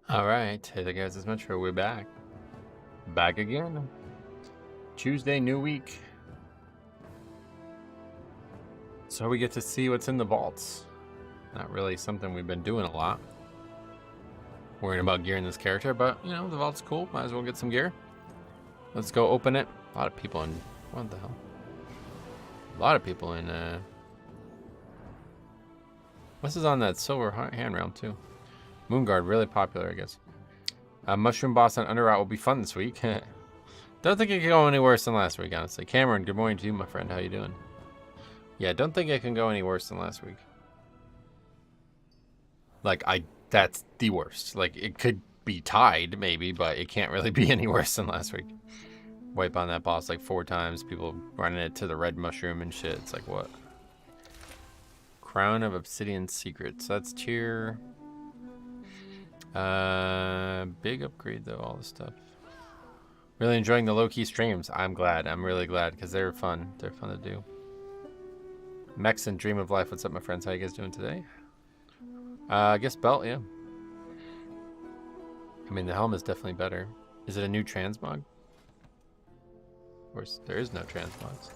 All right, hey there guys, it's Metro. We're back. Back again. Tuesday, new week. So we get to see what's in the vaults. Not really something we've been doing a lot. Worrying about gearing this character, but you know, the vault's cool. Might as well get some gear. Let's go open it. A lot of people in, what the hell? A lot of people in, this is on that silver hand realm too. Moonguard, really popular, I guess. Mushroom boss on Underroute will be fun this week. Don't think it can go any worse than last week, honestly. Cameron, good morning to you, my friend. How you doing? Yeah, don't think it can go any worse than last week. Like, that's the worst. Like, it could be tied, maybe, but it can't really be any worse than last week. Wipe on that boss like 4 times. People running it to the red mushroom and shit. It's like, what? Crown of Obsidian Secrets. That's tier... big upgrade, though, all this stuff. Really enjoying the low-key streams. I'm glad. I'm really glad, because they're fun. They're fun to do. Mex and Dream of Life. What's up, my friends? How you guys doing today? I guess belt, yeah. I mean, the helm is definitely better. Is it a new transmog? Of course, there is no transmogs.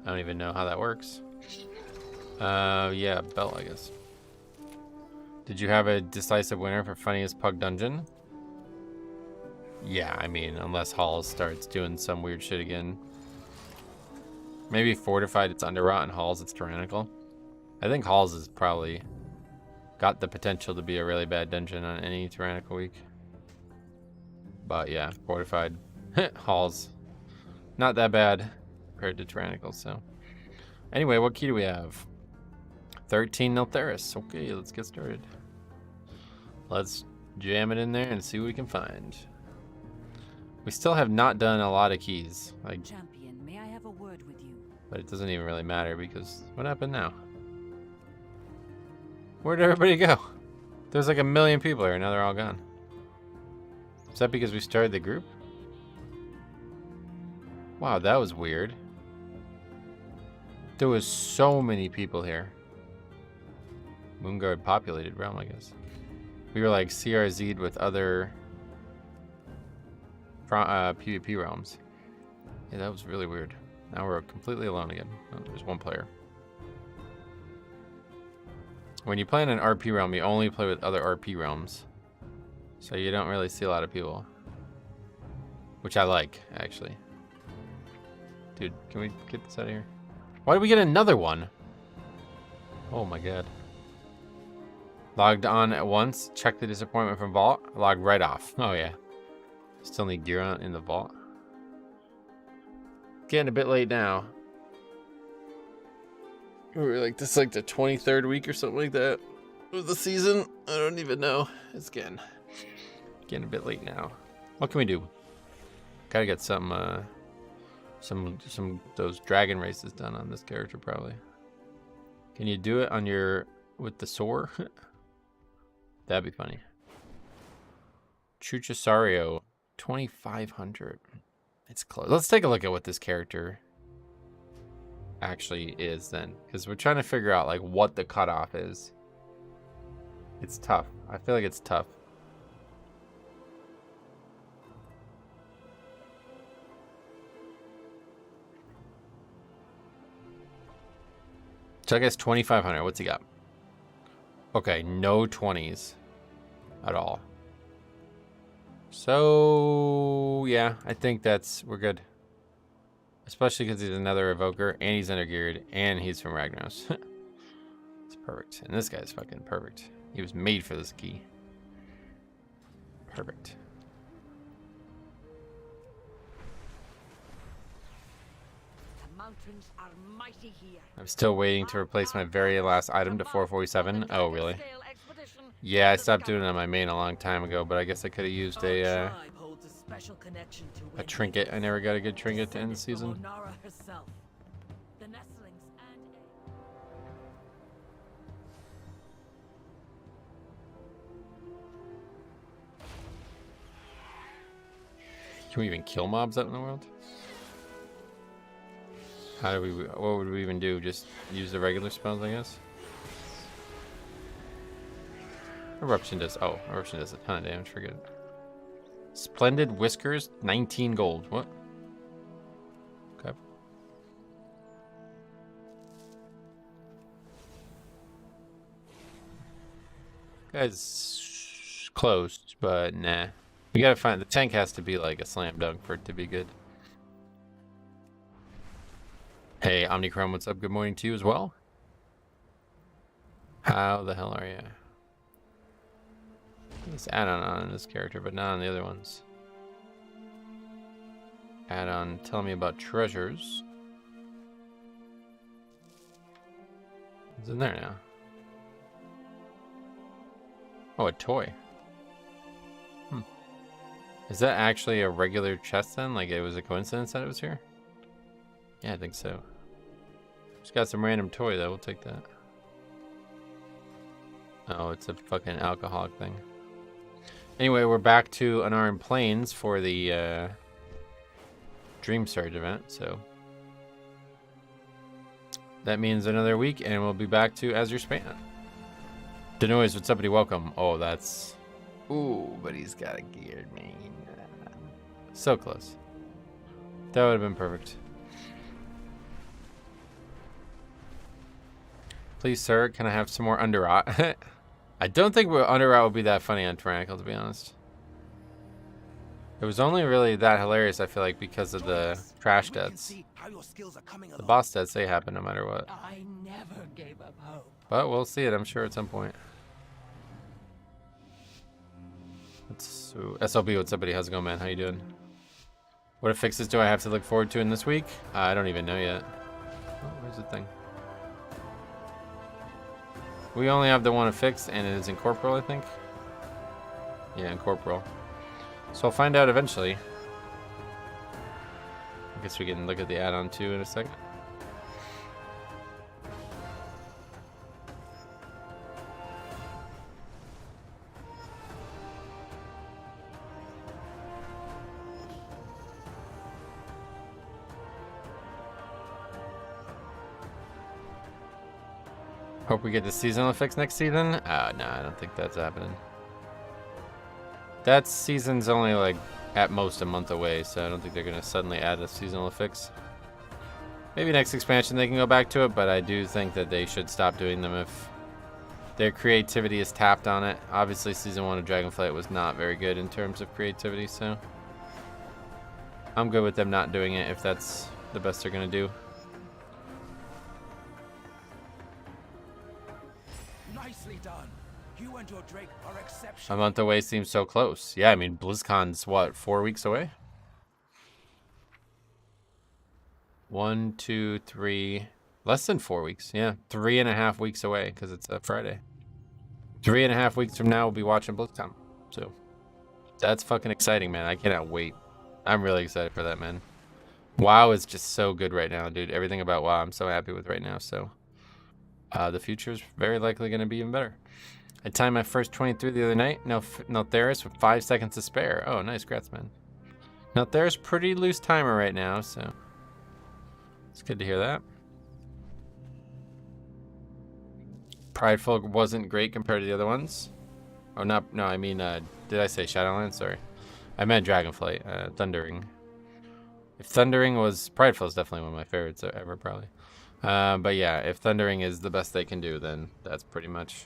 I don't even know how that works. Yeah, belt, I guess. Did you have a decisive winner for funniest pug dungeon? Yeah, I mean, unless Halls starts doing some weird shit again. Maybe Fortified it's Underrot and Halls it's Tyrannical. I think Halls has probably got the potential to be a really bad dungeon on any Tyrannical week. But yeah, Fortified. Halls. Not that bad compared to Tyrannical, so. Anyway, what key do we have? 13 Niltheris. Okay, let's get started. Let's jam it in there and see what we can find. We still have not done a lot of keys. Like, Champion, may I have a word with you? but it doesn't even really matter because what happened now? Where'd everybody go? There's like 1 million people here, now they're all gone. Is that because we started the group? Wow, that was weird. There was so many people here. Moonguard populated realm, I guess. We were like CRZ'd with other PvP realms. Yeah, that was really weird. Now we're completely alone again. Oh, there's one player. When you play in an RP realm, you only play with other RP realms. So you don't really see a lot of people. Which I like, actually. Dude, can we get this out of here? Why did we get another one? Oh my god. Logged on at once. Check the disappointment from vault. Logged right off. Oh yeah. Still need gear on in the vault. Getting a bit late now. We're like this, like the 23rd week or something like that of the season. I don't even know. It's getting a bit late now. What can we do? Gotta get some those dragon races done on this character probably. Can you do it on your with the soar? That'd be funny. Chuchasario, 2,500. It's close. Let's take a look at what this character actually is then, because we're trying to figure out like what the cutoff is. It's tough. I feel like it's tough. So I guess 2,500. What's he got? Okay, no 20s at all. So yeah, I think we're good. Especially because he's another Evoker and he's undergeared and he's from Ragnaros. It's perfect. And this guy's fucking perfect. He was made for this key. Perfect. Mountains are mighty here. I'm still waiting to replace my very last item to 447. Oh, really? Yeah, I stopped doing it on my main a long time ago, but I guess I could have used a trinket. I never got a good trinket to end the season. Can we even kill mobs out in the world? How do we, what would we even do? Just use the regular spells, I guess? Eruption does. Oh, eruption does a ton of damage. Forget it. Splendid Whiskers, 19 gold. What? Okay. Guys, close, but nah. We gotta find the tank has to be like a slam dunk for it to be good. Hey, Omnichrome, what's up? Good morning to you as well. How the hell are you? This add-on on this character, but not on the other ones. Add-on, tell me about treasures. It's in there now. Oh, a toy. Is that actually a regular chest then? Like it was a coincidence that it was here? Yeah, I think so. Just got some random toy though, we'll take that. Oh, it's a fucking alcoholic thing. Anyway, we're back to Unarmed Plains for the Dream Surge event, so that means another week and we'll be back to Azure Span. Denoise, what's up, buddy? Welcome. Oh, that's... Ooh, but he's got a geared man. So close. That would have been perfect. Please, sir, can I have some more Underrot? I don't think Underrot would be that funny on Tyrannical, to be honest. It was only really that hilarious, I feel like, because of the trash deaths. The boss deaths, they happen no matter what. I never gave up hope. But we'll see it, I'm sure, at some point. So, SLB, what's up, buddy? How's it going, man? How you doing? What fixes do I have to look forward to in this week? I don't even know yet. Oh, where's the thing? We only have the one to fix, and it is in Corporal, I think. Yeah, in Corporal. So I'll find out eventually. I guess we can look at the add-on too in a second. Hope we get the seasonal fix next season. No, I don't think that's happening. That season's only like at most a month away, so I don't think they're gonna suddenly add a seasonal fix. Maybe next expansion they can go back to it, but I do think that they should stop doing them if their creativity is tapped on it. Obviously, season 1 of Dragonflight was not very good in terms of creativity, so I'm good with them not doing it if that's the best they're gonna do. Nicely done. You and your Drake are A exceptional. month away seems so close. Yeah, I mean, BlizzCon's what, 4 weeks away? 1, 2, 3, less than 4 weeks. Yeah, 3.5 weeks away because it's a Friday. 3.5 weeks from now, we'll be watching BlizzCon. So that's fucking exciting, man. I cannot wait. I'm really excited for that, man. WoW is just so good right now, dude. Everything about WoW I'm so happy with right now. So the future is very likely going to be even better. I timed my first 23 the other night. No Theris with 5 seconds to spare. Oh, nice. Congrats, man. Now Theris pretty loose timer right now, so it's good to hear that. Prideful wasn't great compared to the other ones. Oh, no, I mean, did I say Shadowlands? Sorry. I meant Dragonflight, Thundering. If Thundering was... Prideful is definitely one of my favorites ever, probably. But yeah, if Thundering is the best they can do, then that's pretty much...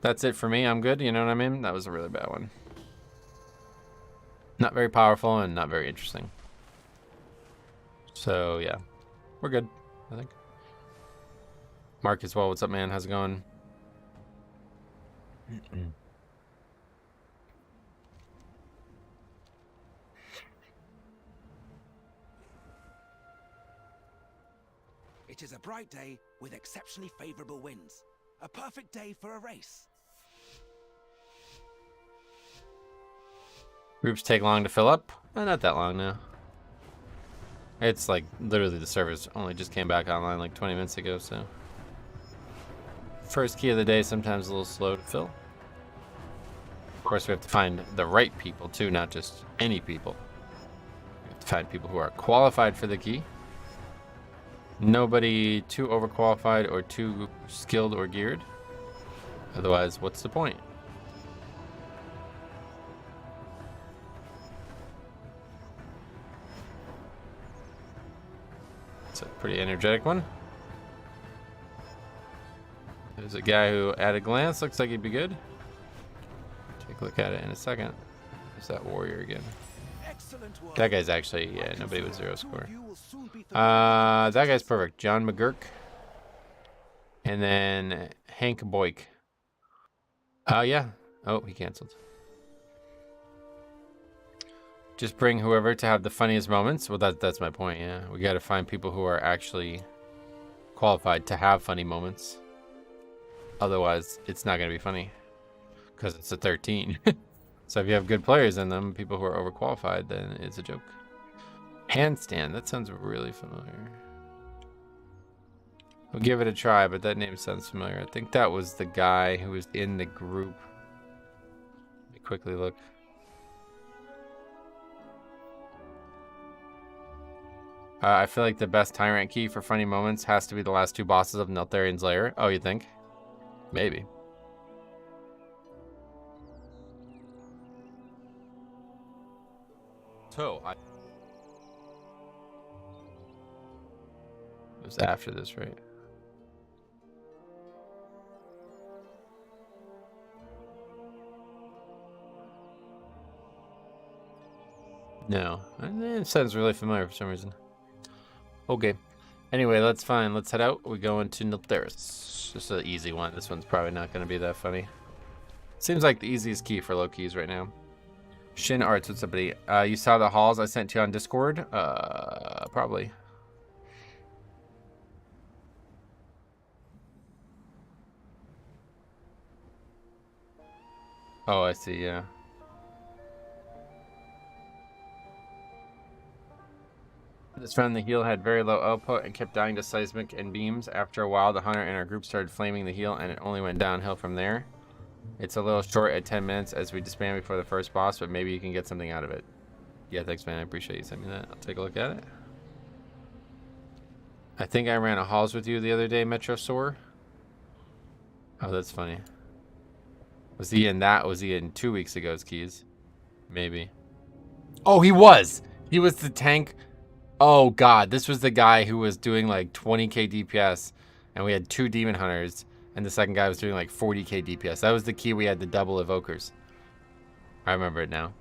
That's it for me. I'm good. You know what I mean? That was a really bad one. Not very powerful and not very interesting. So, yeah. We're good, I think. Mark as well. What's up, man? How's it going? It is a bright day with exceptionally favorable winds. A perfect day for a race. Groups take long to fill up? Not that long now. It's like literally the servers only just came back online like 20 minutes ago, so. First key of the day, sometimes a little slow to fill. Of course, we have to find the right people too, not just any people. We have to find people who are qualified for the key. Nobody too overqualified or too skilled or geared. Otherwise, what's the point? It's a pretty energetic one. There's a guy who, at a glance, looks like he'd be good. Take a look at it in a second. There's that warrior again. That guy's actually, yeah, nobody with 0 score. That guy's perfect. John McGurk. And then Hank Boyk. Yeah. Oh, he canceled. Just bring whoever to have the funniest moments. Well, that's my point, yeah. We got to find people who are actually qualified to have funny moments. Otherwise, it's not going to be funny. Because it's a 13. So if you have good players in them, people who are overqualified, then it's a joke. Handstand. That sounds really familiar. We'll give it a try, but that name sounds familiar. I think that was the guy who was in the group. Let me quickly look. I feel like the best Tyrant key for funny moments has to be the last 2 bosses of Neltharian's Lair. Oh, you think? Maybe. So, it was after this, right? No. It sounds really familiar for some reason. Okay. Anyway, let's head out. We're going to Neltharis. Just an easy one. This one's probably not going to be that funny. Seems like the easiest key for low keys right now. Shin Arts, what's up, buddy? You saw the halls I sent you on Discord? Probably. Oh, I see, yeah. This round, the heal had very low output and kept dying to seismic and beams. After a while, the hunter in our group started flaming the heal, and it only went downhill from there. It's a little short at 10 minutes as we disband before the first boss, but maybe you can get something out of it. Yeah, thanks, man. I appreciate you sending me that. I'll take a look at it. I think I ran a halls with you the other day, Metro Soar. Oh, that's funny. Was he in that? Was he in 2 weeks ago's keys? Maybe. Oh, he was! He was the tank. Oh, God. This was the guy who was doing like 20k DPS, and we had 2 demon hunters, and the second guy was doing like 40k DPS. That was the key we had, the double evokers. I remember it now.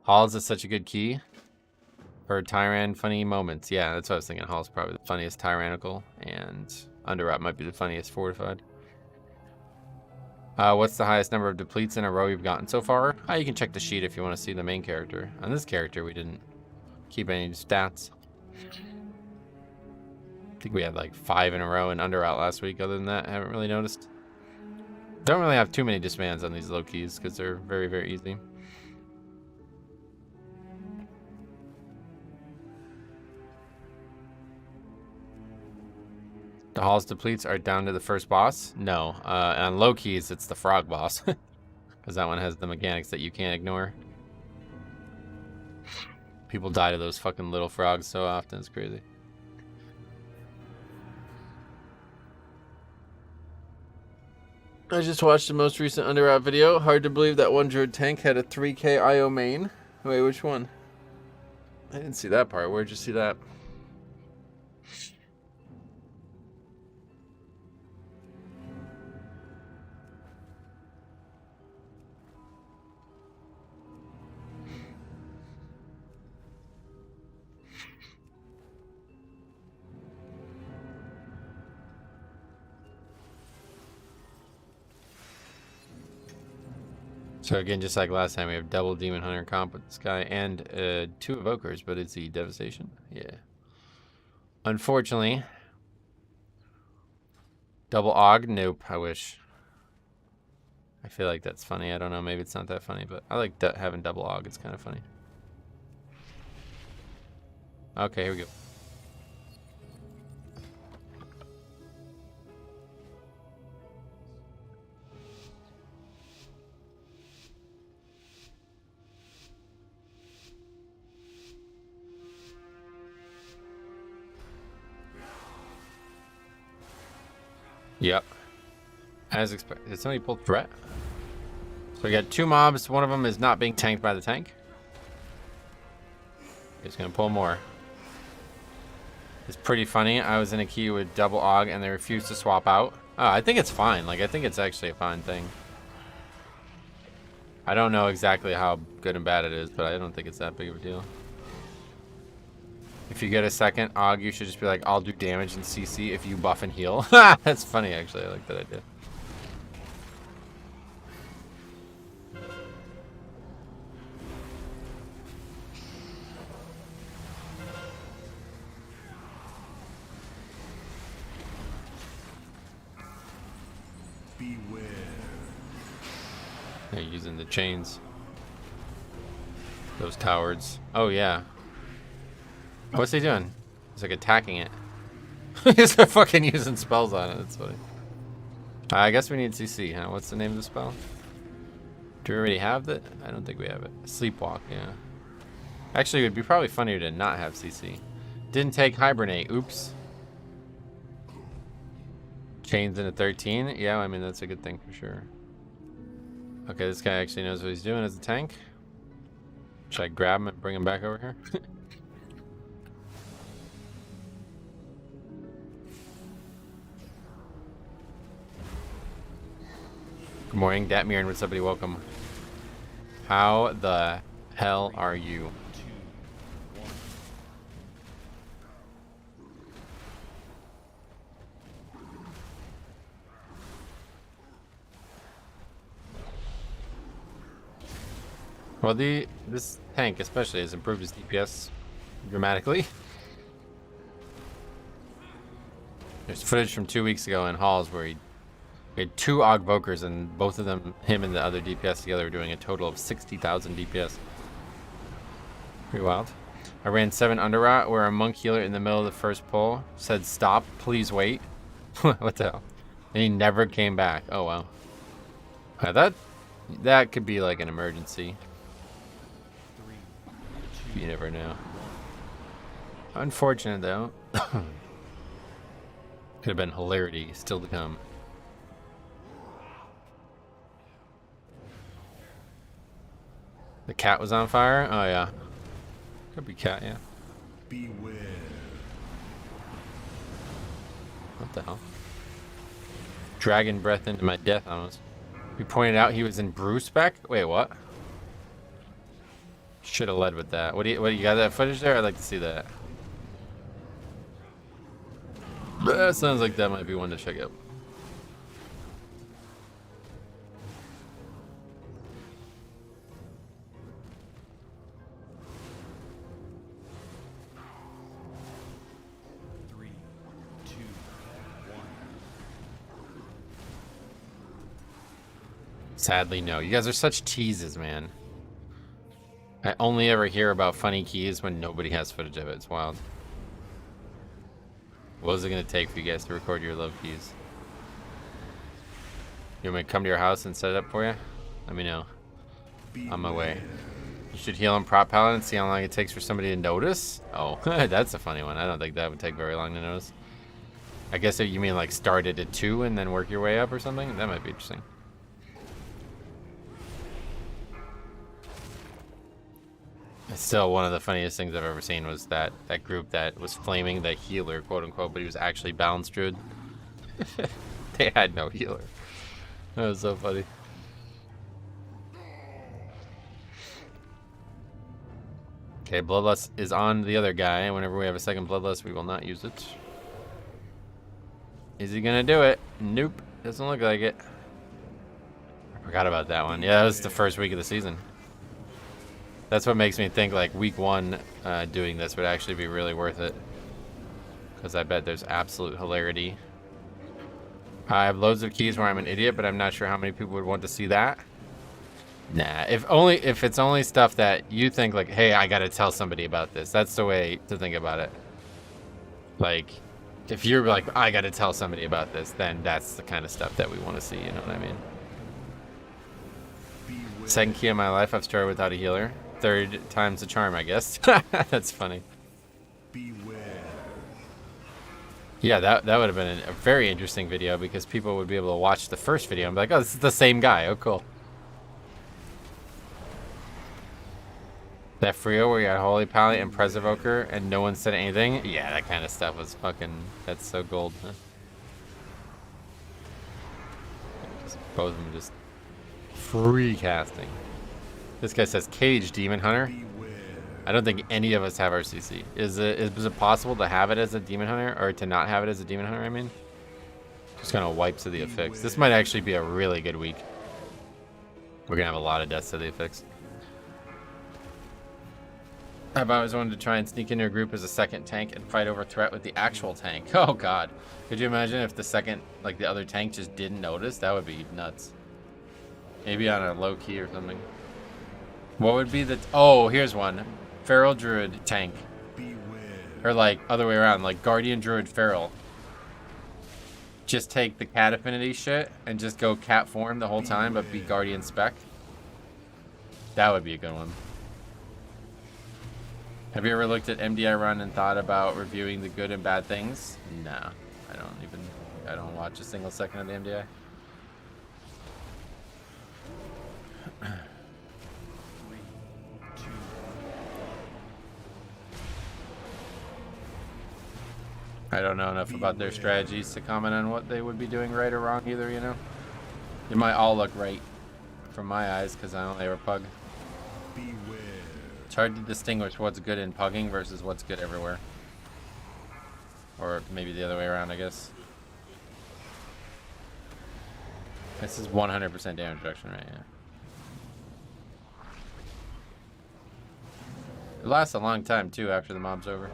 Halls is such a good key for Tyran funny moments. Yeah, that's what I was thinking. Halls probably the funniest tyrannical, and Underwrap might be the funniest fortified. What's the highest number of depletes in a row you've gotten so far? You can check the sheet if you want to see the main character. On this character, we didn't keep any stats. I think we had like 5 in a row in Underout last week. Other than that, I haven't really noticed. Don't really have too many disbands on these low keys because they're very, very easy. The Hall's depletes are down to the first boss? No. On low keys, it's the frog boss. Because that one has the mechanics that you can't ignore. People die to those fucking little frogs so often, it's crazy. I just watched the most recent Underout video. Hard to believe that one druid tank had a 3k IO main. Wait, which one? I didn't see that part. Where'd you see that? So again, just like last time, we have double Demon Hunter comp with this guy and 2 Evokers, but it's the Devastation. Yeah. Unfortunately. Double Aug? Nope, I wish. I feel like that's funny. I don't know, maybe it's not that funny, but I like having double Aug. It's kind of funny. Okay, here we go. Yep. As expected. Did somebody pull threat? So we got 2 mobs. One of them is not being tanked by the tank. He's gonna pull more. It's pretty funny. I was in a queue with double AUG and they refused to swap out. Oh, I think it's fine. Like, I think it's actually a fine thing. I don't know exactly how good and bad it is, but I don't think it's that big of a deal. If you get a second AUG, you should just be like, I'll do damage and CC if you buff and heal. That's funny, actually. I like that idea. Beware. They're using the chains. Those cowards. Oh, yeah. What's he doing? He's like attacking it. He's fucking using spells on it. That's funny. I guess we need CC, huh? What's the name of the spell? Do we already have that? I don't think we have it. Sleepwalk, yeah. Actually, it would be probably funnier to not have CC. Didn't take Hibernate. Oops. Chains into 13. Yeah, I mean, that's a good thing for sure. Okay, this guy actually knows what he's doing as a tank. Should I grab him and bring him back over here? Good morning, Datmir, and what's up, buddy? Welcome. How the hell are you? Well, this tank especially has improved his DPS dramatically. There's footage from 2 weeks ago in halls where he had 2 Augvokers and both of them, him and the other DPS together, were doing a total of 60,000 DPS. Pretty wild. I ran 7 Underrot where a monk healer in the middle of the first pull said, "Stop, please wait." What the hell? And he never came back. Oh, wow. That could be like an emergency. You never know. Unfortunate, though. Could have been hilarity still to come. The cat was on fire? Oh, yeah. Could be cat, yeah. Beware. What the hell? Dragon breath into my death almost. We pointed out he was in brew spec? Wait, what? Should have led with that. What do you got that footage there? I'd like to see that. That sounds like that might be one to check out. Sadly, no. You guys are such teases, man. I only ever hear about funny keys when nobody has footage of it. It's wild. What is it going to take for you guys to record your love keys? You want me to come to your house and set it up for you? Let me know. On my way. You should heal on prop palette and see how long it takes for somebody to notice? Oh, that's a funny one. I don't think that would take very long to notice. I guess if you mean like start it at 2 and then work your way up or something? That might be interesting. Still, one of the funniest things I've ever seen was that group that was flaming the healer, quote unquote, but he was actually balanced druid. They had no healer. That was so funny. Okay, Bloodlust is on the other guy. Whenever we have a second Bloodlust, we will not use it. Is he gonna do it? Nope. Doesn't look like it. I forgot about that one. Yeah, that was the first week of the season. That's what makes me think like week 1 doing this would actually be really worth it. Because I bet there's absolute hilarity. I have loads of keys where I'm an idiot, but I'm not sure how many people would want to see that. Nah, if it's only stuff that you think like, hey, I gotta tell somebody about this. That's the way to think about it. Like, if you're like, I gotta tell somebody about this, then that's the kind of stuff that we want to see, you know what I mean? Second key of my life, I've started without a healer. 3rd time's the charm, I guess. That's funny. Beware. Yeah, that would have been a very interesting video because people would be able to watch the first video and be like, oh, this is the same guy. Oh, cool. That Frio where you had Holy Pally and Pres Evoker and no one said anything? Yeah, that kind of stuff was fucking... That's so gold. Huh? Both of them just free casting. This guy says Cage Demon Hunter. I don't think any of us have RCC. Is it possible to have it as a Demon Hunter or to not have it as a Demon Hunter? I mean, just kind of wipes to the affix. This might actually be a really good week. We're gonna have a lot of deaths to the affix. I've always wanted to try and sneak into a group as a second tank and fight over threat with the actual tank. Oh god. Could you imagine if the second, like the other tank just didn't notice? That would be nuts. Maybe on a low key or something. What would be the... Oh, here's one. Feral Druid tank. Or like, other way around. Like Guardian Druid Feral. Just take the cat affinity shit and just go cat form the whole time, but be Guardian spec. That would be a good one. Have you ever looked at MDI Run and thought about reviewing the good and bad things? No, I don't watch a single second of the MDI. I don't know enough about their strategies to comment on what they would be doing right or wrong either, you know? They might all look right from my eyes because I only ever pug. It's hard to distinguish what's good in pugging versus what's good everywhere. Or maybe the other way around, I guess. This is 100% damage reduction, right? Yeah. It lasts a long time, too, after the mob's over.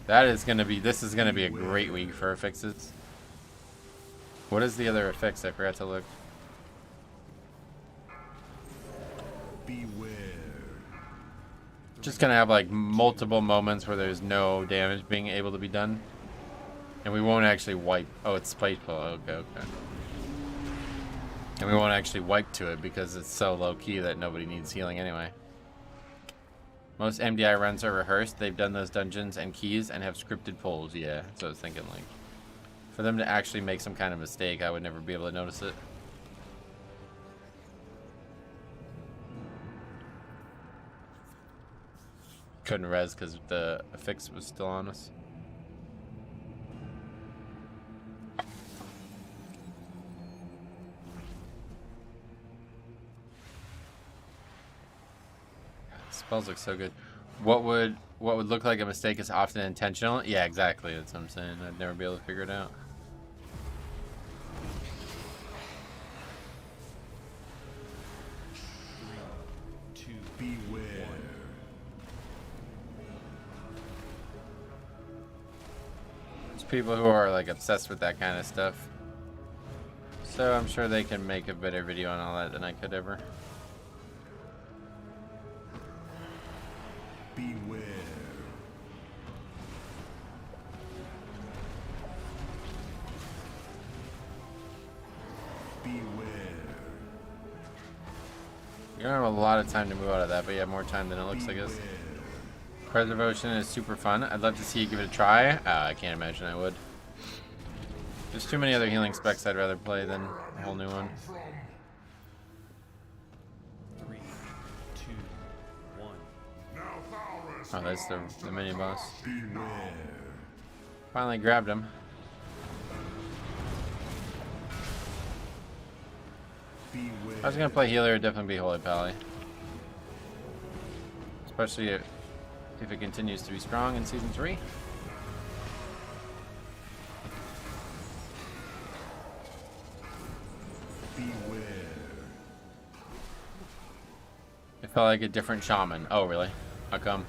This is gonna be a great week for affixes. What is the other affix? I forgot to look. Beware. Just gonna have like multiple moments where there's no damage being able to be done. And we won't actually wipe. Oh, it's Spite Pull. Okay. And we won't actually wipe to it because it's so low key that nobody needs healing anyway. Most MDI runs are rehearsed. They've done those dungeons and keys and have scripted pulls. Yeah, so I was thinking like, for them to actually make some kind of mistake, I would never be able to notice it. Couldn't res because the affix was still on us. Spells look so good. What would look like a mistake is often intentional? Yeah, exactly. That's what I'm saying. I'd never be able to figure it out. Beware. There's people who are like obsessed with that kind of stuff. So I'm sure they can make a better video on all that than I could ever. Beware. Beware. You don't have a lot of time to move out of that, but you have more time than it looks, I guess. Preservation is super fun. I'd love to see you give it a try. I can't imagine I would. There's too many other healing specs I'd rather play than a whole new one. 3, 2, 1. Oh, that's the mini boss. Beware. Finally grabbed him. Beware. If I was gonna play healer, it'd definitely be Holy Pally. Especially if it continues to be strong in Season 3. Beware. It felt like a different shaman. Oh, really? How come?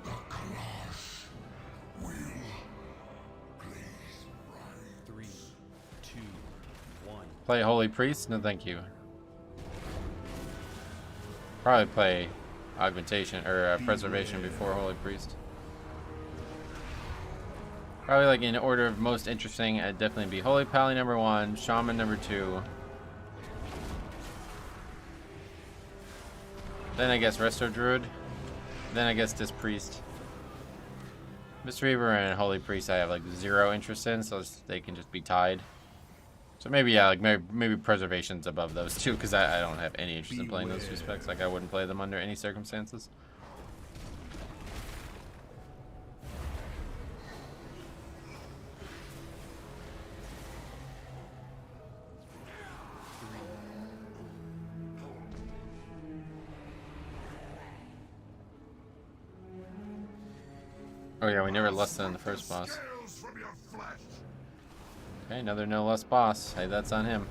The clash will please rise. 3, 2, 1. Play Holy Priest? No, thank you. Probably play Augmentation or Preservation before Holy Priest. Probably like in order of most interesting, I'd definitely be Holy Pally number 1, Shaman number 2. Then I guess Resto Druid. Then I guess Dispriest. Mystery Reaver and Holy Priest I have like 0 interest in, so they can just be tied. So maybe, yeah, like maybe Preservation's above those two, because I don't have any interest in playing those two specs. Like, I wouldn't play them under any circumstances. Oh yeah, we never less than the first boss. Okay, another no less boss. Hey, that's on him.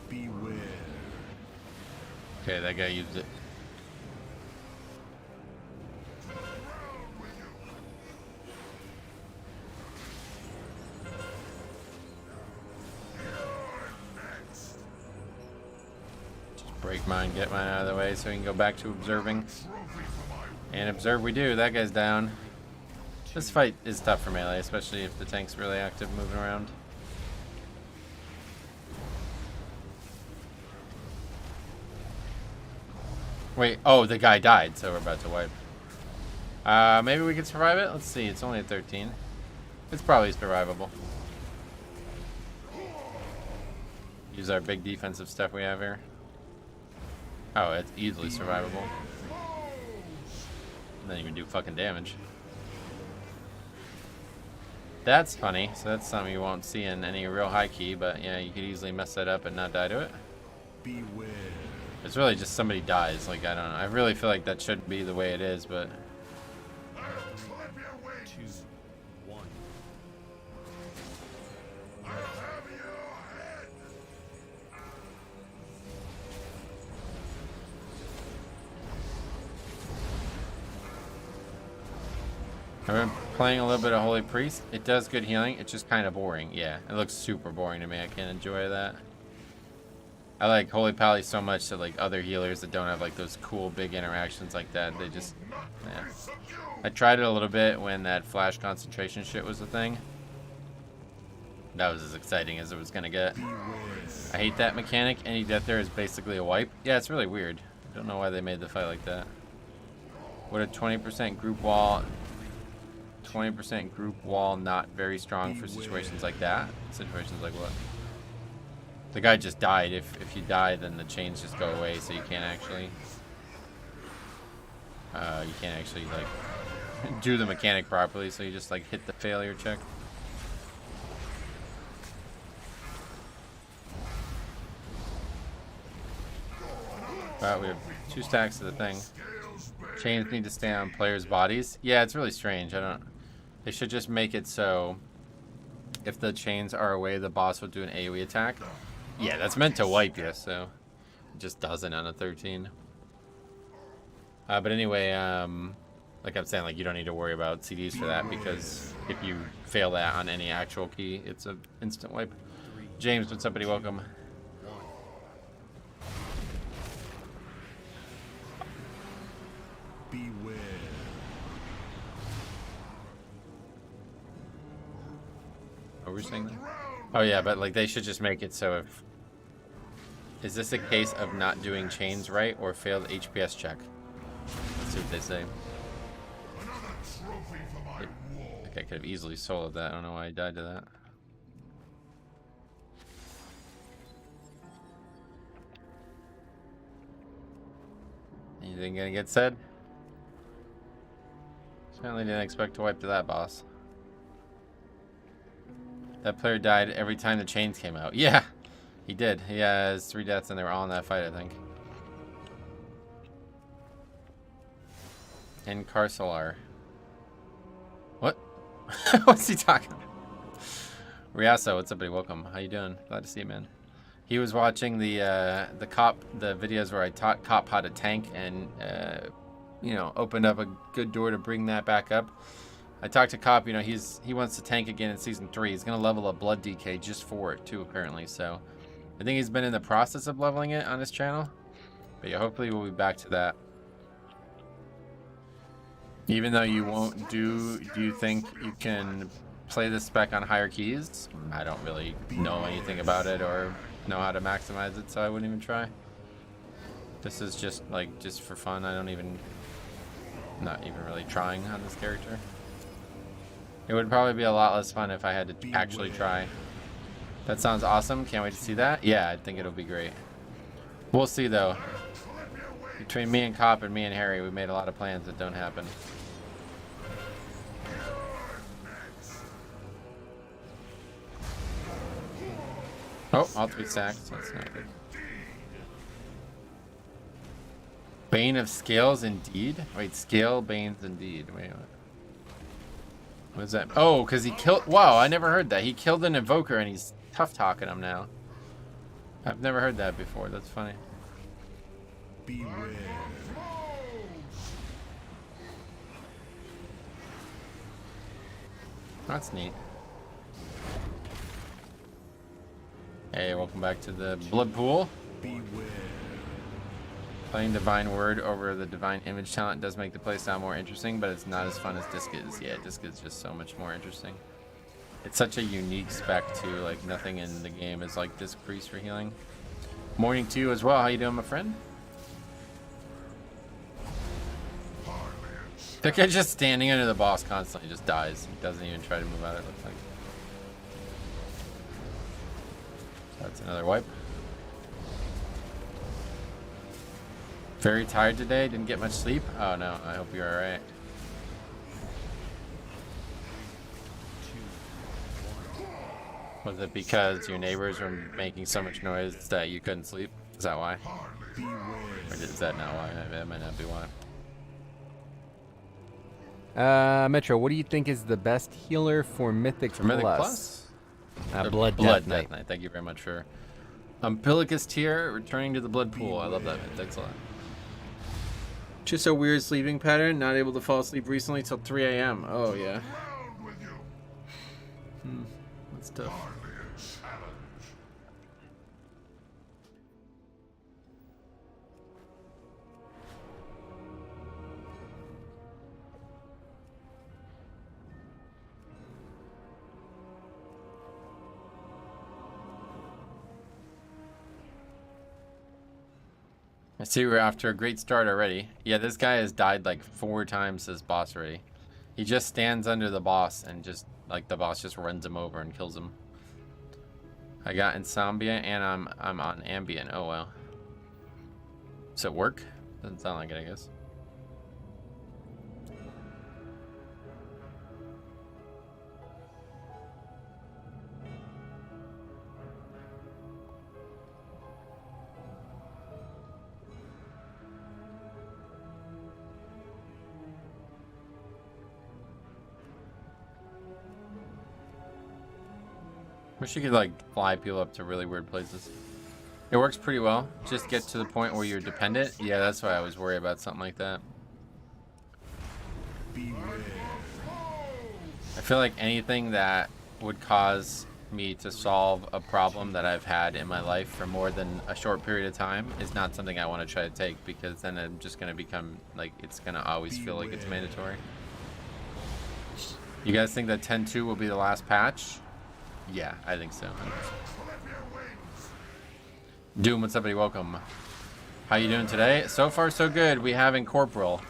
Beware. Okay, that guy used it. Break mine, get mine out of the way so we can go back to observing. And observe we do. That guy's down. This fight is tough for melee, especially if the tank's really active moving around. Wait, oh, the guy died, so we're about to wipe. Maybe we can survive it? Let's see, it's only at 13. It's probably survivable. Use our big defensive stuff we have here. Oh, it's easily survivable. Doesn't even do fucking damage. That's funny. So that's something you won't see in any real high key, but yeah, you could easily mess that up and not die to it. Beware. It's really just somebody dies. Like, I don't know. I really feel like that should be the way it is, but... 2, 1. I've been playing a little bit of Holy Priest. It does good healing. It's just kind of boring. Yeah, it looks super boring to me. I can't enjoy that. I like Holy Pally so much that like other healers that don't have like those cool big interactions like that, they just, yeah. I tried it a little bit when that flash concentration shit was a thing. That was as exciting as it was gonna get. I hate that mechanic. Any death there is basically a wipe. Yeah, it's really weird. I don't know why they made the fight like that. What a 20% group wall. 20% group wall not very strong for situations like that. Situations like what? The guy just died. If you die, then the chains just go away, so you can't actually like do the mechanic properly. So you just like hit the failure check. Wow, we have 2 stacks of the thing. Chains need to stay on players' bodies. Yeah, it's really strange. They should just make it so if the chains are away, the boss will do an AoE attack. Yeah, that's meant to wipe you, so it just doesn't on a 13. But anyway, like I'm saying, like you don't need to worry about CDs for that because if you fail that on any actual key, it's an instant wipe. James, what's up, buddy? Welcome. Beware. What were we saying? Oh yeah, but like they should just make it so if... Is this a case of not doing chains right or failed HPS check? Let's see what they say. Like I could have easily soloed that. I don't know why I died to that. Anything gonna get said? Certainly didn't expect to wipe to that boss. That player died every time the chains came out. Yeah, he did. He has 3 deaths and they were all in that fight, I think. Encarcelar. What? What's he talking about? Riaso, what's up, buddy? Welcome. How you doing? Glad to see you, man. He was watching the videos where I taught Cop how to tank and you know, opened up a good door to bring that back up. I talked to Cop, you know, he wants to tank again in Season 3. He's going to level up Blood DK just for it, too, apparently. So, I think he's been in the process of leveling it on his channel. But yeah, hopefully we'll be back to that. Even though you won't do you think you can play this spec on higher keys. I don't really know anything about it or know how to maximize it, so I wouldn't even try. This is just like just for fun. I don't even, not even really trying on this character. It would probably be a lot less fun if I had to actually try. That sounds awesome. Can't wait to see that. Yeah, I think it'll be great. We'll see though. Between me and Cop and me and Harry, we made a lot of plans that don't happen. Oh, all 3 sacks. That's not good. Bane of Scales indeed? Wait, Scale Banes indeed. Wait, what? What is that? Oh, because he killed... Wow, I never heard that. He killed an Evoker and he's tough-talking him now. I've never heard that before. That's funny. Beware. That's neat. Hey, welcome back to the Blood Pool. Beware. Playing Divine Word over the Divine Image talent does make the play sound more interesting, but it's not as fun as Disc is. Yeah, Disc is just so much more interesting. It's such a unique spec too, like nothing in the game is like Disc Priest for healing. Morning to you as well. How you doing, my friend? The guy just standing under the boss constantly just dies. He doesn't even try to move out, it looks like. That's another wipe. Very tired today, didn't get much sleep. Oh no, I hope you're alright. 2, 1. Was it because your neighbors were making so much noise that you couldn't sleep? Is that why? Beware. Or is that not why? That might not be why. Metro, what do you think is the best healer for Mythic For Mythic Plus? Blood Death Knight. Knight. Thank you very much for Umbilicus tier, returning to the blood pool. I love that, man. Thanks a lot. Just a weird sleeping pattern. Not able to fall asleep recently till 3 a.m. Oh, yeah. That's tough. I see we're off to a great start already. Yeah, this guy has died like 4 times as boss already. He just stands under the boss and just, like, the boss just runs him over and kills him. I got Insomnia and I'm on Ambient. Oh, wow. Does it work? Doesn't sound like it, I guess. Wish you could like fly people up to really weird places. It works pretty well. Just get to the point where you're dependent. Yeah, that's why I always worry about something like that. Beware. I feel like anything that would cause me to solve a problem that I've had in my life for more than a short period of time is not something I want to try to take, because then I'm just going to become like, it's going to always feel like it's mandatory. You guys think that 10.2 will be the last patch? Yeah, I think so. 100%. Doom, what's up, buddy? Welcome. How you doing today? So far, so good. We have Incorporeal,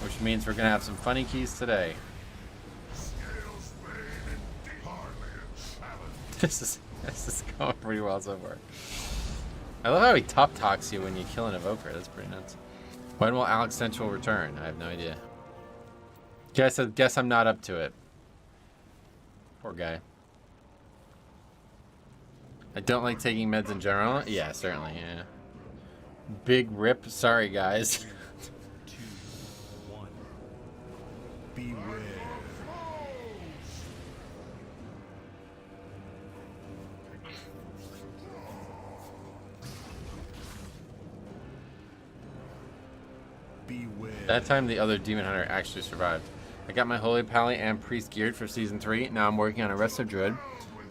which means we're gonna have some funny keys today. This is going pretty well so far. I love how he top talks you when you kill an Evoker. That's pretty nuts. When will Alex Central return? I have no idea. Guess I'm not up to it. Poor guy. I don't like taking meds in general. Yeah, certainly, yeah. Big rip. Sorry, guys. 2, 1. Beware. Beware. That time the other Demon Hunter actually survived. I got my Holy Pally and Priest geared for Season 3. Now I'm working on a Resto Druid.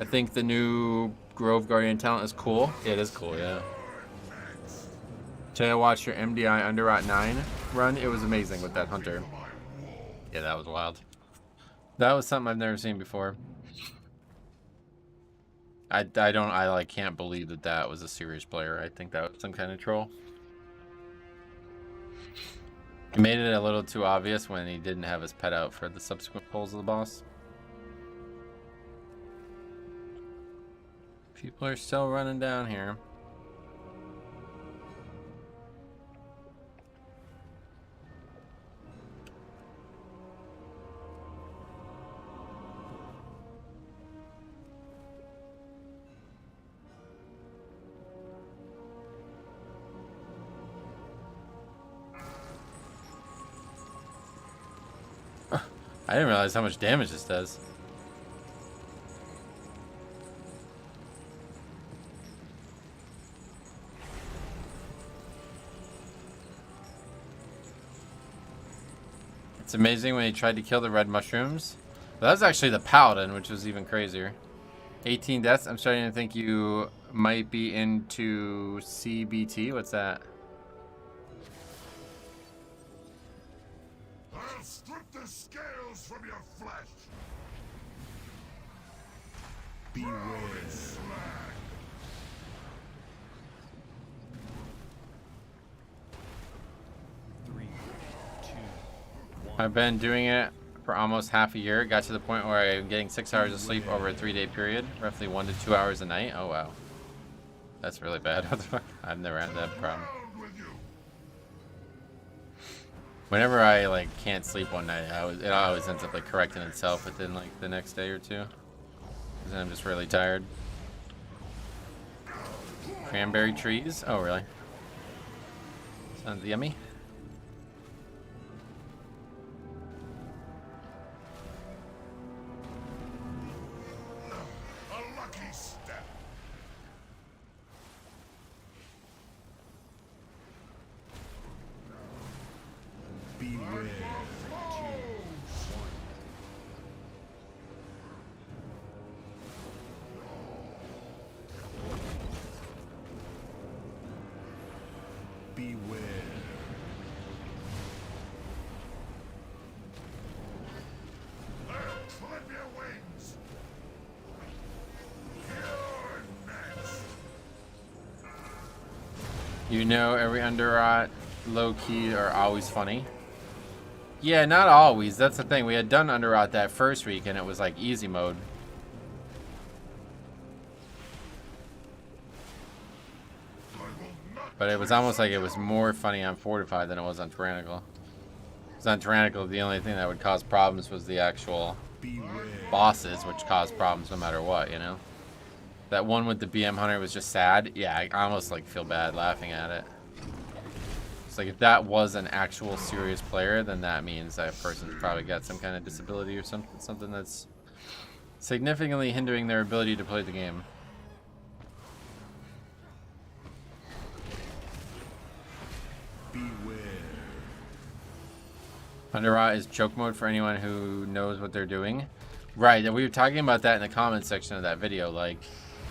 I think the new Grove Guardian talent is cool. Yeah, it is cool, yeah. Today I watched your MDI Underrot 9 run. It was amazing with that Hunter. Yeah, that was wild. That was something I've never seen before. I like can't believe that that was a serious player. I think that was some kind of troll. He made it a little too obvious when he didn't have his pet out for the subsequent pulls of the boss. People are still running down here. I didn't realize how much damage this does. It's amazing when he tried to kill the red mushrooms. That was actually the paladin, which was even crazier. 18 deaths. I'm starting to think you might be into CBT. What's that? I'll strip the scales from your flesh. Beware. Three, two, one. I've been doing it for almost half a year. Got to the point where I'm getting 6 hours of sleep over a 3-day period, roughly 1 to 2 hours a night. Oh wow, that's really bad. What the fuck? I've never had that problem. Whenever I like can't sleep one night, it always ends up like correcting itself within like the next day or two. 'Cause then I'm just really tired. Cranberry trees? Oh really? Sounds yummy. A lucky step. Beware. Beware. I'll clip your wings. You're next. You know, every underrot low key are always funny. Yeah, not always. That's the thing. We had done underrot that first week and it was like easy mode. But it was almost like it was more funny on Fortified than it was on Tyrannical. Because on Tyrannical, the only thing that would cause problems was the actual bosses, which caused problems no matter what, you know? That one with the BM Hunter was just sad. Yeah, I almost like feel bad laughing at it. It's like if that was an actual serious player, then that means that person's probably got some kind of disability or something that's significantly hindering their ability to play the game. Beware. Underrot is choke mode for anyone who knows what they're doing. Right, and we were talking about that in the comments section of that video. Like,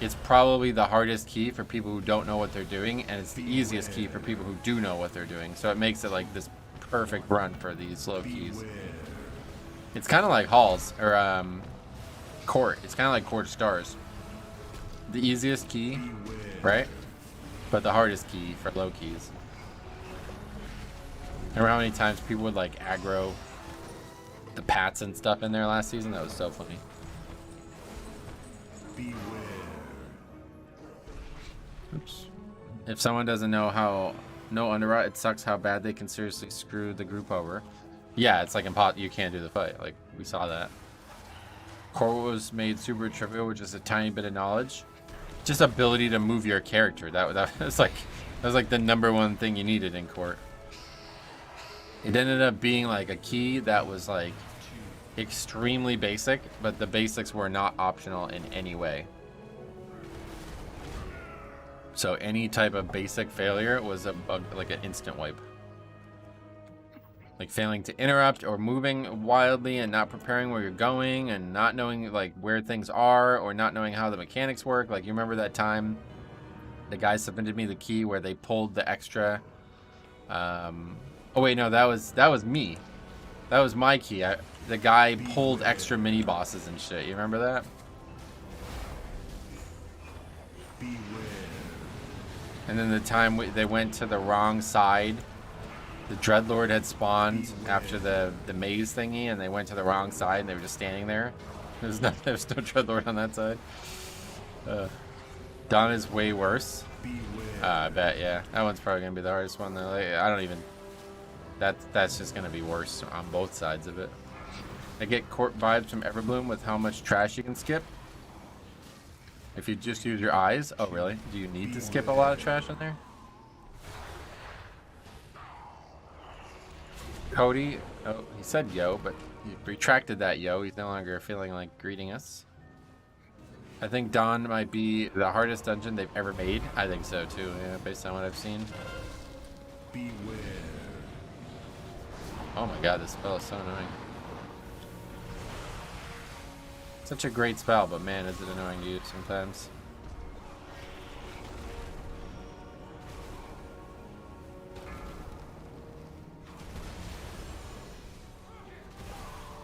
it's probably the hardest key for people who don't know what they're doing, and it's the easiest key for people who do know what they're doing. So it makes it like this perfect run for these slow keys. It's kind of like halls, or court. It's kind of like court stars. The easiest key, right? But the hardest key for low keys. Remember how many times people would like aggro the pats and stuff in there last season? That was so funny. Beware. Oops. If someone doesn't know how no underrot, it sucks how bad they can seriously screw the group over. Yeah, it's like impossible. You can't do the fight. Like we saw that. Core was made super trivial, which is a tiny bit of knowledge. Just ability to move your character. That was like the #1 thing you needed in court. It ended up being like a key that was like extremely basic, but the basics were not optional in any way. So any type of basic failure was like an instant wipe. Like failing to interrupt or moving wildly and not preparing where you're going and not knowing like where things are or not knowing how the mechanics work. Like you remember that time the guy submitted me the key where they pulled the extra oh wait, no, that was me. That was my key. the guy pulled extra mini bosses and shit. You remember that? Beware. And then the time they went to the wrong side, the Dreadlord had spawned after the maze thingy, and they went to the wrong side, and they were just standing there. There's no Dreadlord on that side. Dawn is way worse. I bet, yeah. That one's probably gonna be the hardest one though. Like, I don't even. That's just gonna be worse on both sides of it. I get court vibes from Everbloom with how much trash you can skip. If you just use your eyes. Oh really? Do you need to skip a lot of trash in there? Cody, oh, he said yo, but he retracted that yo. He's no longer feeling like greeting us. I think Dawn might be the hardest dungeon they've ever made. I think so too, yeah, based on what I've seen. Beware. Oh my god, this spell is so annoying. Such a great spell, but man, is it annoying to use sometimes.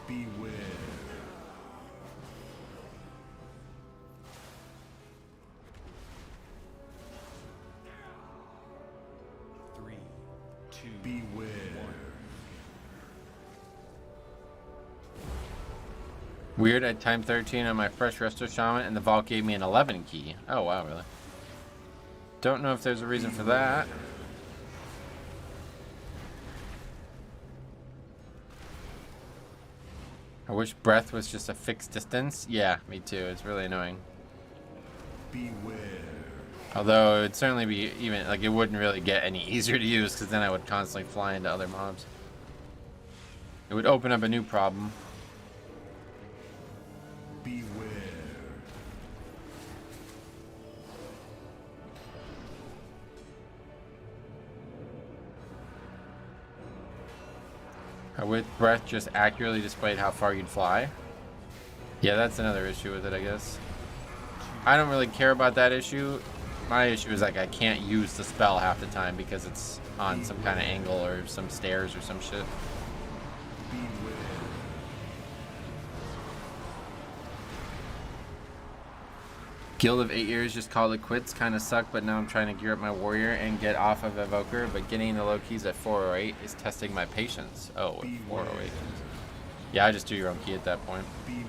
Beware. Three, two, beware. Weird, I timed 13 on my fresh Resto Shaman, and the vault gave me an 11 key. Oh wow, really? Don't know if there's a reason for that. I wish breath was just a fixed distance. Yeah, me too. It's really annoying. Beware. Although it'd certainly be even like it wouldn't really get any easier to use because then I would constantly fly into other mobs. It would open up a new problem. Beware. With breath just accurately displayed how far you'd fly. Yeah, that's another issue with it, I guess. I don't really care about that issue. My issue is like I can't use the spell half the time because it's on some kind of angle or some stairs or some shit. Beware. Guild of 8 years just called it quits. Kind of sucked, but now I'm trying to gear up my warrior and get off of Evoker. But getting the low keys at 408 is testing my patience. Oh, at 408. Yeah, I just do your own key at that point. Beware.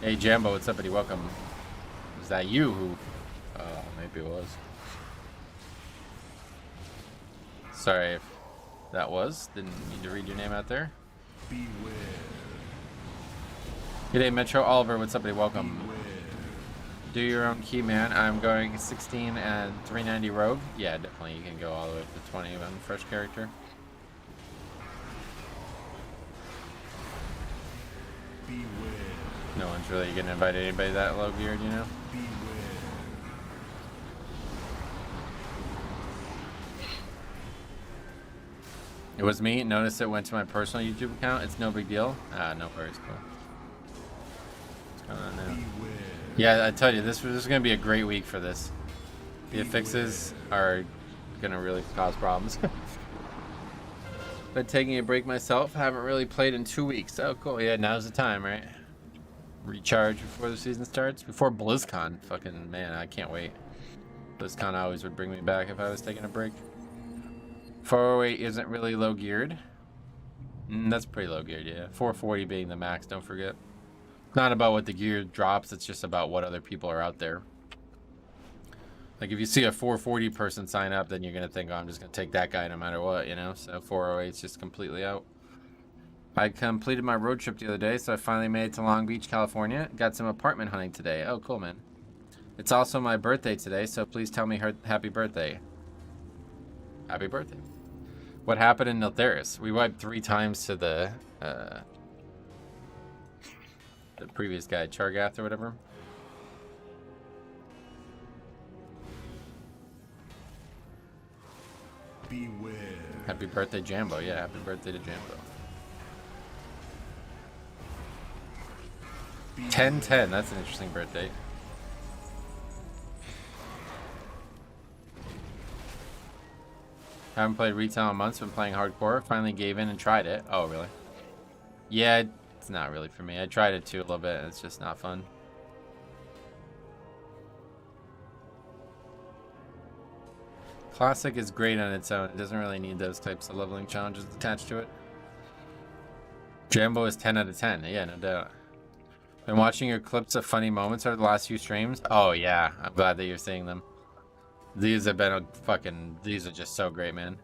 Hey Jambo, what's up, buddy? Welcome. Is that you who? Maybe it was. Sorry if that was. Didn't need to read your name out there. Beware. G'day Metro Oliver, what's up, buddy? Welcome. Beware. Do your own key, man. I'm going 16 and 390 rogue. Yeah, definitely. You can go all the way up to 20 on fresh character. Beware. No one's really gonna invite anybody that low geared, you know? Beware. It was me. Notice it went to my personal YouTube account. It's no big deal. No worries, cool. What's going on now? Beware. Yeah, I tell you, this is gonna be a great week for this. The fixes are gonna really cause problems. Been taking a break myself. Haven't really played in 2 weeks. Oh, cool. Yeah, now's the time, right? Recharge before the season starts. Before BlizzCon. Fucking man, I can't wait. BlizzCon always would bring me back if I was taking a break. 408 isn't really low geared. That's pretty low geared, yeah. 440 being the max, don't forget. It's not about what the gear drops, it's just about what other people are out there. Like if you see a 440 person sign up, then you're gonna think, oh, I'm just gonna take that guy no matter what, you know? So 408 is just completely out. I completed my road trip the other day, so I finally made it to Long Beach, California. Got some apartment hunting today. Oh, cool, man. It's also my birthday today, so please tell me happy birthday. Happy birthday. What happened in Niltharis? We wiped 3 times to the previous guy, Chargath or whatever. Beware. Happy birthday, Jambo. Yeah, happy birthday to Jambo. 10-10, that's an interesting birthday. Haven't played retail in months, been playing hardcore. Finally gave in and tried it. Oh, really? Yeah, it's not really for me. I tried it too a little bit, and it's just not fun. Classic is great on its own. It doesn't really need those types of leveling challenges attached to it. Jambo is 10 out of 10. Yeah, no doubt. Been watching your clips of funny moments over the last few streams. Oh yeah, I'm glad that you're seeing them. These have been these are just so great, man.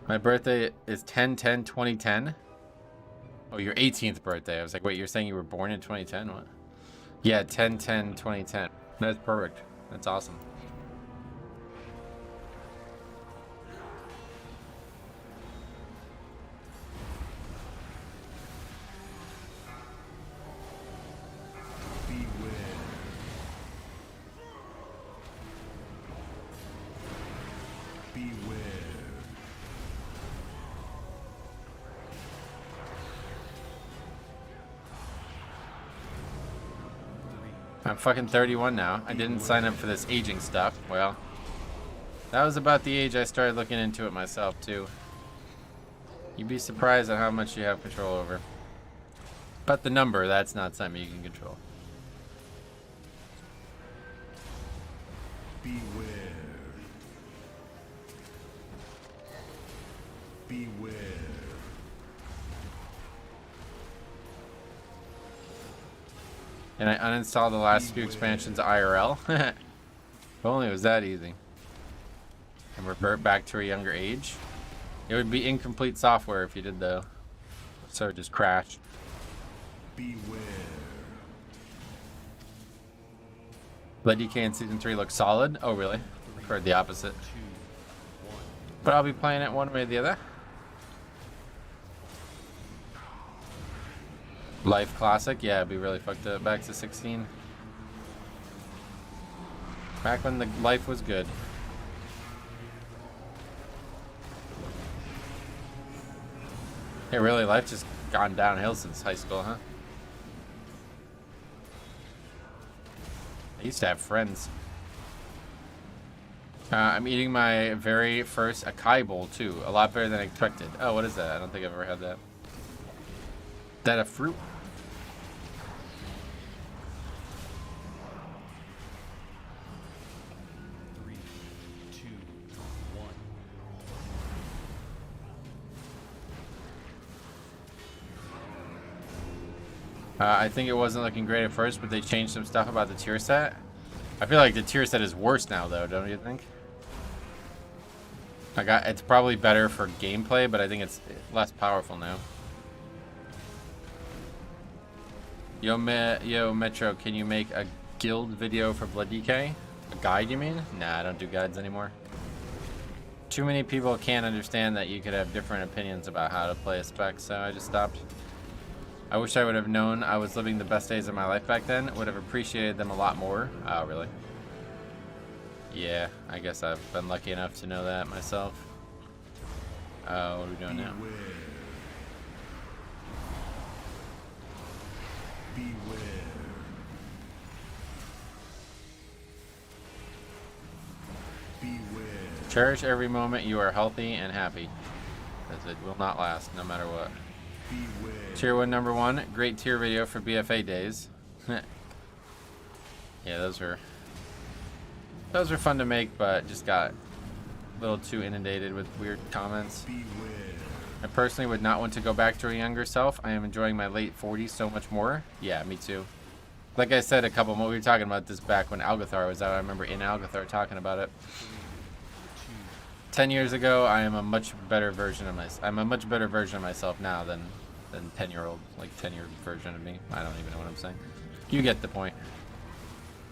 My birthday is 10/10/2010. Oh, your 18th birthday. I was like, wait, you're saying you were born in 2010? What? Yeah, 10/10/2010. That's perfect. That's awesome. I'm fucking 31 now. I didn't sign up for this aging stuff. Well, that was about the age I started looking into it myself, too. You'd be surprised at how much you have control over. But the number, that's not something you can control. Beware. Beware. And I uninstalled the last few expansions IRL. If only it was that easy. And revert back to a younger age. It would be incomplete software if you did though. So it just crashed. Beware. Blood DK in Season 3 looks solid. Oh really? I've heard the opposite. But I'll be playing it one way or the other. Life Classic, yeah, it'd be really fucked up. Back to 16. Back when the life was good. Hey, really, life just gone downhill since high school, huh? I used to have friends. I'm eating my very first acai bowl, too. A lot better than I expected. Oh, what is that? I don't think I've ever had that. Is that a fruit? I think it wasn't looking great at first, but they changed some stuff about the tier set. I feel like the tier set is worse now, though, don't you think? It's probably better for gameplay, but I think it's less powerful now. Yo, Metro, can you make a guild video for Blood DK? A guide, you mean? Nah, I don't do guides anymore. Too many people can't understand that you could have different opinions about how to play a spec, so I just stopped. I wish I would have known I was living the best days of my life back then. Would have appreciated them a lot more. Oh, really? Yeah, I guess I've been lucky enough to know that myself. What are we doing now? Beware. Beware. Cherish every moment you are healthy and happy, as it will not last no matter what. Beware. Tier 1 number 1, great tier video for BFA days. Yeah, those were fun to make, but just got a little too inundated with weird comments. Beware. I personally would not want to go back to a younger self. I am enjoying my late 40s so much more. Yeah, me too. Like I said, we were talking about this back when Algathar was out. I remember in Algathar talking about it. 10 years ago, I am a much better version of myself. I'm a much better version of myself now than 10-year-old, like 10-year version of me. I don't even know what I'm saying. You get the point.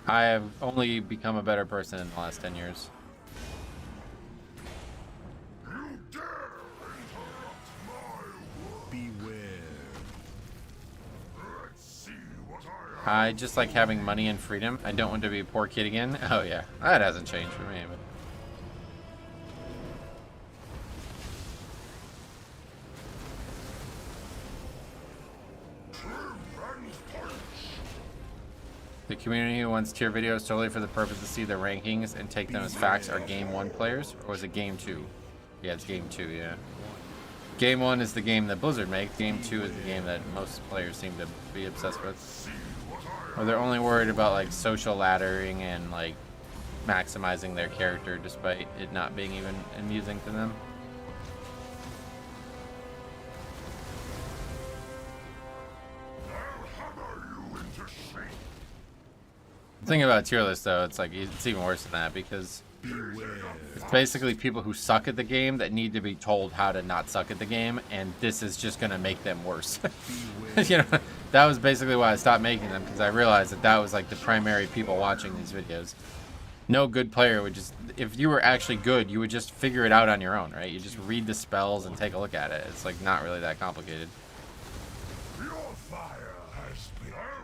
I have only become a better person in the last 10 years. You dare interrupt my world. Beware. Let's see what I have. I just like having money and freedom. I don't want to be a poor kid again. Oh yeah, that hasn't changed for me. But the community who wants tier videos solely for the purpose to see the rankings and take them as facts are Game 1 players, or was it Game 2? Yeah, it's Game 2, yeah. Game 1 is the game that Blizzard makes. Game 2 is the game that most players seem to be obsessed with. Or they're only worried about like social laddering and like maximizing their character despite it not being even amusing to them. The thing about tier list though, it's like it's even worse than that because it's basically people who suck at the game that need to be told how to not suck at the game, and this is just gonna make them worse. You know, that was basically why I stopped making them, because I realized that that was like the primary people watching these videos. No good player would just, if you were actually good, you would just figure it out on your own, right? You just read the spells and take a look at it. It's like not really that complicated.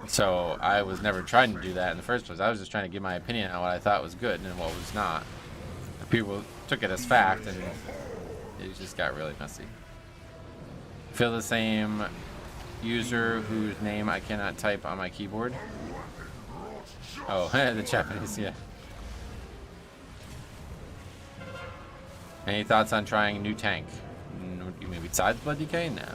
So I was never trying to do that in the first place. I was just trying to give my opinion on what I thought was good and what was not. People took it as fact, and it just got really messy. Feel the same user whose name I cannot type on my keyboard. Oh, the Japanese, yeah. Any thoughts on trying a new tank? You mean besides Blood DK? No.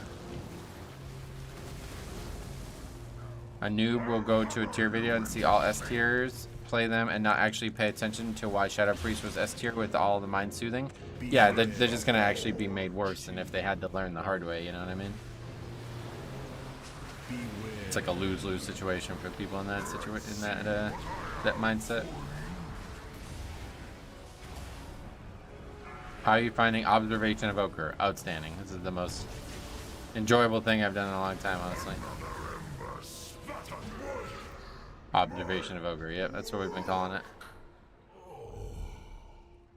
A noob will go to a tier video and see all S tiers, play them, and not actually pay attention to why Shadow Priest was S tier with all the mind soothing. Yeah, they're just gonna actually be made worse than if they had to learn the hard way. You know what I mean? It's like a lose-lose situation for people in that that mindset. How are you finding Observation Evoker? Outstanding. This is the most enjoyable thing I've done in a long time, honestly. Observation Evoker, yep, that's what we've been calling it.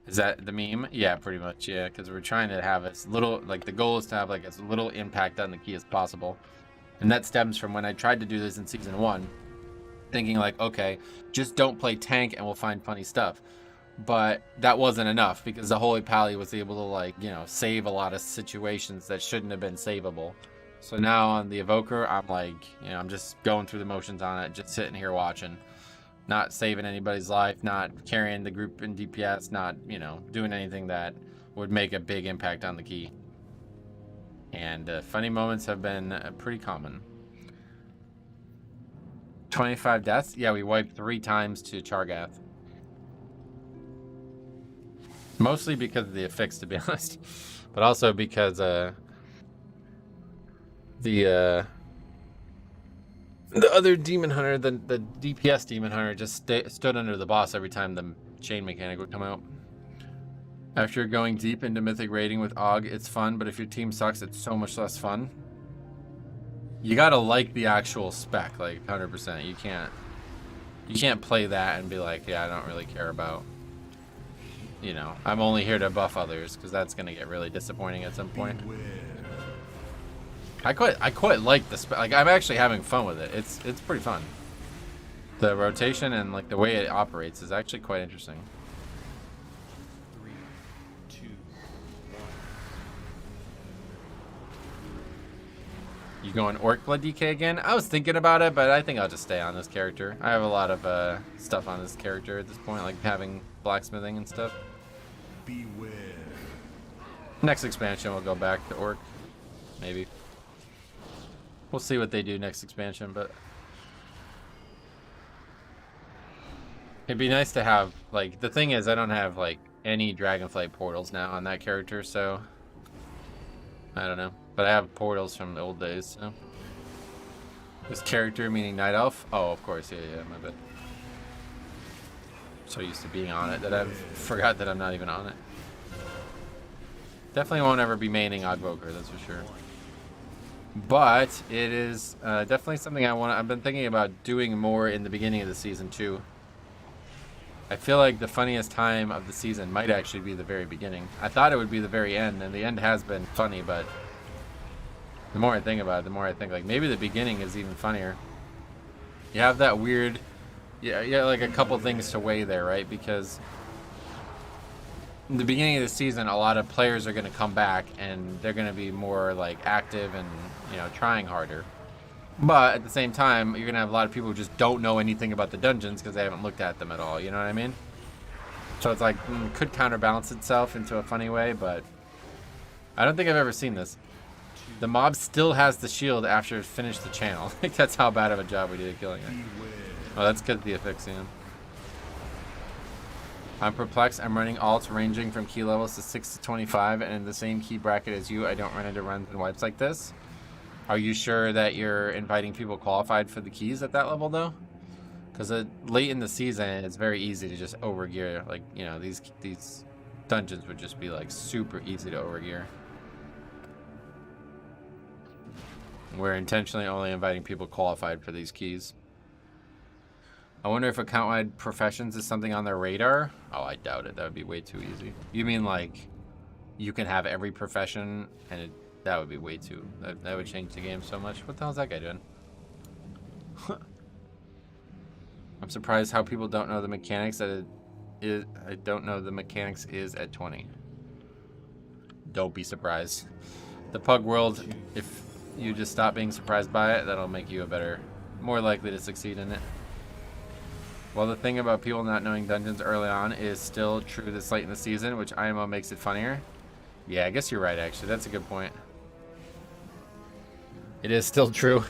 Is that the meme? Yeah, pretty much, yeah, because we're trying to have as little, like the goal is to have like as little impact on the key as possible. And that stems from when I tried to do this in Season 1, thinking like, okay, just don't play tank and we'll find funny stuff. But that wasn't enough because the Holy Pally was able to like, you know, save a lot of situations that shouldn't have been savable. So now on the Evoker, I'm like, you know, I'm just going through the motions on it, just sitting here watching. Not saving anybody's life, not carrying the group in DPS, not, you know, doing anything that would make a big impact on the key. And funny moments have been pretty common. 25 deaths? Yeah, we wiped 3 times to Chargath. Mostly because of the affix, to be honest. But also because the other demon hunter, the DPS demon hunter, just stood under the boss every time the chain mechanic would come out. After going deep into mythic raiding with Aug, it's fun, but if your team sucks, it's so much less fun. You gotta like the actual spec, like 100%. You can't play that and be like, yeah, I don't really care about, you know, I'm only here to buff others, because that's gonna get really disappointing at some point. I quite like the spec. Like, I'm actually having fun with it. It's pretty fun. The rotation and like the way it operates is actually quite interesting. 3, 2, 1. You going Orc Blood DK again? I was thinking about it, but I think I'll just stay on this character. I have a lot of stuff on this character at this point, like having blacksmithing and stuff. Beware. Next expansion we'll go back to Orc, maybe. We'll see what they do next expansion, but it'd be nice to have, like, the thing is I don't have like any Dragonflight portals now on that character, so I don't know. But I have portals from the old days, so. This character meaning Night Elf? Oh, of course, yeah, my bad. So used to being on it that I forgot that I'm not even on it. Definitely won't ever be maining Evoker, that's for sure. But it is definitely something I've been thinking about doing more in the beginning of the season too. I feel like the funniest time of the season might actually be the very beginning. I thought it would be the very end, and the end has been funny, but the more I think about it, the more I think like maybe the beginning is even funnier. You have that weird, yeah, like a couple things to weigh there, right? Because in the beginning of the season, a lot of players are going to come back and they're going to be more like active and, you know, trying harder. But at the same time, you're going to have a lot of people who just don't know anything about the dungeons because they haven't looked at them at all. You know what I mean? So it's like, could counterbalance itself into a funny way, but I don't think I've ever seen this. The mob still has the shield after it finished the channel. Like, that's how bad of a job we did at killing it. Oh, that's because of the Asphyxian. I'm perplexed. I'm running alts ranging from key levels to 6 to 25, and in the same key bracket as you, I don't run into runs and wipes like this. Are you sure that you're inviting people qualified for the keys at that level, though? Because late in the season, it's very easy to just overgear. Like, you know, these dungeons would just be, like, super easy to overgear. We're intentionally only inviting people qualified for these keys. I wonder if account-wide professions is something on their radar. Oh, I doubt it. That would be way too easy. You mean like you can have every profession and that would be way too... That would change the game so much. What the hell's that guy doing? I'm surprised how people don't know the mechanics that it is. I don't know the mechanics is at 20. Don't be surprised. The pug world, if you just stop being surprised by it, that'll make you more likely to succeed in it. Well, the thing about people not knowing dungeons early on is still true this late in the season, which IMO makes it funnier. Yeah, I guess you're right, actually. That's a good point. It is still true.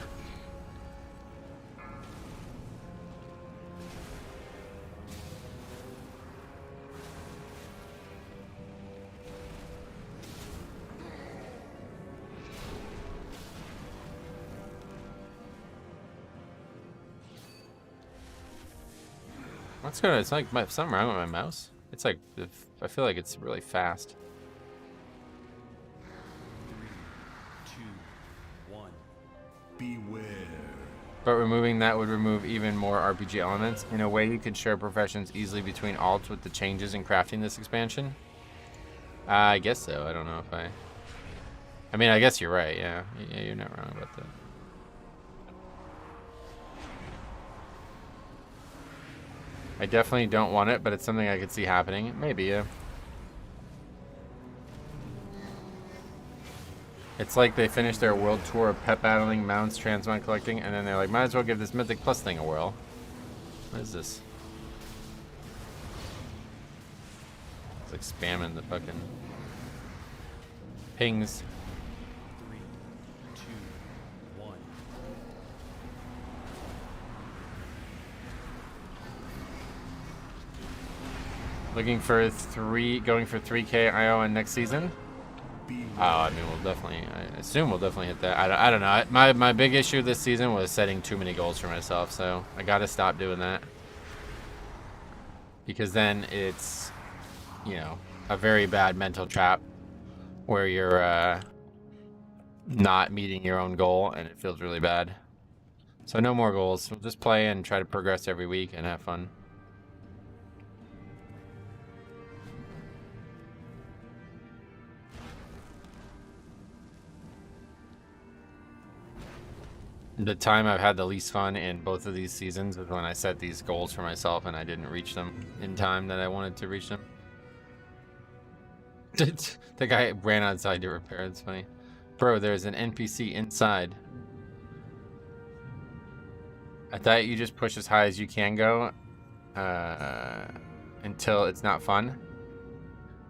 What's going on? It's like something wrong with my mouse. It's like, I feel like it's really fast. 3, 2, 1. Beware. But removing that would remove even more RPG elements. In a way, you could share professions easily between alts with the changes in crafting this expansion. I guess so. I don't know if I mean, I guess you're right. Yeah, you're not wrong about that. I definitely don't want it, but it's something I could see happening. Maybe, yeah. It's like they finished their world tour of pet battling, mounts, transmog collecting, and then they're like, might as well give this Mythic Plus thing a whirl. What is this? It's like spamming the fucking pings. 3, 2, 1. Looking for going for 3K IO on next season. Oh, I mean, I assume we'll definitely hit that. I don't know. My big issue this season was setting too many goals for myself, so I gotta stop doing that. Because then it's, you know, a very bad mental trap where you're not meeting your own goal and it feels really bad. So no more goals. We'll just play and try to progress every week and have fun. The time I've had the least fun in both of these seasons is when I set these goals for myself and I didn't reach them in time that I wanted to reach them. The guy ran outside to repair. It's funny. Bro, there's an NPC inside. I thought you just push as high as you can go until it's not fun.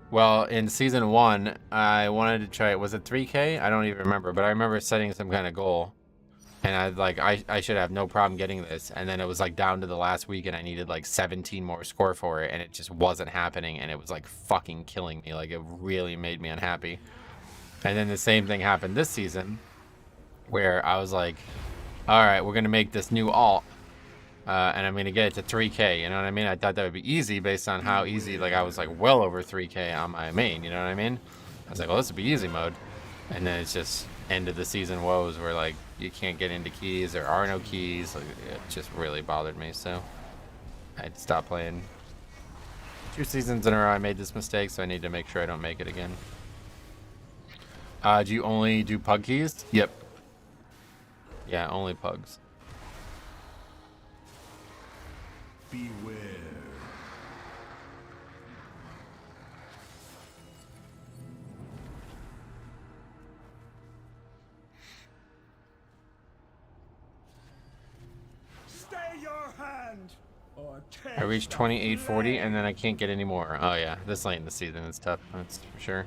Well, in season 1, I wanted to try it. Was it 3K? I don't even remember, but I remember setting some kind of goal. And I should have no problem getting this. And then it was like down to the last week and I needed like 17 more score for it. And it just wasn't happening. And it was like fucking killing me. Like it really made me unhappy. And then the same thing happened this season where I was like, all right, we're going to make this new alt. And I'm going to get it to 3K. You know what I mean? I thought that would be easy based on how easy, like I was like well over 3K on my main. You know what I mean? I was like, well, this would be easy mode. And then it's just end of the season woes where like you can't get into keys, there are no keys. Like, it just really bothered me, so I had to stop playing. 2 seasons in a row I made this mistake, so I need to make sure I don't make it again. Do you only do pug keys? Yep. Yeah, only pugs. Beware. I reached 2840 and then I can't get any more. Oh yeah, this late in the season is tough, that's for sure.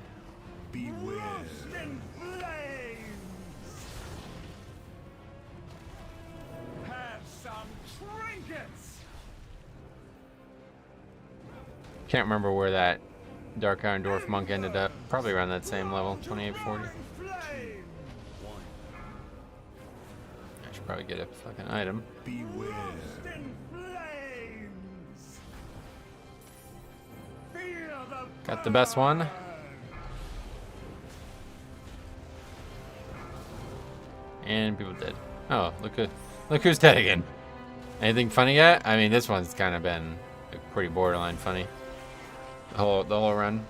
Beware. Can't remember where that Dark Iron Dwarf Monk ended up. Probably around that same level, 2840. I should probably get a fucking item. Beware. Got the best one. And people dead. Oh, look who's dead again. Anything funny yet? I mean, this one's kind of been pretty borderline funny. The whole run.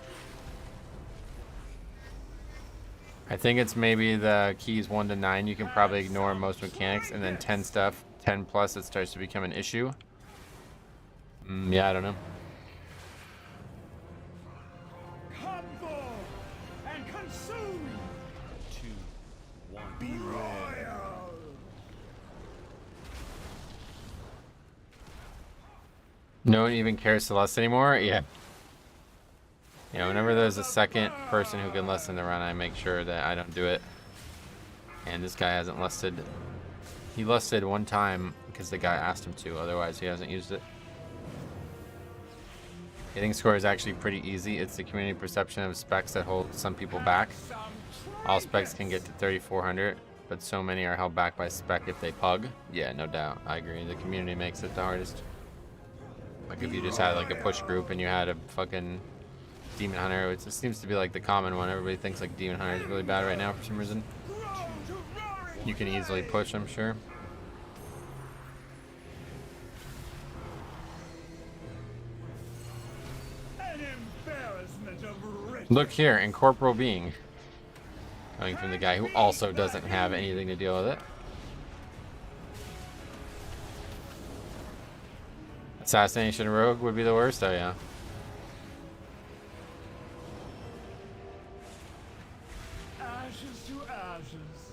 I think it's maybe the keys 1 to 9. You can probably ignore most mechanics, and then 10 stuff, 10 plus, it starts to become an issue. Yeah, I don't know. Come forth and consume. 2, 1. Beware. No one even cares to lust anymore? Yeah. Yeah, whenever there's a second person who can lust in the run, I make sure that I don't do it. And this guy hasn't lusted. He lusted one time because the guy asked him to, otherwise he hasn't used it. Hitting score is actually pretty easy. It's the community perception of specs that hold some people back. All specs can get to 3,400, but so many are held back by spec if they pug. Yeah, no doubt. I agree. The community makes it the hardest. Like if you just had like a push group and you had a fucking Demon Hunter, which seems to be like the common one. Everybody thinks like Demon Hunter is really bad right now for some reason. You can easily push, I'm sure. Look here, incorporeal being. Coming from the guy who also doesn't have anything to deal with it. Assassination Rogue would be the worst, oh yeah. Ashes to ashes.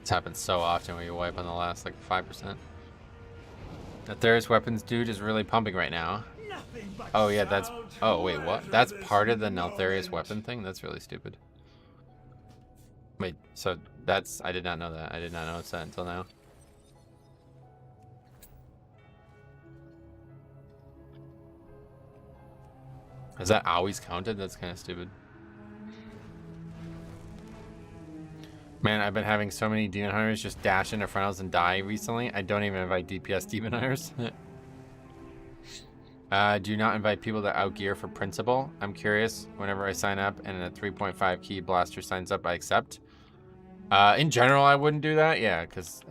It's happened so often where you wipe on the last like 5%. The Theris weapons dude is really pumping right now. Oh yeah, that's, oh wait, what? That's part of the Neltharius weapon thing? That's really stupid. Wait, so that's, I did not know that. I did not know it's that until now. Is that always counted? That's kind of stupid. Man, I've been having so many Demon Hunters just dash into frontals and die recently. I don't even invite DPS Demon Hunters. Do not invite people that outgear for principle. I'm curious. Whenever I sign up and a 3.5 key blaster signs up, I accept. In general, I wouldn't do that. Yeah, because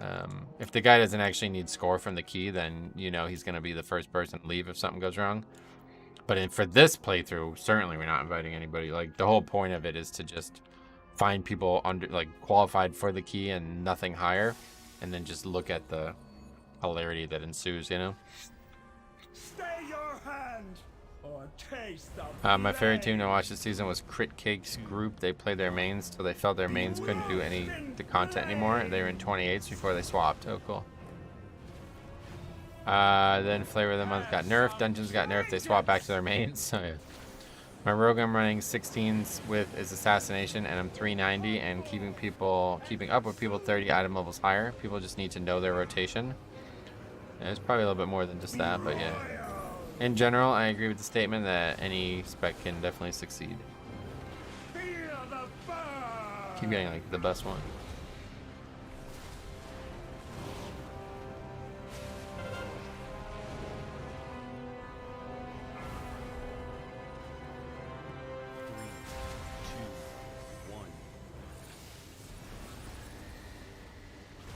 if the guy doesn't actually need score from the key, then you know he's going to be the first person to leave if something goes wrong. But for this playthrough, certainly we're not inviting anybody. Like the whole point of it is to just find people under like qualified for the key and nothing higher, and then just look at the hilarity that ensues. You know. Stay your hand or taste the My favorite team to watch this season was Crit Cake's group. They played their mains till they felt their mains couldn't do the content anymore. They were in 28s before they swapped. Oh, cool. Then Flavor of the Month got nerfed. Dungeons got nerfed. They swapped back to their mains. So yeah. My rogue I'm running 16s with is Assassination, and I'm 390 and keeping up with people 30 item levels higher. People just need to know their rotation. And it's probably a little bit more than just that, but yeah. In general, I agree with the statement that any spec can definitely succeed. Keep getting like the best one.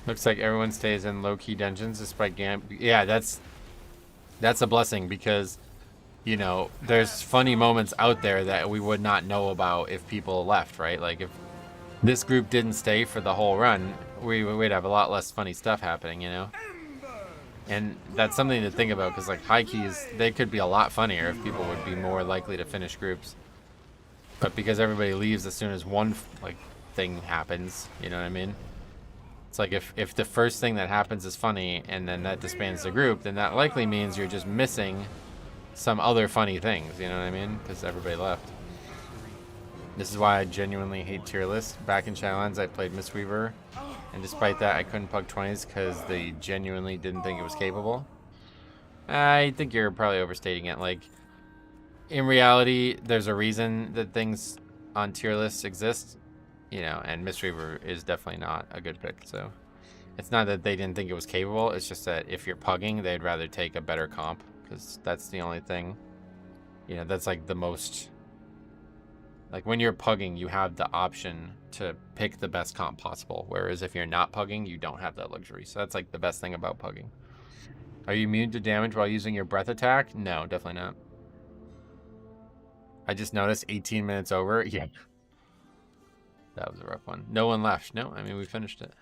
Looks like everyone stays in low-key dungeons despite yeah, that's a blessing because, you know, there's funny moments out there that we would not know about if people left, right? Like if this group didn't stay for the whole run, we'd have a lot less funny stuff happening, you know? And that's something to think about because like high keys, they could be a lot funnier if people would be more likely to finish groups. But because everybody leaves as soon as one like thing happens, you know what I mean? It's like if the first thing that happens is funny and then that disbands the group, then that likely means you're just missing some other funny things, you know what I mean? Because everybody left. This is why I genuinely hate tier lists. Back in Shadowlands, I played Mistweaver And despite that, I couldn't pug 20s because they genuinely didn't think it was capable. I think you're probably overstating it. Like, in reality, there's a reason that things on tier lists exist, you know, and Mistweaver is definitely not a good pick. So it's not that they didn't think it was capable. It's just that if you're pugging, they'd rather take a better comp because that's the only thing, you know, that's like the most, like when you're pugging, you have the option to pick the best comp possible. Whereas if you're not pugging, you don't have that luxury. So that's like the best thing about pugging. Are you immune to damage while using your breath attack? No, definitely not. I just noticed 18 minutes over. Yeah. That was a rough one. No one left. No, I mean, we finished it.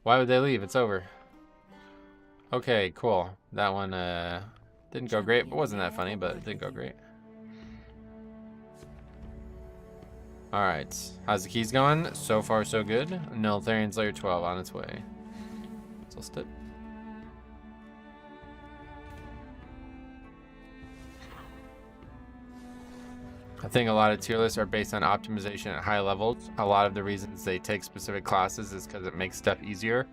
Why would they leave? It's over. Okay, cool. That one didn't go great. It wasn't that funny, but it did go great. Alright. How's the keys going? So far, so good. Niltharian's layer 12 on its way. So let's do. I think a lot of tier lists are based on optimization at high levels. A lot of the reasons they take specific classes is because it makes stuff easier.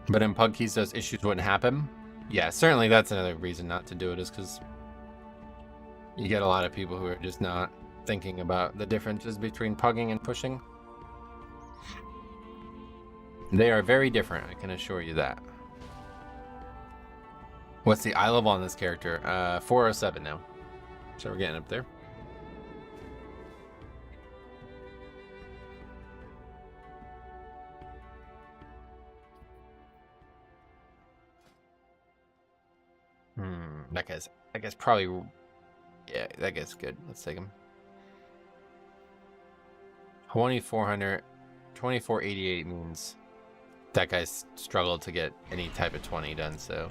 But in pug keys, those issues wouldn't happen. Yeah, certainly that's another reason not to do it, is because you get a lot of people who are just not thinking about the differences between pugging and pushing. They are very different, I can assure you that. What's the eye level on this character? 407 now. So we're getting up there. That guy's probably, yeah, that guy's good. Let's take him. 2400, 2488 means that guy's struggled to get any type of 20 done, so.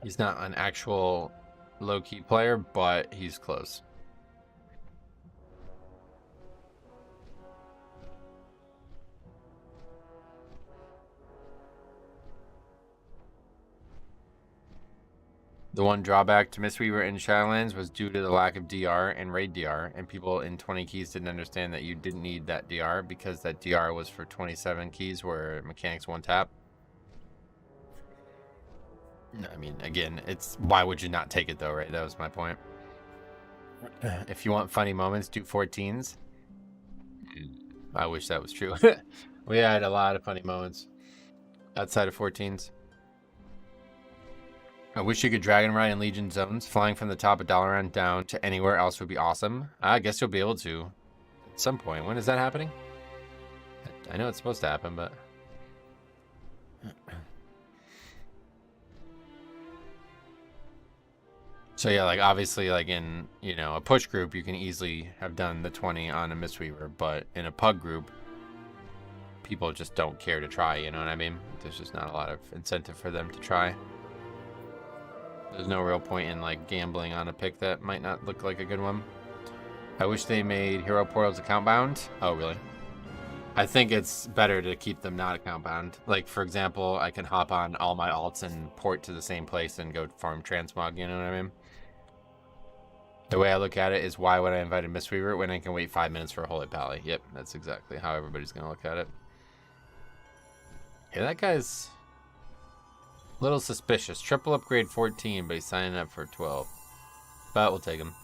He's not an actual low-key player, but he's close. The one drawback to Mistweaver in Shadowlands was due to the lack of DR and raid DR, and people in 20 keys didn't understand that you didn't need that DR because that DR was for 27 keys where mechanics one tap. I mean, again, it's why would you not take it though, right? That was my point. If you want funny moments, do 14s. I wish that was true. We had a lot of funny moments outside of 14s. I wish you could Dragon Ride in Legion zones. Flying from the top of Dalaran down to anywhere else would be awesome. I guess you'll be able to at some point. When is that happening? I know it's supposed to happen, but... So yeah, like obviously like in, you know, a push group, you can easily have done the 20 on a Mistweaver, but in a pug group, people just don't care to try, you know what I mean? There's just not a lot of incentive for them to try. There's no real point in like gambling on a pick that might not look like a good one. I wish they made hero portals account bound. Oh, really? I think it's better to keep them not account bound. Like, for example, I can hop on all my alts and port to the same place and go farm transmog, you know what I mean? The way I look at it is, why would I invite a Mistweaver when I can wait 5 minutes for a Holy Pally? Yep, that's exactly how everybody's going to look at it. Yeah, that guy's a little suspicious. Triple upgrade 14, but he's signing up for 12. But we'll take him.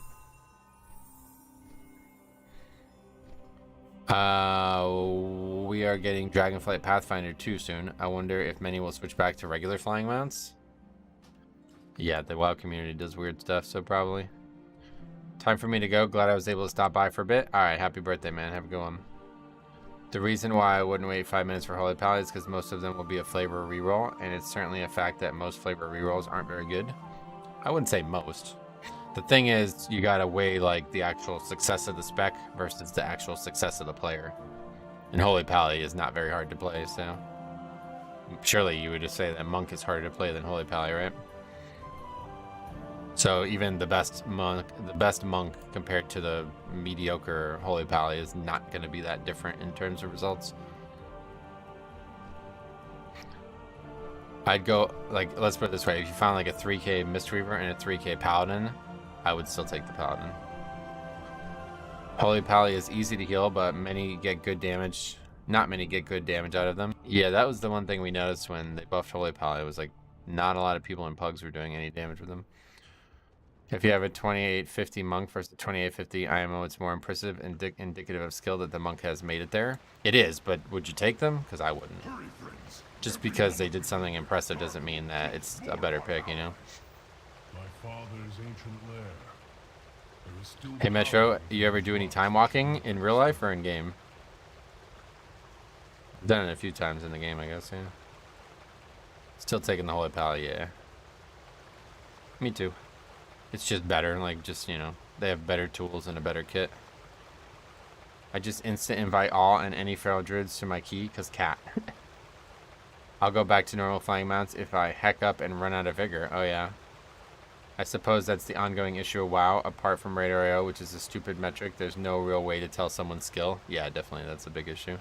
We are getting Dragonflight Pathfinder 2 soon. I wonder if many will switch back to regular flying mounts. Yeah, the WoW community does weird stuff, so probably. Time for me to go. Glad I was able to stop by for a bit. Alright, happy birthday, man. Have a good one. The reason why I wouldn't wait 5 minutes for Holy Pally is because most of them will be a flavor reroll, and it's certainly a fact that most flavor rerolls aren't very good. I wouldn't say most. The thing is, you gotta weigh like the actual success of the spec versus the actual success of the player. And Holy Pally is not very hard to play, so surely you would just say that Monk is harder to play than Holy Pally, right? So even the best monk compared to the mediocre Holy Pally is not going to be that different in terms of results. I'd go, like, let's put it this way. If you found like a 3k Mistweaver and a 3k Paladin, I would still take the Paladin. Holy Pally is easy to heal, but many get good damage. Not many get good damage out of them. Yeah, that was the one thing we noticed when they buffed Holy Pally. It was like not a lot of people in Pugs were doing any damage with them. If you have a 2850 monk versus 2850 IMO, it's more impressive and indicative of skill that the monk has made it there. It is, but would you take them? Because I wouldn't. Just because they did something impressive doesn't mean that it's a better pick, you know? My father's ancient lair. There is still Hey Metro, you ever do any time walking in real life or in game? I've done it a few times in the game, I guess, yeah. Still taking the Holy Pally, yeah. Me too. It's just better, like, just, you know, they have better tools and a better kit. I just instant invite all and any feral druids to my key, because cat. I'll go back to normal flying mounts if I heck up and run out of vigor. Oh, yeah. I suppose that's the ongoing issue of WoW, apart from Radar AO, which is a stupid metric. There's no real way to tell someone's skill. Yeah, definitely, that's a big issue.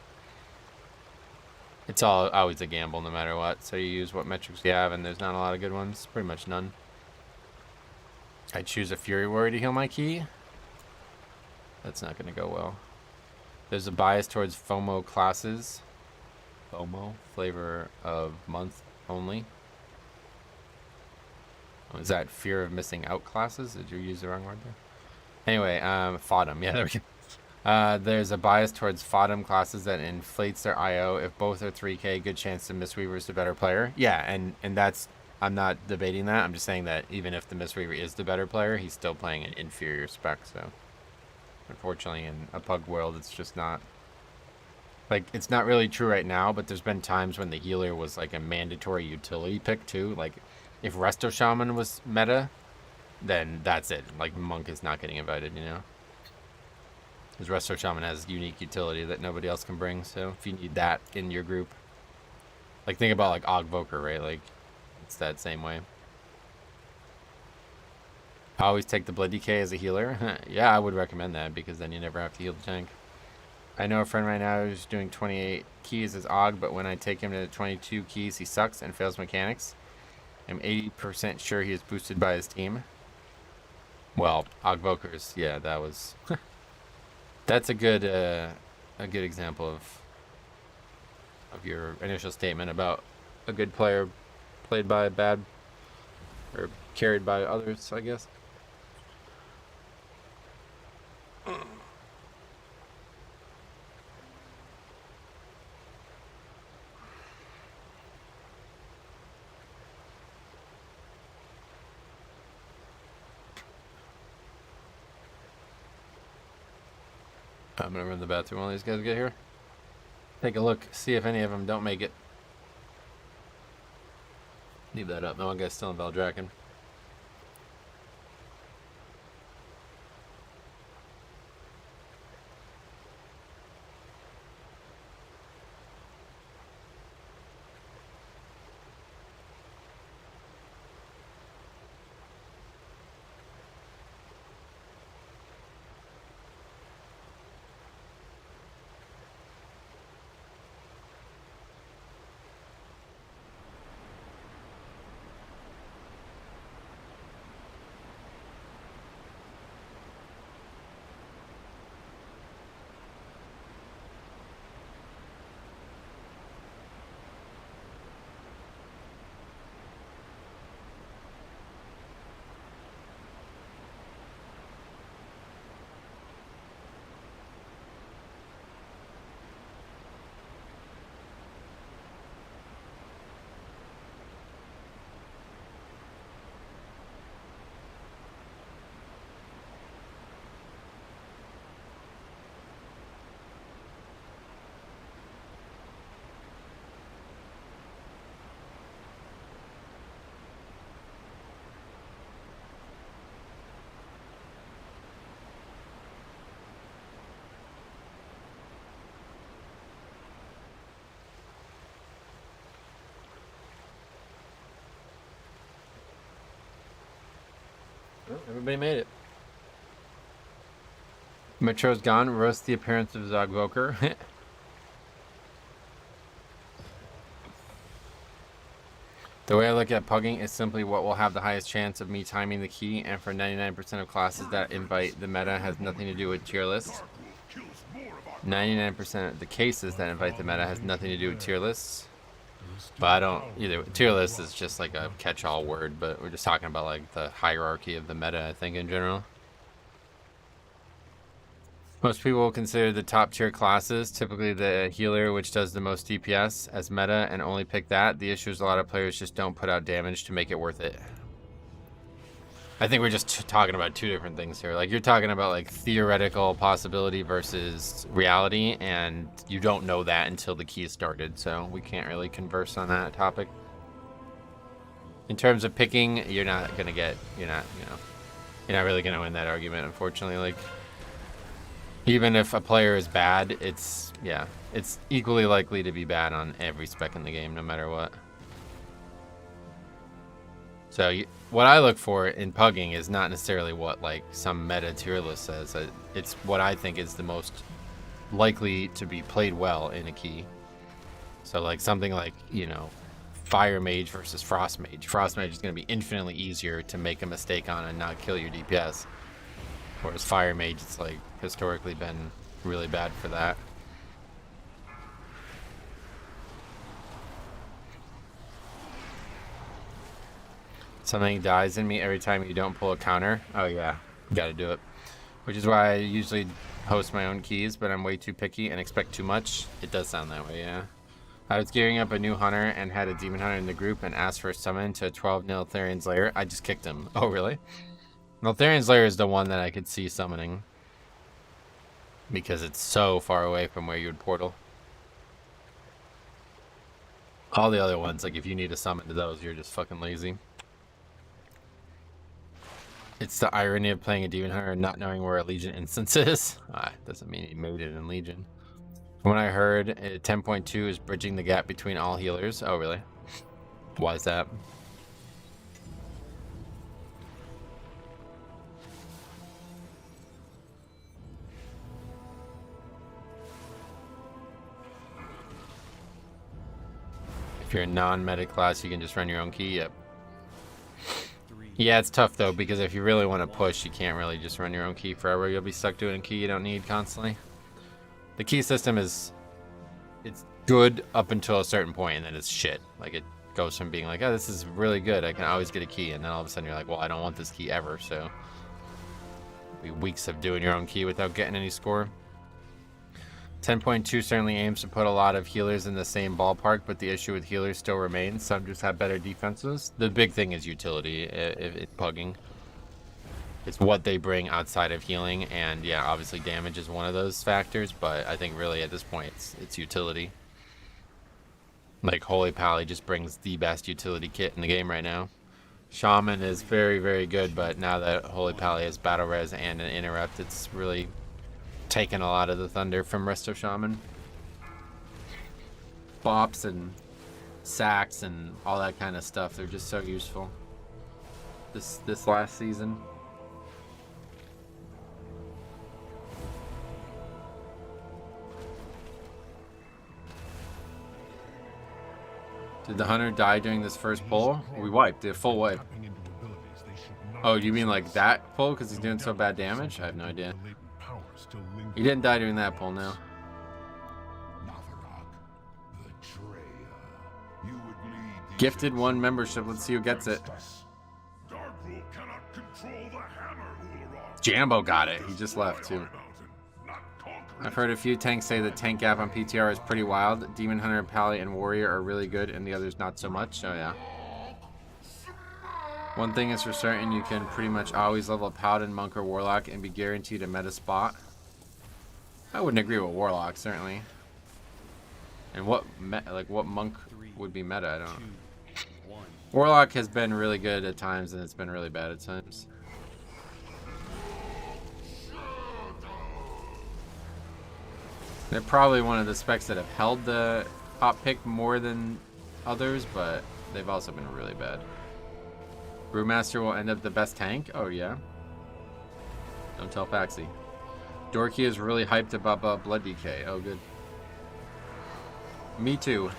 It's always a gamble no matter what, so you use what metrics you have, and there's not a lot of good ones. Pretty much none. I choose a Fury Warrior to heal my key. That's not going to go well. There's a bias towards FOMO classes. FOMO, flavor of month only. Oh, is that fear of missing out classes? Did you use the wrong word there? Anyway, FODM. Yeah, there we go. There's a bias towards FODM classes that inflates their IO. If both are 3k, good chance the Mistweaver is the better player. Yeah, and that's... I'm not debating that. I'm just saying that even if the Mistweaver is the better player, he's still playing an inferior spec, so... Unfortunately, in a Pug world, it's just not... Like, it's not really true right now, but there's been times when the healer was, like, a mandatory utility pick, too. Like, if Resto Shaman was meta, then that's it. Like, Monk is not getting invited, you know? Because Resto Shaman has unique utility that nobody else can bring, so if you need that in your group... Like, think about, like, Evoker, right? Like... It's that same way. I always take the Blood DK as a healer. Yeah, I would recommend that because then you never have to heal the tank. I know a friend right now who's doing 28 keys as Aug, but when I take him to 22 keys, he sucks and fails mechanics. I'm 80% sure he is boosted by his team. Well, Ogvokers, yeah, that was... That's a good example of your initial statement about a good player played by bad, or carried by others, I guess. I'm gonna run to the bathroom while these guys get here. Take a look, see if any of them don't make it. Leave that up. No one guy's still in Valdraken. Well, everybody made it. Metro's gone. Roast the appearance of Zogvoker. The way I look at pugging is simply what will have the highest chance of me timing the key, and for 99% of classes that invite the meta has nothing to do with tier lists. 99% of the cases that invite the meta has nothing to do with tier lists. But I don't either. Tier list is just like a catch-all word, but we're just talking about like the hierarchy of the meta, I think, in general. Most people will consider the top tier classes, typically the healer, which does the most DPS, as meta and only pick that. The issue is a lot of players just don't put out damage to make it worth it. I think we're just talking about two different things here. Like, you're talking about like theoretical possibility versus reality, and you don't know that until the key is started, so we can't really converse on that topic. In terms of picking, you're not really gonna win that argument, unfortunately. Like, even if a player is bad, it's equally likely to be bad on every spec in the game, no matter what. So what I look for in pugging is not necessarily what like some meta tier list says. It's what I think is the most likely to be played well in a key. So like something like, you know, Fire Mage versus Frost Mage. Frost Mage is going to be infinitely easier to make a mistake on and not kill your DPS. Whereas Fire Mage, it's like historically been really bad for that. Something dies in me every time you don't pull a counter. Oh yeah, gotta do it. Which is why I usually host my own keys, but I'm way too picky and expect too much. It does sound that way, yeah. I was gearing up a new hunter and had a demon hunter in the group and asked for a summon to 12 Neltharion's Lair. I just kicked him. Oh really? Neltharion's Lair is the one that I could see summoning, because it's so far away from where you would portal. All the other ones, like if you need a summon to those, you're just fucking lazy. It's the irony of playing a demon hunter and not knowing where a legion instance is. Doesn't mean he made it in legion. When I heard 10.2 is bridging the gap between all healers. Oh really? Why is that? If you're a non-meta class, you can just run your own key. Yep. Yeah, it's tough though, because if you really want to push, you can't really just run your own key forever. You'll be stuck doing a key you don't need constantly. The key system it's good up until a certain point, and then it's shit. Like, it goes from being like, oh, this is really good, I can always get a key, and then all of a sudden you're like, well, I don't want this key ever, so it'll be weeks of doing your own key without getting any score. 10.2 certainly aims to put a lot of healers in the same ballpark, but the issue with healers still remains. Some just have better defenses. The big thing is utility, pugging. It's what they bring outside of healing, and yeah, obviously damage is one of those factors, but I think really at this point it's utility. Like, Holy Pally just brings the best utility kit in the game right now. Shaman is very, very good, but now that Holy Pally has battle res and an interrupt, it's really taken a lot of the thunder from Resto Shaman. Bops and sacks and all that kind of stuff, they're just so useful this last season. Did the hunter die during this first pull? We wiped, did a full wipe. Oh, you mean like that pull because he's doing so bad damage? I have no idea. He didn't die during that pull, no. Gifted 1 membership. Let's see who gets it. Jambo got it. He just left too. I've heard a few tanks say the tank gap on PTR is pretty wild. Demon Hunter, Pally, and Warrior are really good, and the others not so much. Oh yeah. One thing is for certain, you can pretty much always level a Paladin, Monk, or Warlock and be guaranteed a meta spot. I wouldn't agree with Warlock, certainly. And what Monk would be meta, I don't know. Warlock has been really good at times, and it's been really bad at times. They're probably one of the specs that have held the top pick more than others, but they've also been really bad. Brewmaster will end up the best tank? Oh yeah. Don't tell Paxi. Dorky is really hyped about Blood DK. Oh good. Me too.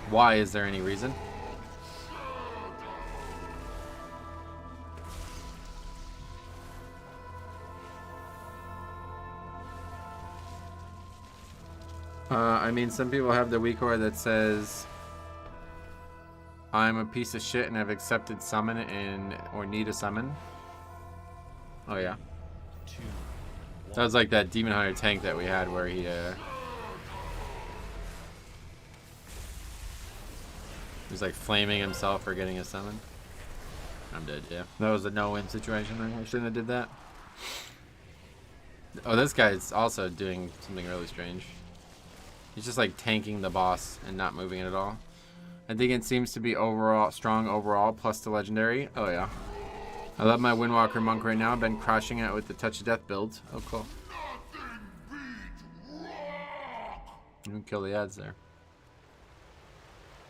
Why? Is there any reason? I mean, some people have the weak that says, I'm a piece of shit and have accepted summon or need a summon. Oh yeah. 2, That was like that Demon Hunter tank that we had where he was like flaming himself for getting a summon. I'm dead, yeah. That was a no-win situation. I shouldn't have did that. Oh, this guy's also doing something really strange. He's just like tanking the boss and not moving it at all. I think it seems to be overall strong overall, plus the legendary. Oh yeah. I love my Windwalker monk right now. I've been crushing it with the Touch of Death build. Oh cool. You can kill the ads there.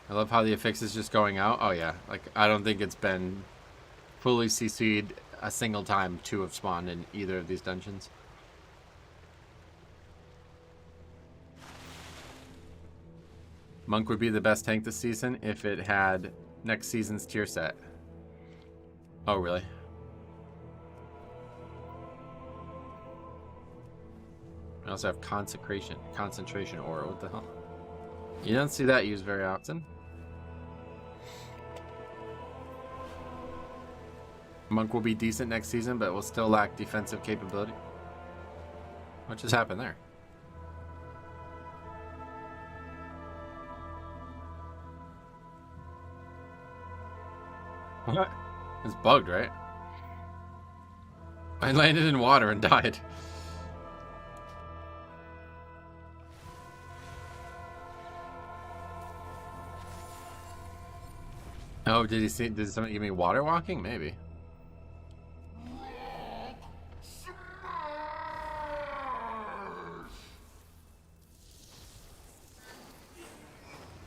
I love how the affix is just going out. Oh yeah. Like I don't think it's been fully CC'd a single time to have spawned in either of these dungeons. Monk would be the best tank this season if it had next season's tier set. Oh, really? I also have concentration aura. What the hell? You don't see that used very often. Monk will be decent next season, but will still lack defensive capability. What just happened there? What? It's bugged, right? I landed in water and died. Oh, did somebody give me water walking? Maybe.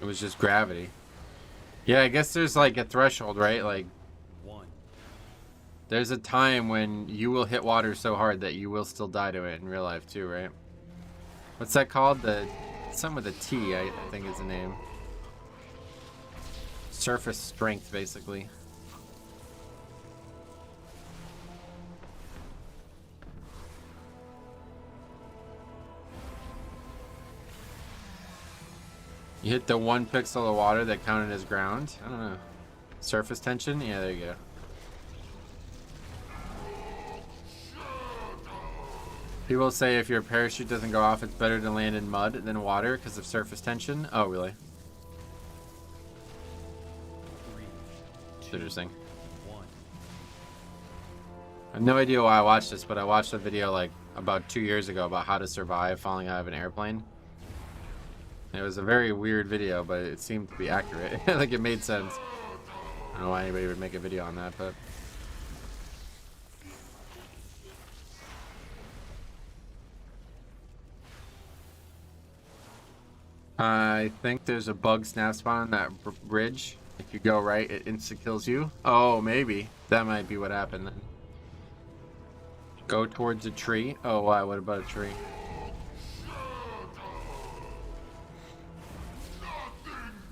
It was just gravity. Yeah, I guess there's like a threshold, right? Like 1. there's a time when you will hit water so hard that you will still die to it in real life too, right? What's that called? Something with a T, I think is the name. Surface strength, basically. You hit the 1 pixel of water that counted as ground? I don't know. Surface tension? Yeah, there you go. People say if your parachute doesn't go off, it's better to land in mud than water because of surface tension. Oh, really? 3, It's 2, interesting. 1. I have no idea why I watched this, but I watched a video like about 2 years ago about how to survive falling out of an airplane. It was a very weird video, but it seemed to be accurate. Like it made sense. I don't know why anybody would make a video on that, but I think there's a bug snap spawn on that bridge. If you go right, it insta kills you. Oh, maybe that might be what happened then. Go towards a tree. Oh, why? What about a tree?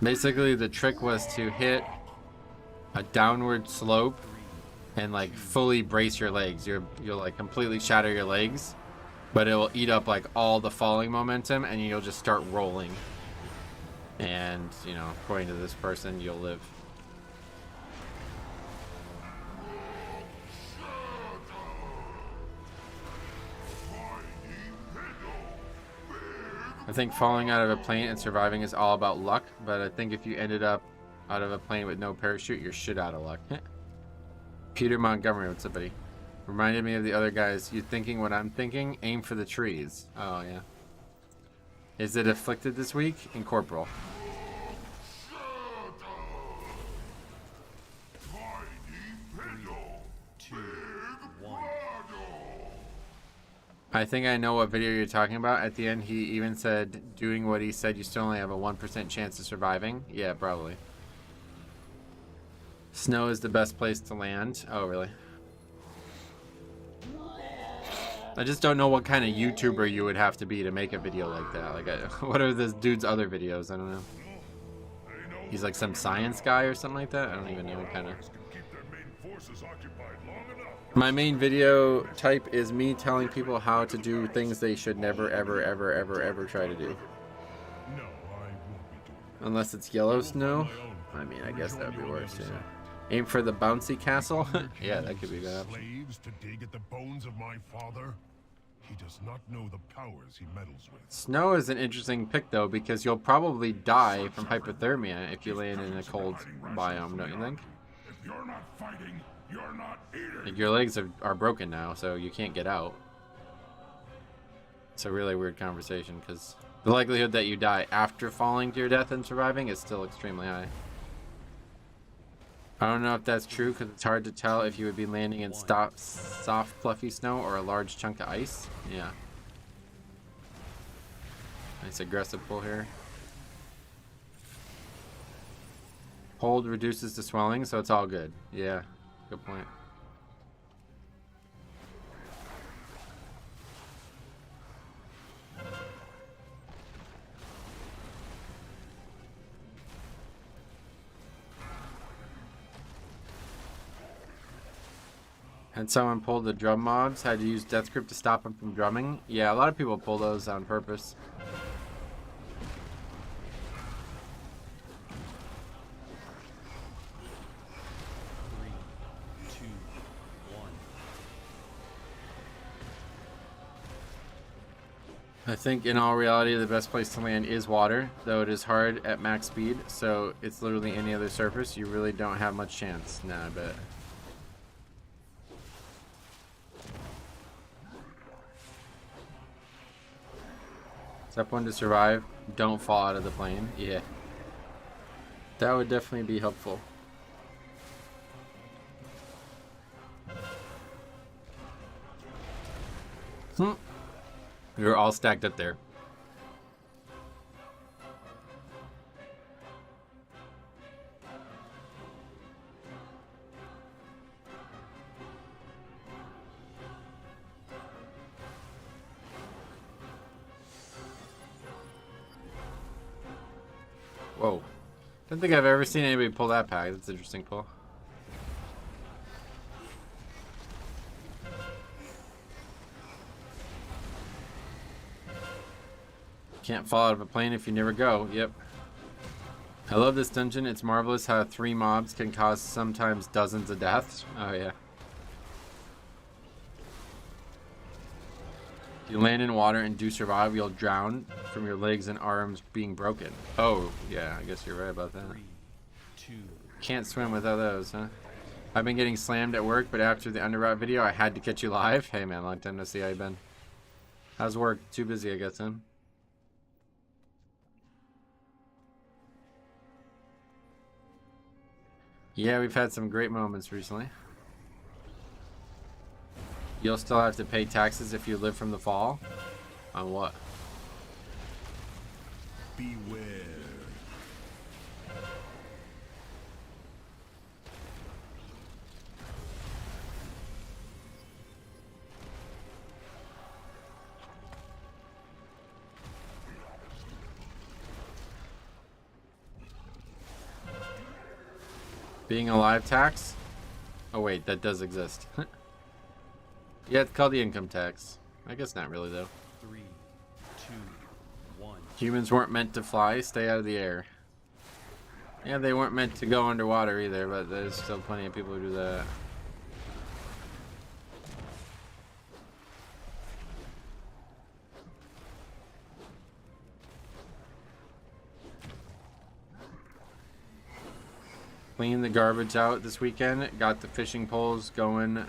Basically, the trick was to hit a downward slope and like fully brace your legs. You'll like completely shatter your legs, but it will eat up like all the falling momentum, and you'll just start rolling. And you know, according to this person, you'll live. I think falling out of a plane and surviving is all about luck, but I think if you ended up out of a plane with no parachute, you're shit out of luck. Peter Montgomery, what's up, buddy? Reminded me of the other guys. You thinking what I'm thinking? Aim for the trees. Oh, yeah. Is it afflicted this week? In Corporal. I think I know what video you're talking about. At the end, he even said, doing what he said, you still only have a 1% chance of surviving. Yeah, probably. Snow is the best place to land. Oh, really? I just don't know what kind of YouTuber you would have to be to make a video like that. Like, what are this dude's other videos? I don't know. He's like some science guy or something like that? I don't even know what kind of... My main video type is me telling people how to do things they should never, ever, ever, ever, ever try to do. No, I won't be doing that. Unless it's yellow I will find snow. my own I mean, I path and guess that would rejoin be you on the worse, other yeah. side. Aim for the bouncy castle? Your Yeah, king that could be a good uses option. slaves to dig at the bones of my father. He does not know the powers he meddles with. Snow is an interesting pick, though, because you'll probably die from hypothermia if you land in a cold biome, don't you think? If you're not fighting, you're not eating. Like, your legs are broken now, so you can't get out. It's a really weird conversation, because the likelihood that you die after falling to your death and surviving is still extremely high. I don't know if that's true, because it's hard to tell if you would be landing in soft, fluffy snow or a large chunk of ice. Yeah. Nice aggressive pull here. Hold reduces the swelling, so it's all good. Yeah, good point. And someone pulled the drum mobs, had to use death grip to stop them from drumming. Yeah, a lot of people pull those on purpose. Three, two, one. I think in all reality, the best place to land is water, though it is hard at max speed, so it's literally any other surface. You really don't have much chance. Nah, I bet. Step 1 to survive, don't fall out of the plane. Yeah. That would definitely be helpful. You're all stacked up there. Whoa. Don't think I've ever seen anybody pull that pack. That's an interesting pull. Can't fall out of a plane if you never go. Yep. I love this dungeon. It's marvelous how 3 mobs can cause sometimes dozens of deaths. Oh, yeah. If you land in water and do survive, you'll drown from your legs and arms being broken. Oh, yeah, I guess you're right about that. 3, 2. Can't swim without those, huh? I've been getting slammed at work, but after the underroute video, I had to catch you live. Hey, man, long time no see. How you been? How's work? Too busy, I guess, huh? Yeah, we've had some great moments recently. You'll still have to pay taxes if you live from the fall? On what? Beware. Being alive tax? Oh wait, that does exist. Yeah, it's called the income tax. I guess not really though. 3, 2, 1. Humans weren't meant to fly, stay out of the air. Yeah, they weren't meant to go underwater either, but there's still plenty of people who do that. Clean the garbage out this weekend. Got the fishing poles going.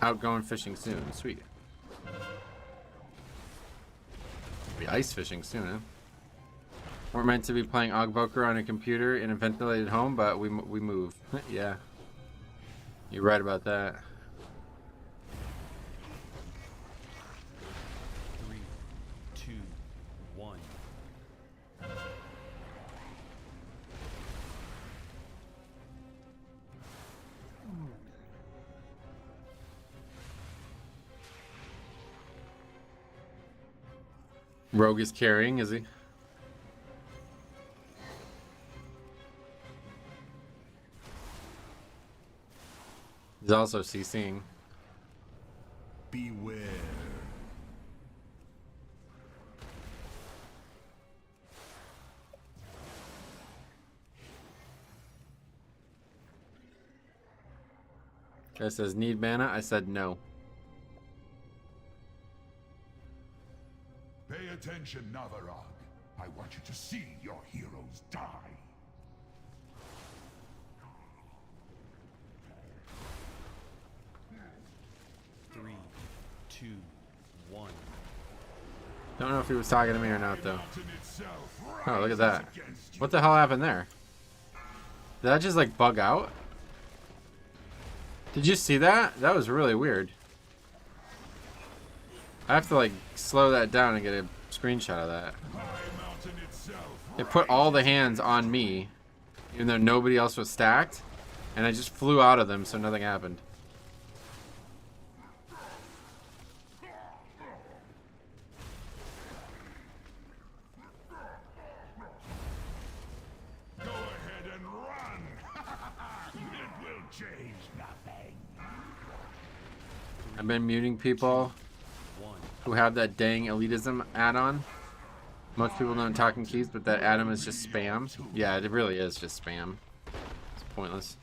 Out going fishing soon. Sweet. Be ice fishing soon, huh? We're meant to be playing Evoker on a computer in a ventilated home, but we move. Yeah. You're right about that. 3, 2, 1. Rogue is carrying, is he? He's also CCing. Beware. Guy says, need mana? I said no. Pay attention, Navarag. I want you to see your heroes die. 3, 2, 1. Don't know if he was talking to me or not, though. Mountain itself Oh, look at rises that. against you. What the hell happened there? Did that just, like, bug out? Did you see that? That was really weird. I have to, like, slow that down and get a screenshot of that. High Mountain itself It put all the hands on me, even though nobody else was stacked, and I just flew out of them, so nothing happened. Go ahead and run. It will change nothing. I've been muting people 1. who have that dang elitism add-on. Most people don't talk in keys, but that add-on is just spam. Yeah, it really is just spam. It's pointless.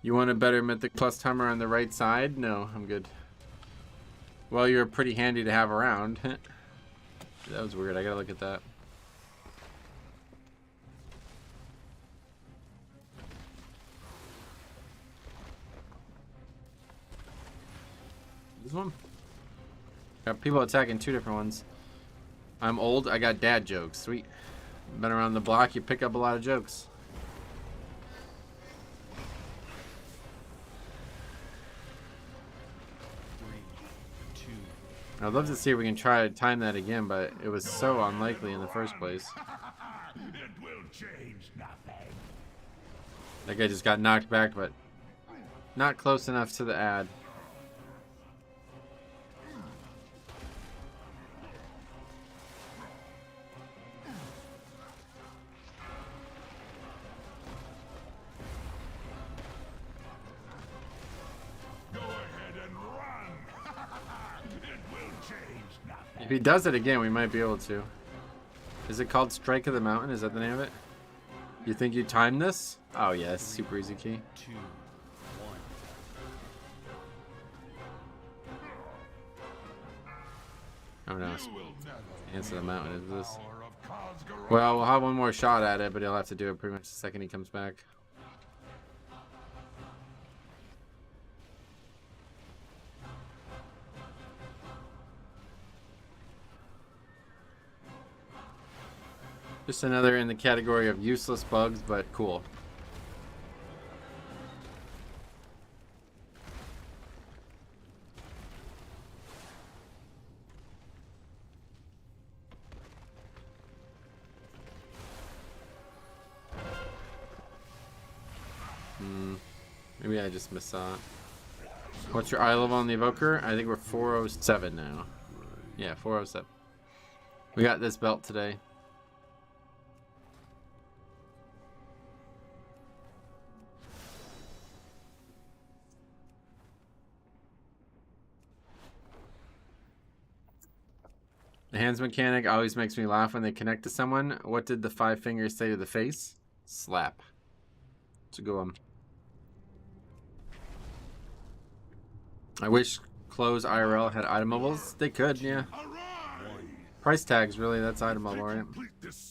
You want a better Mythic Plus timer on the right side? No, I'm good. Well, you're pretty handy to have around. That was weird. I gotta look at that. This one? Got people attacking two different ones. I'm old. I got dad jokes. Sweet. Been around the block. You pick up a lot of jokes. I'd love to see if we can try to time that again, but it was so unlikely in the first place. It will change nothing. That guy just got knocked back, but not close enough to the ad. Go ahead and run. It will change nothing. If he does it again, we might be able to. Is it called Strike of the Mountain? Is that the name of it? You think you timed this? Oh, yes. Super easy key. 2, 1. Oh, no. You will never Answer the mountain is this. power of Khaz'gar. Well, we'll have one more shot at it, but he'll have to do it pretty much the second he comes back. Just another in the category of useless bugs, but cool. Maybe I just missaw it. What's your eye level on the Evoker? I think we're 407 now. Yeah, 407. We got this belt today. The hands mechanic always makes me laugh when they connect to someone. What did the 5 fingers say to the face? Slap. It's a good one. I wish clothes IRL had item levels. They could, yeah. Price tags, really, that's item level, right?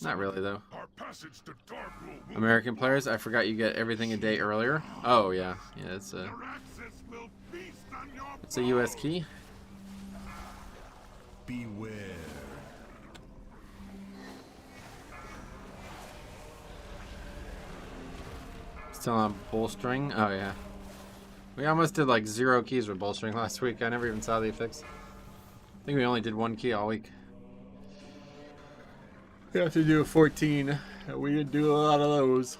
Not really, though. Our passage to Darkwood will American players, I forgot you get everything a day earlier. Oh, yeah. Yeah, it's a Araxis will feast on your it's a US key. beware. Still on bolstering. Oh, yeah. We almost did like 0 keys with bolstering last week. I never even saw the effects. I think we only did 1 key all week. We have to do a 14. We didn't do a lot of those.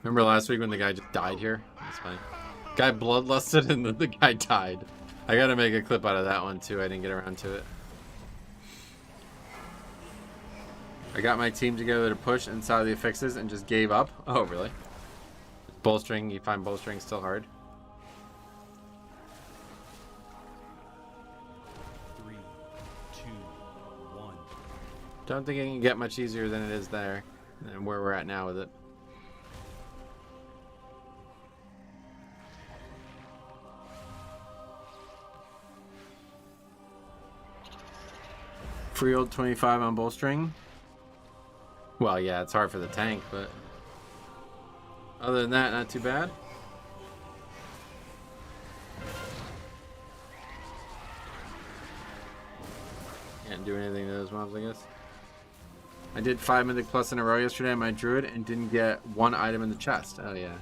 Remember last week when the guy just died here? That's funny. Guy bloodlusted and then the guy died. I gotta make a clip out of that one too. I didn't get around to it. I got my team together to push and saw the fixes and just gave up. Oh, really? Bolstering, you find bolstering still hard? 3, 2, 1. Don't think it can get much easier than it is there. And where we're at now with it. Free old 25 on bolstering. Well, yeah, it's hard for the tank, but other than that, not too bad. Can't do anything to those mobs, I guess. I did 5 Mythic Plus in a row yesterday on my Druid and didn't get 1 item in the chest. Oh, yeah.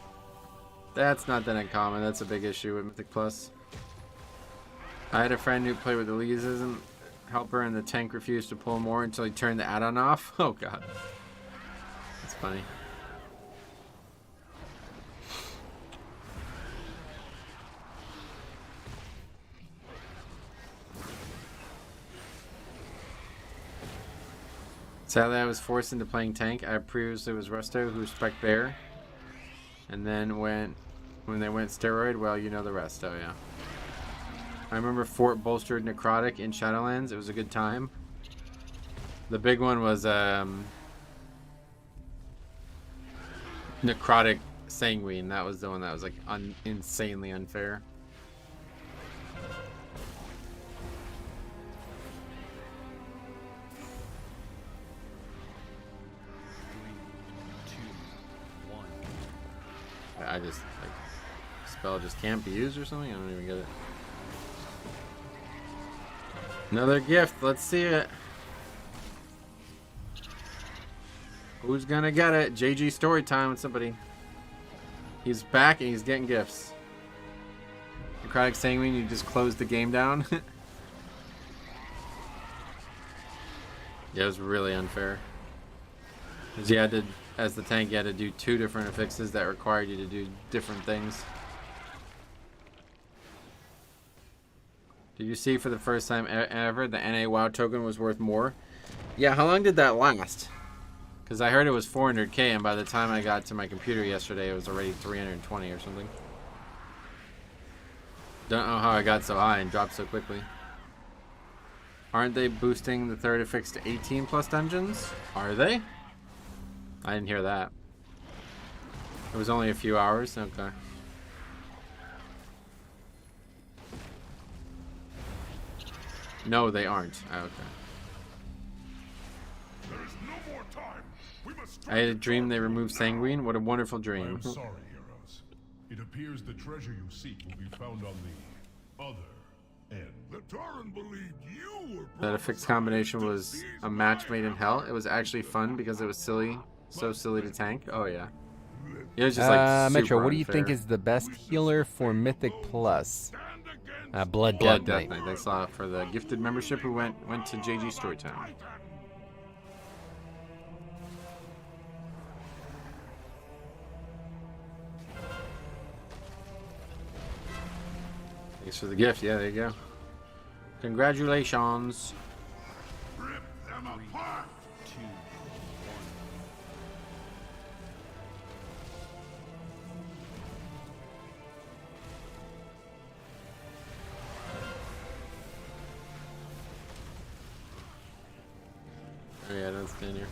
That's not that uncommon. That's a big issue with Mythic Plus. I had a friend who played with Elitism helper and the tank refused to pull more until he turned the add-on off. Oh, God. That's funny. Sadly, I was forced into playing tank. I previously was Resto, who was Spec Bear. And then when they went steroid, well, you know the rest. Oh, yeah. I remember Fort bolstered Necrotic in Shadowlands. It was a good time. The big one was Necrotic Sanguine. That was the one that was like insanely unfair. I just, like, spell just can't be used or something? I don't even get it. Another gift. Let's see it. Who's gonna get it? JG story time with somebody. He's back and he's getting gifts. Necrotic Sanguine, you just closed the game down. Yeah, it was really unfair. Because you had to, as the tank, you had to do 2 different affixes that required you to do different things. Did you see for the first time ever the NA WoW token was worth more? Yeah, how long did that last? Because I heard it was 400k and by the time I got to my computer yesterday it was already 320 or something. Don't know how I got so high and dropped so quickly. Aren't they boosting the 3rd affix to 18 plus dungeons? Are they? I didn't hear that. It was only a few hours? Okay. No, they aren't. Oh, okay. There is no more time. We must I had a dream they removed Sanguine. What a wonderful I dream. am sorry, heroes. It appears the treasure you seek will be found on the other end. The Tauren believed you were That affix combination was a match made in hell. It was actually fun because it was silly. So silly to tank. Oh, yeah. It was just like super Metro, what do you unfair. think is the best healer for Mythic Plus? Blood Blood Death Death Knight. Knight. Thanks a lot for the gifted membership who went to JG Storytime. Thanks for the gift. Yeah, there you go. Congratulations. Rip them apart. 2, 1. Oh, yeah, don't stand here.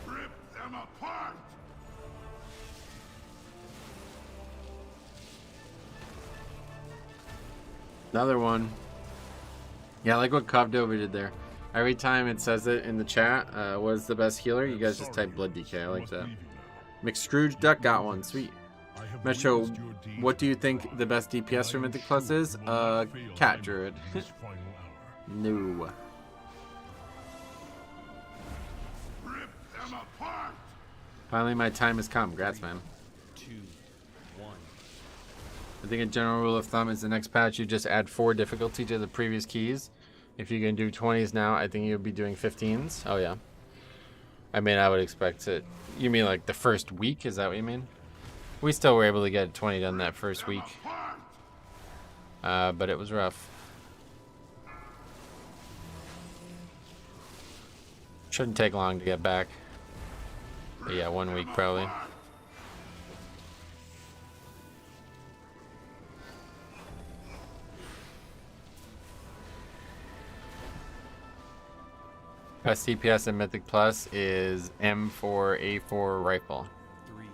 Rip them apart. Another one. Yeah, I like what Kovdova did there. Every time it says it in the chat, what is the best healer? You guys just type Blood DK. I like that. McScrooge Duck got one. Sweet. Metro, what do you think the best DPS for Mythic Plus is? Cat Druid. No. Rip them apart. Finally, my time has come. Congrats, man. 2, 1. I think a general rule of thumb is the next patch you just add 4 difficulty to the previous keys. If you can do 20s now, I think you'll be doing 15s. Oh, yeah. I mean, I would expect it. You mean like the first week? Is that what you mean? We still were able to get 20 done that first week. But it was rough. Shouldn't take long to get back. But yeah, 1 week probably. Best DPS in Mythic Plus is M4A4 rifle. 3,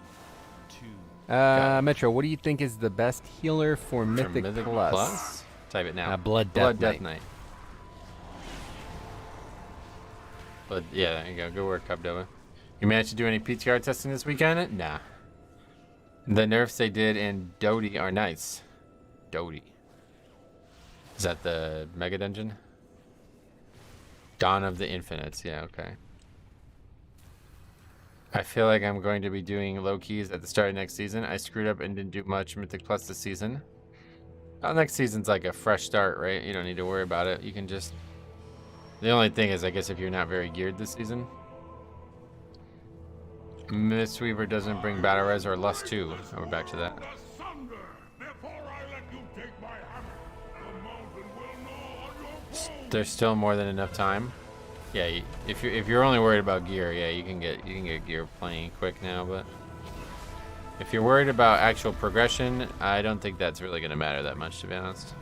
2. Metro, what do you think is the best healer for For Mythic, Plus? Type it now. Blood Death Knight. But yeah, there you go. Good work, Cubdova. You managed to do any PTR testing this weekend? Nah. The nerfs they did in Dodie are nice. Dodie. Is that the Mega Dungeon? Dawn of the Infinites. Yeah, okay. I feel like I'm going to be doing low keys at the start of next season. I screwed up and didn't do much Mythic Plus this season. Well, next season's like a fresh start, right? You don't need to worry about it. You can just... The only thing is, I guess, if you're not very geared this season. Mistweaver doesn't bring Battle Res or Lust 2. Oh, we're back to that. There's still more than enough time. Yeah, if you're only worried about gear, yeah, you can get gear plenty quick now. But if you're worried about actual progression, I don't think that's really gonna matter that much, to be honest. 2,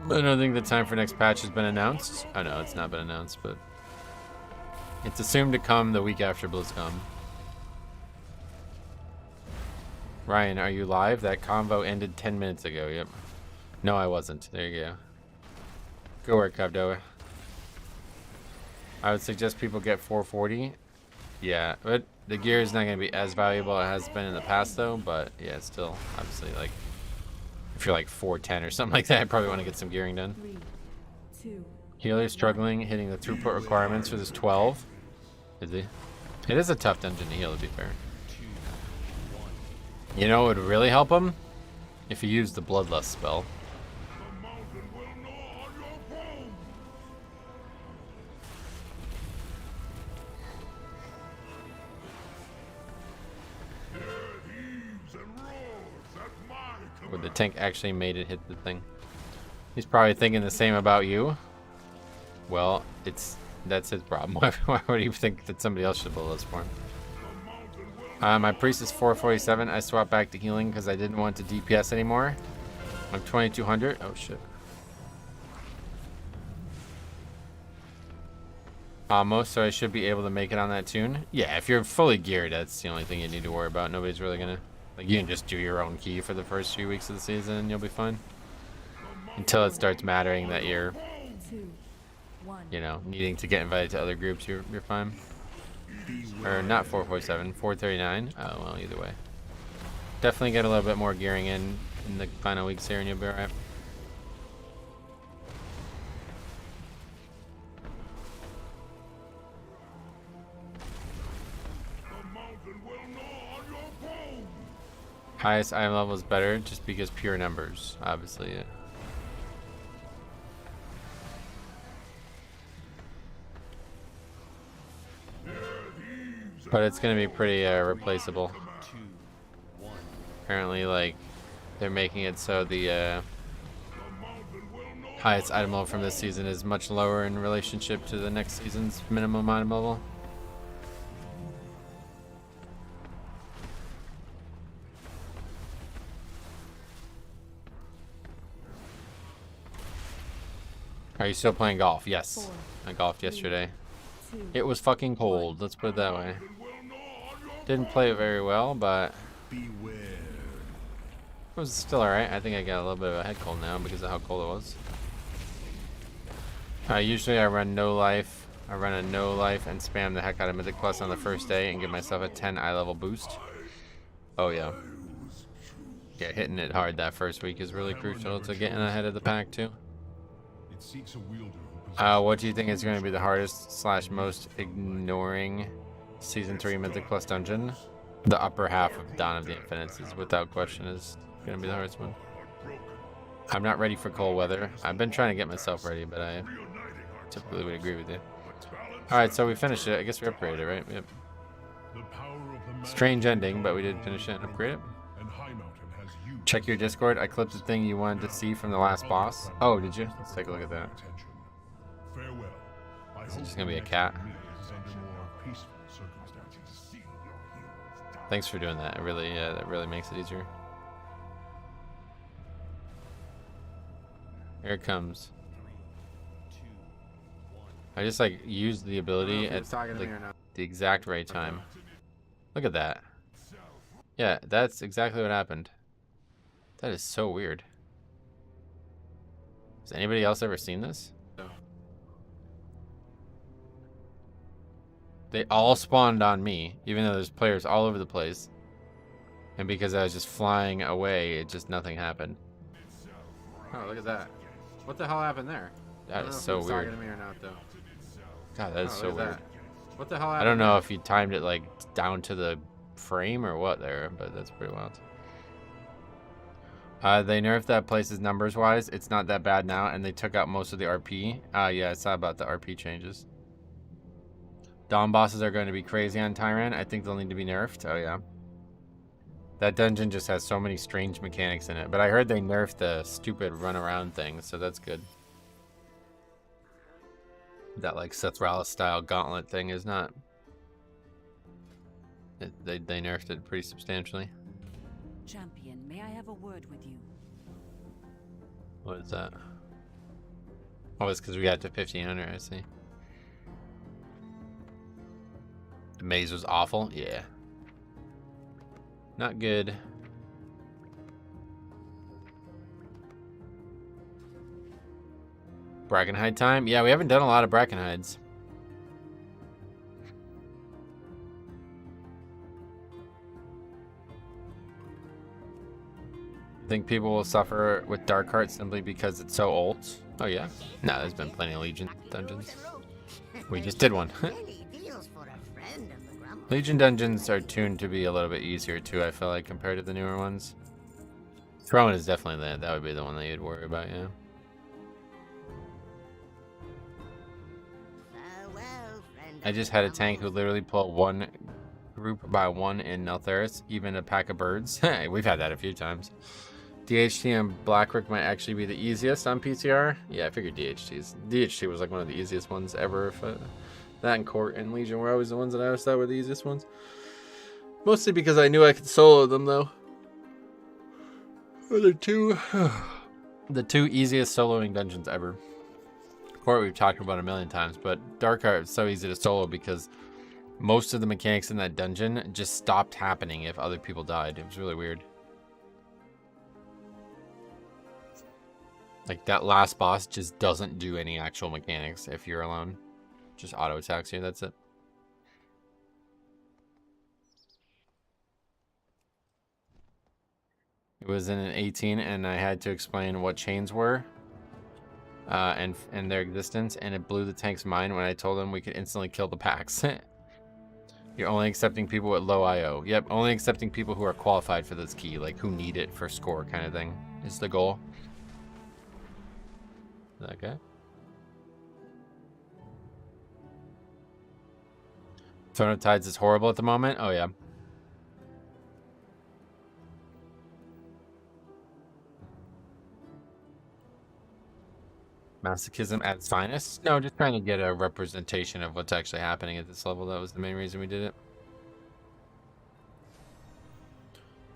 1. I don't think the time for next patch has been announced. Oh no, it's not been announced, but it's assumed to come the week after BlizzCon. Ryan, are you live? That convo ended 10 minutes ago. Yep. No, I wasn't. There you go. Good work, Cubdoa. I would suggest people get 440. Yeah, but the gear is not going to be as valuable as it has been in the past, though. But yeah, it's still, obviously, like, if you're like 410 or something like that, I probably want to get some gearing done. 3, 2, Healer struggling, hitting the throughput requirements for this 12. Is he? It is a tough dungeon to heal, to be fair. You know what would really help him? If he used the Bloodlust spell. Where the tank actually made it hit the thing. He's probably thinking the same about you. Well, that's his problem. Why would he think that somebody else should blow this for him? My priest is 447. I swapped back to healing because I didn't want to DPS anymore. I'm 2200. Oh shit. Almost, so I should be able to make it on that tune. Yeah, if you're fully geared, that's the only thing you need to worry about. Nobody's really gonna... Like, you can just do your own key for the first few weeks of the season and you'll be fine. Until it starts mattering that you're, 2, 1. you know, needing to get invited to other groups, you're fine. Or not 447, 439. Oh, well, either way. Definitely get a little bit more gearing in the final weeks here and you'll be alright. Highest item level is better just because pure numbers, obviously. Yeah. But it's gonna be pretty replaceable. 2, 1. Apparently, like, they're making it so the highest item level from this season is much lower in relationship to the next season's minimum item level. Are you still playing golf? Yes. 4, I golfed yesterday. 2. It was fucking cold, let's put it that way. Didn't play it very well, but Beware. it was still alright. I think I got a little bit of a head cold now because of how cold it was. Usually I run no life. I run a no life and spam the heck out of Mythic Plus on the first day and give myself a 10 eye level boost. Oh yeah. Yeah, hitting it hard that first week is really crucial to getting ahead of the pack too. It seeks a wielder who possesses What do you think is going to be the hardest / most ignoring Season 3 Mythic Plus dungeon? The upper half of Dawn of the Infinites is without question is going to be the hardest one. I'm not ready for cold weather. I've been trying to get myself ready, but I typically would agree with you. Alright, so we finished it. I guess we upgraded it, right? Yep. the power of the Strange ending, but we did finish it and upgrade it. and High Mountain has used Check your Discord. I clipped the thing you wanted to see from the last boss. Oh, did you? Let's take a look at that. attention. Farewell. I Is it hope just gonna be the a next cat? meeting is under more peaceful circumstances. Thanks for doing that. It really, that really makes it easier. Here it comes. 3, 2, 1. I just like used the ability at talking to me like, or not. the exact right time. Look at that. Yeah, that's exactly what happened. That is so weird. Has anybody else ever seen this? No. They all spawned on me, even though there's players all over the place. And because I was just flying away, it just nothing happened. Oh, look at that. What the hell happened there? I That don't is know if so he was weird. talking to me or not, though. God, that is Oh, so look at weird. that. What the hell I happened? don't know there? if you timed it like down to the frame or what there, but that's pretty wild. They nerfed that places numbers wise. It's not that bad now, and they took out most of the RP. Yeah, I saw about the RP changes. Dom bosses are going to be crazy on Tyrant. I think they'll need to be nerfed. Oh yeah. That dungeon just has so many strange mechanics in it, but I heard they nerfed the stupid run around thing, so that's good. That like Seth Rollins style gauntlet thing is not. They nerfed it pretty substantially. Champion, may I have a word with you? What is that? Oh, it's because we got to 1500. I see. The maze was awful. Yeah. Not good. Brackenhide time? Yeah, we haven't done a lot of Brackenhides. I think people will suffer with Darkheart simply because it's so old. Oh yeah? No, there's been plenty of Legion dungeons. We just did one. Legion dungeons are tuned to be a little bit easier too, I feel like, compared to the newer ones. Throne is definitely that would be the one that you'd worry about, yeah. I just had a tank who literally pulled one group by one in Neltharis, even a pack of birds. We've had that a few times. DHT and Blackrick might actually be the easiest on PTR. Yeah, I figured DHT was like one of the easiest ones ever. That and Court and Legion were always the ones that I always thought were the easiest ones. Mostly because I knew I could solo them, though. The two easiest soloing dungeons ever. Court we've talked about a million times, but Darkheart is so easy to solo because most of the mechanics in that dungeon just stopped happening if other people died. It was really weird. Like, that last boss just doesn't do any actual mechanics if you're alone. Just auto attacks you, that's it. It was in an 18 and I had to explain what chains were and their existence, and it blew the tank's mind when I told him we could instantly kill the packs. You're only accepting people with low IO. Yep, only accepting people who are qualified for this key, like who need it for score kind of thing is the goal. Okay. Throne of Tides is horrible at the moment. Oh, yeah. Masochism at its finest? No, just trying to get a representation of what's actually happening at this level. That was the main reason we did it.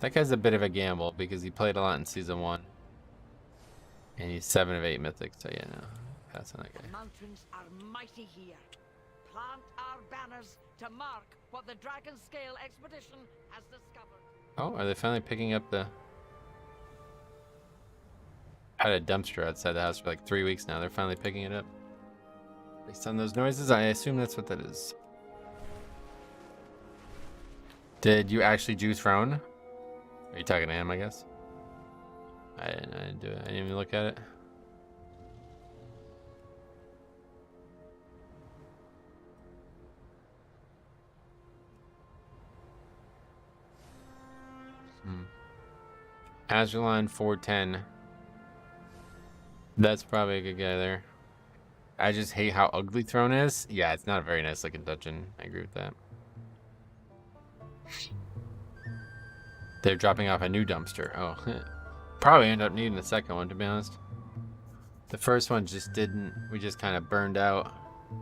That guy's a bit of a gamble because he played a lot in Season 1. And he's 7 of 8 Mythic, so yeah, no. Pass on that guy. The mountains are mighty here. Plant our banners to mark what the Dragon Scale expedition has discovered. Oh, are they finally picking up the... I had a dumpster outside the house for like 3 weeks now. They're finally picking it up. Based on those noises, I assume that's what that is. Did you actually do Throne? Are you talking to him, I guess? I didn't do it. I didn't even look at it. Azurline 410. That's probably a good guy there. I just hate how ugly Throne is. Yeah, it's not a very nice looking dungeon. I agree with that. They're dropping off a new dumpster. Oh, probably end up needing the second one, to be honest. The first one just didn't. We just kind of burned out.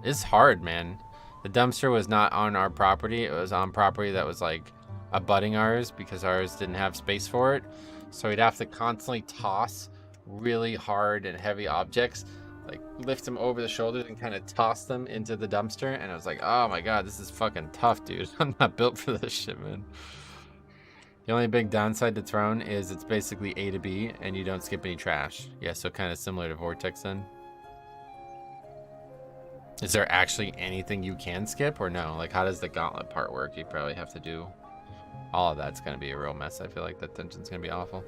It's hard, man. The dumpster was not on our property. It was on property that was like abutting ours because ours didn't have space for it. So we'd have to constantly toss really hard and heavy objects, like lift them over the shoulders and kind of toss them into the dumpster. And I was like, oh my god, this is fucking tough, dude. I'm not built for this shit, man. The only big downside to Throne is it's basically A to B, and you don't skip any trash. Yeah, so kind of similar to Vortex then. Is there actually anything you can skip, or no? Like, how does the gauntlet part work? You probably have to do... All of that's going to be a real mess. I feel like that dungeon's going to be awful.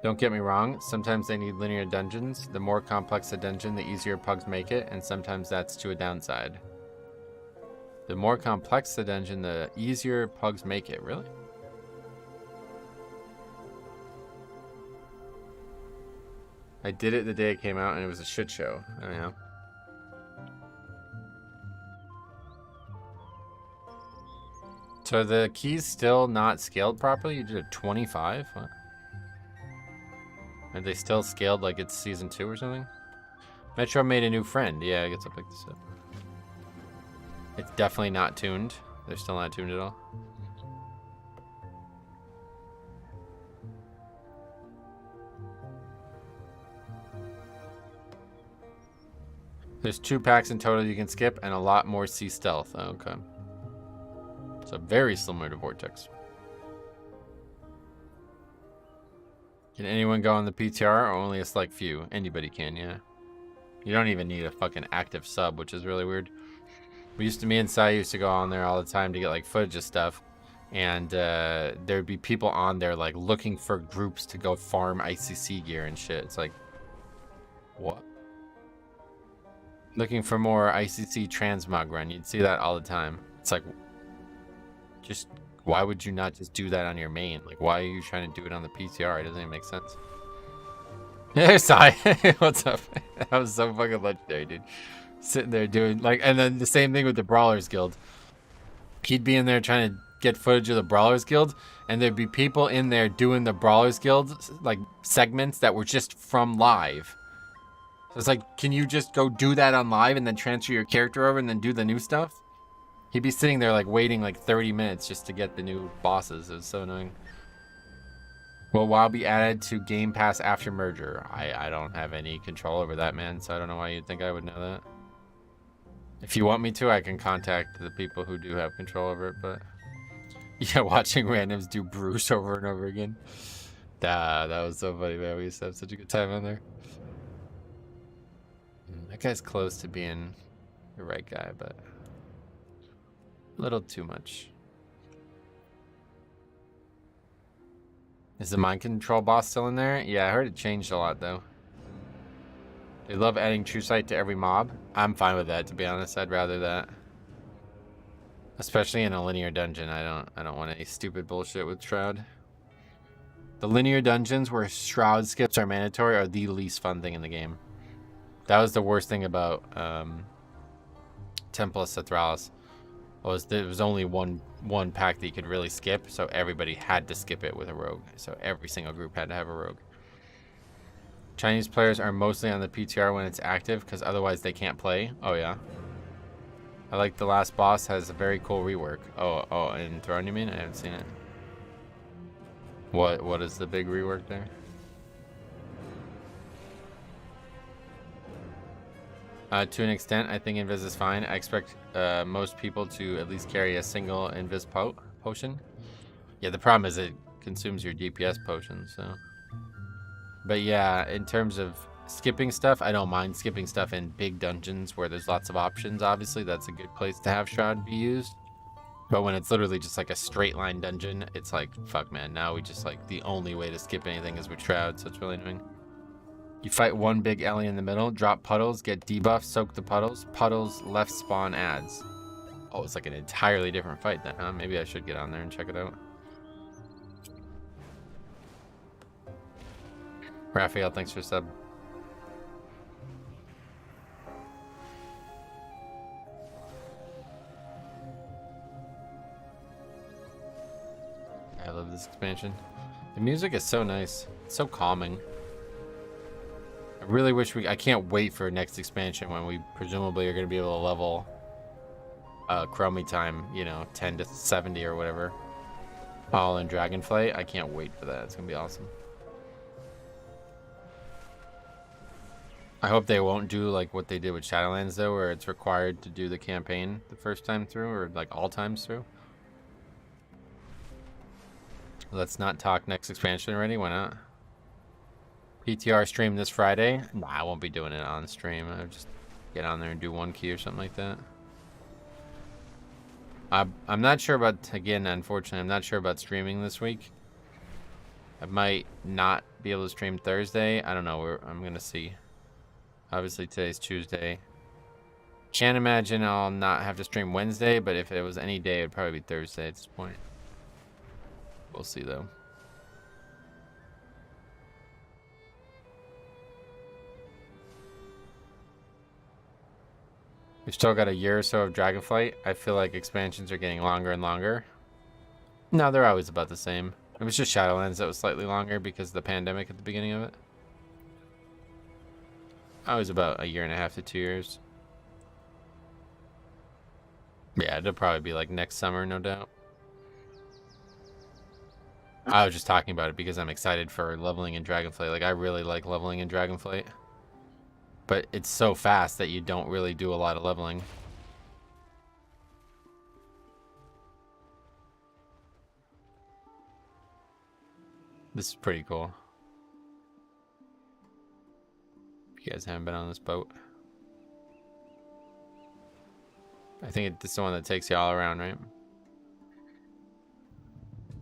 Don't get me wrong, sometimes they need linear dungeons. The more complex the dungeon, the easier pugs make it, and sometimes that's to a downside. The more complex the dungeon, the easier pugs make it. Really? I did it the day it came out, and it was a shit show. I don't know. So the key's still not scaled properly? You did a 25? What? Are they still scaled like it's season 2 or something? Metro made a new friend. Yeah, I guess I'll pick this up. It's definitely not tuned. They're still not tuned at all. There's 2 packs in total you can skip and a lot more sea stealth. Oh, okay. So very similar to Vortex. Can anyone go on the PTR or only a select few? Anybody can, yeah. You don't even need a fucking active sub, which is really weird. Me and Sai used to go on there all the time to get like footage of stuff. And there'd be people on there like looking for groups to go farm ICC gear and shit. It's like, what? Looking for more ICC transmog run. You'd see that all the time. It's like, just why would you not just do that on your main? Like, why are you trying to do it on the PTR? It doesn't even make sense. Hey, Sai. What's up? That was so fucking legendary, dude. Sitting there doing, like, and then the same thing with the Brawlers Guild. He'd be in there trying to get footage of the Brawlers Guild, and there'd be people in there doing the Brawlers Guild, like, segments that were just from live. So it's like, can you just go do that on live and then transfer your character over and then do the new stuff? He'd be sitting there like waiting like 30 minutes just to get the new bosses. It was so annoying. Will WoW be added to Game Pass after merger? I don't have any control over that, man, so I don't know why you'd think I would know that. If you want me to, I can contact the people who do have control over it, but... Yeah, watching randoms do Bruce over and over again. That was so funny, man. We used to have such a good time on there. That guy's close to being the right guy, but... a little too much. Is the mind control boss still in there? Yeah, I heard it changed a lot though. They love adding true sight to every mob. I'm fine with that, to be honest. I'd rather that. Especially in a linear dungeon. I don't want any stupid bullshit with Shroud. The linear dungeons where Shroud skips are mandatory are the least fun thing in the game. That was the worst thing about Tempest Astralis. There was only one pack that you could really skip, so everybody had to skip it with a rogue. So every single group had to have a rogue. Chinese players are mostly on the PTR when it's active, because otherwise they can't play. Oh yeah. I like the last boss has a very cool rework. Oh, in Throne you mean? I haven't seen it. What is the big rework there? To an extent, I think Invis is fine. I expect most people to at least carry a single Invis potion. Yeah, the problem is it consumes your DPS potion, so... But yeah, in terms of skipping stuff, I don't mind skipping stuff in big dungeons where there's lots of options, obviously. That's a good place to have Shroud be used. But when it's literally just like a straight line dungeon, it's like, fuck man, now we just like, the only way to skip anything is with Shroud, so it's really annoying. You fight one big Ellie in the middle, drop puddles, get debuffed, soak the puddles. Puddles left spawn adds. Oh, it's like an entirely different fight then, huh? Maybe I should get on there and check it out. Raphael, thanks for sub. I love this expansion. The music is so nice. It's so calming. I really wish I can't wait for next expansion when we presumably are going to be able to level Chromie time, you know, 10 to 70 or whatever. All in Dragonflight. I can't wait for that. It's going to be awesome. I hope they won't do like what they did with Shadowlands though, where it's required to do the campaign the first time through, or like all times through. Let's not talk next expansion already. Why not? PTR stream this Friday? Nah, I won't be doing it on stream. I'll just get on there and do one key or something like that. I'm not sure about, again, unfortunately, I'm not sure about streaming this week. I might not be able to stream Thursday. I don't know. I'm going to see. Obviously, today's Tuesday. Can't imagine I'll not have to stream Wednesday, but if it was any day, it would probably be Thursday at this point. We'll see, though. We've still got a year or so of Dragonflight. I feel like expansions are getting longer and longer. No, they're always about the same. It was just Shadowlands that was slightly longer because of the pandemic at the beginning of it. Always about a year and a half to 2 years. Yeah, it'll probably be like next summer, no doubt. I was just talking about it because I'm excited for leveling in Dragonflight. Like, I really like leveling in Dragonflight. But it's so fast that you don't really do a lot of leveling. This is pretty cool. If you guys haven't been on this boat. I think it's the one that takes you all around, right?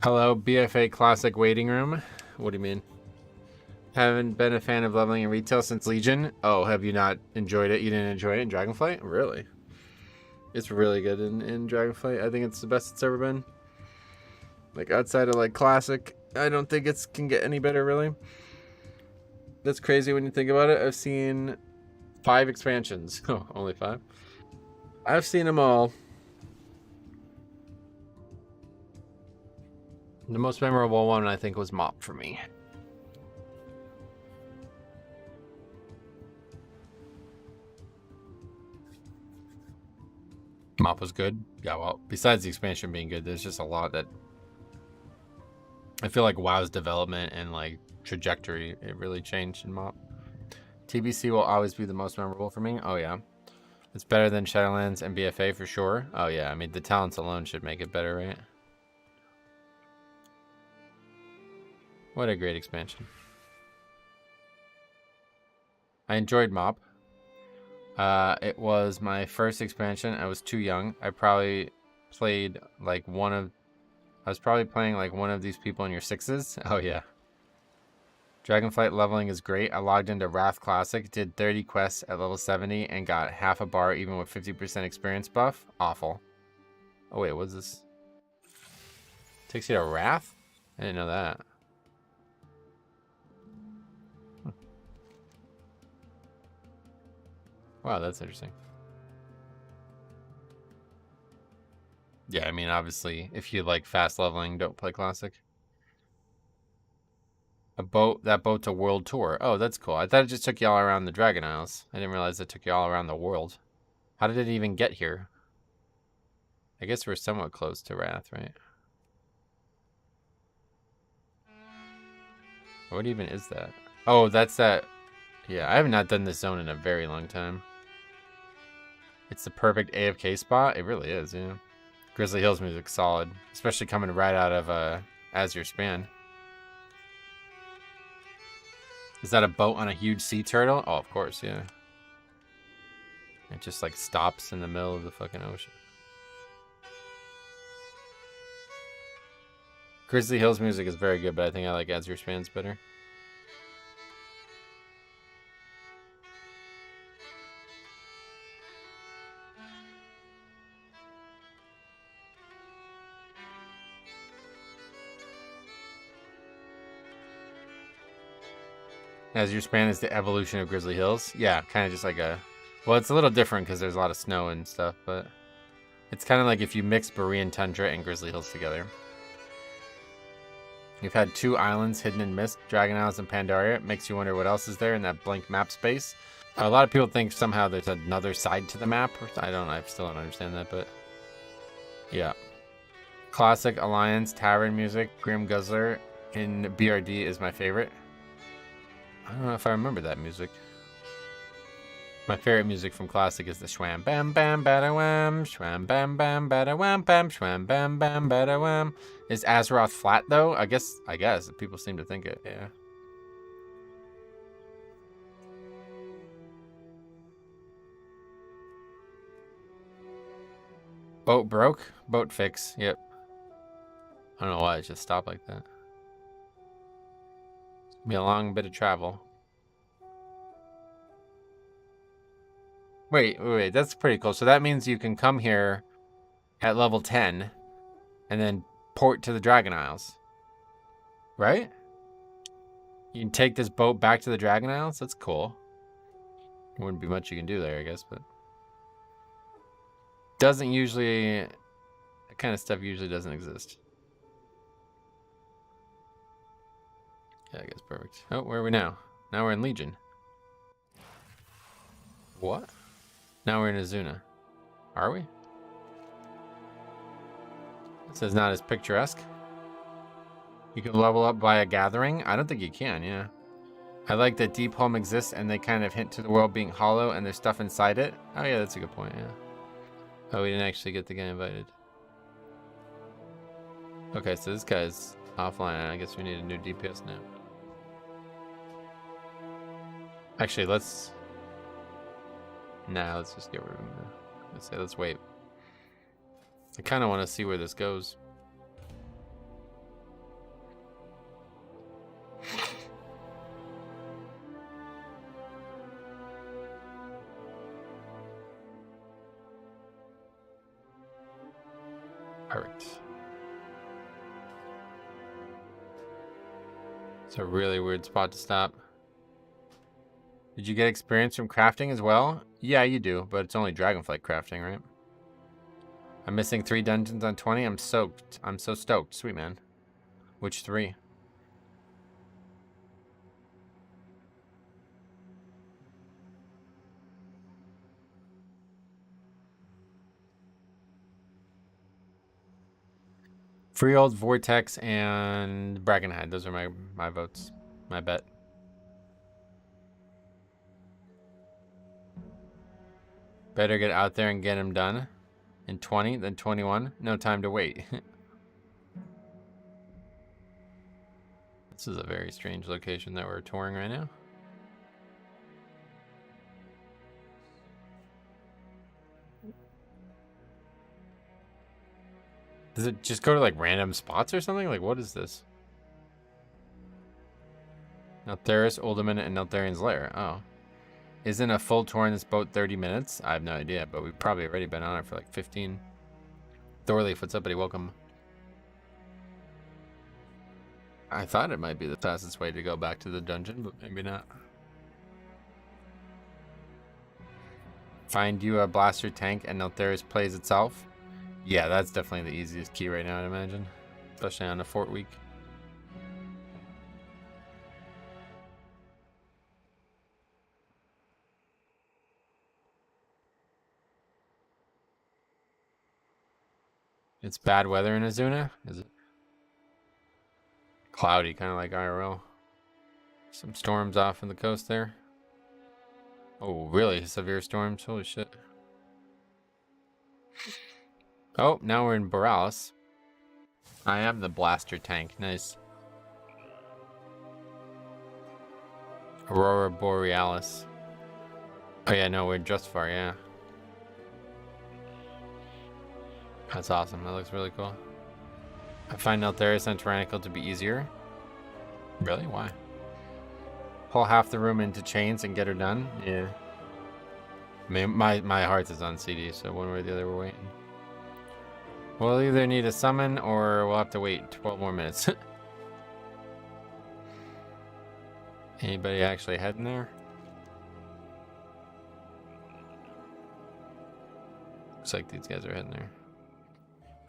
Hello, BFA Classic Waiting Room. What do you mean? Haven't been a fan of leveling in retail since Legion. Oh, have you not enjoyed it? You didn't enjoy it in Dragonflight? Really? It's really good in Dragonflight. I think it's the best it's ever been. Like, outside of, like, Classic, I don't think it can get any better, really. That's crazy when you think about it. I've seen 5 expansions. Oh, only 5? I've seen them all. The most memorable one, I think, was Mop for me. Mop was good. Yeah, well, besides the expansion being good, there's just a lot that I feel like WoW's development and like trajectory, it really changed in Mop. TBC will always be the most memorable for me. Oh yeah. It's better than Shadowlands and BFA for sure. Oh yeah, I mean the talents alone should make it better, right? What a great expansion. I enjoyed Mop. It was my first expansion. I was too young. I probably played like I was probably playing like one of these people in your 6s. Oh yeah. Dragonflight leveling is great. I logged into Wrath Classic, did 30 quests at level 70, and got half a bar even with 50% experience buff. Awful. Oh wait, what's this? Takes you to Wrath? I didn't know that. Wow, that's interesting. Yeah, I mean, obviously, if you like fast leveling, don't play Classic. That boat's a world tour. Oh, that's cool. I thought it just took y'all around the Dragon Isles. I didn't realize it took y'all around the world. How did it even get here? I guess we're somewhat close to Wrath, right? What even is that? Oh, that's that. Yeah, I have not done this zone in a very long time. It's the perfect AFK spot. It really is, yeah. Grizzly Hills music's solid, especially coming right out of As Your Span. Is that a boat on a huge sea turtle? Oh, of course, yeah. It just like stops in the middle of the fucking ocean. Grizzly Hills music is very good, but I think I like As Your Span's better. As Your Span is the evolution of Grizzly Hills. Yeah, kind of just like a... Well, it's a little different because there's a lot of snow and stuff, but... It's kind of like if you mix Borean Tundra and Grizzly Hills together. You've had 2 islands hidden in mist, Dragon Isles and Pandaria. It makes you wonder what else is there in that blank map space. A lot of people think somehow there's another side to the map. I still don't understand that, but... Yeah. Classic Alliance, Tavern music, Grim Guzzler in BRD is my favorite. I don't know if I remember that music. My favorite music from Classic is the shwam bam bam bada wham, shwam bam bam bada wham bam, shwam bam bam bada wham. Is Azeroth flat though? I guess people seem to think it, yeah. Boat broke? Boat fix, yep. I don't know why it just stopped like that. Be a long bit of travel. Wait, that's pretty cool. So that means you can come here at level 10 and then port to the Dragon Isles. Right? You can take this boat back to the Dragon Isles? That's cool. There wouldn't be much you can do there, I guess, but doesn't usually, that kind of stuff usually doesn't exist. Yeah, I guess perfect. Oh, where are we now? Now we're in Legion. What? Now we're in Azuna. Are we? It says not as picturesque. You can level up by a gathering? I don't think you can, yeah. I like that Deep Home exists and they kind of hint to the world being hollow and there's stuff inside it. Oh yeah, that's a good point, yeah. Oh, we didn't actually get the guy invited. Okay, so this guy's offline. I guess we need a new DPS now. Actually, let's just get rid of him. Let's wait. I kind of want to see where this goes. Perfect. It's a really weird spot to stop. Did you get experience from crafting as well? Yeah, you do, but it's only Dragonflight crafting, right? I'm missing 3 dungeons on 20. I'm soaked. I'm so stoked. Sweet, man. Which 3? Freehold, Vortex, and Brackenhide. Those are my votes. My bet. Better get out there and get him done. In 20 than 21. No time to wait. This is a very strange location that we're touring right now. Does it just go to like random spots or something? Like, what is this? Neltharis, Uldaman, and Neltharian's Lair. Oh. Isn't a full tour in this boat 30 minutes? I have no idea, but we've probably already been on it for like 15. Thorleaf, what's up, buddy? Welcome. I thought it might be the fastest way to go back to the dungeon, but maybe not. Find you a blaster tank and Neltharis plays itself. Yeah, that's definitely the easiest key right now, I'd imagine. Especially on a fort week. It's bad weather in Azuna? Is it? Cloudy, kind of like IRL. Some storms off in the coast there. Oh, really? Severe storms? Holy shit. Oh, now we're in Borealis. I am the blaster tank. Nice. Aurora Borealis. Oh yeah, no, we're just far, yeah. That's awesome. That looks really cool. I find Neltharis and Tyrannical to be easier. Really? Why? Pull half the room into chains and get her done? Yeah. I mean, my heart is on CD, so one way or the other we're waiting. We'll either need a summon or we'll have to wait 12 more minutes. Anybody actually heading there? Looks like these guys are heading there.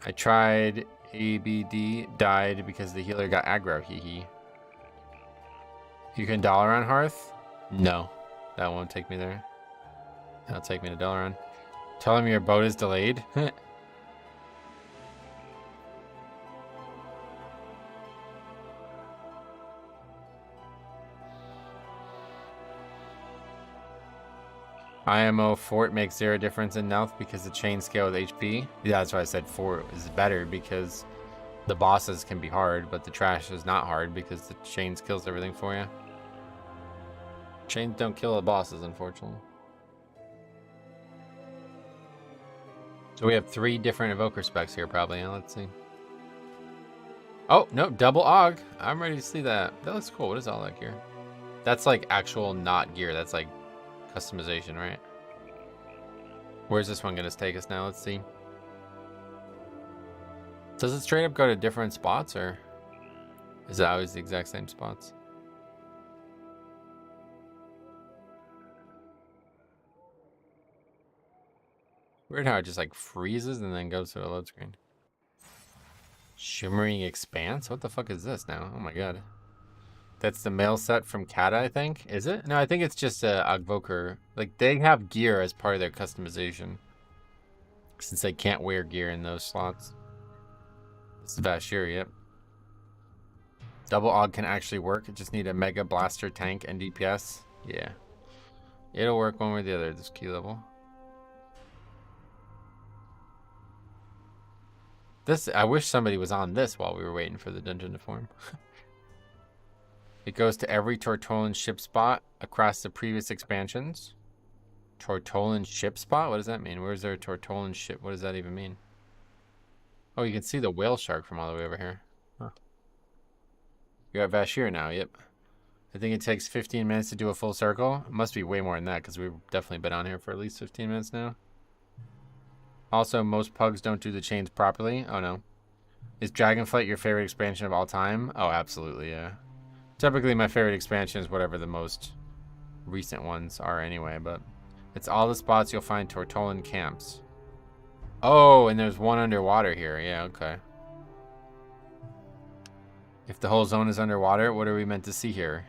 I tried ABD, died because the healer got aggro, hee hee. You can Dalaran Hearth? No, that won't take me there. That'll take me to Dalaran. Tell him your boat is delayed. IMO Fort makes 0 difference in health because the chain scale with HP. Yeah, that's why I said Fort is better, because the bosses can be hard, but the trash is not hard because the chains kills everything for you. Chains don't kill the bosses, unfortunately. So we have 3 different Evoker specs here, probably. Yeah, let's see. Oh, no, double Aug. I'm ready to see that. That looks cool. What is all that gear? That's like actual not gear. That's like customization, right? Where's this one going to take us now? Let's see. Does it straight up go to different spots, or is it always the exact same spots? Weird how it just like freezes and then goes to a load screen. Shimmering Expanse? What the fuck is this now? Oh my god. That's the mail set from Kata, I think. Is it? No, I think it's just a Evoker. Like, they have gear as part of their customization, since they can't wear gear in those slots. This is Vashir, yep. Double Aug can actually work. It just need a Mega Blaster tank and DPS. Yeah. It'll work one way or the other at this key level. This, I wish somebody was on this while we were waiting for the dungeon to form. It goes to every Tortolan ship spot across the previous expansions. Tortolan ship spot? What does that mean? Where's there a Tortolan ship? What does that even mean? Oh, you can see the whale shark from all the way over here. Huh. You're at Vashir now, yep. I think it takes 15 minutes to do a full circle. It must be way more than that, because we've definitely been on here for at least 15 minutes now. Also, most pugs don't do the chains properly. Oh, no. Is Dragonflight your favorite expansion of all time? Oh, absolutely, yeah. Typically, my favorite expansion is whatever the most recent ones are anyway, but it's all the spots you'll find Tortolan camps. Oh, and there's one underwater here. Yeah, okay. If the whole zone is underwater, what are we meant to see here?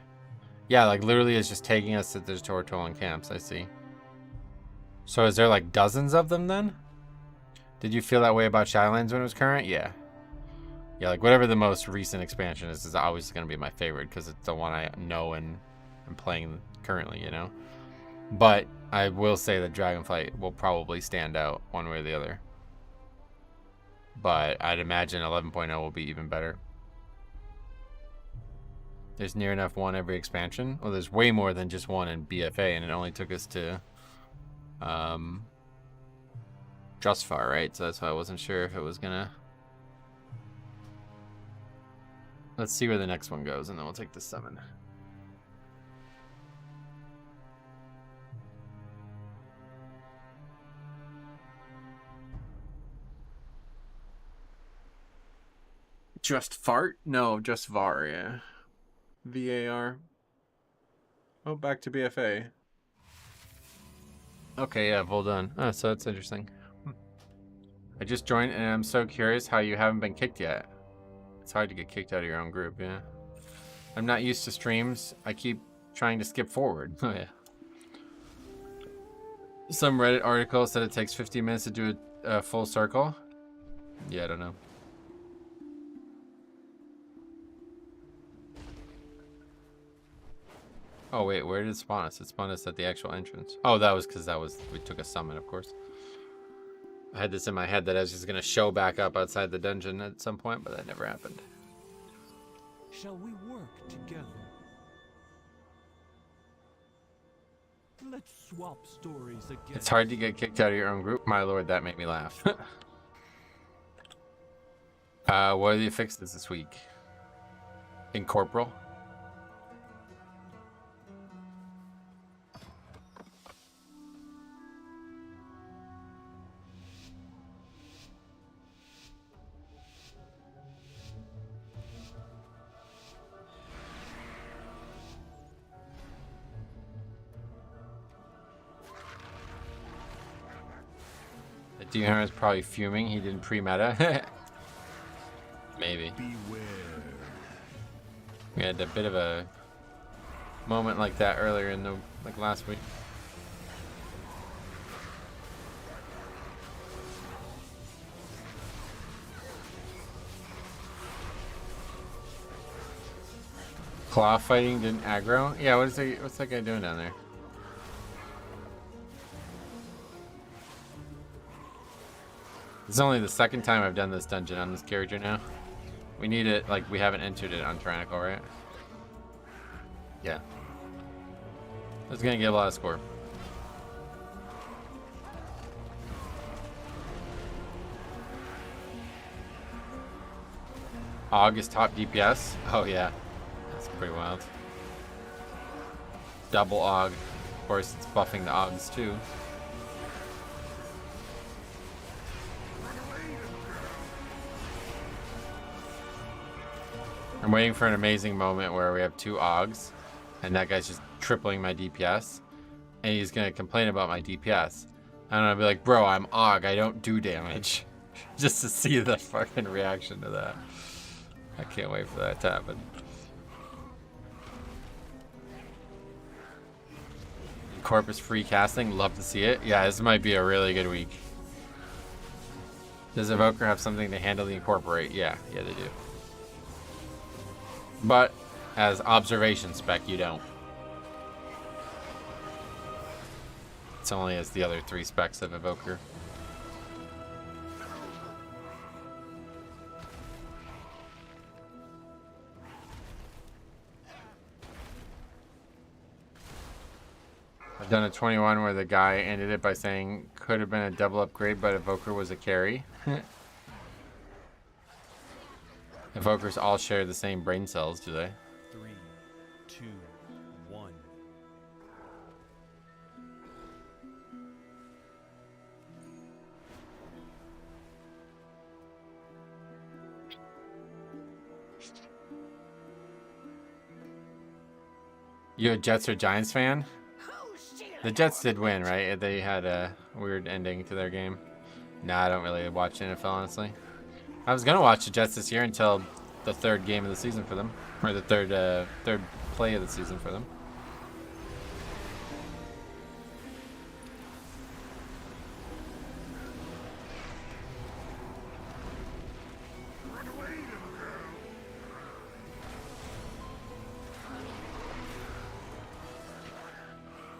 Yeah, like literally it's just taking us that there's Tortolan camps, I see. So is there like dozens of them then? Did you feel that way about Shadowlands when it was current? Yeah. Yeah, like whatever the most recent expansion is always going to be my favorite because it's the one I know and I'm playing currently, you know? But I will say that Dragonflight will probably stand out one way or the other. But I'd imagine 11.0 will be even better. There's near enough one every expansion. Well, there's way more than just one in BFA, and it only took us to just far, right? So that's why I wasn't sure if it was gonna. Let's see where the next one goes, and then we'll take the 7. Just fart? No, just VAR, yeah. VAR. Oh, back to BFA. Okay, yeah, well done. Oh, so that's interesting. I just joined, and I'm so curious how you haven't been kicked yet. It's hard to get kicked out of your own group, yeah. I'm not used to streams. I keep trying to skip forward. Oh, yeah. Some Reddit article said it takes 15 minutes to do a full circle. Yeah, I don't know. Oh, wait, where did it spawn us? It spawned us at the actual entrance. Oh, that was because we took a summon, of course. I had this in my head that I was just going to show back up outside the dungeon at some point, but that never happened. Shall we work together? Let's swap stories again. It's hard to get kicked out of your own group. My lord, that made me laugh. What are the fixes this week? Incorporeal? Dehan is probably fuming. He didn't pre-meta. Maybe. Beware. We had a bit of a moment like that earlier in the last week. Claw fighting didn't aggro. Yeah, what's that guy doing down there? It's only the second time I've done this dungeon on this character now. We need it, like, we haven't entered it on Tyrannical, right? Yeah. This is gonna get a lot of score. Aug is top DPS? Oh yeah. That's pretty wild. Double Aug. Of course, it's buffing the Augs too. I'm waiting for an amazing moment where we have 2 Augs, and that guy's just tripling my DPS, and he's gonna complain about my DPS. And I'm gonna be like, bro, I'm Aug, I don't do damage. Just to see the fucking reaction to that. I can't wait for that to happen. Corpus free casting, love to see it. Yeah, this might be a really good week. Does Evoker have something to handle the incorporate? Yeah, they do. But as observation spec, you don't. It's only as the other 3 specs of Evoker. I've done a 21 where the guy ended it by saying could have been a double upgrade, but Evoker was a carry. Evokers all share the same brain cells, do they? 3, 2, 1. You a Jets or Giants fan? The Jets did win, right? They had a weird ending to their game. Nah, I don't really watch NFL, honestly. I was gonna watch the Jets this year until the 3rd game of the season for them, or the third play of the season for them.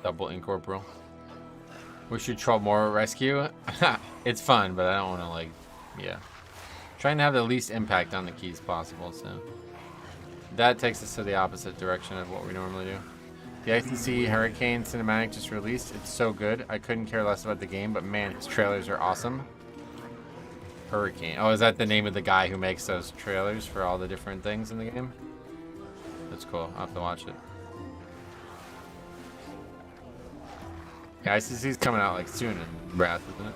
Double incorporeal. We should troll more rescue. It's fun, but I don't want to, like, yeah. Trying to have the least impact on the keys possible, so. That takes us to the opposite direction of what we normally do. The ICC Hurricane cinematic just released. It's so good. I couldn't care less about the game, but man, his trailers are awesome. Hurricane. Oh, is that the name of the guy who makes those trailers for all the different things in the game? That's cool. I'll have to watch it. Yeah, ICC's coming out like soon in Wrath, isn't it?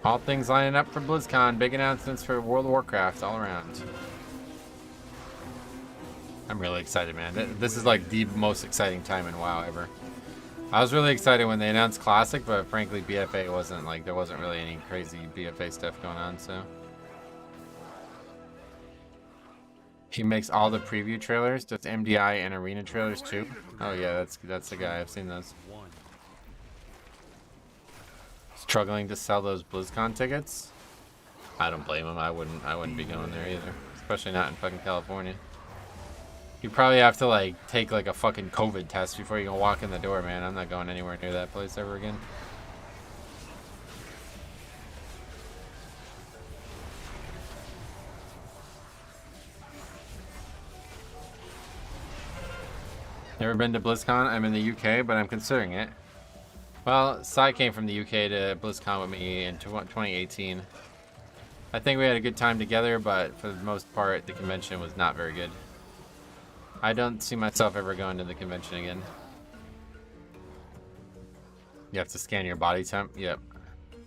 All things lining up for BlizzCon. Big announcements for World of Warcraft all around. I'm really excited, man. This is like the most exciting time in WoW ever. I was really excited when they announced Classic, but frankly, BFA wasn't like, there wasn't really any crazy BFA stuff going on, so. He makes all the preview trailers. Does MDI and arena trailers too? Oh yeah, that's the guy. I've seen those. Struggling to sell those BlizzCon tickets? I don't blame him. I wouldn't be going there either, especially not in fucking California. You probably have to like take like a fucking COVID test before you can walk in the door, man. I'm not going anywhere near that place ever again. Never been to BlizzCon. I'm in the UK, but I'm considering it. Well, Sai came from the UK to BlizzCon with me in 2018. I think we had a good time together, but for the most part, the convention was not very good. I don't see myself ever going to the convention again. You have to scan your body temp? Yep.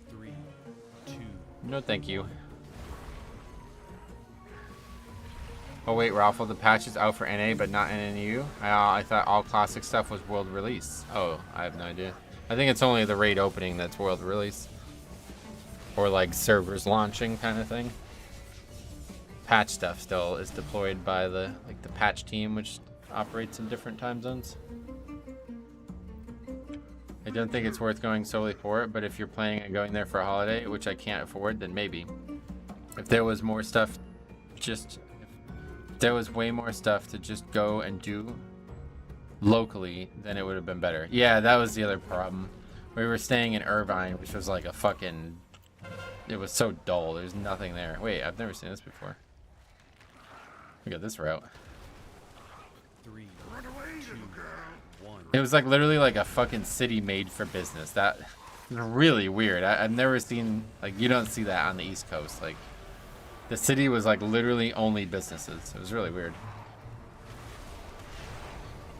3, 2. No, thank you. Oh wait, Ralph, the patch is out for NA, but not NNU? I thought all classic stuff was world release. Oh, I have no idea. I think it's only the raid opening that's world release. Or like servers launching kind of thing. Patch stuff still is deployed by the patch team, which operates in different time zones. I don't think it's worth going solely for it, but if you're planning on going there for a holiday, which I can't afford, then maybe. If there was more stuff, there was way more stuff to just go and do locally, then it would have been better. Yeah, that was the other problem. We were staying in Irvine, which was like a fucking... It was so dull. There's nothing there. Wait, I've never seen this before. Look at this route. 3, 2, 1. It was like literally like a fucking city made for business. That is really weird. I've never seen, like, you don't see that on the East Coast. Like, the city was like literally only businesses. It was really weird.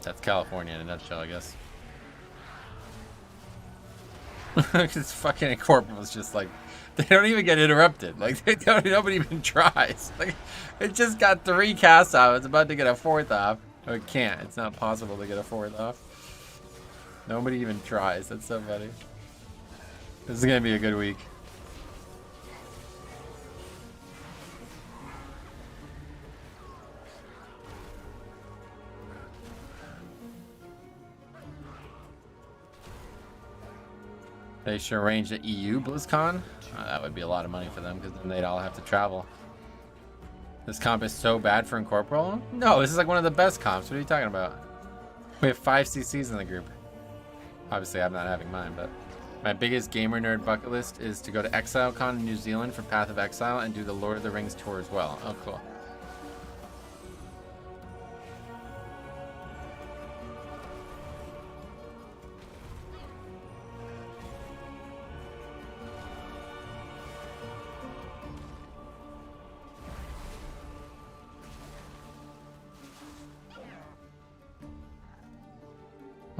That's California in a nutshell, I guess. Because fucking Incorporated was just like, they don't even get interrupted. Like, nobody even tries. Like, it just got 3 casts off. It's about to get a 4th off. Oh, it can't. It's not possible to get a 4th off. Nobody even tries. That's so funny. This is gonna be a good week. They should arrange the EU BlizzCon. That would be a lot of money for them because then they'd all have to travel. This comp is so bad for Incorporal? No, this is like one of the best comps. What are you talking about? We have 5 CCs in the group. Obviously, I'm not having mine, but my biggest gamer nerd bucket list is to go to ExileCon in New Zealand for Path of Exile and do the Lord of the Rings tour as well. Oh, cool.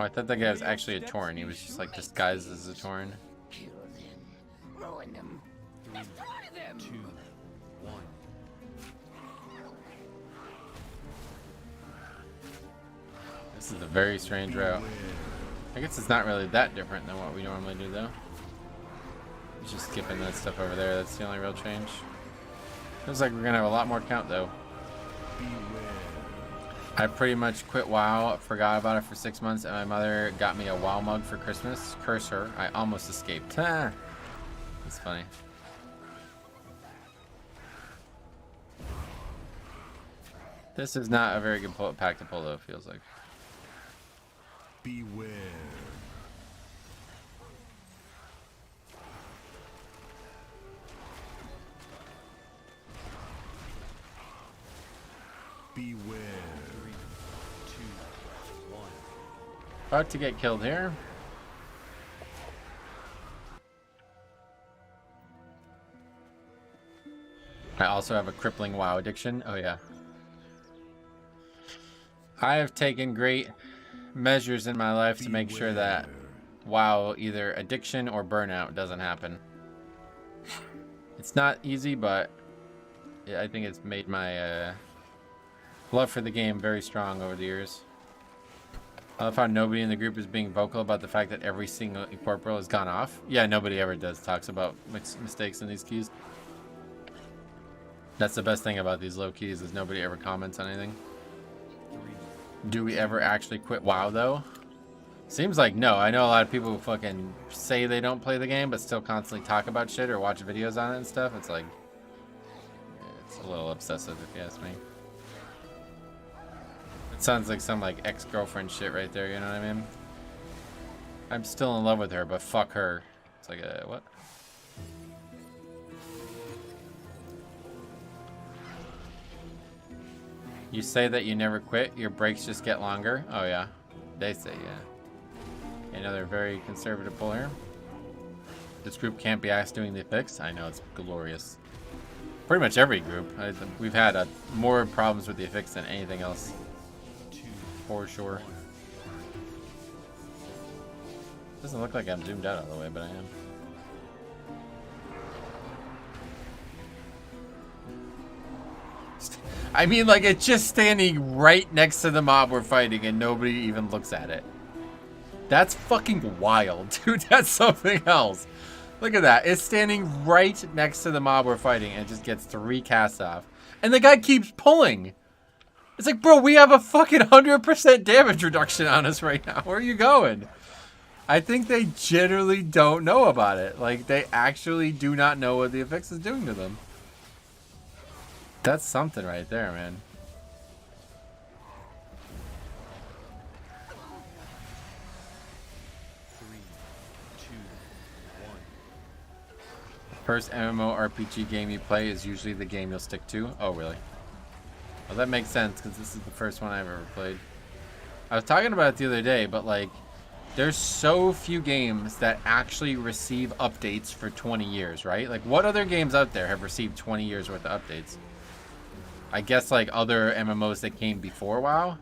Oh, I thought that guy was actually a Tauren. He was just like disguised as a Tauren. 3, 2, 1. This is a very strange route. I guess it's not really that different than what we normally do, though. It's just skipping that stuff over there. That's the only real change. Feels like we're gonna have a lot more count, though. I pretty much quit WoW, forgot about it for 6 months, and my mother got me a WoW mug for Christmas. Curse her, I almost escaped. That's funny. This is not a very good pack to pull, though, it feels like. Beware. Beware. 3, 2, 1. About to get killed here. I also have a crippling WoW addiction. Oh yeah. I have taken great measures in my life to make sure that WoW either addiction or burnout doesn't happen. It's not easy, but I think it's made my love for the game very strong over the years. I love how nobody in the group is being vocal about the fact that every single corporal has gone off. Yeah, nobody ever talks about mistakes in these keys. That's the best thing about these low keys is nobody ever comments on anything. Do we ever actually quit WoW though? Seems like no. I know a lot of people who fucking say they don't play the game but still constantly talk about shit or watch videos on it and stuff. It's like, it's a little obsessive if you ask me. It sounds like some like ex-girlfriend shit right there, you know what I mean? I'm still in love with her, but fuck her. It's like a what? You say that you never quit, your breaks just get longer. Oh yeah, they say yeah. Another very conservative pull here. This group can't be asked doing the fix. I know, it's glorious. Pretty much every group. We've had more problems with the fix than anything else. For sure. Doesn't look like I'm zoomed out all the way, but I am. I mean, like, it's just standing right next to the mob we're fighting and nobody even looks at it. That's fucking wild, dude. That's something else. Look at that. It's standing right next to the mob we're fighting and it just gets 3 casts off. And the guy keeps pulling. It's like, bro, we have a fucking 100% damage reduction on us right now. Where are you going? I think they generally don't know about it. Like, they actually do not know what the effects is doing to them. That's something right there, man. Three, two, First MMORPG game you play is usually the game you'll stick to. Oh, really? Well, that makes sense because this is the first one I've ever played. I was talking about it the other day, but like, there's so few games that actually receive updates for 20 years, right? Like, what other games out there have received 20 years worth of updates? I guess like other MMOs that came before WoW.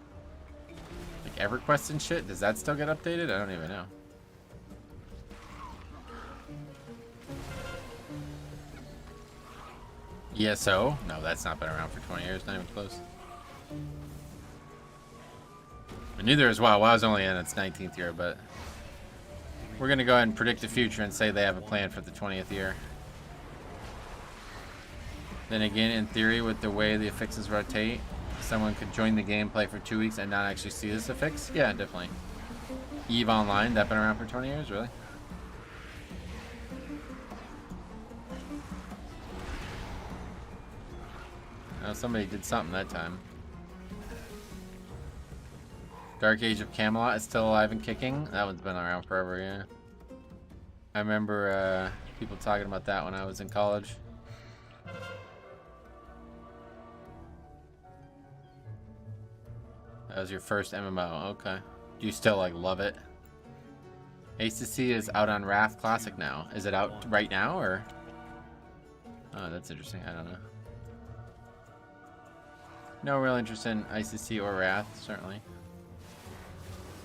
Like EverQuest and shit. Does that still get updated? I don't even know. ESO? No, that's not been around for 20 years. Not even close. But neither is WoW. WoW's only in its 19th year, but we're going to go ahead and predict the future and say they have a plan for the 20th year. Then again, in theory, with the way the affixes rotate, someone could join the game, play for 2 weeks, and not actually see this affix? Yeah, definitely. EVE Online, that been around for 20 years? Really? Oh, somebody did something that time. Dark Age of Camelot is still alive and kicking. That one's been around forever, yeah. I remember people talking about that when I was in college. That was your first MMO, okay. Do you still like love it? Ace to C is out on Wrath Classic now. Is it out right now or? Oh, that's interesting. I don't know. No real interest in ICC or Wrath, certainly.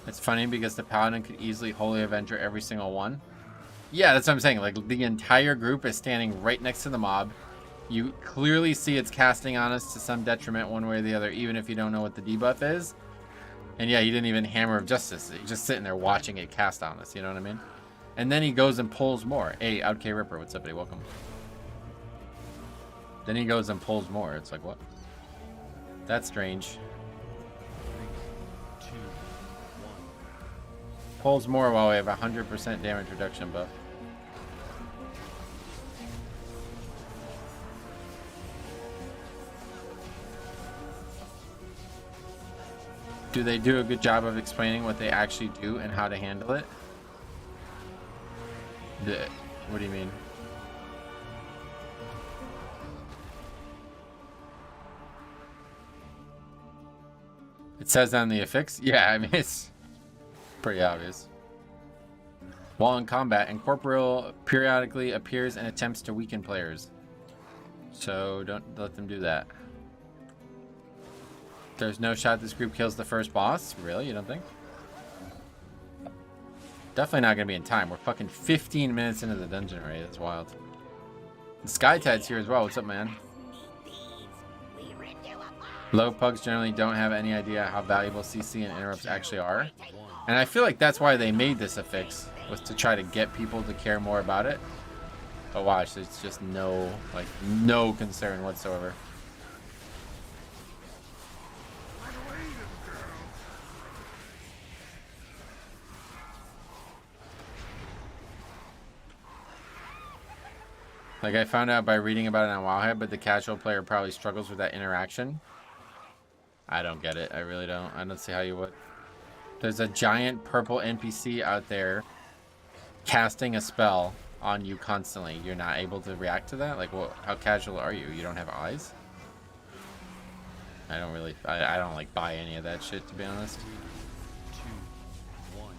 It's funny because the Paladin could easily Holy Avenger every single one. Yeah, that's what I'm saying. Like, the entire group is standing right next to the mob. You clearly see it's casting on us to some detriment one way or the other, even if you don't know what the debuff is. And yeah, he didn't even Hammer of Justice. He's just sitting there watching it cast on us, you know what I mean? And then he goes and pulls more. Hey, Out K Ripper, what's up, buddy? Welcome. Then he goes and pulls more. It's like, what? That's strange. 3, 2, 1. Pulls more while we have 100% damage reduction buff. Do they do a good job of explaining what they actually do and how to handle it? What do you mean? It says on the affix? Yeah, I mean, it's pretty obvious. While in combat, Incorporeal periodically appears and attempts to weaken players. So don't let them do that. There's no shot this group kills the first boss? Really? You don't think? Definitely not going to be in time. We're fucking 15 minutes into the dungeon already. That's wild. The Skytide's here as well. What's up, man? Low pugs generally don't have any idea how valuable CC and interrupts actually are. And I feel like that's why they made this affix, was to try to get people to care more about it. But watch, there's just no concern whatsoever. Like, I found out by reading about it on Wowhead, but the casual player probably struggles with that interaction. I don't get it. I really don't. I don't see how you would. There's a giant purple NPC out there casting a spell on you constantly. You're not able to react to that? Like, what? How casual are you? You don't have eyes? I don't really... I don't, like, buy any of that shit, to be honest. 2, 1.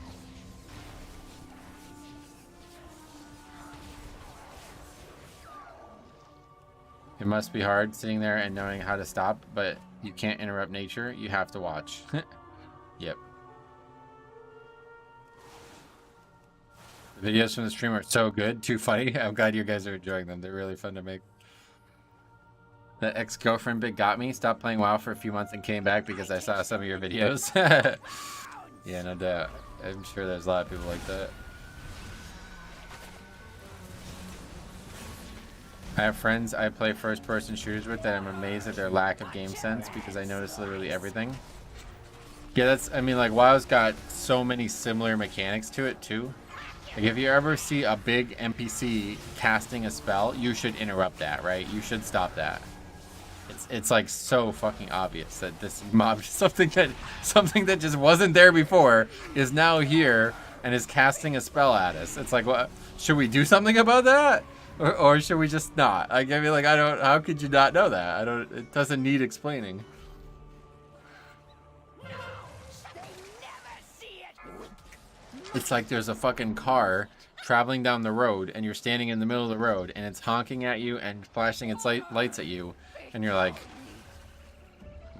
It must be hard sitting there and knowing how to stop, but you can't interrupt nature. You have to watch. Yep. The videos from the stream are so good, too funny. I'm glad you guys are enjoying them. They're really fun to make. The ex-girlfriend bit got me. Stopped playing WoW for a few months and came back because I saw some of your videos. Yeah, no doubt. I'm sure there's a lot of people like that. I have friends I play first-person shooters with that I'm amazed at their lack of game sense because I notice literally everything. Yeah, that's, I mean, like, WoW's got so many similar mechanics to it, too. Like, if you ever see a big NPC casting a spell, you should interrupt that, right? You should stop that. It's like so fucking obvious that this mob, something that just wasn't there before, is now here and is casting a spell at us. It's like, what? Should we do something about that? Or should we just not? Like, I mean, like, I don't. How could you not know that? I don't. It doesn't need explaining. It's like there's a fucking car traveling down the road, and you're standing in the middle of the road, and it's honking at you and flashing its lights at you, and you're like,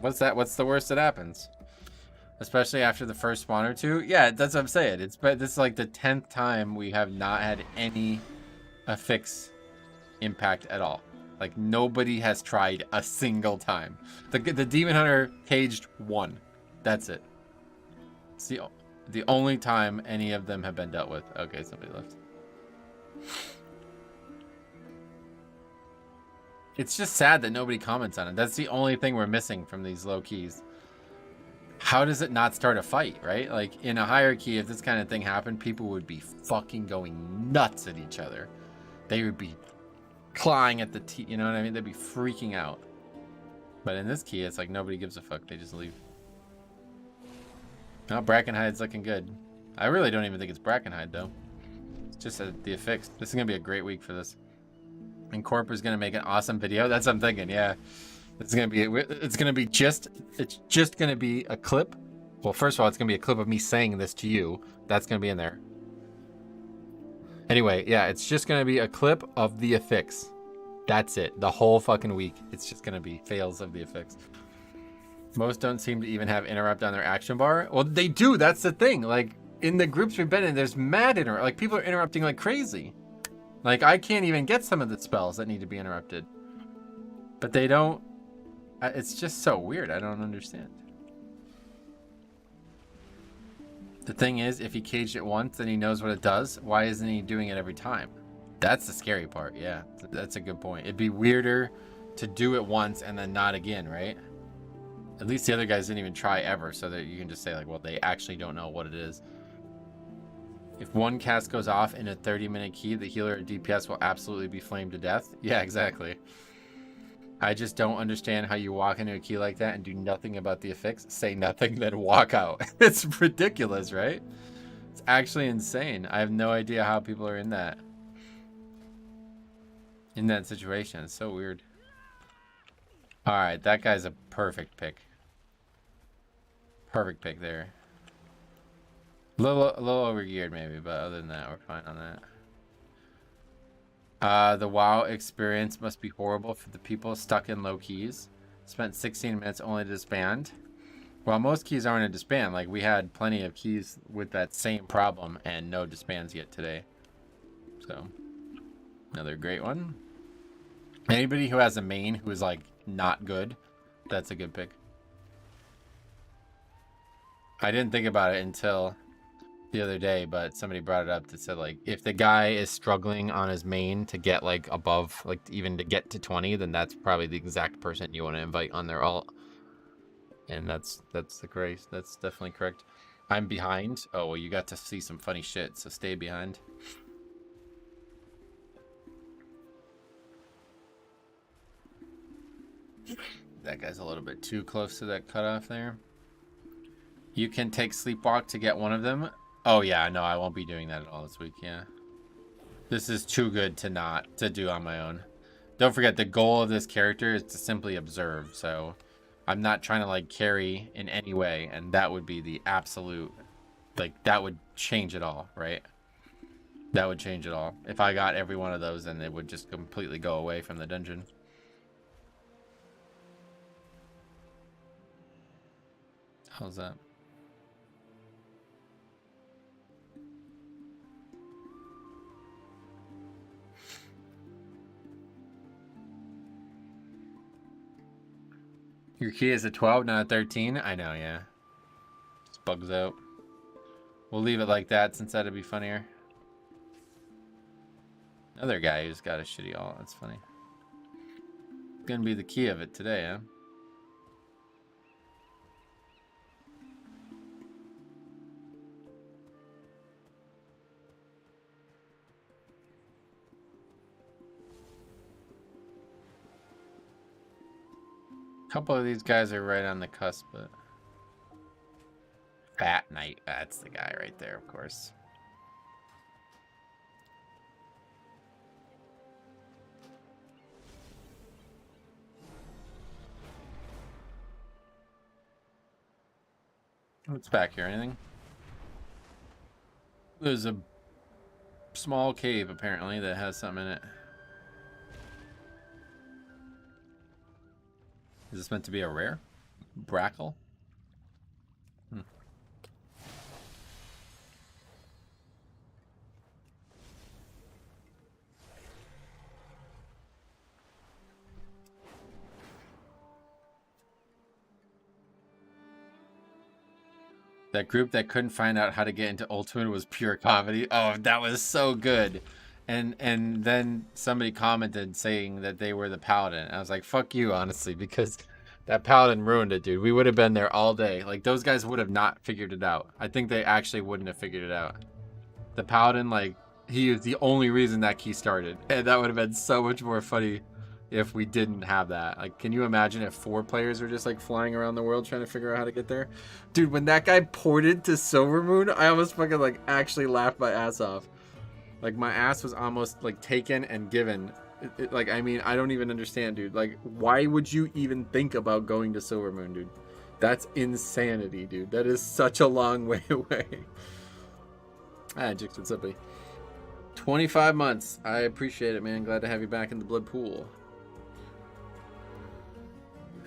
"What's that? What's the worst that happens?" Especially after the first spawn or two. Yeah, that's what I'm saying. This is like the 10th time we have not had any affix impact at all. Like, nobody has tried a single time. The Demon Hunter caged one. That's it. It's the only time any of them have been dealt with. Okay, somebody left. It's just sad that nobody comments on it. That's the only thing we're missing from these low keys. How does it not start a fight, right? Like, in a hierarchy, if this kind of thing happened, people would be fucking going nuts at each other. They would be clawing at the teeth, you know what I mean? They'd be freaking out. But in this key, it's like nobody gives a fuck. They just leave. Now Brackenhide's looking good. I really don't even think it's Brackenhide, though. It's just the affix. This is going to be a great week for this. And Corp is going to make an awesome video. That's what I'm thinking, yeah. It's just going to be a clip. Well, first of all, it's going to be a clip of me saying this to you. That's going to be in there. Anyway, yeah, it's just going to be a clip of the affix. That's it. The whole fucking week. It's just going to be fails of the affix. Most don't seem to even have interrupt on their action bar. Well, they do. That's the thing. Like, in the groups we've been in, there's mad interrupt. Like, people are interrupting like crazy. Like, I can't even get some of the spells that need to be interrupted. But they don't. It's just so weird. I don't understand. The thing is, if he caged it once and he knows what it does, why isn't he doing it every time? That's the scary part. Yeah, that's a good point. It'd be weirder to do it once and then not again, right? At least the other guys didn't even try ever, so that you can just say, like, well, they actually don't know what it is. If one cast goes off in a 30-minute key, the healer or DPS will absolutely be flamed to death. Yeah, exactly. I just don't understand how you walk into a key like that and do nothing about the affix, say nothing, then walk out. It's ridiculous, right? It's actually insane. I have no idea how people are in that situation. It's so weird. All right, that guy's a perfect pick. Perfect pick there. A little overgeared maybe, but other than that, we're fine on that. The WoW experience must be horrible for the people stuck in low keys. Spent 16 minutes only to disband. Well, most keys aren't a disband. Like, we had plenty of keys with that same problem and no disbands yet today. So, another great one. Anybody who has a main who is, like, not good, that's a good pick. I didn't think about it until the other day, but somebody brought it up that said, like, if the guy is struggling on his main to get, like, above, like, even to get to 20, then that's probably the exact person you want to invite on their alt. And that's the case. That's definitely correct. I'm behind. Oh, well, you got to see some funny shit, so stay behind. That guy's a little bit too close to that cutoff there. You can take Sleepwalk to get one of them. Oh, yeah, no, I won't be doing that at all this week, yeah. This is too good to not to do on my own. Don't forget, the goal of this character is to simply observe, so I'm not trying to, like, carry in any way, and that would be the absolute, like, that would change it all, right? That would change it all. If I got every one of those, then it would just completely go away from the dungeon. How's that? Your key is a 12, not a 13? I know, yeah. Just bugs out. We'll leave it like that since that'd be funnier. Another guy who's got a shitty alt. That's funny. It's gonna be the key of it today, huh? A couple of these guys are right on the cusp, but Fat Knight, that's the guy right there, of course. What's back here? Anything? There's a small cave apparently that has something in it. Is this meant to be a rare? Brackle? That group that couldn't find out how to get into Ultimate was pure comedy. Oh, that was so good. And then somebody commented saying that they were the Paladin. I was like, fuck you, honestly, because that Paladin ruined it, dude. We would have been there all day. Like, those guys would have not figured it out. I think they actually wouldn't have figured it out. The Paladin, like, he is the only reason that key started. And that would have been so much more funny if we didn't have that. Like, can you imagine if 4 players were just like flying around the world trying to figure out how to get there? Dude, when that guy ported to Silvermoon, I almost fucking like actually laughed my ass off. Like, my ass was almost like taken and given. Like, I mean, I don't even understand, dude. Like, why would you even think about going to Silvermoon, dude? That's insanity, dude. That is such a long way away. Jix, what's up, buddy? 25 months. I appreciate it, man. Glad to have you back in the blood pool.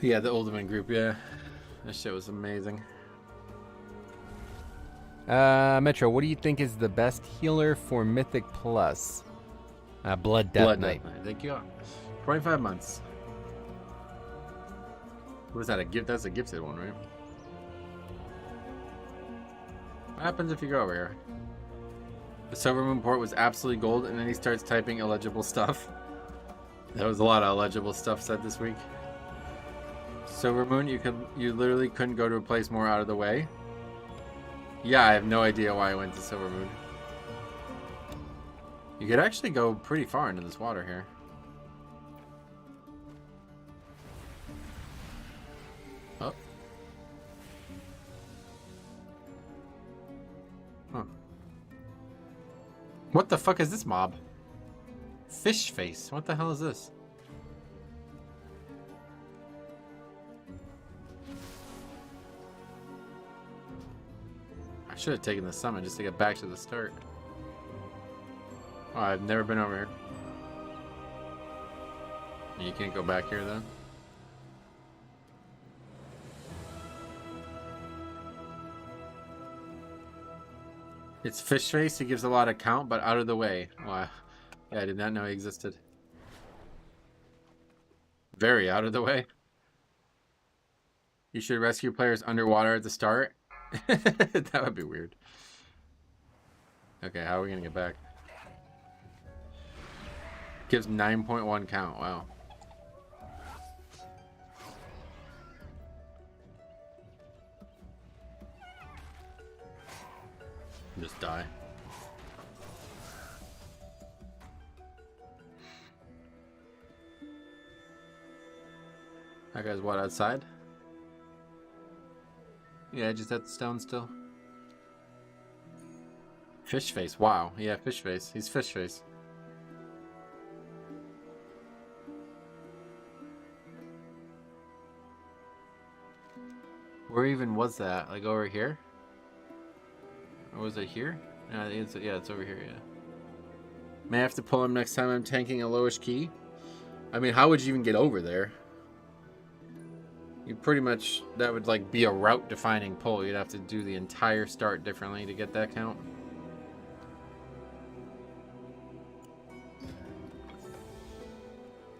Yeah, the Ultimate group, yeah. That shit was amazing. Metro, what do you think is the best healer for Mythic Plus? Blood Death Knight. Thank you. 25 months. What is that, a gift? That's a gifted one, right? What happens if you go over here? The Silvermoon port was absolutely gold, and then he starts typing illegible stuff. That was a lot of illegible stuff said this week. Silvermoon, you literally couldn't go to a place more out of the way. Yeah, I have no idea why I went to Silvermoon. You could actually go pretty far into this water here. Oh. Huh. What the fuck is this mob? Fish face. What the hell is this? I should have taken the summon just to get back to the start. Oh, I've never been over here. You can't go back here though. It's fish face. He gives a lot of count, but out of the way. Wow. Yeah, I did not know he existed. Very out of the way. You should rescue players underwater at the start. That would be weird. Okay, how are we gonna get back? Gives 9.1 count. Wow. Just die. That guy's what, outside? Yeah, just at the stone still. Fish face. Wow. Yeah, fish face. He's fish face. Where even was that? Like over here? Or was it here? Yeah, it's over here, yeah. May I have to pull him next time I'm tanking a lowish key? I mean, how would you even get over there? You pretty much, that would like be a route defining pull. You'd have to do the entire start differently to get that count.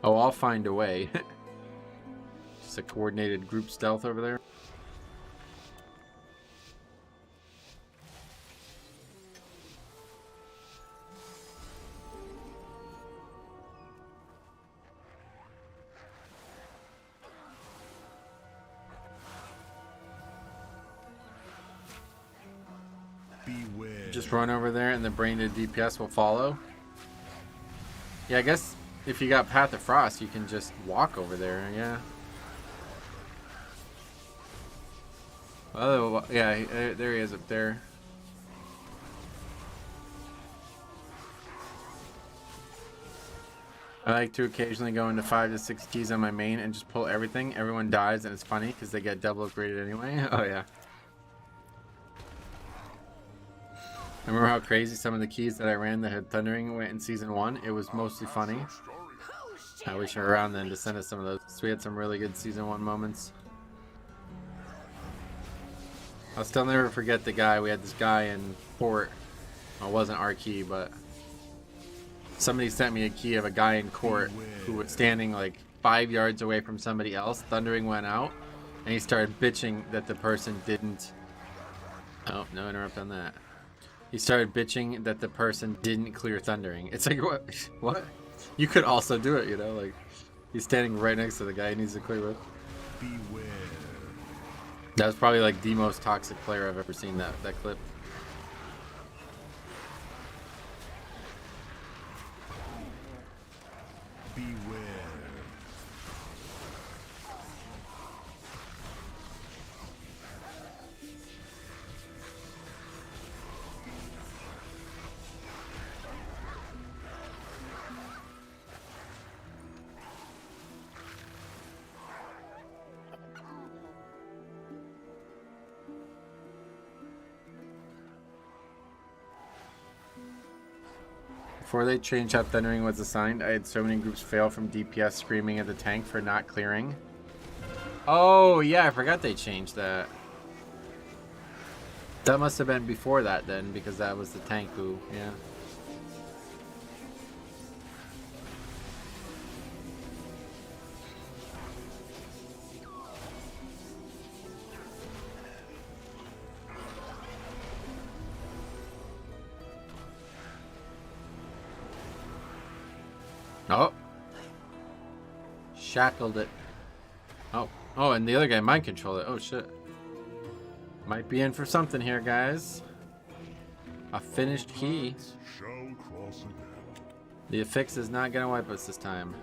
Oh, I'll find a way. Just a coordinated group stealth over there. Just run over there and the brained DPS will follow. Yeah, I guess if you got Path of Frost, you can just walk over there, yeah. Oh, yeah, there he is up there. I like to occasionally go into 5 to 6 keys on my main and just pull everything. Everyone dies and it's funny because they get double upgraded anyway. Oh, yeah. Remember how crazy some of the keys that I ran that had thundering went in season 1? It was mostly funny. I wish I were around then to send us some of those. So we had some really good season 1 moments. I'll still never forget the guy. We had this guy in court. Well, it wasn't our key, but somebody sent me a key of a guy in court who was standing like 5 yards away from somebody else. Thundering went out, and he started bitching that the person didn't. Oh, no interrupt on that. He started bitching that the person didn't clear thundering. It's like, what? What? You could also do it, you know? Like, he's standing right next to the guy he needs to clear with. Beware. That was probably like the most toxic player I've ever seen that clip. Beware. Before they changed how thundering was assigned, I had so many groups fail from DPS screaming at the tank for not clearing. Oh, yeah, I forgot they changed that. That must have been before that then, because that was the tank who, yeah. Oh. Shackled it. Oh. Oh, and the other guy mind controlled it. Oh, shit. Might be in for something here, guys. A finished key. Shall cross again. The affix is not going to wipe us this time.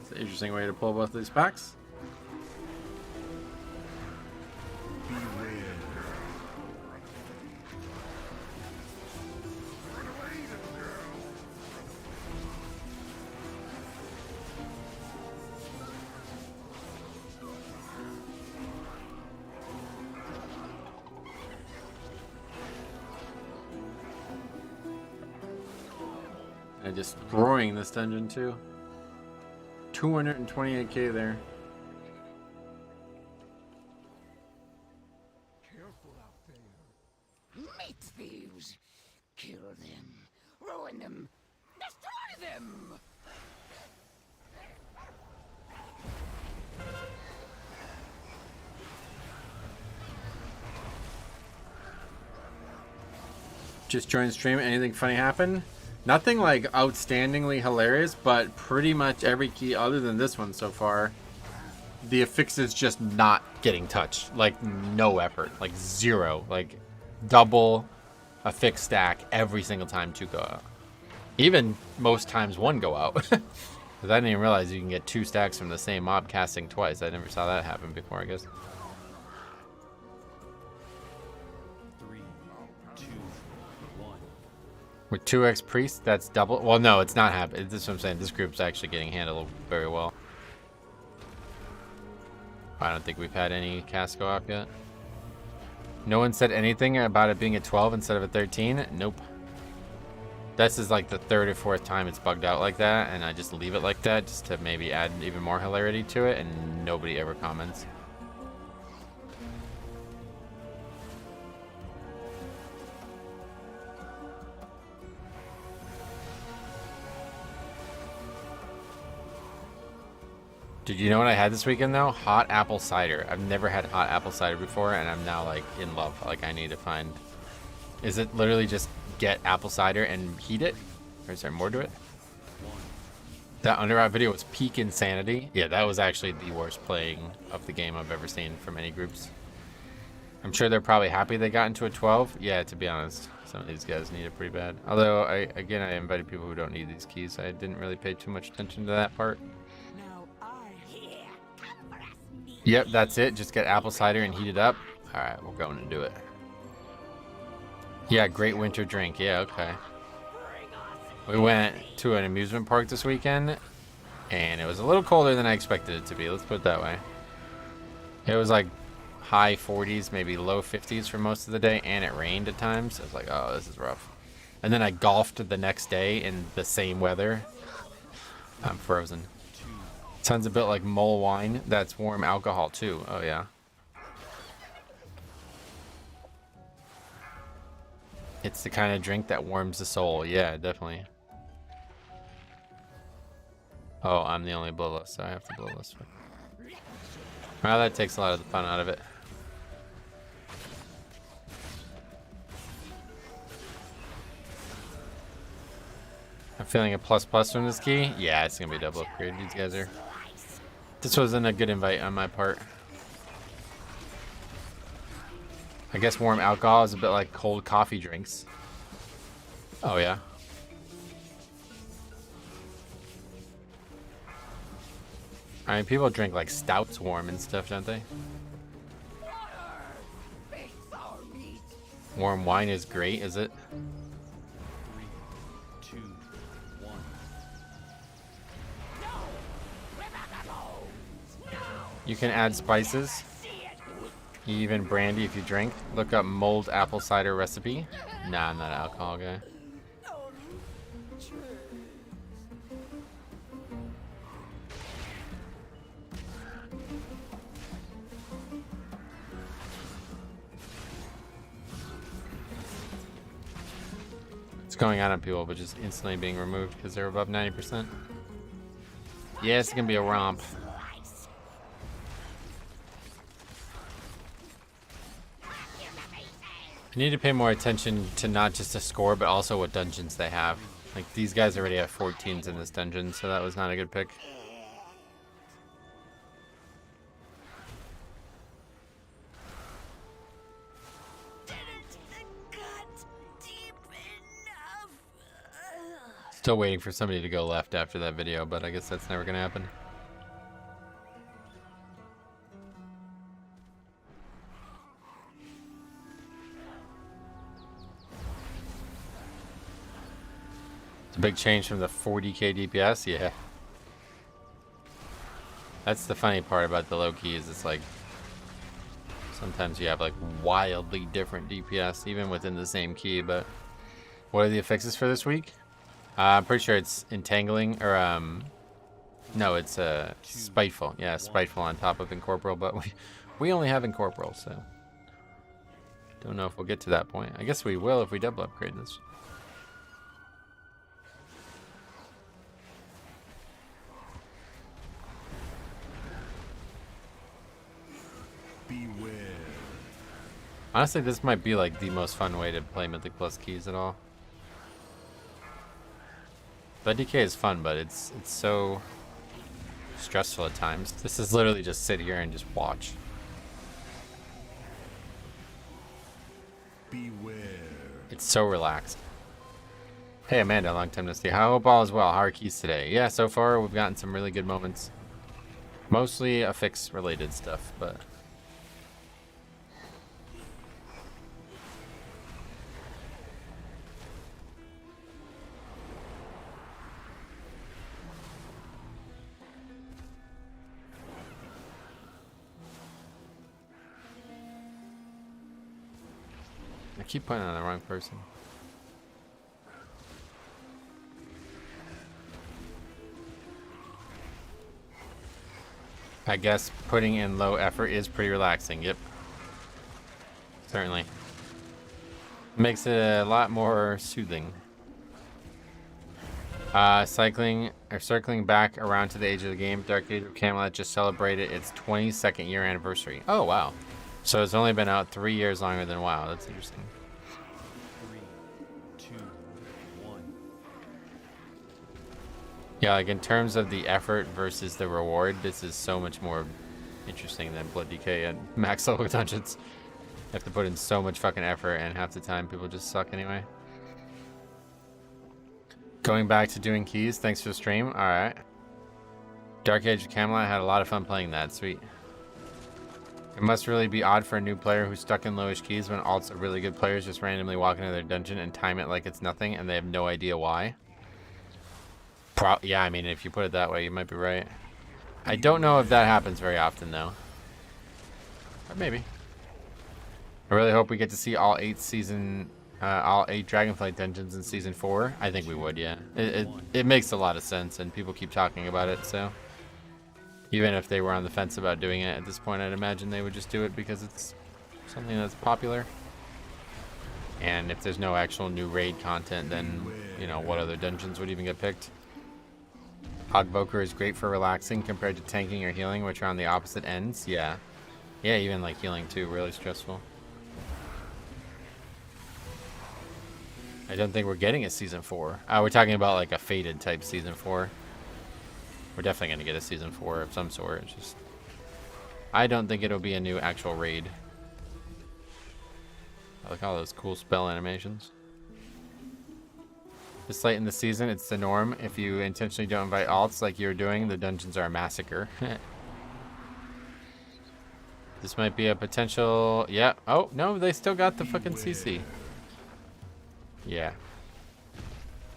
It's an interesting way to pull both of these packs. And destroying this dungeon too. 228k there. Careful out there. Meat thieves. Kill them. Ruin them. Destroy them. Just joined stream. Anything funny happen? Nothing like outstandingly hilarious, but pretty much every key other than this one so far, the affix is just not getting touched. Like no effort, like zero, like double affix stack every single time two go out. Even most times one go out. Because I didn't even realize you can get 2 stacks from the same mob casting twice. I never saw that happen before, I guess. 3, 2, 1. With 2x priest, that's double. Well, no, it's not happening. This is what I'm saying. This group's actually getting handled very well. I don't think we've had any cast go off yet. No one said anything about it being a 12 instead of a 13. Nope. This is like the 3rd or 4th time it's bugged out like that, and I just leave it like that just to maybe add even more hilarity to it, and nobody ever comments. Dude, you know what I had this weekend though? Hot apple cider. I've never had hot apple cider before, and I'm now like in love. Like I need to find. Is it literally just get apple cider and heat it, or is there more to it? That Underground video was peak insanity. Yeah, that was actually the worst playing of the game I've ever seen from any groups. I'm sure they're probably happy they got into a 12. Yeah, to be honest, some of these guys need it pretty bad. Although I invited people who don't need these keys. I didn't really pay too much attention to that part. Yep, that's it. Just get apple cider and heat it up. All right, we're going to do it. Yeah, great winter drink. Yeah, okay. We went to an amusement park this weekend, and it was a little colder than I expected it to be. Let's put it that way. It was like high 40s, maybe low 50s for most of the day, and it rained at times. I was like, oh, this is rough. And then I golfed the next day in the same weather. I'm frozen. Sounds a bit like mull wine. That's warm alcohol too. Oh yeah. It's the kind of drink that warms the soul. Yeah, definitely. Oh, I'm the only bloodlust, so I have to bloodlust. Well, that takes a lot of the fun out of it. I'm feeling a plus from this key. Yeah, it's gonna be a double upgrade. These guys are. This wasn't a good invite on my part. I guess warm alcohol is a bit like cold coffee drinks. Oh yeah. I mean, people drink like stouts warm and stuff, don't they? Warm wine is great, is it? 3, 2, 1. You can add spices, even brandy if you drink. Look up mulled apple cider recipe. Nah, I'm not an alcohol guy. It's going out on people, but just instantly being removed because they're above 90%. Yeah, it's gonna be a romp. I need to pay more attention to not just the score, but also what dungeons they have. Like, these guys already have 14s in this dungeon, so that was not a good pick. Still waiting for somebody to go left after that video, but I guess that's never gonna happen. A big change from the 40k DPS, yeah. That's the funny part about the low key is it's like sometimes you have like wildly different DPS even within the same key. But what are the affixes for this week? I'm pretty sure it's entangling or no, it's spiteful. Yeah, spiteful on top of incorporeal, but we only have incorporeal, so don't know if we'll get to that point. I guess we will if we double upgrade this. Beware. Honestly, this might be like the most fun way to play Mythic Plus keys at all. Blood DK is fun, but it's so stressful at times. This is literally just sit here and just watch. Beware. It's so relaxed. Hey Amanda, long time no see. I hope all is well. How are keys today? Yeah, so far we've gotten some really good moments. Mostly affix related stuff, but I keep putting on the wrong person. I guess putting in low effort is pretty relaxing. Yep. Certainly. Makes it a lot more soothing. Circling back around to the age of the game, Dark Age of Camelot just celebrated its 22nd year anniversary. Oh, wow. So it's only been out 3 years longer than WoW. That's interesting. 3, 2, 1. Yeah, like in terms of the effort versus the reward, this is so much more interesting than Blood DK and max level dungeons. You have to put in so much fucking effort, and half the time people just suck anyway. Going back to doing keys, thanks for the stream. Alright. Dark Age of Camelot, I had a lot of fun playing that. Sweet. It must really be odd for a new player who's stuck in lowish keys when also really good players just randomly walk into their dungeon and time it like it's nothing and they have no idea why. Yeah, I mean, if you put it that way, you might be right. I don't know if that happens very often, though. Or maybe. I really hope we get to see all 8 Dragonflight dungeons in season 4. I think we would, yeah. It makes a lot of sense, and people keep talking about it, so even if they were on the fence about doing it at this point, I'd imagine they would just do it because it's something that's popular. And if there's no actual new raid content, then, you know, what other dungeons would even get picked? Evoker is great for relaxing compared to tanking or healing, which are on the opposite ends. Yeah. Yeah, even like healing too, really stressful. I don't think we're getting a season 4. We're talking about like a Fated type season 4. We're definitely going to get a season 4 of some sort. It's just, I don't think it'll be a new actual raid. I like all those cool spell animations. This late in the season, it's the norm. If you intentionally don't invite alts like you're doing, the dungeons are a massacre. This might be a potential... Yeah. Oh, no, they still got the fucking CC. Yeah.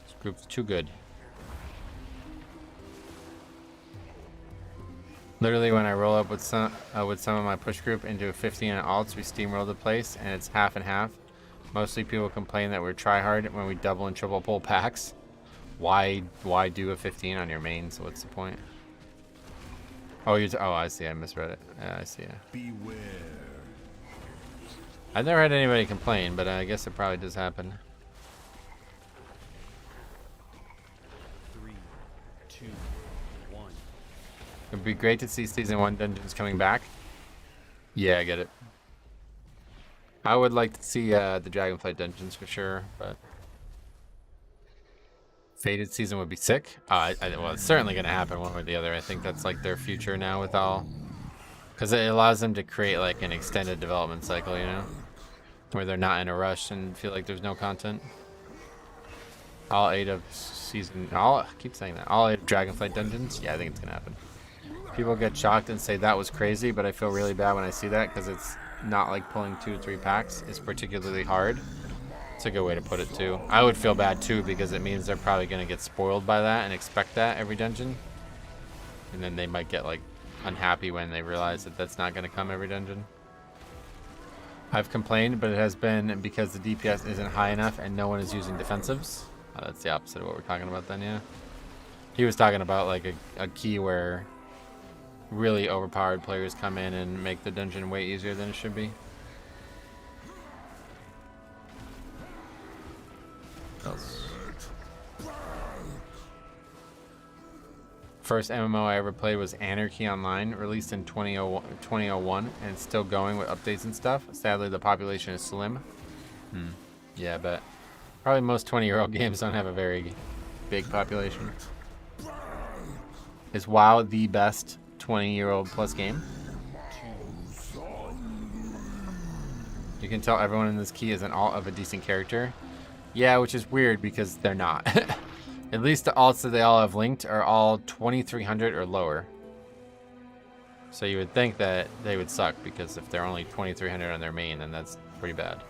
This group's too good. Literally, when I roll up with some of my push group into 15 alts, we steamroll the place, and it's half and half. Mostly people complain that we're tryhard when we double and triple pull packs. Why do a 15 on your main? So what's the point? Oh, oh, I see. I misread it. Yeah, I see. Yeah. Beware. I've never had anybody complain, but I guess it probably does happen. 3, 2, 1. It'd be great to see season 1 dungeons coming back. Yeah, I get it. I would like to see the Dragonflight dungeons for sure, but Fated season would be sick. Well, it's certainly going to happen one way or the other. I think that's like their future now with all, because it allows them to create like an extended development cycle, you know, where they're not in a rush and feel like there's no content. All 8 of season, I keep saying that, all 8 of Dragonflight dungeons. Yeah, I think it's going to happen. People get shocked and say that was crazy, but I feel really bad when I see that because it's not like pulling 2 or 3 packs is particularly hard. It's a good way to put it too. I would feel bad too because it means they're probably going to get spoiled by that and expect that every dungeon. And then they might get like unhappy when they realize that that's not going to come every dungeon. I've complained, but it has been because the DPS isn't high enough and no one is using defensives. That's the opposite of what we're talking about then, yeah. He was talking about like a key where really overpowered players come in and make the dungeon way easier than it should be. First MMO I ever played was Anarchy Online, released in 2001, and it's still going with updates and stuff. Sadly, the population is slim. Yeah, but probably most 20-year-old games don't have a very big population. Is WoW the best 20-year-old plus game? You can tell everyone in this key is an alt of a decent character. Yeah, which is weird because they're not. At least the alts that they all have linked are all 2300 or lower. So you would think that they would suck because if they're only 2300 on their main, then that's pretty bad.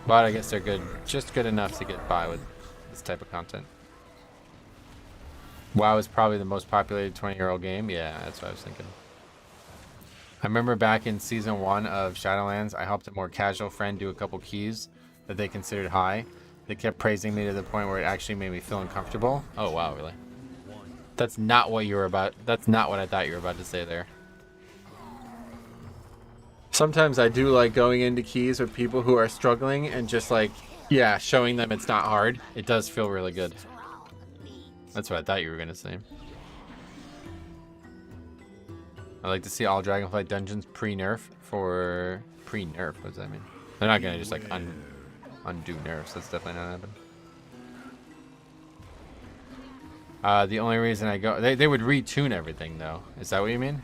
But I guess they're good, just good enough to get by with this type of content. WoW is probably the most populated 20-year-old game. Yeah, that's what I was thinking. I remember back in season 1 of Shadowlands, I helped a more casual friend do a couple keys that they considered high. They kept praising me to the point where it actually made me feel uncomfortable. Oh wow, really? That's not what you were about. That's not what I thought you were about to say there. Sometimes I do like going into keys with people who are struggling and just like, yeah, showing them it's not hard. It does feel really good. That's what I thought you were gonna say. I like to see all Dragonflight dungeons pre-nerf for pre-nerf. What does that mean? They're not gonna just like undo nerfs. That's definitely not happening. The only reason I go, they would retune everything though. Is that what you mean?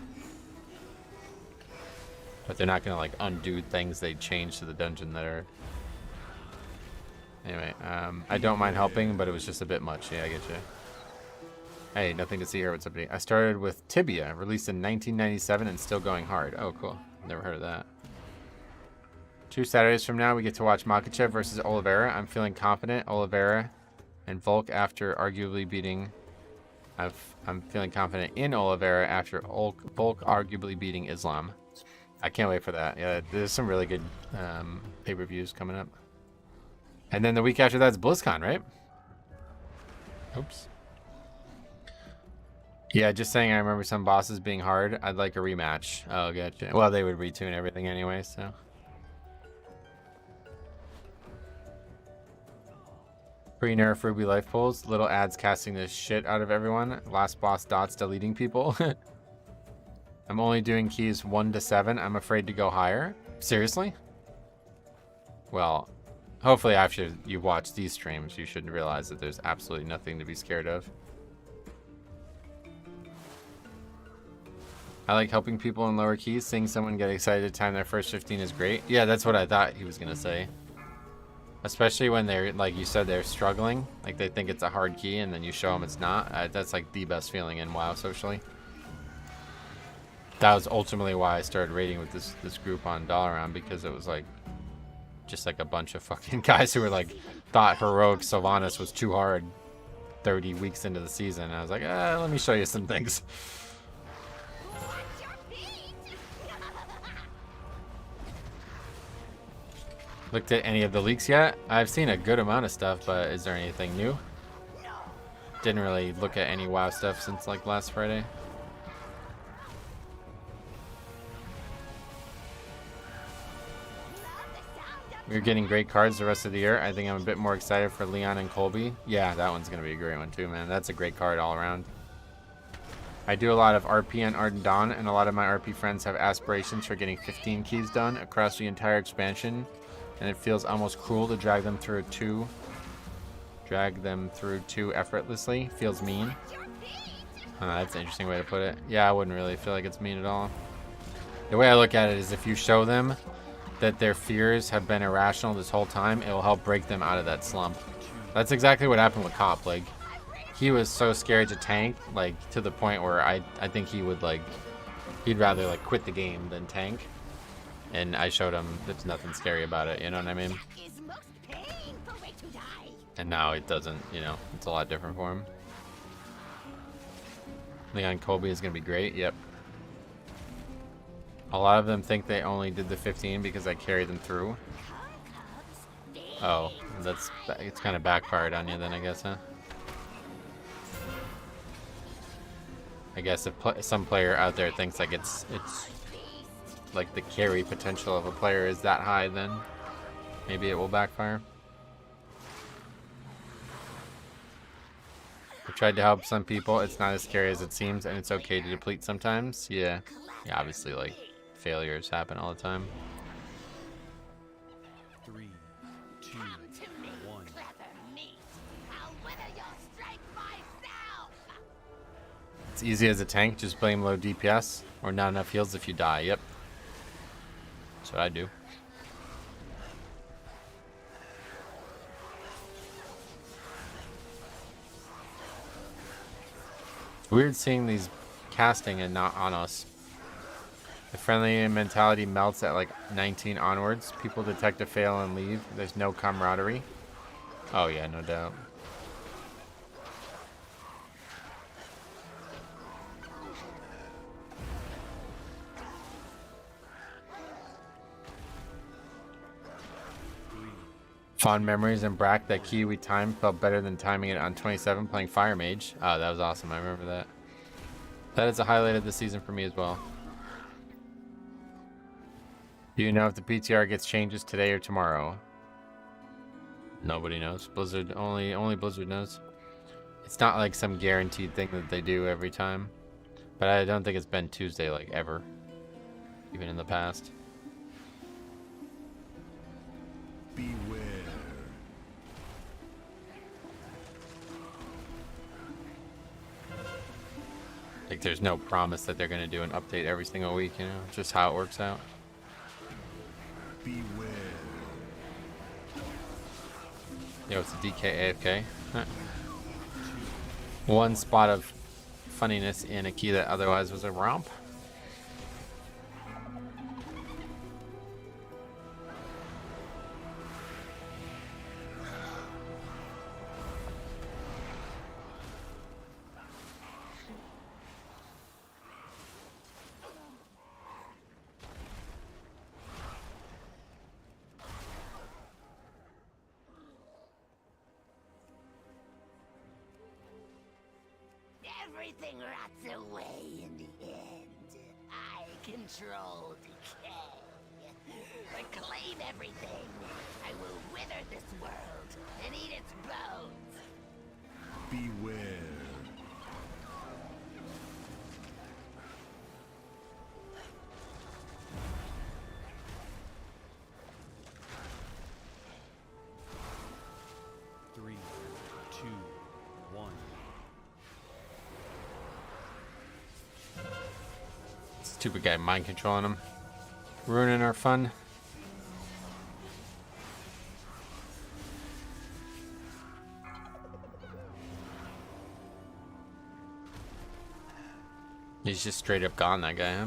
But they're not gonna like undo things they changed to the dungeon that are. Anyway, I don't mind helping, but it was just a bit much. Yeah, I get you. Hey, nothing to see here. What's up? I started with Tibia, released in 1997 and still going hard. Oh, cool. Never heard of that. 2 Saturdays from now, we get to watch Makachev versus Oliveira. I'm feeling confident. Oliveira and Volk after arguably beating... I'm feeling confident in Oliveira after Volk arguably beating Islam. I can't wait for that. Yeah, there's some really good pay-per-views coming up. And then the week after that's BlizzCon, right? Oops. Yeah, just saying I remember some bosses being hard. I'd like a rematch. Oh, gotcha. Well, they would retune everything anyway, so. Pre-nerf Ruby life pulls. Little ads casting the shit out of everyone. Last boss dots deleting people. I'm only doing keys 1 to 7. I'm afraid to go higher. Seriously? Well, hopefully after you watch these streams, you should realize that there's absolutely nothing to be scared of. I like helping people in lower keys. Seeing someone get excited to time their first 15 is great. Yeah, that's what I thought he was going to say. Especially when they're, like you said, they're struggling. Like they think it's a hard key and then you show them it's not. That's like the best feeling in WoW socially. That was ultimately why I started raiding with this group on Dalaran, because it was like just like a bunch of fucking guys who were like thought heroic Sylvanas was too hard 30 weeks into the season. And I was like, let me show you some things. Looked at any of the leaks yet? I've seen a good amount of stuff, but is there anything new? Didn't really look at any WoW stuff since like last Friday. We're getting great cards the rest of the year. I think I'm a bit more excited for Leon and Colby. Yeah, that one's going to be a great one too, man. That's a great card all around. I do a lot of RP on Ardent Dawn, and a lot of my RP friends have aspirations for getting 15 keys done across the entire expansion, and it feels almost cruel to drag them through two effortlessly. Feels mean. That's an interesting way to put it. Yeah, I wouldn't really feel like it's mean at all. The way I look at it is if you show them that their fears have been irrational this whole time, it will help break them out of that slump. That's exactly what happened with Cop. Like, he was so scared to tank, like, to the point where I think he would, like, he'd rather, like, quit the game than tank. And I showed him there's nothing scary about it, you know what I mean? And now it doesn't, you know, it's a lot different for him. Leon Colby is going to be great, yep. A lot of them think they only did the 15 because I carried them through. Oh, it's kind of backfired on you then, I guess, huh? I guess if some player out there thinks like it's like the carry potential of a player is that high, then maybe it will backfire. I tried to help some people. It's not as scary as it seems, and it's okay to deplete sometimes. Yeah, obviously, like, failures happen all the time. 3, 2, 1. It's easy as a tank. Just blame low DPS or not enough heals if you die. Yep. That's what I do. Weird seeing these casting and not on us. The friendly mentality melts at like 19 onwards. People detect a fail and leave. There's no camaraderie. Oh yeah, no doubt. Fond memories in Brack. That key we timed felt better than timing it on 27 playing Fire Mage. Oh, that was awesome. I remember that. That is a highlight of the season for me as well. Do you know if the PTR gets changes today or tomorrow? Nobody knows. Blizzard, only Blizzard knows. It's not like some guaranteed thing that they do every time. But I don't think it's been Tuesday like ever. Even in the past. Beware. Like there's no promise that they're going to do an update every single week, you know? It's just how it works out. Beware. Yo, it's a DK AFK. Huh. One spot of funniness in a key that otherwise was a romp. Everything rots away in the end. I control decay. Reclaim everything. I will wither this world and eat its bones. Beware. Three, two, one. Stupid guy mind controlling him. Ruining our fun. He's just straight up gone, that guy, huh?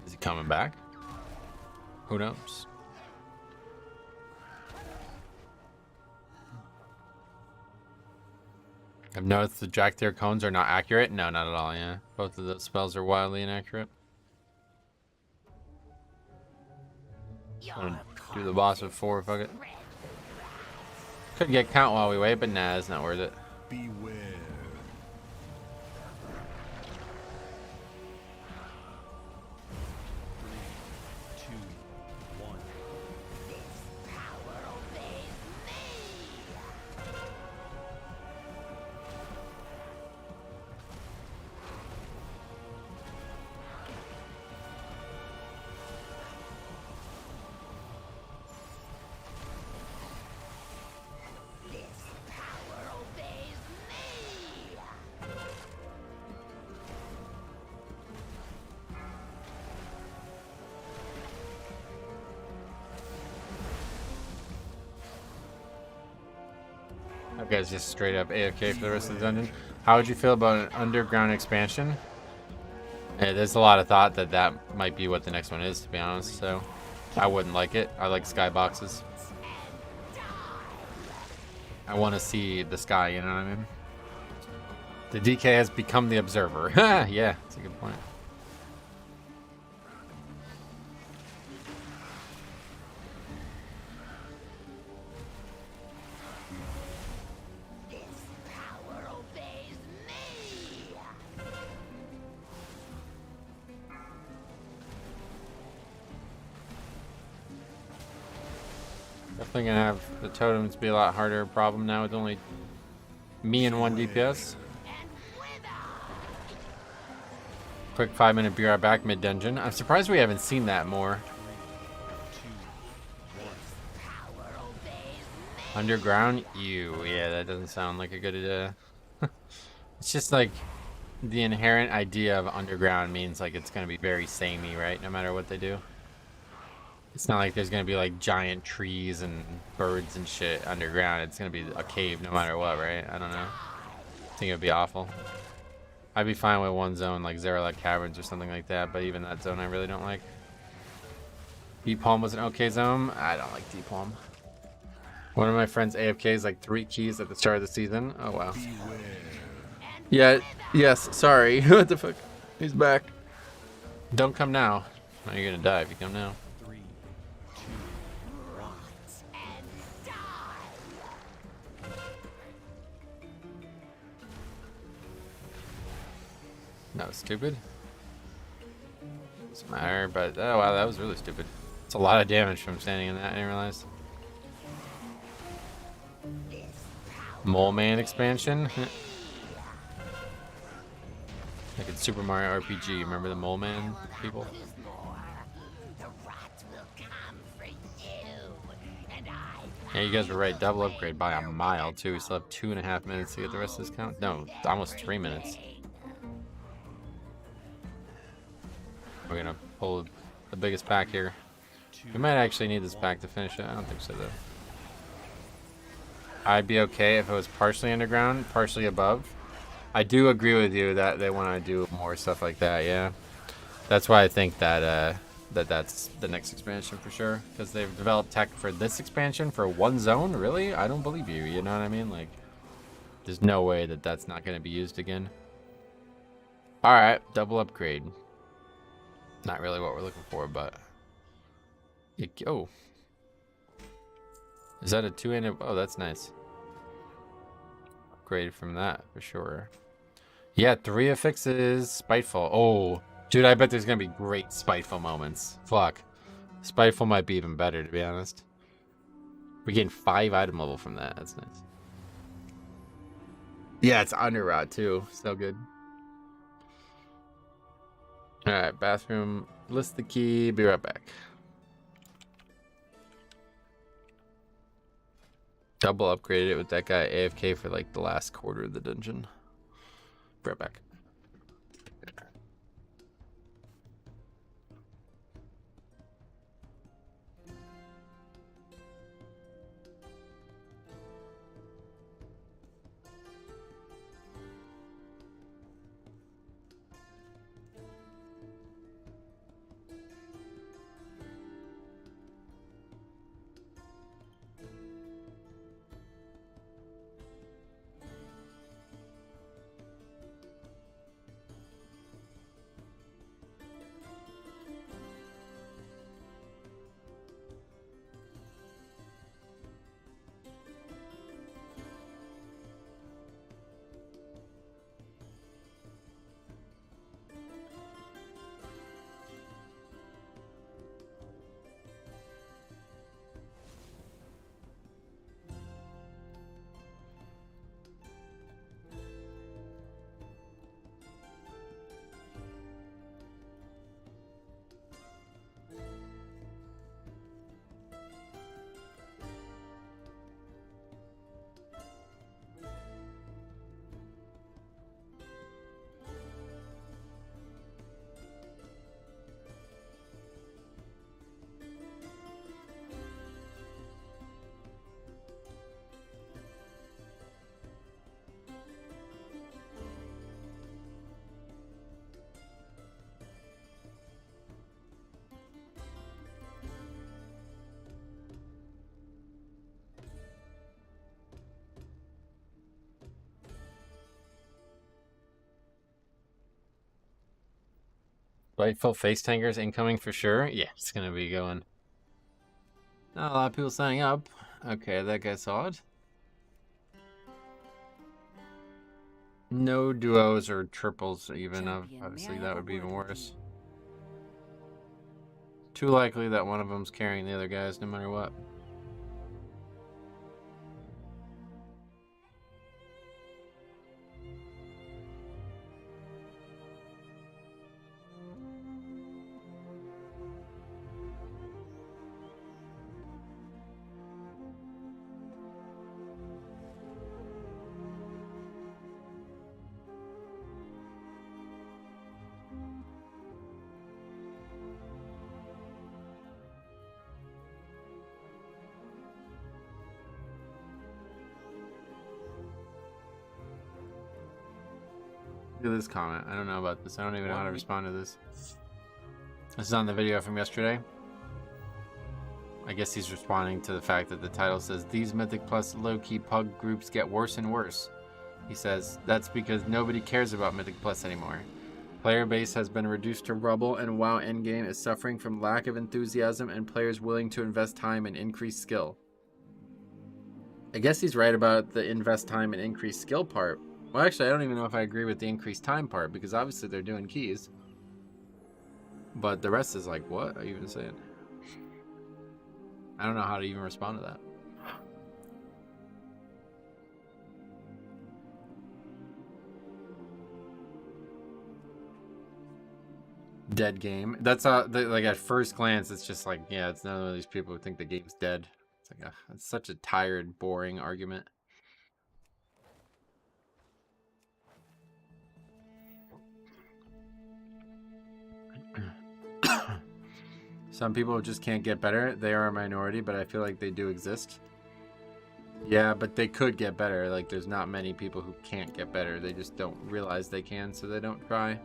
Is he coming back? Who knows? I've noticed the Jack Deere cones are not accurate. No, not at all, yeah. Both of those spells are wildly inaccurate. Wanna do the boss with 4, fuck it. Could get count while we wait, but nah, it's not worth it. Beware. Three, two, one. Power obeys me. This power obeys me. That guy's just straight up AFK for the rest of the dungeon. How would you feel about an underground expansion? Yeah, there's a lot of thought that that might be what the next one is, to be honest, so I wouldn't like it. I like skyboxes. I want to see the sky, you know what I mean? The DK has become the observer. Yeah, that's a good point. This power obeys me. Definitely gonna have the totems be a lot harder problem now with only me and 1 DPS. And wither. Quick 5-minute be right back mid dungeon. I'm surprised we haven't seen that more. Power obeys me. Underground? Ew. Yeah, that doesn't sound like a good idea. It's just like the inherent idea of underground means like it's gonna be very samey, right? No matter what they do. It's not like there's gonna be like giant trees and birds and shit underground. It's gonna be a cave no matter what, right? I don't know. I think it would be awful. I'd be fine with one zone like Zeralek Caverns or something like that, but even that zone I really don't like. Deep Palm was an okay zone. I don't like Deep Palm. One of my friends AFKs like 3 keys at the start of the season. Oh wow. Yeah, yes, sorry. What the fuck? He's back. Don't come now. No, you're gonna die if you come now. Three, two, one. And die. That was stupid. Doesn't matter, but oh wow, that was really stupid. It's a lot of damage from standing in that, I didn't realize. Mole Man expansion. Like in Super Mario RPG, remember the Mole Man people? There's more. The rats will come for you. And I Yeah, you guys were right. Double upgrade by a mile too. We still have 2.5 minutes to get the rest of this count. No, almost 3 minutes. We're gonna pull the biggest pack here. We might actually need this pack to finish it. I don't think so though. I'd be okay if it was partially underground, partially above. I do agree with you that they want to do more stuff like that. Yeah, that's why I think that that's the next expansion for sure. Because they've developed tech for this expansion for one zone. Really, I don't believe you. You know what I mean? Like, there's no way that that's not going to be used again. All right, double upgrade. Not really what we're looking for, but oh, is that a 2-handed? Oh, that's nice. upgrade from that for sure. Yeah, 3 affixes, Spiteful. Oh, dude, I bet there's gonna be great Spiteful moments. Fuck. Spiteful might be even better, to be honest. We gain 5 item level from that. That's nice. Yeah, it's under rot too. So good. Alright, bathroom. List the key. Be right back. Double upgraded it with that guy AFK for like the last quarter of the dungeon. Be right back. Spiteful face tankers incoming for sure. Yeah, it's gonna be going. Not a lot of people signing up. Okay, that guy saw it. No duos or triples even. Obviously, that would be even worse. Too likely that one of them's carrying the other guys no matter what. Look at this comment. I don't know about this. I don't even know how to respond to this. This is on the video from yesterday. I guess he's responding to the fact that the title says, "These Mythic Plus low-key pug groups get worse and worse." He says, "That's because nobody cares about Mythic Plus anymore. Player base has been reduced to rubble and WoW endgame is suffering from lack of enthusiasm and players willing to invest time and increase skill." I guess he's right about the invest time and increase skill part. Well, actually, I don't even know if I agree with the increased time part, because obviously they're doing keys. But the rest is like, what are you even saying? I don't know how to even respond to that. Dead game. That's like at first glance, it's just like, yeah, it's none of these people who think the game's dead. It's like, it's such a tired, boring argument. Some people just can't get better. They are a minority, but I feel like they do exist. Yeah, but they could get better. Like, there's not many people who can't get better. They just don't realize they can, so they don't try.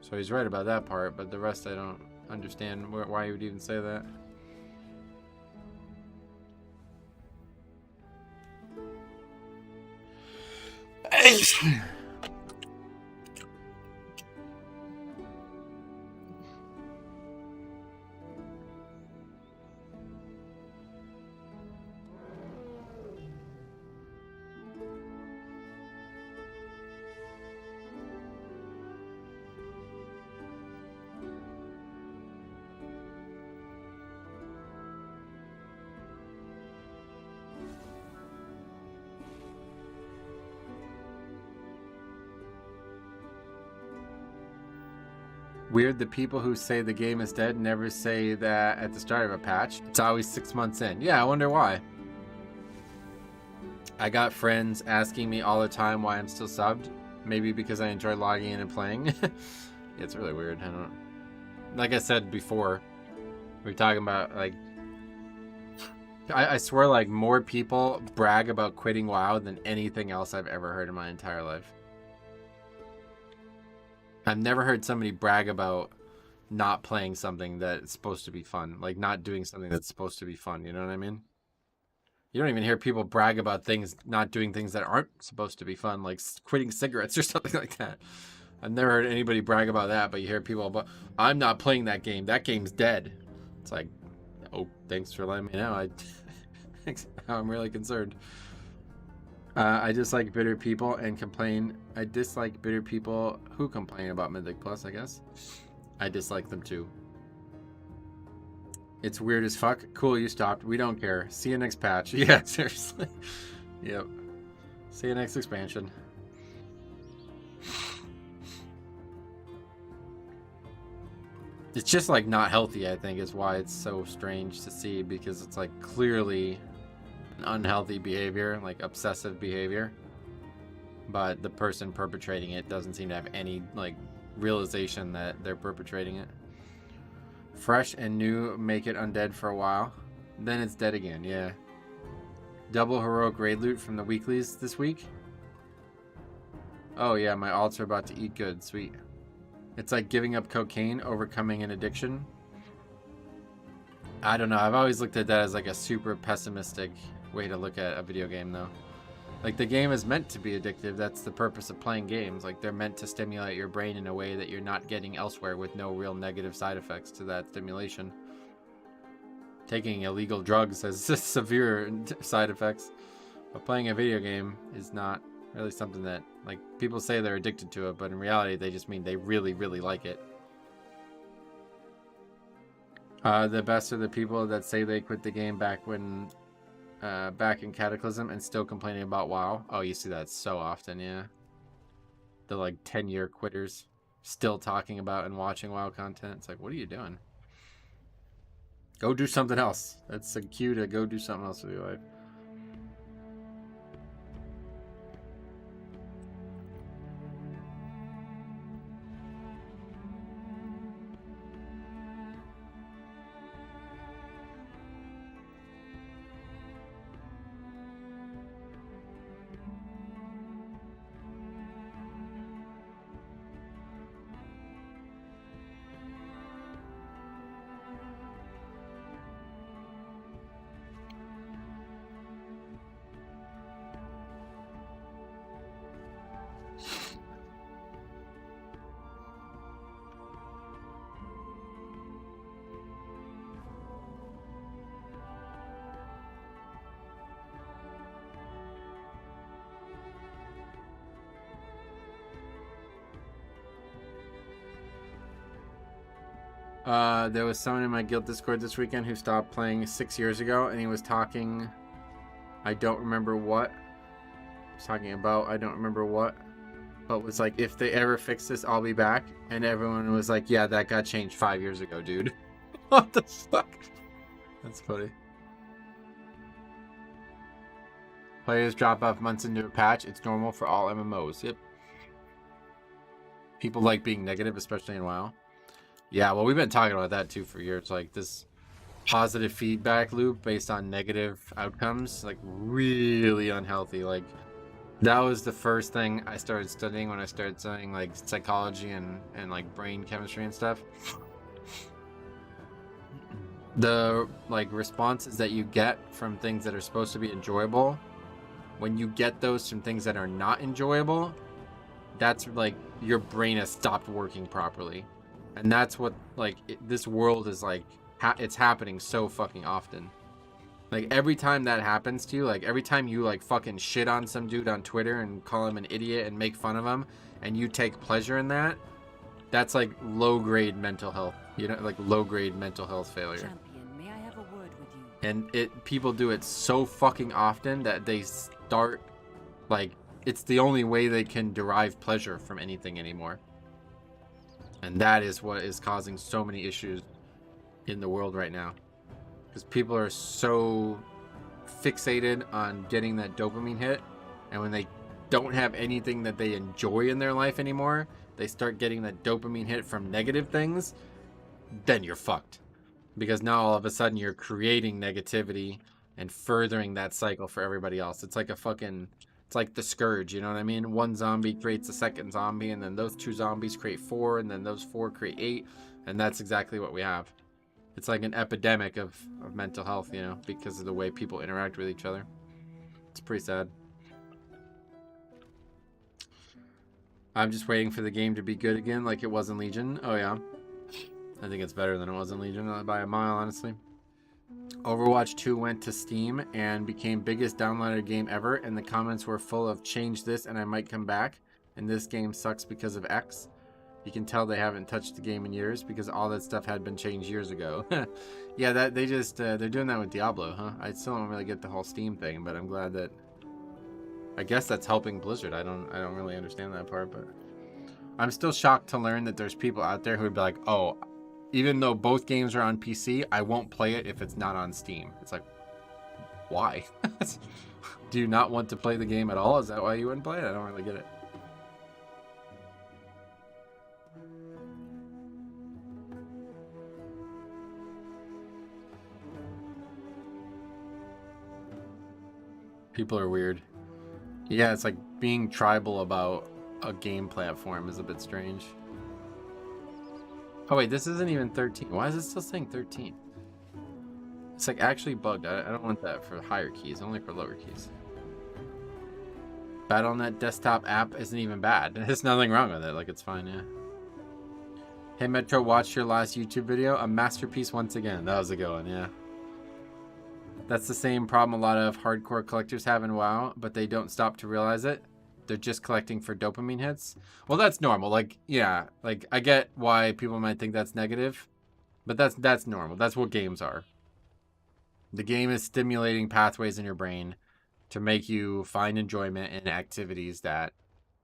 So he's right about that part, but the rest I don't understand why he would even say that. Weird, the people who say the game is dead never say that at the start of a patch. It's always 6 months in. Yeah, I wonder why. I got friends asking me all the time why I'm still subbed. Maybe because I enjoy logging in and playing. Yeah, it's really weird. I don't. Like I said before, we were talking about like. I swear, like more people brag about quitting WoW than anything else I've ever heard in my entire life. I've never heard somebody brag about not playing something that's supposed to be fun, like not doing something that's supposed to be fun. You know what I mean? You don't even hear people brag about things, not doing things that aren't supposed to be fun, like quitting cigarettes or something like that. I've never heard anybody brag about that, but you hear people about, I'm not playing that game. That game's dead. It's like, oh, thanks for letting me know. I'm really concerned. I dislike bitter people and complain. I dislike bitter people who complain about Mythic Plus, I guess. I dislike them too. It's weird as fuck. Cool, you stopped. We don't care. See you next patch. Yeah, seriously. Yep. See you next expansion. It's just like not healthy, I think, is why it's so strange to see, because it's like clearly an unhealthy behavior, like obsessive behavior. But the person perpetrating it doesn't seem to have any like realization that they're perpetrating it. Fresh and new make it undead for a while. Then it's dead again, yeah. Double heroic raid loot from the weeklies this week. Oh yeah, my alts are about to eat good, sweet. It's like giving up cocaine, overcoming an addiction. I don't know, I've always looked at that as like a super pessimistic way to look at a video game though. Like the game is meant to be addictive, that's the purpose of playing games. Like they're meant to stimulate your brain in a way that you're not getting elsewhere with no real negative side effects to that stimulation. Taking illegal drugs has severe side effects, but playing a video game is not really something that, like, people say they're addicted to it, but in reality they just mean they really, really like it. The best are the people that say they quit the game back when back in Cataclysm and still complaining about WoW. Oh, you see that so often, yeah. The like 10-year quitters still talking about and watching WoW content. It's like, what are you doing? Go do something else. That's a cue to go do something else with your life. There was someone in my guild Discord this weekend who stopped playing 6 years ago, and he was talking, I don't remember what. He was talking about, I don't remember what. But was like, if they ever fix this, I'll be back. And everyone was like, yeah, that got changed 5 years ago, dude. What the fuck? That's funny. Players drop off months into a patch. It's normal for all MMOs. Yep. People like being negative, especially in WoW. Yeah, well, we've been talking about that too for years. Like this positive feedback loop based on negative outcomes, like really unhealthy. Like that was the first thing I started studying when I started studying like psychology and like brain chemistry and stuff. The like responses that you get from things that are supposed to be enjoyable, when you get those from things that are not enjoyable, that's like your brain has stopped working properly. And that's what, like, this world is like, it's happening so fucking often. Like, every time that happens to you, like, every time you, like, fucking shit on some dude on Twitter and call him an idiot and make fun of him, and you take pleasure in that, that's, like, low-grade mental health. You know, like, low-grade mental health failure. Champion, may I have a word with you? And people do it so fucking often that they start, like, it's the only way they can derive pleasure from anything anymore. And that is what is causing so many issues in the world right now. Because people are so fixated on getting that dopamine hit, and when they don't have anything that they enjoy in their life anymore, they start getting that dopamine hit from negative things, then you're fucked. Because now all of a sudden you're creating negativity and furthering that cycle for everybody else. It's like a fucking, it's like the scourge, you know what I mean? One zombie creates a second zombie, and then those 2 zombies create 4, and then those 4 create 8, and that's exactly what we have. It's like an epidemic of mental health, you know, because of the way people interact with each other. It's pretty sad. I'm just waiting for the game to be good again like it was in Legion. Oh yeah. I think it's better than it was in Legion by a mile, honestly. Overwatch 2 went to Steam and became biggest downloaded game ever, and the comments were full of change this and I might come back, and this game sucks because of X. You can tell they haven't touched the game in years because all that stuff had been changed years ago. Yeah, that they just they're doing that with Diablo, huh? I still don't really get the whole Steam thing, but I'm glad that, I guess that's helping Blizzard. I don't really understand that part, but I'm still shocked to learn that there's people out there who would be like, "Oh, even though both games are on PC, I won't play it if it's not on Steam." It's like, why? Do you not want to play the game at all? Is that why you wouldn't play it? I don't really get it. People are weird. Yeah, it's like being tribal about a game platform is a bit strange. Oh wait, this isn't even 13. Why is it still saying 13? It's like actually bugged. I don't want that for higher keys, only for lower keys. Battle.net desktop app isn't even bad. There's nothing wrong with it. Like, it's fine, yeah. Hey Metro, watched your last YouTube video. A masterpiece once again. That was a good one, yeah. That's the same problem a lot of hardcore collectors have in WoW, but they don't stop to realize it. They're just collecting for dopamine hits. Well, that's normal. Like, yeah, like I get why people might think that's negative, but that's normal. That's what games are. The game is stimulating pathways in your brain to make you find enjoyment in activities that,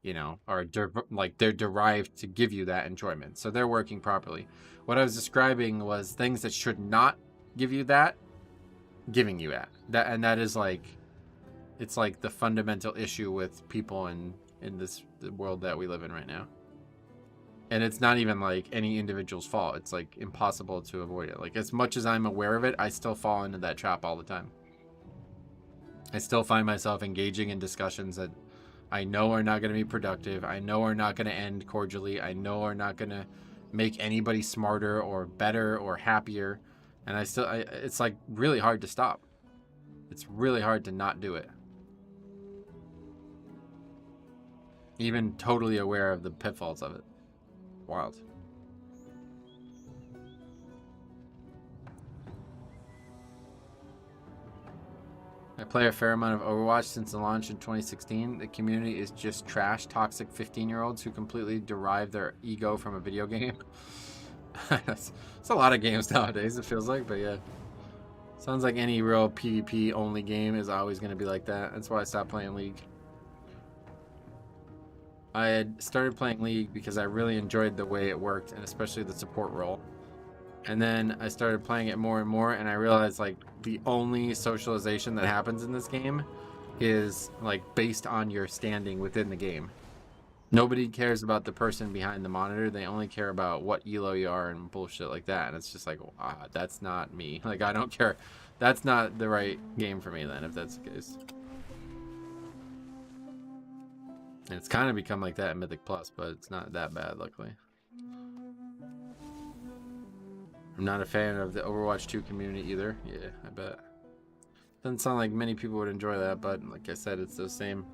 you know, are they're derived to give you that enjoyment. So they're working properly. What I was describing was things that should not give you that, giving you that, and that is like, it's like the fundamental issue with people in this world that we live in right now. And it's not even like any individual's fault. It's like impossible to avoid it. Like, as much as I'm aware of it, I still fall into that trap all the time. I still find myself engaging in discussions that I know are not going to be productive. I know are not going to end cordially. I know are not going to make anybody smarter or better or happier. And it's like really hard to stop. It's really hard to not do it. Even totally aware of the pitfalls of it. Wild. I play a fair amount of Overwatch since the launch in 2016. The community is just trash, toxic 15-year-olds who completely derive their ego from a video game. It's a lot of games nowadays, it feels like, but yeah. Sounds like any real PvP only game is always going to be like that. That's why I stopped playing League. I had started playing League because I really enjoyed the way it worked, and especially the support role. And then I started playing it more and more, and I realized like the only socialization that happens in this game is like based on your standing within the game. Nobody cares about the person behind the monitor. They only care about what elo you are and bullshit like that. And it's just like, that's not me. Like, I don't care. That's not the right game for me then, if that's the case. And it's kind of become like that in Mythic Plus, but it's not that bad, luckily. I'm not a fan of the Overwatch 2 community either. Yeah, I bet. Doesn't sound like many people would enjoy that, but like I said, it's those same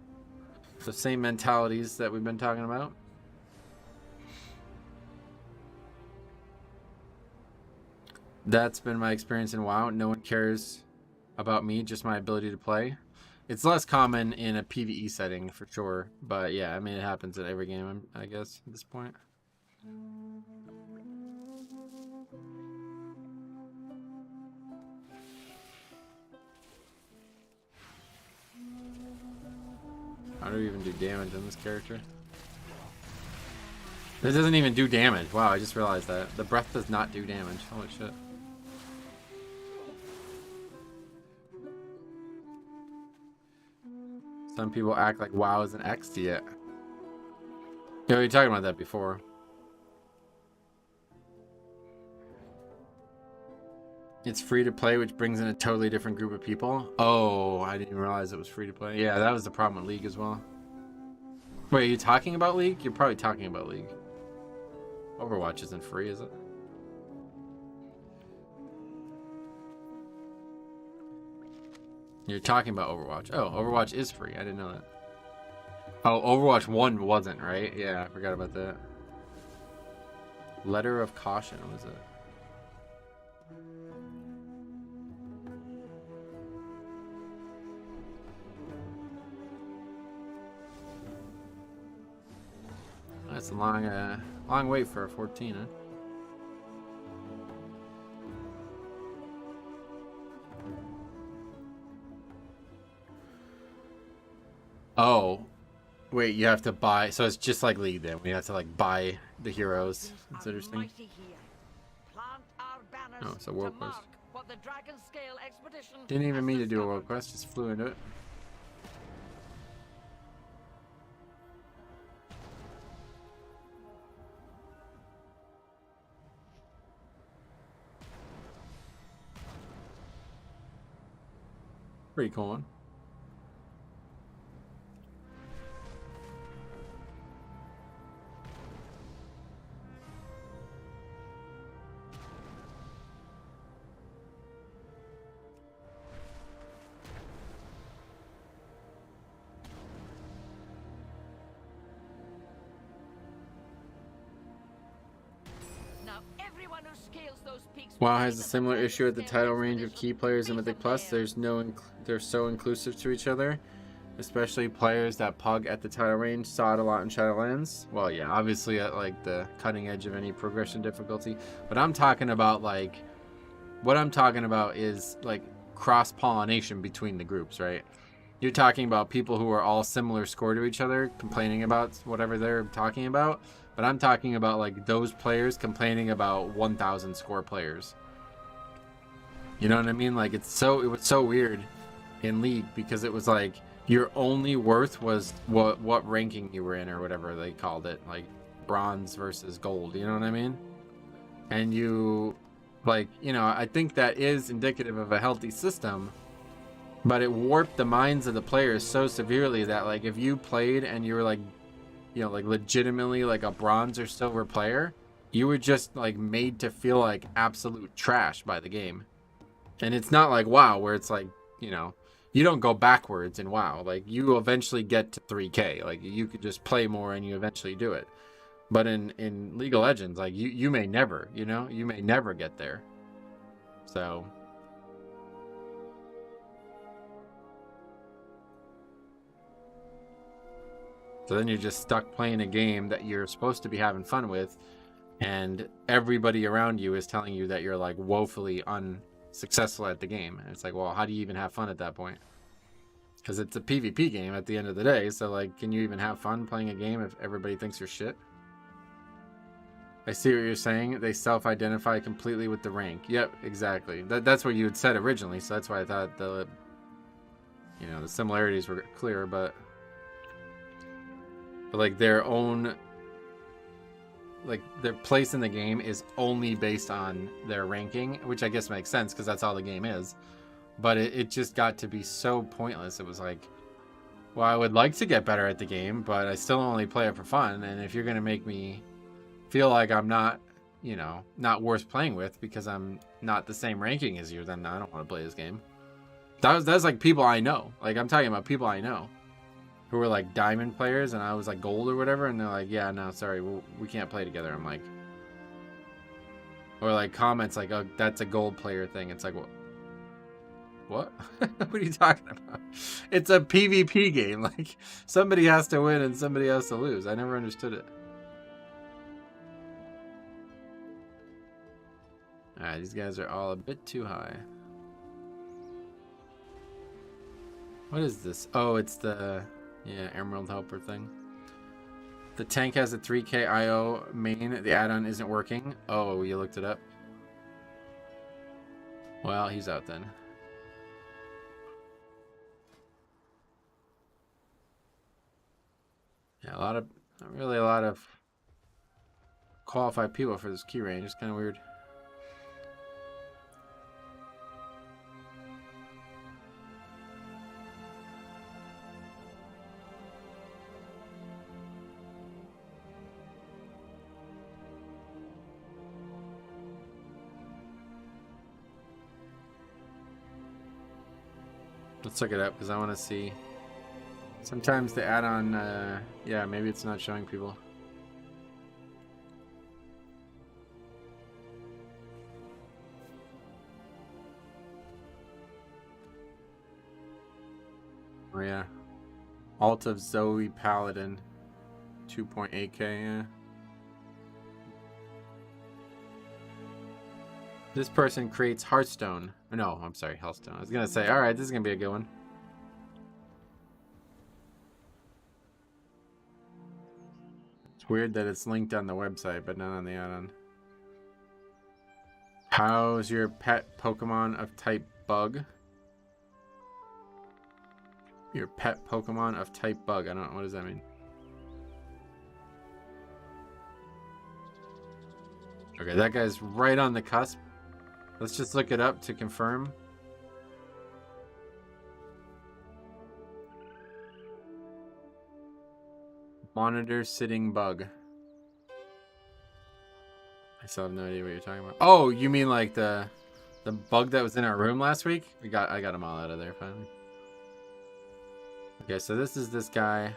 mentalities that we've been talking about. That's been my experience in WoW. No one cares about me, just my ability to play. It's less common in a PvE setting for sure, but yeah, I mean, it happens in every game, I guess, at this point. How do we even do damage on this character? This doesn't even do damage. Wow, I just realized that. The breath does not do damage. Holy shit. Some people act like WoW isn't X'd yet. Yeah, we were talking about that before. It's free to play, which brings in a totally different group of people. Oh, I didn't realize it was free to play. Yeah, that was the problem with League as well. Wait, are you talking about League? You're probably talking about League. Overwatch isn't free, is it? You're talking about Overwatch. Oh, Overwatch is free. I didn't know that. Oh, Overwatch 1 wasn't, right? Yeah, I forgot about that. Letter of Caution, what was it? That's a long wait for a 14, huh? Oh, wait, you have to buy, so it's just like League then. We have to like buy the heroes. That's interesting. Oh, it's a world quest. Didn't even mean to do a world quest, just flew into it. Pretty cool one. WoW has a similar issue at the title range of key players in Mythic Plus. They're so inclusive to each other, especially players that pug at the title range. Saw it a lot in Shadowlands. Well, yeah, obviously at like the cutting edge of any progression difficulty. But I'm talking about like, what I'm talking about is like cross-pollination between the groups, right? You're talking about people who are all similar score to each other, complaining about whatever they're talking about. But I'm talking about like those players complaining about 1,000 score players. You know what I mean? Like it was so weird in League because it was like your only worth was what ranking you were in or whatever they called it, like bronze versus gold. You know what I mean? And you, like, you know, I think that is indicative of a healthy system. But it warped the minds of the players so severely that like if you played and you were like, you know, like legitimately like a bronze or silver player, you were just like made to feel like absolute trash by the game. And it's not like WoW where it's like, you know, you don't go backwards in WoW. Like you eventually get to 3K. Like you could just play more and you eventually do it. But in League of Legends, like you may never, you know, you may never get there. So then you're just stuck playing a game that you're supposed to be having fun with, and everybody around you is telling you that you're like woefully unsuccessful at the game. And it's like, well, how do you even have fun at that point? Because it's a PvP game at the end of the day. So like, can you even have fun playing a game if everybody thinks you're shit? I see what you're saying. They self-identify completely with the rank. Yep, exactly. That's what you had said originally. So that's why I thought the similarities were clear, but like their own, like their place in the game is only based on their ranking, which I guess makes sense because that's all the game is. But it just got to be so pointless. It was like, well, I would like to get better at the game, but I still only play it for fun. And if you're going to make me feel like I'm not, you know, not worth playing with because I'm not the same ranking as you, then I don't want to play this game. That's like people I know. Like I'm talking about people I know who were like diamond players and I was like gold or whatever, and they're like, yeah, no, sorry, we can't play together. I'm like, or like comments like, oh, that's a gold player thing. It's like, what? What are you talking about? It's a PvP game. Like somebody has to win and somebody has to lose. I never understood it. All right, these guys are all a bit too high. What is this? Oh, it's the Emerald Helper thing. The tank has a 3k IO main. The add-on isn't working. Oh, you looked it up? Well, he's out then. Yeah, not really a lot of qualified people for this key range. It's kind of weird. Let's look it up because I want to see. Sometimes the add-on, yeah, maybe it's not showing people. Oh yeah, Alt of Zoe Paladin, 2.8k. Yeah. This person creates Hearthstone. No, I'm sorry, Hearthstone. I was gonna say, all right, this is gonna be a good one. It's weird that it's linked on the website, but not on the add-on. How's your pet Pokemon of type Bug? Your pet Pokemon of type Bug. I don't know, what does that mean? Okay, that guy's right on the cusp. Let's just look it up to confirm. Monitor sitting bug. I still have no idea what you're talking about. Oh, you mean like the bug that was in our room last week? I got him all out of there finally. Okay, so this is this guy,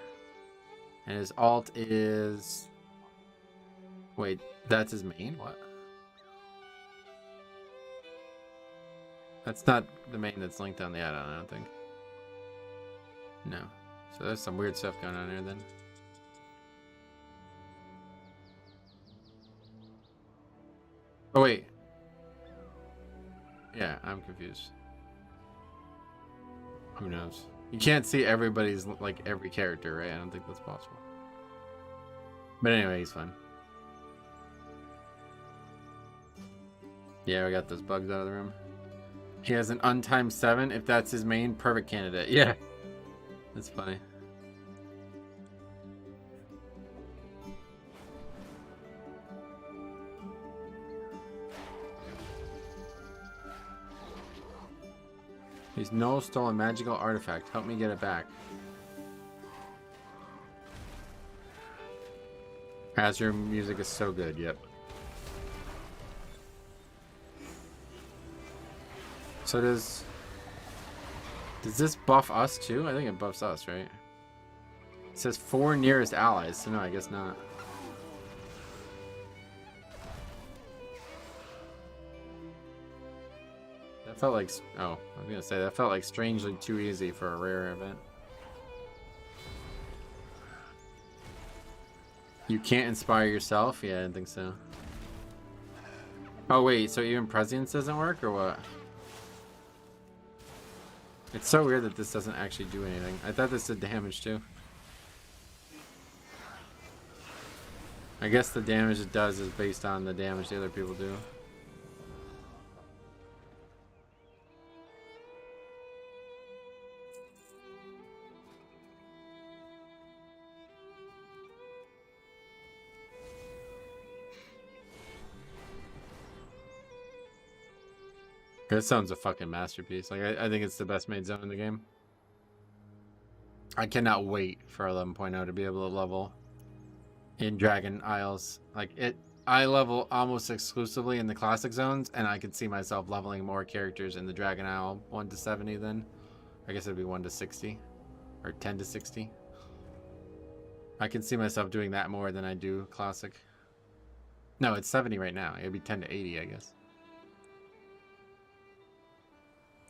and his alt is. Wait, that's his main? What? That's not the main that's linked on the add-on, I don't think. No. So there's some weird stuff going on here then. Oh wait. Yeah, I'm confused. Who knows? You can't see everybody's, like, every character, right? I don't think that's possible. But anyway, he's fine. Yeah, we got those bugs out of the room. He has an untimed 7. If that's his main, perfect candidate. Yeah. That's funny. He's no stolen magical artifact. Help me get it back. Azure music is so good, yep. So does this buff us too? I think it buffs us, right? It says 4 nearest allies, so no, I guess not. That felt like, oh, I was gonna say, that felt like strangely too easy for a rare event. You can't inspire yourself? Yeah, I didn't think so. Oh wait, so even prescience doesn't work, or what? It's so weird that this doesn't actually do anything. I thought this did damage too. I guess the damage it does is based on the damage the other people do. This sounds a fucking masterpiece. Like, I think it's the best made zone in the game. I cannot wait for 11.0 to be able to level in Dragon Isles. Like, I level almost exclusively in the classic zones, and I could see myself leveling more characters in the Dragon Isle 1 to 70 then. I guess it'd be 1 to 60. Or 10 to 60. I can see myself doing that more than I do classic. No, it's 70 right now. It'd be 10 to 80, I guess.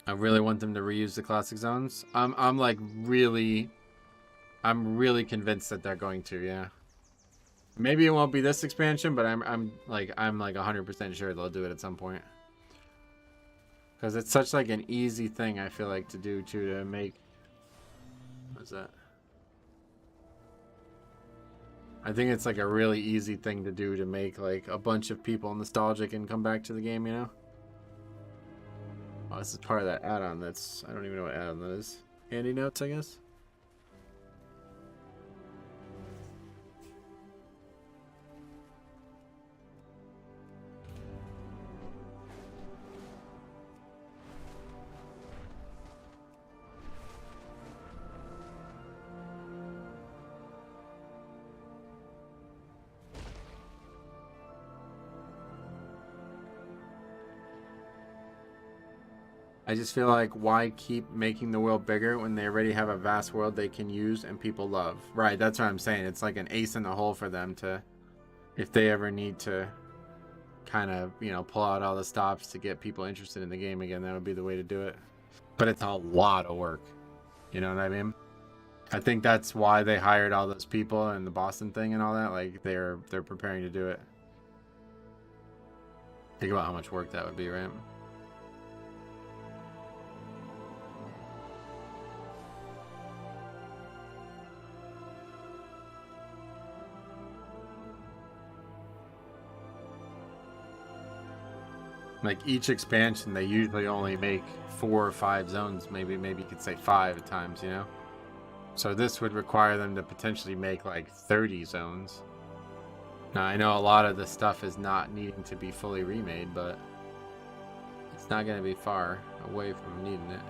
I really want them to reuse the classic zones. I'm really convinced that they're going to, yeah. Maybe it won't be this expansion, but I'm like 100% sure they'll do it at some point. Because it's such like an easy thing, I feel like, to do too, to make. What's that? I think it's like a really easy thing to do to make like a bunch of people nostalgic and come back to the game, you know? Oh, this is part of that add-on that's... I don't even know what add-on that is. Handy notes, I guess? I just feel like, why keep making the world bigger when they already have a vast world they can use and people love? Right, that's what I'm saying. It's like an ace in the hole for them to, if they ever need to kind of, you know, pull out all the stops to get people interested in the game again, that would be the way to do it. But it's a lot of work. You know what I mean? I think that's why they hired all those people and the Boston thing and all that. Like, they're preparing to do it. Think about how much work that would be, right? Like each expansion, they usually only make 4 or 5 zones. Maybe you could say 5 at times, you know? So this would require them to potentially make like 30 zones. Now, I know a lot of the stuff is not needing to be fully remade, but it's not going to be far away from needing it.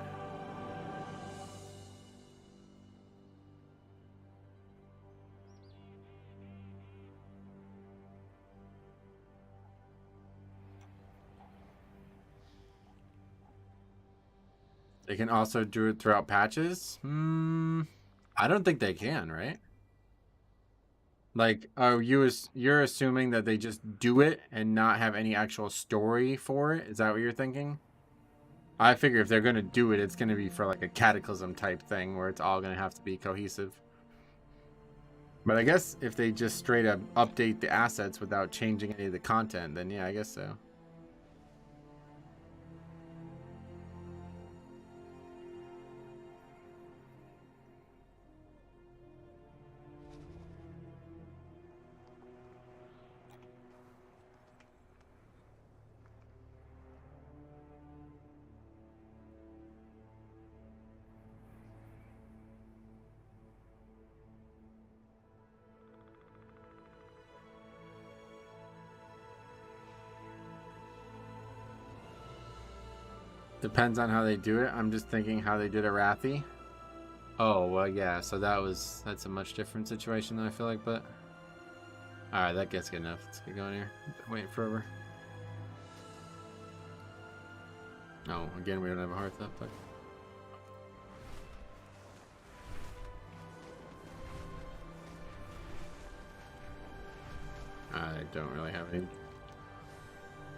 They can also do it throughout patches? I don't think they can, right? Like, you're assuming that they just do it and not have any actual story for it? Is that what you're thinking? I figure if they're going to do it, it's going to be for like a Cataclysm type thing where it's all going to have to be cohesive. But I guess if they just straight up update the assets without changing any of the content, then yeah, I guess so. Depends on how they do it. I'm just thinking how they did Arathi. Oh, well, yeah. So that's a much different situation than I feel like, but... Alright, that gets good enough. Let's get going here. Waiting forever. Oh, again, we don't have a hearth up, but... I don't really have any...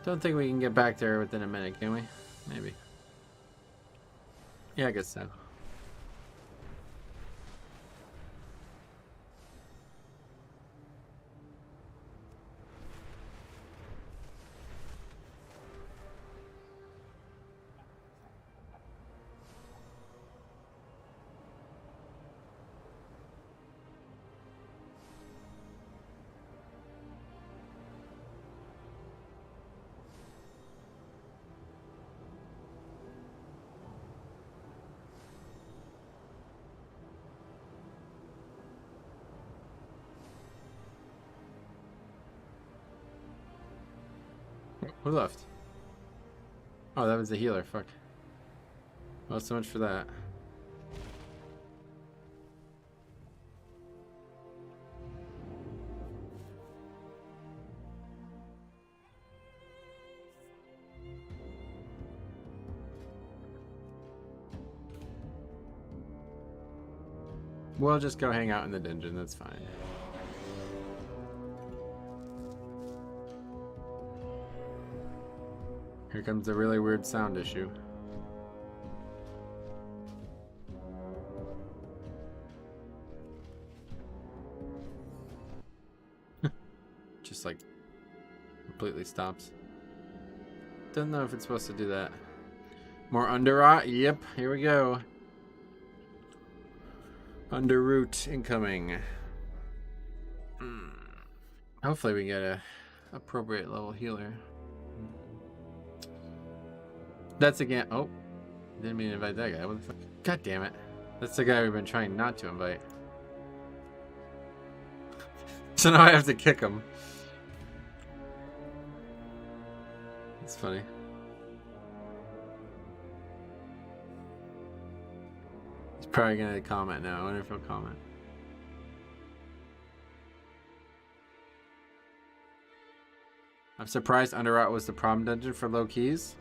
Don't think we can get back there within a minute, can we? Maybe. Yeah, I guess so. Who left? Oh, that was the healer. Fuck. Well, so much for that. We'll just go hang out in the dungeon. That's fine. Here comes a really weird sound issue. Just like completely stops. Don't know if it's supposed to do that. More underrot? Yep, here we go. Underroot incoming. Hopefully we get a appropriate level healer. That's again. Oh, didn't mean to invite that guy. What the fuck? God damn it. That's the guy we've been trying not to invite. So now I have to kick him. It's funny. He's probably gonna comment now. I wonder if he'll comment. I'm surprised Underrot was the prom dungeon for low keys.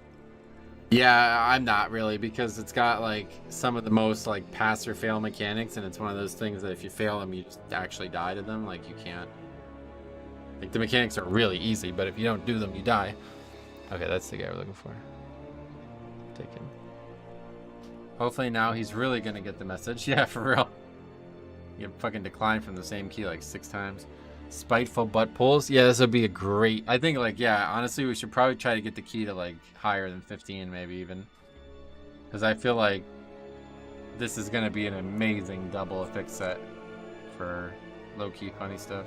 Yeah, I'm not really, because it's got like some of the most like pass or fail mechanics, and it's one of those things that if you fail them, you just actually die to them. Like you can't. Like the mechanics are really easy, but if you don't do them, you die. Okay, that's the guy we're looking for. Take him. Hopefully now he's really gonna get the message. Yeah, for real. You fucking declined from the same key like 6 times. Spiteful butt pulls. Yeah, this would be a great. I think like, yeah, honestly, we should probably try to get the key to like higher than 15, maybe even. Because I feel like this is gonna be an amazing double affix set for low-key funny stuff.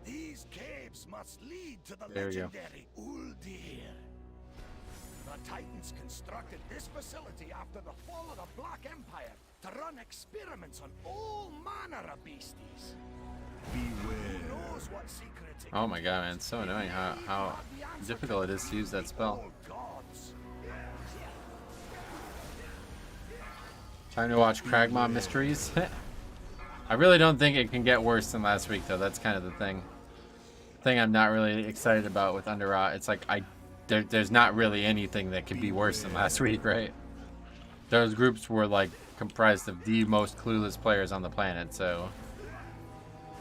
These caves must lead to the There we go. legendary Uldir. The Titans constructed this facility after the fall of the Black Empire to run experiments on all manner of beasties. Who knows what secrets it Oh my god, man, it's so annoying how difficult it is to use that spell. gods. Time to watch Kragmaw Mysteries. I really don't think it can get worse than last week, though. That's kind of the thing. I'm not really excited about with Underrot. It's like there's not really anything that could be worse than last week, right? Those groups were like comprised of the most clueless players on the planet, so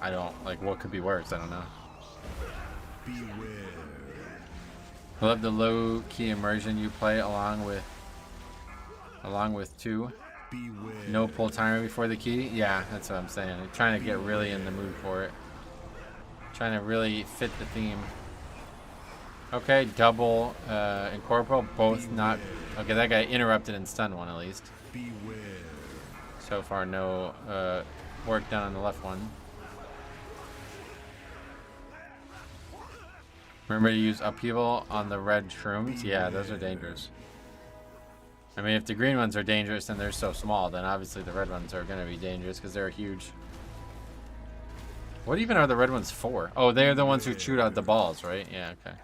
I don't like what could be worse. I don't know. I love the low key immersion you play along with 2. No pull timer before the key. Yeah, that's what I'm saying. I'm trying to get really in the mood for it. Trying to really fit the theme. Okay, double incorporeal, both not. Okay, that guy interrupted and stunned one at least. So far, no work done on the left one. Remember to use upheaval on the red shrooms. Yeah, those are dangerous. I mean, if the green ones are dangerous and they're so small, then obviously the red ones are going to be dangerous because they're huge. What even are the red ones for? Oh, they're the ones who shoot out the balls, right? Yeah, okay.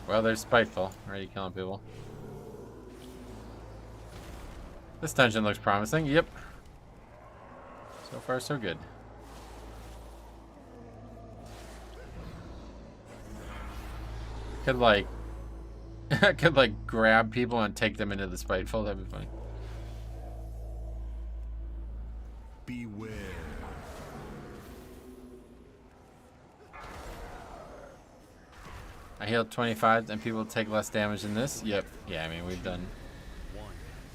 Well, they're spiteful. Already killing people. This dungeon looks promising. Yep. So far, so good. Could like, I could like grab people and take them into the spiteful. That'd be funny. Beware. I healed 25 and people take less damage than this. Yep. Yeah, I mean, we've done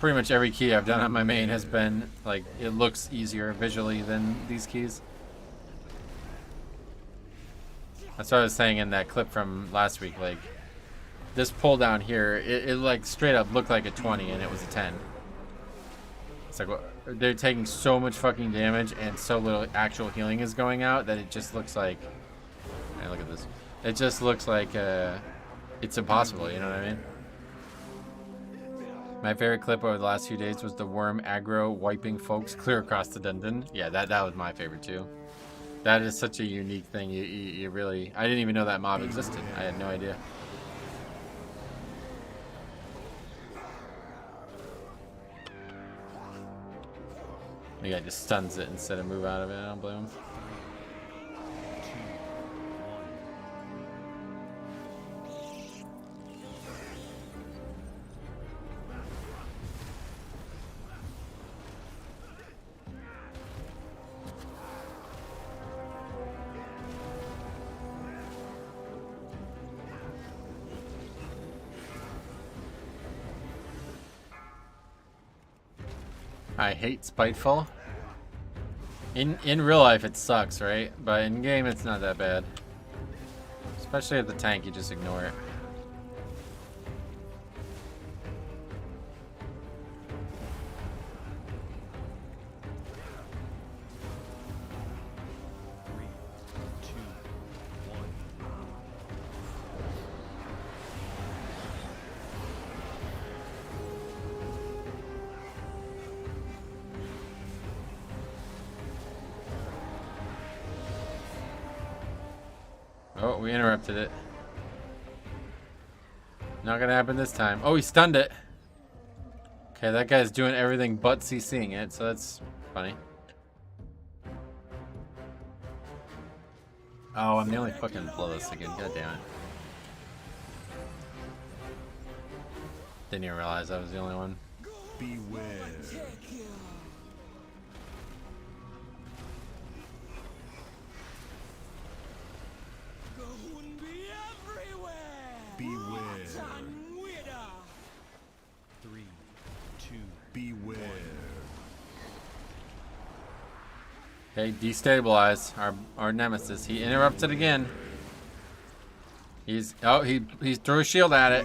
pretty much every key I've done on my main has been like, it looks easier visually than these keys. That's what I was saying in that clip from last week. Like, this pull down here, it like straight up looked like a 20 and it was a 10. Like, they're taking so much fucking damage and so little actual healing is going out that it just looks like... Hey, look at this. It just looks like it's impossible, you know what I mean? My favorite clip over the last few days was the worm aggro wiping folks clear across the dungeon. Yeah, that was my favorite too. That is such a unique thing. You really... I didn't even know that mob existed. I had no idea. The guy just stuns it instead of move out of it. I don't blame him. I hate Spiteful. In real life it sucks, right? But in game it's not that bad. Especially at the tank, you just ignore it. Oh, we interrupted it. Not gonna happen this time. Oh, he stunned it. Okay, that guy's doing everything but CCing it, so that's funny. Oh, I'm the only fucking blow this again. God damn it. Didn't even realize I was the only one. Beware. Beware. 3, 2, Beware. Okay, destabilize our nemesis. He interrupts it again. He threw a shield at it.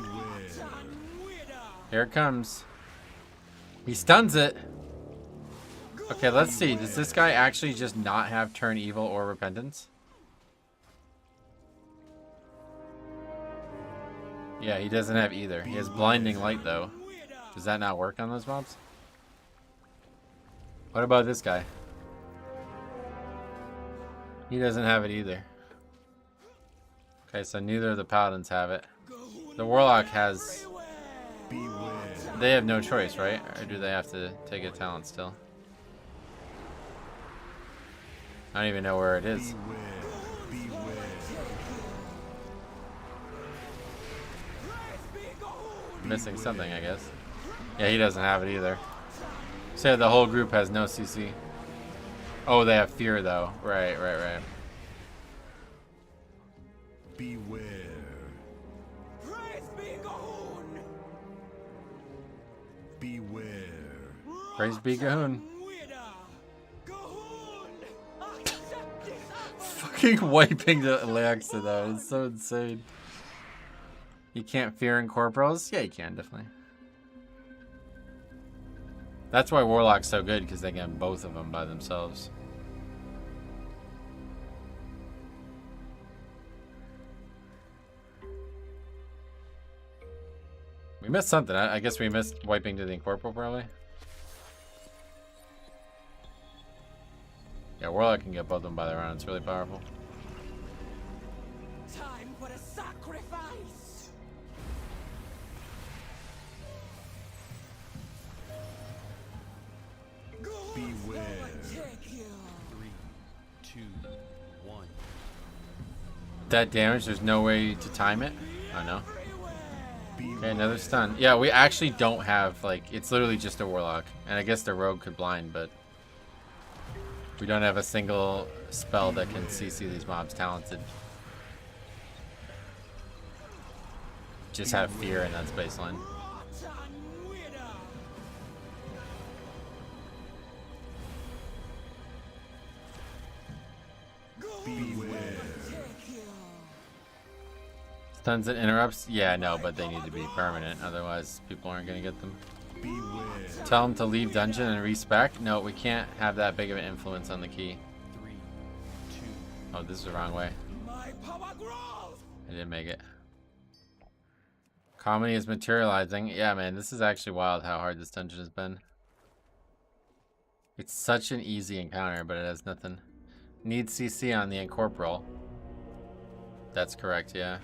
Here it comes. He stuns it. Okay, let's see. Does this guy actually just not have turn evil or repentance? Yeah, he doesn't have either. He has blinding light though. Does that not work on those mobs? What about this guy? He doesn't have it either. Okay, so neither of the paladins have it. The warlock has... They have no choice, right? Or do they have to take a talent still? I don't even know where it is. Missing something, I guess. Yeah, he doesn't have it either. So the whole group has no CC. Oh, they have fear though. Right. Beware. Beware. Praise be Gahoon. Fucking wiping the Alexa though. It's so insane. You can't fear incorporals? Yeah, you can, definitely. That's why Warlock's so good, because they can have both of them by themselves. We missed something. I guess we missed wiping to the incorporal, probably. Yeah, Warlock can get both of them by their own. It's really powerful. Time for a sacrifice. Beware. 3, 2, 1. That damage, there's no way to time it? Oh no. Okay, another stun. Yeah, we actually don't have, like, it's literally just a Warlock. And I guess the Rogue could blind, but we don't have a single spell that can CC these mobs talented. Just have fear and that's baseline. Stuns and interrupts? Yeah, no, but they need to be permanent, otherwise people aren't gonna get them. Tell him to leave dungeon and respec. No, we can't have that big of an influence on the key. 3, 2. Oh, this is the wrong way. My power grows! I didn't make it. Comedy is materializing. Yeah, man, this is actually wild how hard this dungeon has been. It's such an easy encounter, but it has nothing. Need CC on the incorporeal. That's correct, yeah.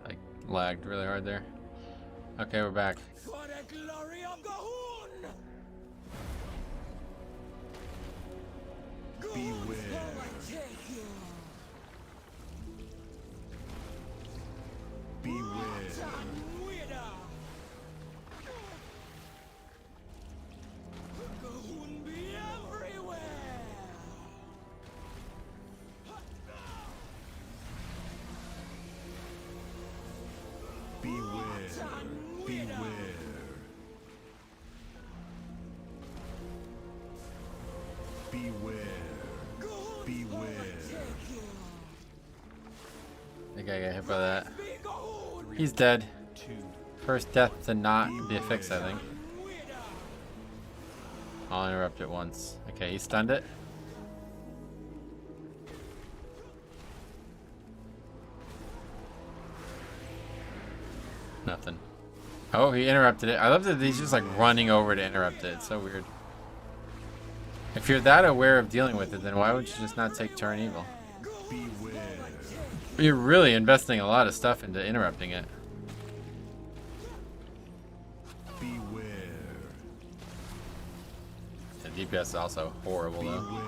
I lagged really hard there. Okay, we're back. For the glory of Gahun! Beware. I think I got hit by that. He's dead. First death to not be a fix, I think. I'll interrupt it once. Okay, he stunned it. Nothing. Oh, he interrupted it. I love that he's just like running over to interrupt it. It's so weird. If you're that aware of dealing with it, then why would you just not take turn evil? You're really investing a lot of stuff into interrupting it. The DPS is also horrible though.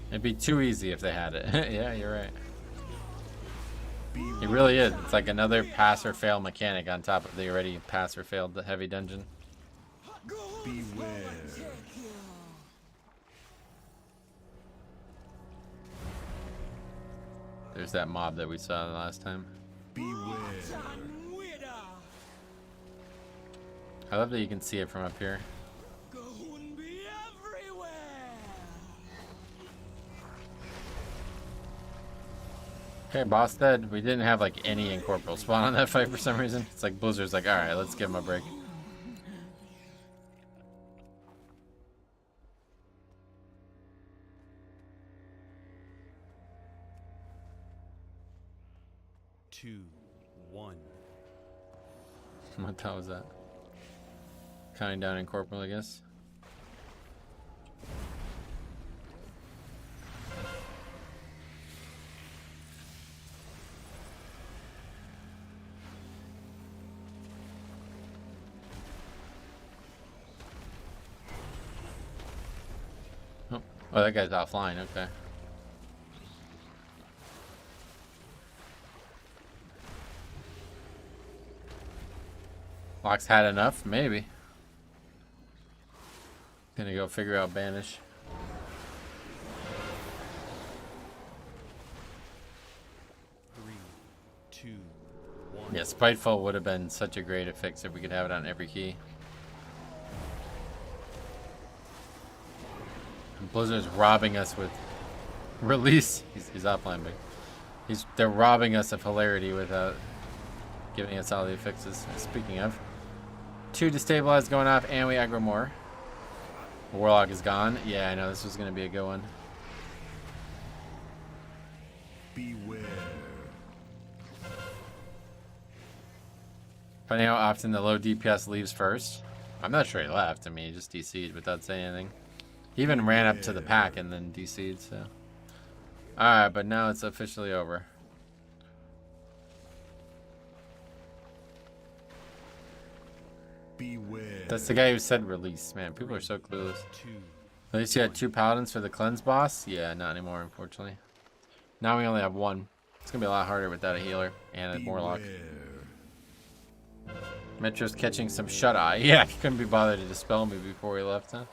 It'd be too easy if they had it. Yeah, you're right. It really is. It's like another pass or fail mechanic on top of the already pass or failed heavy dungeon. Beware. There's that mob that we saw the last time. Beware. I love that you can see it from up here. Okay, boss dead. We didn't have like any incorporeal spawn on that fight for some reason. It's like Blizzard's like, alright, let's give him a break. Two, 1. What the hell was that? Counting down incorporeal, I guess. Oh, that guy's offline, okay. Locks had enough? Maybe. Gonna go figure out Banish. Three, two, 1. Yeah, Spiteful would have been such a great fix if we could have it on every key. Blizzard's robbing us with release. He's offline, but they're robbing us of hilarity without giving us all the fixes. Speaking of, 2 destabilized going off, and we aggro more. Warlock is gone. Yeah, I know this was gonna be a good one. Beware. Funny how often the low DPS leaves first. I'm not sure he left. I mean, he just DC'd without saying anything. He even ran up to the pack and then DC'd, so. Alright, but now it's officially over. Beware. That's the guy who said release. Man, people are so clueless. 2. At least you had 2 paladins for the cleanse boss? Yeah, not anymore, unfortunately. Now we only have 1. It's gonna be a lot harder without a healer and a Morlock. Metro's catching some shut-eye. Yeah, he couldn't be bothered to dispel me before he left, huh?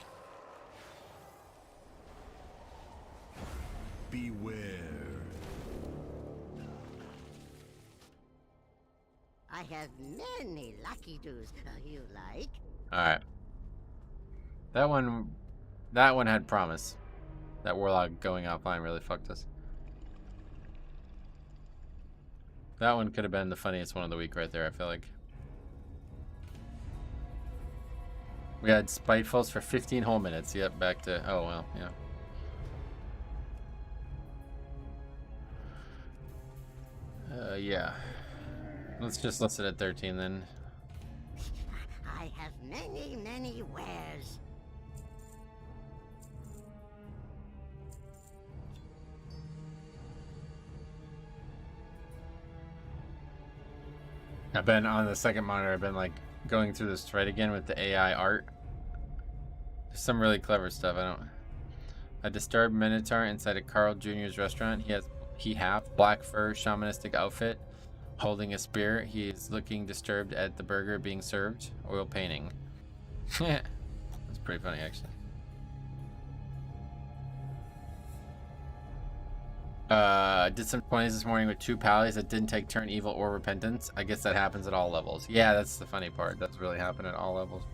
Beware. I I have many lucky doos. You like? Alright. That one had promise. That Warlock going offline really fucked us. That one could have been the funniest one of the week right there, I feel like. We had Spitefuls for 15 whole minutes. Yep, back to... Oh, well, yeah. Yeah. Let's just list it at 13 then. I have many, many wares. I've been on the second monitor, I've been like going through this thread again with the AI art. There's some really clever stuff. A disturbed Minotaur inside a Carl Jr.'s restaurant. He half black fur shamanistic outfit, holding a spear. He is looking disturbed at the burger being served. Oil painting. That's pretty funny actually. Did some 20s this morning with 2 pallies that didn't take turn evil or repentance. I guess that happens at all levels. Yeah, that's the funny part. That's really happen at all levels.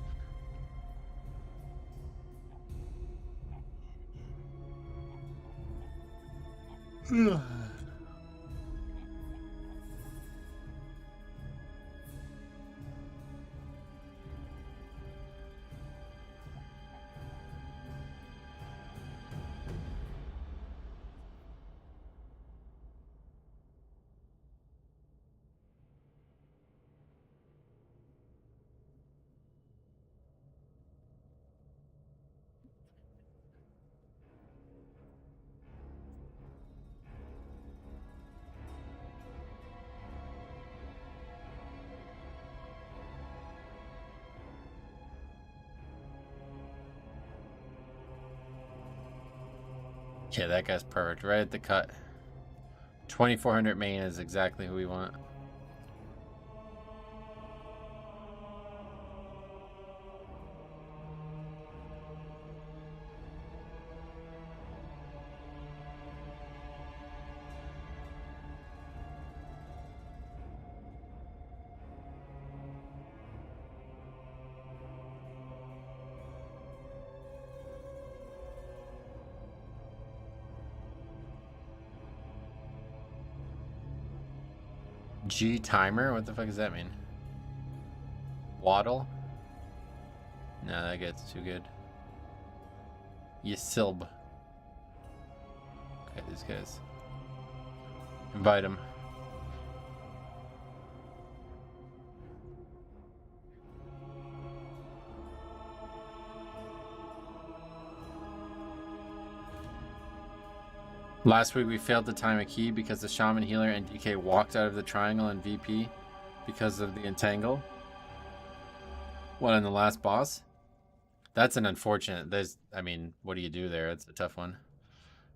Yeah, that guy's perfect. Right at the cut. 2400 main is exactly who we want. G timer? What the fuck does that mean? Waddle? No, that gets too good. Yisilb. Okay, these guys. Invite him. Last week we failed to time a key because the Shaman Healer and DK walked out of the triangle in VP because of the entangle. What, in the last boss? That's an unfortunate... I mean, what do you do there? It's a tough one.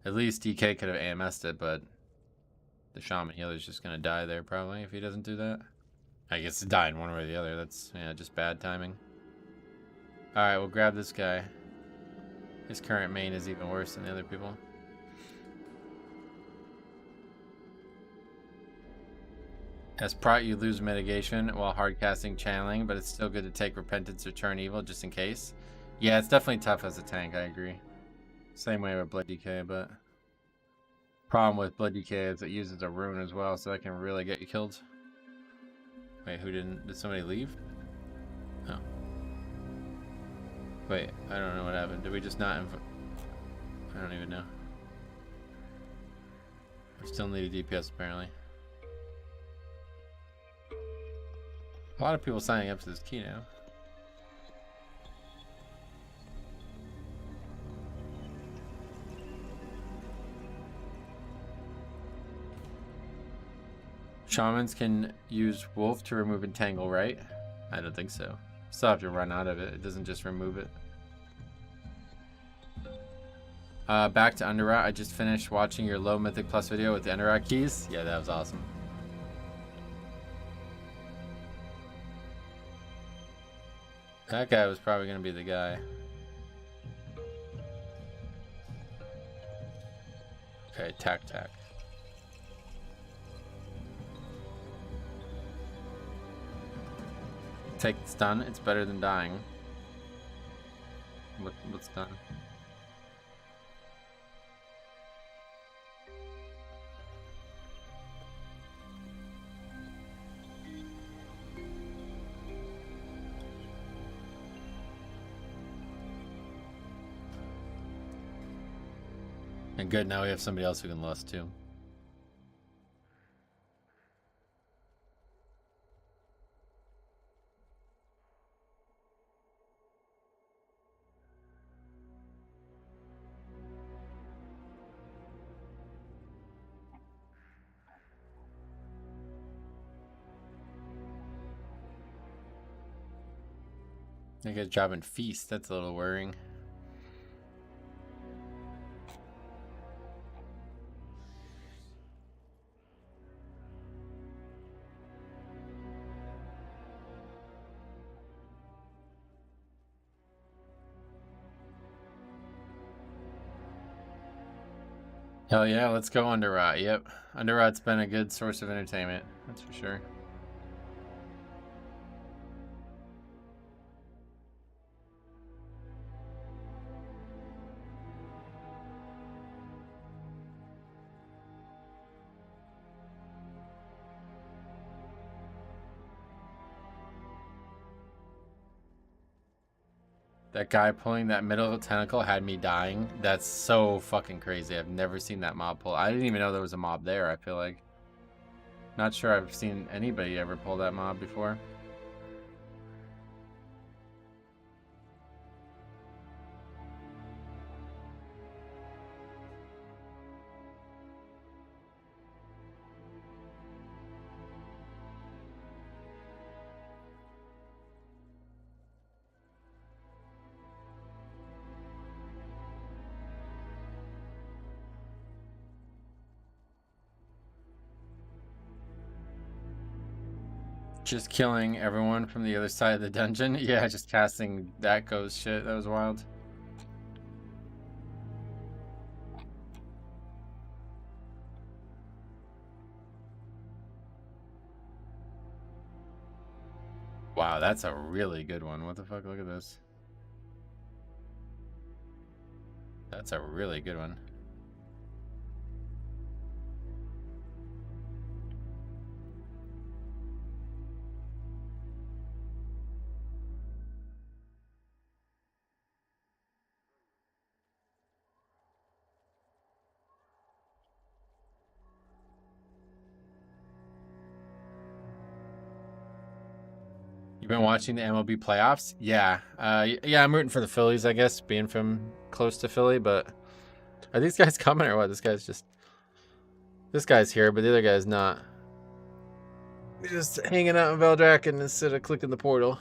At least DK could have AMS'd it, but the Shaman Healer's just going to die there probably if he doesn't do that. I guess it's dying one way or the other. That's, yeah, just bad timing. Alright, we'll grab this guy. His current main is even worse than the other people. As Prot, you lose mitigation while hardcasting channeling, but it's still good to take repentance or turn evil just in case. Yeah, it's definitely tough as a tank, I agree. Same way with Blood DK, but problem with Blood DK is it uses a rune as well, so that can really get you killed. Wait, who didn't? Did somebody leave? Oh. Wait, I don't know what happened. Did we just not I don't even know. We still need a DPS apparently. A lot of people signing up to this key now. Shamans can use Wolf to remove Entangle, right? I don't think so. Still have to run out of it. It doesn't just remove it. Back to Underrot. I just finished watching your low Mythic Plus video with the Underrot keys. Yeah, that was awesome. That guy was probably going to be the guy. Okay, tack. Take the stun. It's better than dying. What's done? And good, now we have somebody else who can lust too. I get a job in Feast. That's a little worrying. Hell yeah, let's go Underrot. Yep. Underrot's been a good source of entertainment. That's for sure. That guy pulling that middle tentacle had me dying. That's so fucking crazy. I've never seen that mob pull. I didn't even know there was a mob there, I feel like. Not sure I've seen anybody ever pull that mob before. Just killing everyone from the other side of the dungeon. Yeah, just casting that ghost shit. That was wild. Wow, that's a really good one. What the fuck? Look at this. That's a really good one. You've been watching the MLB playoffs? Yeah. Yeah, I'm rooting for the Phillies, I guess, being from close to Philly, but are these guys coming or what? This guy's here, but the other guy's not. He's just hanging out in Veldraken instead of clicking the portal.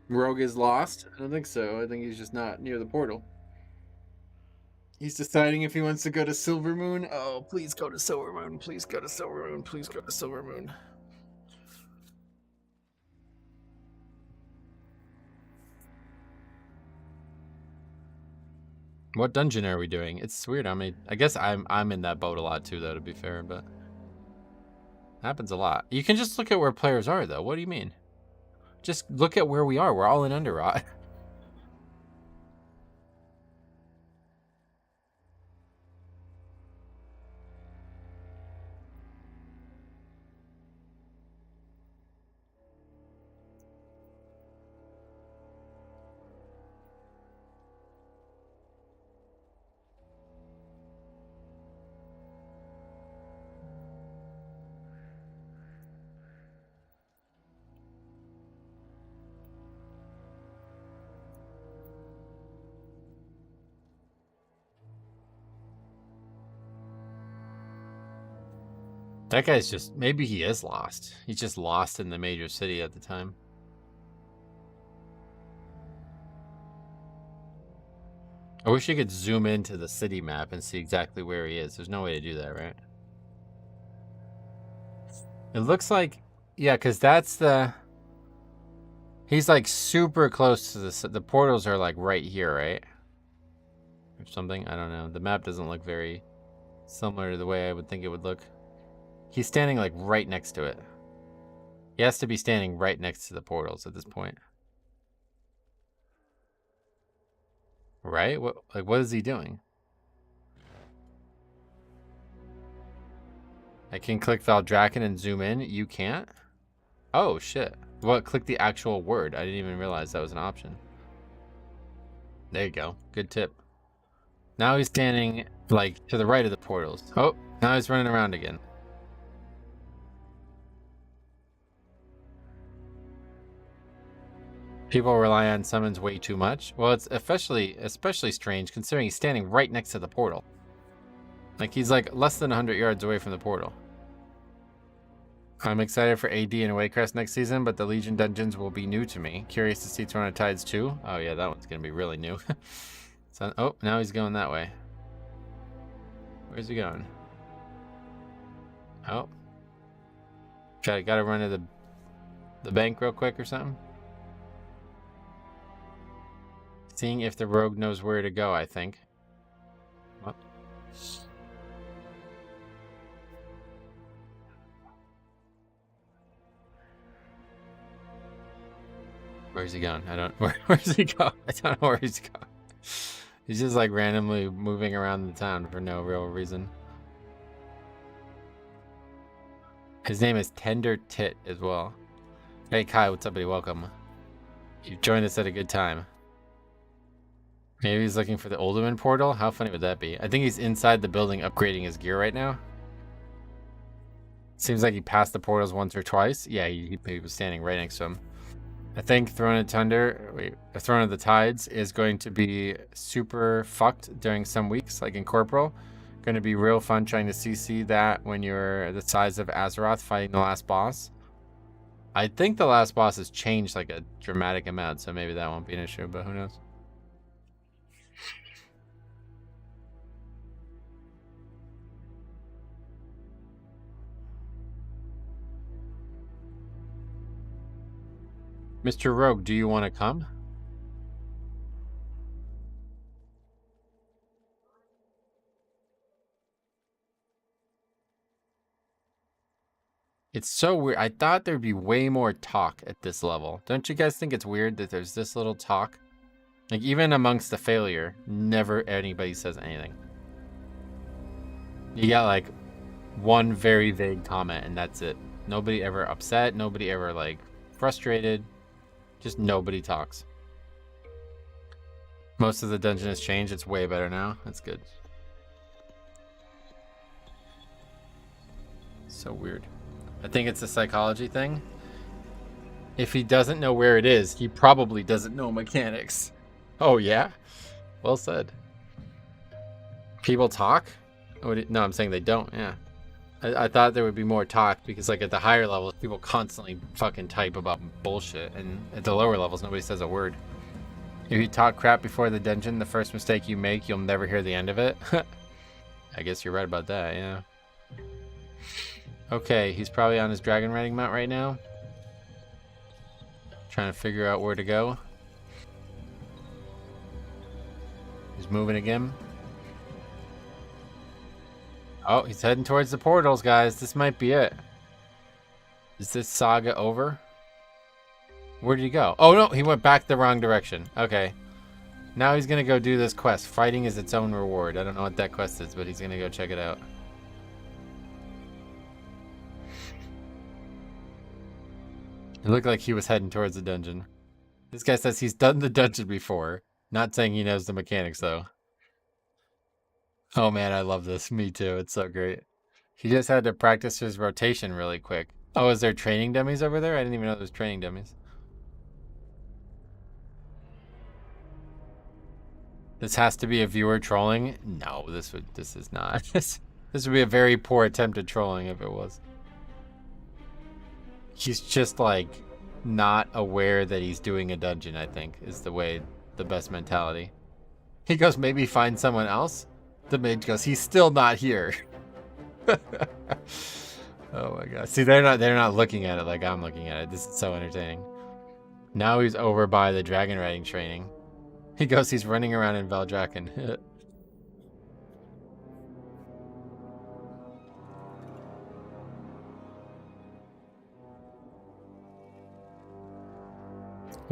Rogue is lost? I don't think so. I think he's just not near the portal. He's deciding if he wants to go to Silvermoon. Oh, please go to Silvermoon. Please go to Silvermoon. Please go to Silvermoon. What dungeon are we doing? It's weird. I mean, I guess I'm in that boat a lot too, though, to be fair, but happens a lot. You can just look at where players are, though. What do you mean? Just look at where we are. We're all in Underrot. That guy's just, maybe he is lost. He's just lost in the major city at the time. I wish you could zoom into the city map and see exactly where he is. There's no way to do that, right? It looks like, yeah, because that's the, he's like super close to the portals are like right here, right? or something. I don't know. The map doesn't look very similar to the way I would think it would look. He's standing like right next to it. He has to be standing right next to the portals at this point. Right? What is he doing? I can click Valdraken and zoom in. You can't? Oh, shit. Well, click the actual word. I didn't even realize that was an option. There you go. Good tip. Now he's standing, like, to the right of the portals. Oh, now he's running around again. People rely on summons way too much. Well, it's especially strange considering he's standing right next to the portal. Like, he's like less than 100 yards away from the portal. I'm excited for AD and Waycrest next season, but the Legion dungeons will be new to me. Curious to see Throne of Tides too. Oh yeah, that one's gonna be really new. So, oh, now he's going that way. Where's he going? Oh. Gotta run to the bank real quick or something. Seeing if the rogue knows where to go, I think. What? Where's he going? Where's he going? I don't know where he's going. He's just like randomly moving around the town for no real reason. His name is Tender Tit as well. Hey Kai, what's up buddy? Welcome. You've joined us at a good time. Maybe he's looking for the Uldaman portal? How funny would that be? I think he's inside the building upgrading his gear right now. Seems like he passed the portals once or twice. Yeah, he was standing right next to him. I think Throne of Throne of the Tides is going to be super fucked during some weeks, like in Corporal. Going to be real fun trying to CC that when you're the size of Azeroth fighting the last boss. I think the last boss has changed like a dramatic amount, so maybe that won't be an issue, but who knows. Mr. Rogue, do you want to come? It's so weird. I thought there'd be way more talk at this level. Don't you guys think it's weird that there's this little talk? Like, even amongst the failure, never anybody says anything. You got, like, one very vague comment, and that's it. Nobody ever upset. Nobody ever, like, frustrated. Just nobody talks. Most of the dungeon has changed. It's way better now. That's good. So weird. I think it's a psychology thing. If he doesn't know where it is, he probably doesn't know mechanics. Oh, yeah? Well said. People talk? No, I'm saying they don't, yeah. I thought there would be more talk because, like, at the higher levels, people constantly fucking type about bullshit. And at the lower levels, nobody says a word. If you talk crap before the dungeon, the first mistake you make, you'll never hear the end of it. I guess you're right about that, yeah. Okay, he's probably on his dragon riding mount right now. Trying to figure out where to go. He's moving again. Oh, he's heading towards the portals, guys. This might be it. Is this saga over? Where did he go? Oh, no, he went back the wrong direction. Okay. Now he's going to go do this quest. Fighting is its own reward. I don't know what that quest is, but he's going to go check it out. It looked like he was heading towards the dungeon. This guy says he's done the dungeon before. Not saying he knows the mechanics, though. Oh, man, I love this. Me too. It's so great. He just had to practice his rotation really quick. Oh, is there training dummies over there? I didn't even know there was training dummies. This has to be a viewer trolling? No, this is not. This would be a very poor attempt at trolling if it was. He's just, like, not aware that he's doing a dungeon, I think, is the best mentality. He goes, maybe find someone else? The mage goes, he's still not here. Oh my god. See, they're not looking at it like I'm looking at it. This is so entertaining. Now he's over by the dragon riding training. He goes, he's running around in Valdraken.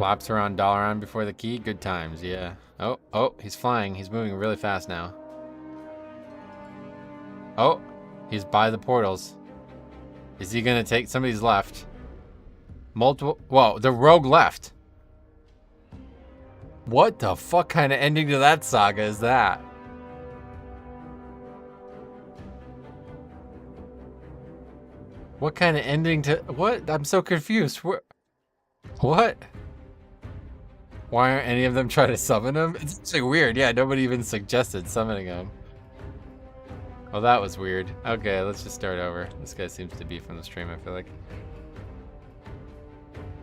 Laps around Dalaran before the key. Good times, yeah. Oh, he's flying. He's moving really fast now. Oh, he's by the portals. Is he gonna take somebody's left? Multiple. Whoa, the rogue left. What the fuck kind of ending to that saga is that? What kind of ending to what? I'm so confused. What? Why aren't any of them trying to summon him? It's actually weird. Yeah, nobody even suggested summoning him. Oh, that was weird. Okay, let's just start over. This guy seems to be from the stream, I feel like.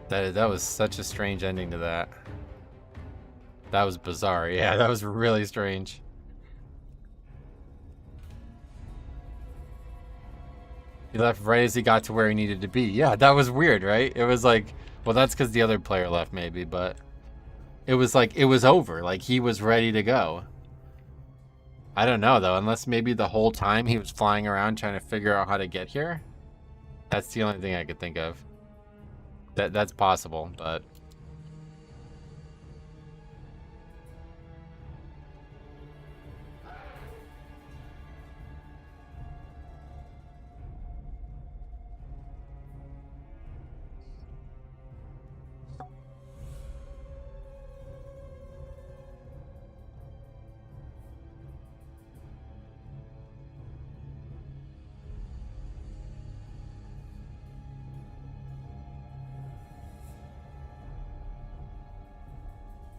That was such a strange ending to that. That was bizarre. Yeah, that was really strange. He left right as he got to where he needed to be. Yeah, that was weird, right? It was like, well, that's because the other player left maybe, but it was like, it was over. Like, he was ready to go. I don't know, though, unless maybe the whole time he was flying around trying to figure out how to get here. That's the only thing I could think of. That's possible, but...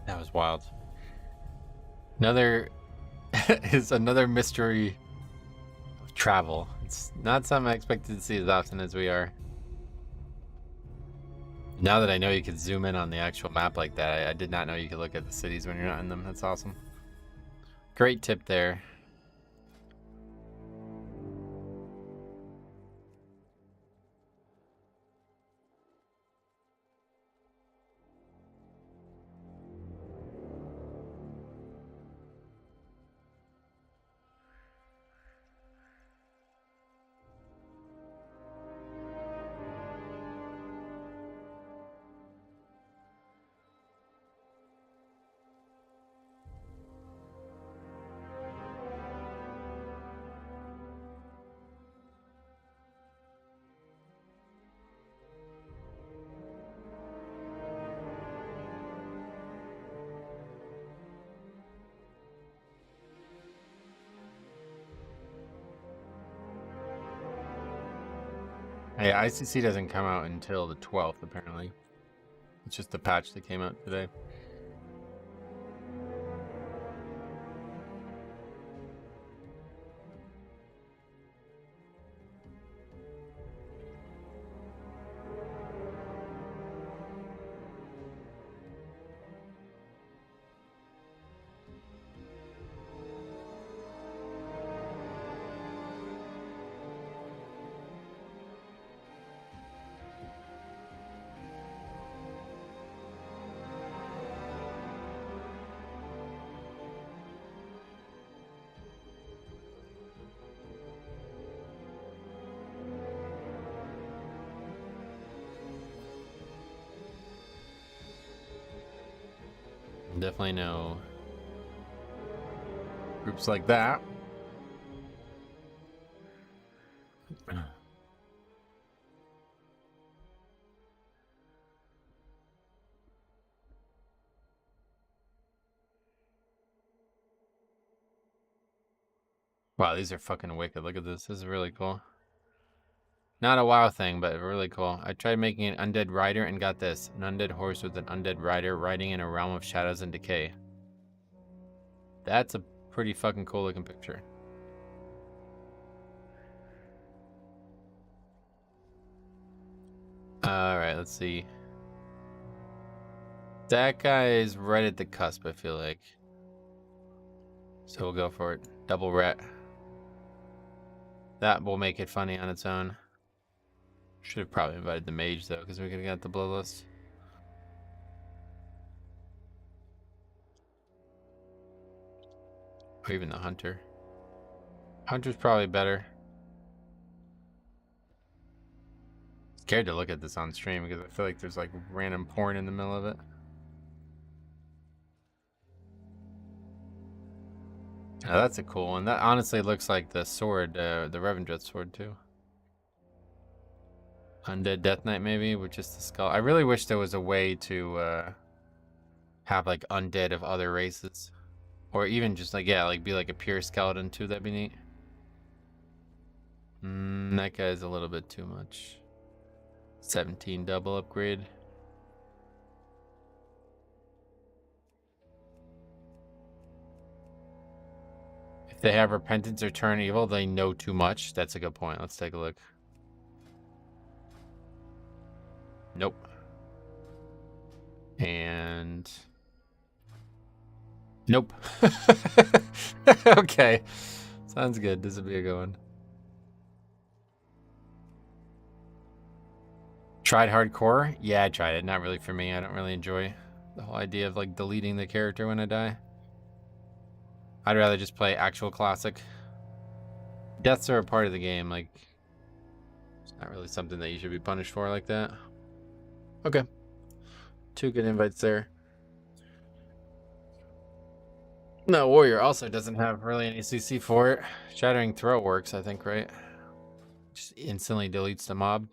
That was wild. Another is another mystery of travel. It's not something I expected to see as often as we are. Now that I know you could zoom in on the actual map like that, I did not know you could look at the cities when you're not in them. That's awesome. Great tip there. Yeah, ICC doesn't come out until the 12th, apparently. It's just the patch that came out today. Definitely know groups like that. Wow, these are fucking wicked. Look at this. This is really cool. Not a WoW thing, but really cool. I tried making an undead rider and got this. An undead horse with an undead rider riding in a realm of shadows and decay. That's a pretty fucking cool looking picture. Alright, let's see. That guy is right at the cusp, I feel like. So we'll go for it. Double ret. That will make it funny on its own. Should have probably invited the mage though, because we could have got the blood list. Or even the hunter. Hunter's probably better. Scared to look at this on stream because I feel like there's like random porn in the middle of it. Oh, that's a cool one. That honestly looks like the sword, the Revendreth sword too. Undead Death Knight maybe, with just the skull. I really wish there was a way to have like undead of other races. Or even just like, yeah, like be like a pure skeleton too, that'd be neat. That guy's a little bit too much. 17 double upgrade. If they have repentance or turn evil, they know too much. That's a good point. Let's take a look. Nope. And nope. Okay. Sounds good. This will be a good one. Tried hardcore? Yeah, I tried it. Not really for me. I don't really enjoy the whole idea of like deleting the character when I die. I'd rather just play actual classic. Deaths are a part of the game. Like, it's not really something that you should be punished for like that. Okay. 2 good invites there. No, Warrior also doesn't have really any CC for it. Shattering Throw works, I think, right? Just instantly deletes the mob.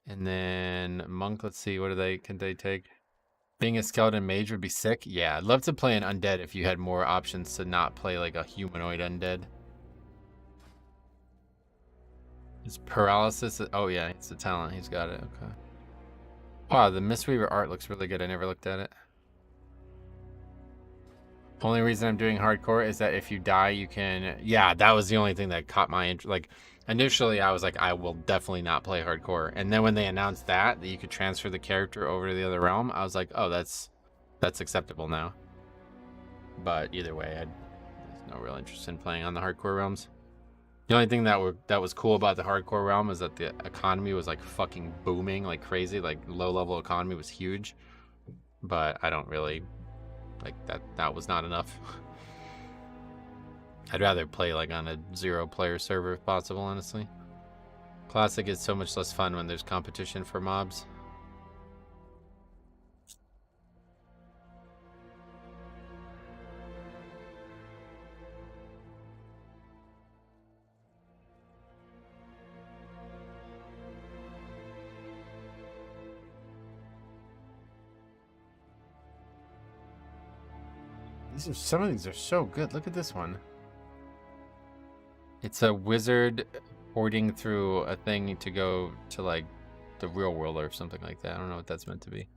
And then Monk, let's see, what can they take? Being a skeleton mage would be sick. Yeah, I'd love to play an undead if you had more options to not play like a humanoid undead. Is paralysis? Oh yeah, it's a talent. He's got it. Okay. Wow, the Mistweaver art looks really good. I never looked at it. Only reason I'm doing hardcore is that if you die, you can... Yeah, that was the only thing that caught my interest. Like, initially, I was like, I will definitely not play hardcore. And then when they announced that you could transfer the character over to the other realm, I was like, oh, that's acceptable now. But either way, there's no real interest in playing on the hardcore realms. The only thing that was cool about the hardcore realm is that the economy was like fucking booming like crazy. Like low-level economy was huge. But I don't really... Like, that was not enough. I'd rather play, like, on a 0-player server if possible, honestly. Classic is so much less fun when there's competition for mobs. Some of these are so good. Look at this one. It's a wizard hoarding through a thing to go to like the real world or something like that. I don't know what that's meant to be.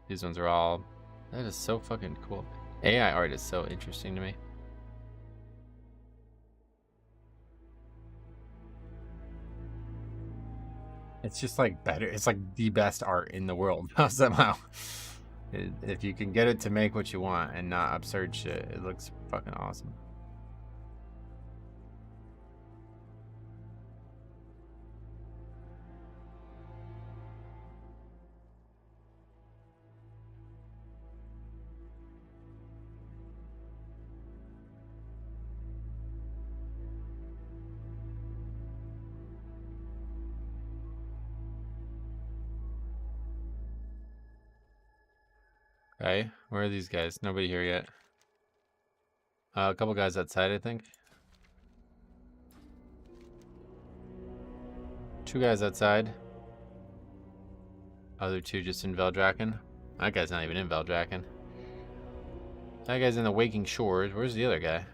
These ones are all... That is so fucking cool. AI art is so interesting to me. It's just like better. It's like the best art in the world somehow. If you can get it to make what you want and not absurd shit, it looks fucking awesome. Okay, where are these guys? Nobody here yet. A couple guys outside, I think. 2 guys outside. Other 2 just in Veldraken. That guy's not even in Veldraken. That guy's in the Waking Shores. Where's the other guy?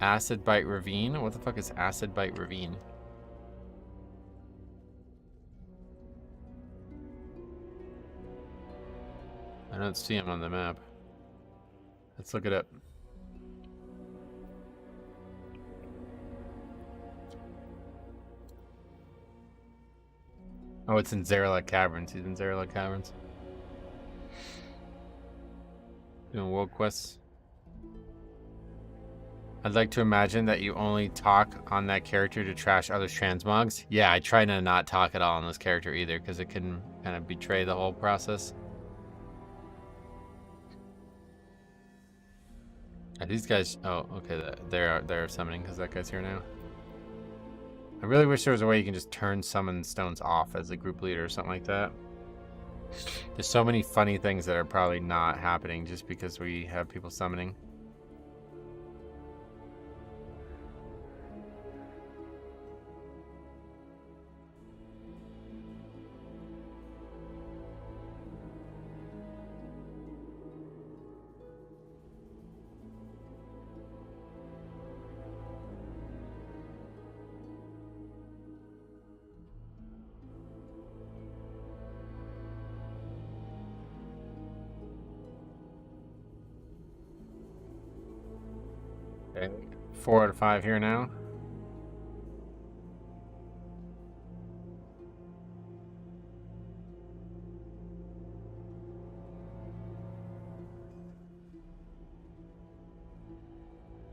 Acid Bite Ravine? What the fuck is Acid Bite Ravine? I don't see him on the map. Let's look it up. Oh, it's in Zarelak Caverns. He's in Zarelak Caverns. Doing world quests. I'd like to imagine that you only talk on that character to trash other transmogs. Yeah, I try to not talk at all on this character either, because it can kind of betray the whole process. These guys... Oh, okay. They're summoning because that guy's here now. I really wish there was a way you can just turn summon stones off as a group leader or something like that. There's so many funny things that are probably not happening just because we have people summoning. Okay, 4 out of 5 here now.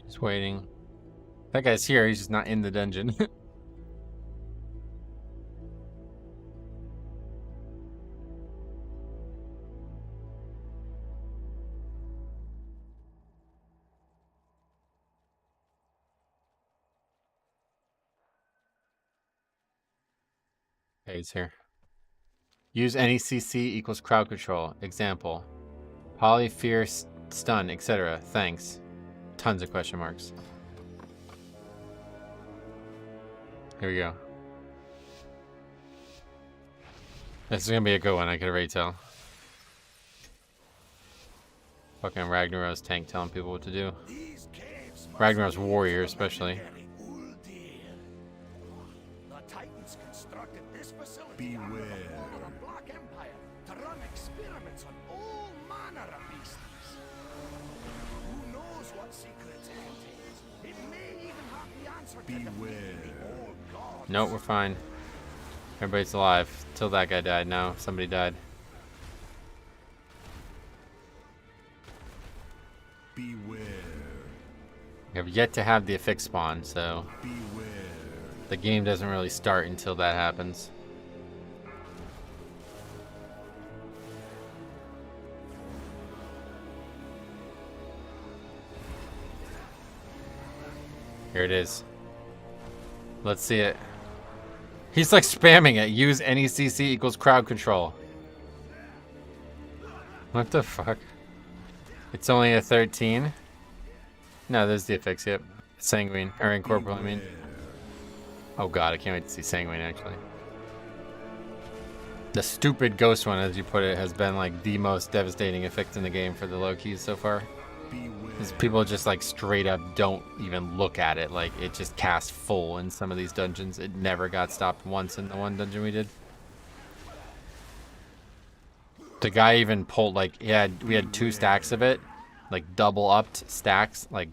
Just waiting. That guy's here, he's just not in the dungeon. Okay, he's here. Use any CC equals crowd control. Example. Poly, fear, stun, etc. Thanks. Tons of question marks. Here we go. This is gonna be a good one, I can already tell. Fucking Ragnarok's tank telling people what to do. Ragnarok's warrior, especially. Beware. The Black Empire to run experiments on all manner of beasties. Who knows what secrets it contains? It may even have the answer to the old gods. Nope, we're fine. Everybody's alive. Till that guy died. Now somebody died. Beware. We have yet to have the affix spawn, so Beware. the game doesn't really start until that happens. Here it is. Let's see it. He's like spamming it. Use any CC equals crowd control. What the fuck? It's only a 13. No, there's the affix. Yep. Sanguine. Or incorporeal, I mean. Oh god, I can't wait to see Sanguine actually. The stupid ghost one, as you put it, has been like the most devastating effect in the game for the low keys so far. Because people just like straight up don't even look at it. Like it just casts full in some of these dungeons. It never got stopped once in the one dungeon we did. The guy even pulled like we had 2 stacks of it, like double upped stacks. Like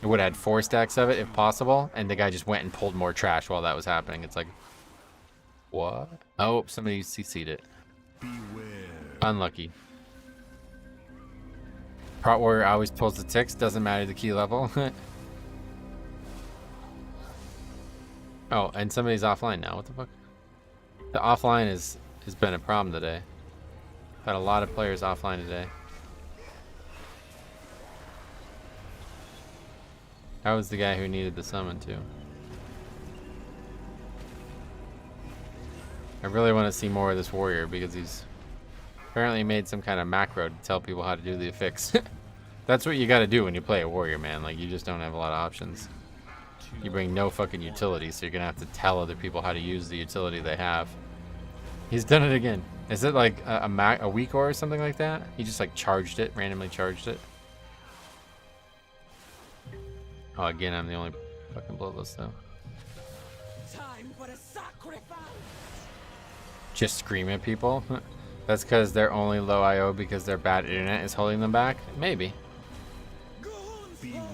it would have had 4 stacks of it if possible, and the guy just went and pulled more trash while that was happening. It's like, what? Oh, somebody CC'd it. Beware. Unlucky. Prot Warrior always pulls the ticks, doesn't matter the key level. Oh, and somebody's offline now. What the fuck? The offline has been a problem today. Had a lot of players offline today. That was the guy who needed the summon too. I really want to see more of this warrior because he's apparently made some kind of macro to tell people how to do the affix. That's what you got to do when you play a warrior, man. Like you just don't have a lot of options. You bring no fucking utility, so you're gonna have to tell other people how to use the utility they have. He's done it again. Is it like a week or something like that? He just like charged it, randomly charged it. Oh, again, I'm the only fucking bloodless though. Time for a sacrifice. Just scream at people. That's because they're only low IO because their bad internet is holding them back. Maybe.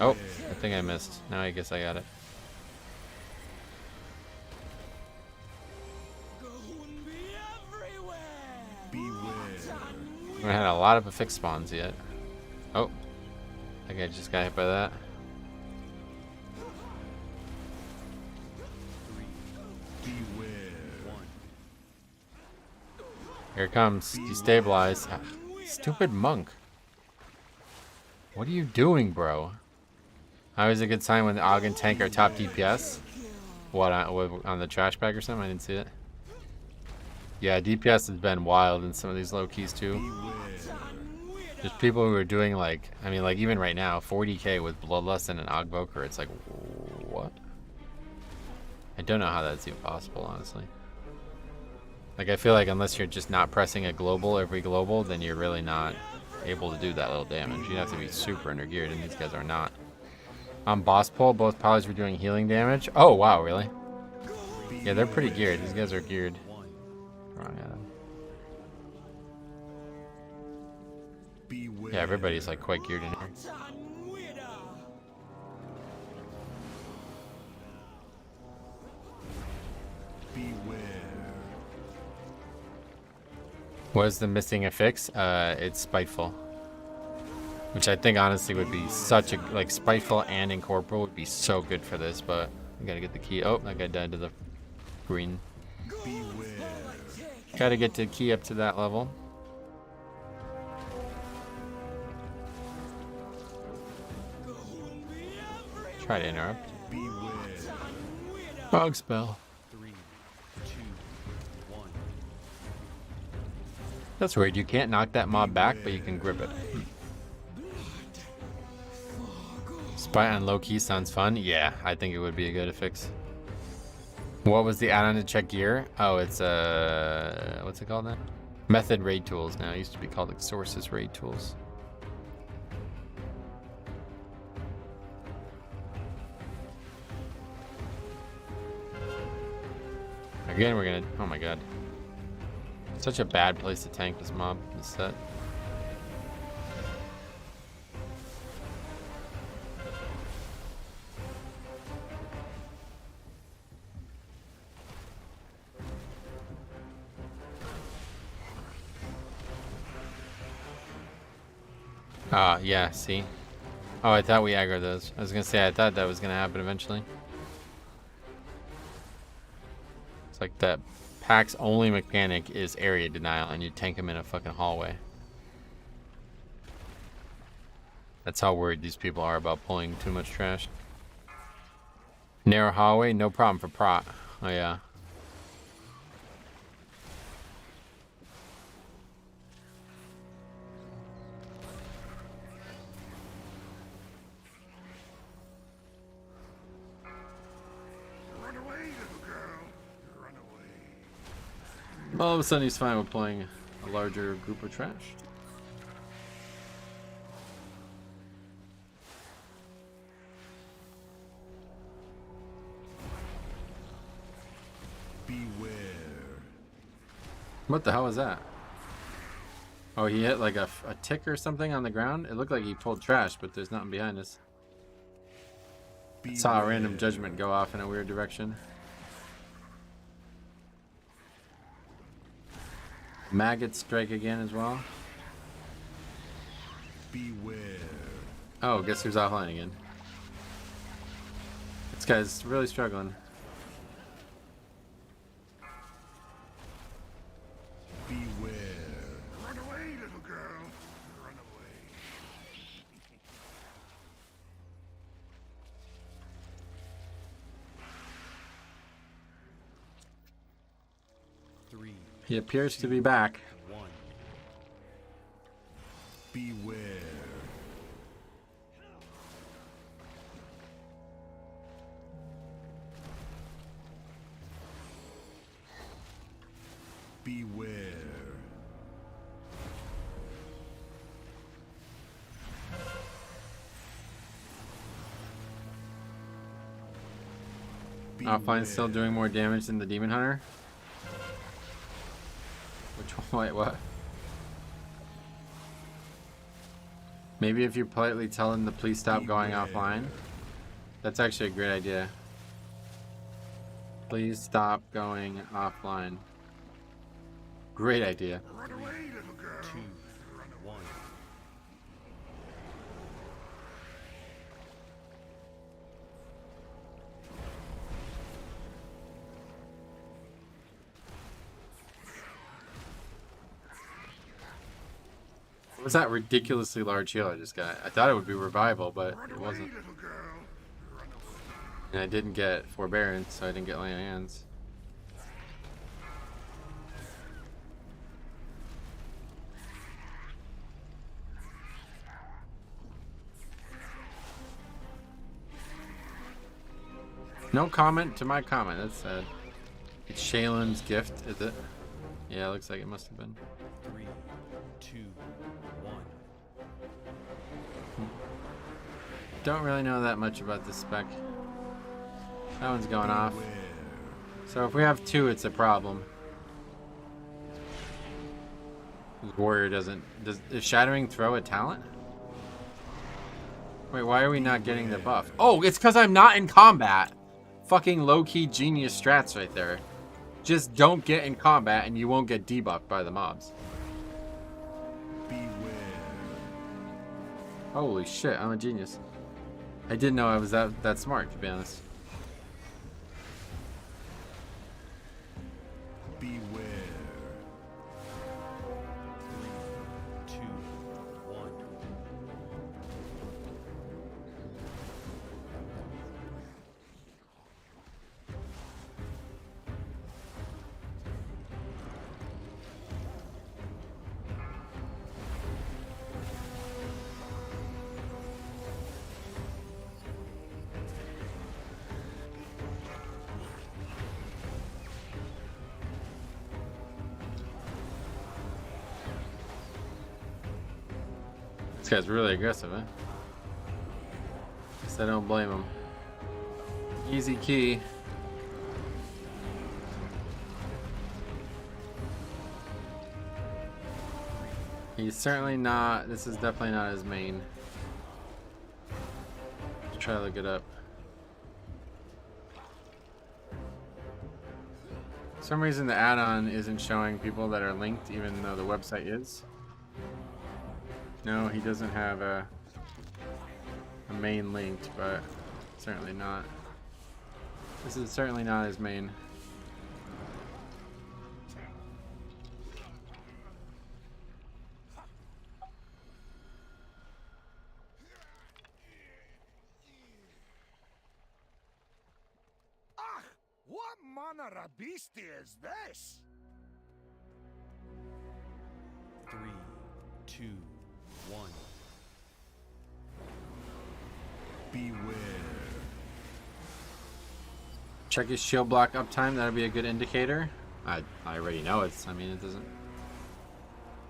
Oh, I think I missed. Now I guess I got it. We haven't had a lot of affix spawns yet. Oh, I think I just got hit by that. Here it comes. Destabilize. Stupid monk. What are you doing, bro? Always a good sign when the Aug and tank are top DPS. What on the trash bag or something? I didn't see it. Yeah, DPS has been wild in some of these low keys too. There's people who are doing like, I mean, like even right now, 40k with Bloodlust and an Evoker. It's like, what? I don't know how that's even possible, honestly. Like, I feel like unless you're just not pressing a global every global, then you're really not able to do that little damage. You have to be super under geared, and these guys are not. On boss pull, both powers were doing healing damage. Oh wow, really? Yeah, they're pretty geared. These guys are geared. Wrong Adam. Yeah, everybody's like quite geared in here. What is the missing affix? It's Spiteful. Which I think honestly would be such a, like, Spiteful and Incorporeal would be so good for this, but I gotta get the key. Oh, that guy died to the green. Gotta get the key up to that level. Try to interrupt. Fog spell. 3, 2, 1. That's weird. You can't knock that mob back, but you can grip it. Spy on low key sounds fun. Yeah, I think it would be a good fix. What was the add-on to check gear? Oh, it's what's it called now? Method raid tools now. It used to be called like sources raid tools. Again, we're gonna. Oh my god. Such a bad place to tank this mob, this set. Yeah, see? Oh, I thought we aggroed those. I was gonna say, I thought that was gonna happen eventually. It's like that pack's only mechanic is area denial, and you tank them in a fucking hallway. That's how worried these people are about pulling too much trash. Narrow hallway, no problem for prot. Oh yeah. All of a sudden he's fine with playing a larger group of trash. Beware. What the hell was that? Oh, he hit like a tick or something on the ground? It looked like he pulled trash, but there's nothing behind us. Saw a random judgment go off in a weird direction. Maggot strike again as well. Beware. Oh, guess who's offline again? This guy's really struggling. Beware. Run away, little girl. Run away. 3. He appears to be back. 1. Beware. Beware. Offline still doing more damage than the Demon Hunter. Which one? Wait, what? Maybe if you politely tell them to please stop going offline. That's actually a great idea. Please stop going offline. Great idea. Run away, little girl. 2. 1. What was that ridiculously large heal I just got? I thought it would be revival, but Run it away, wasn't. little girl. Run away. And I didn't get forbearance, so I didn't get lay on hands. No comment to my comment. That's sad. It's Shaylin's gift, is it? Yeah, it looks like it must have been. 3, 2, 1. Don't really know that much about this spec. That one's going off. So if we have 2, it's a problem. This warrior doesn't... Is Shattering throw a talent? Wait, why are we not getting the buff? Oh, it's because I'm not in combat. Fucking low-key genius strats right there. Just don't get in combat and you won't get debuffed by the mobs. Beware. Holy shit, I'm a genius. I didn't know I was that smart, to be honest. Beware. 3, 2, 1. This guy's really aggressive, eh? Guess I don't blame him. Easy key. He's certainly not... This is definitely not his main. Let's try to look it up. For some reason the add-on isn't showing people that are linked even though the website is. No, he doesn't have a main linked, but certainly not. This is certainly not his main. Ach, what manner of beastie is this? 3, 2, 1. Beware. Check his shield block uptime, that'll be a good indicator. I already know it's, I mean, it doesn't...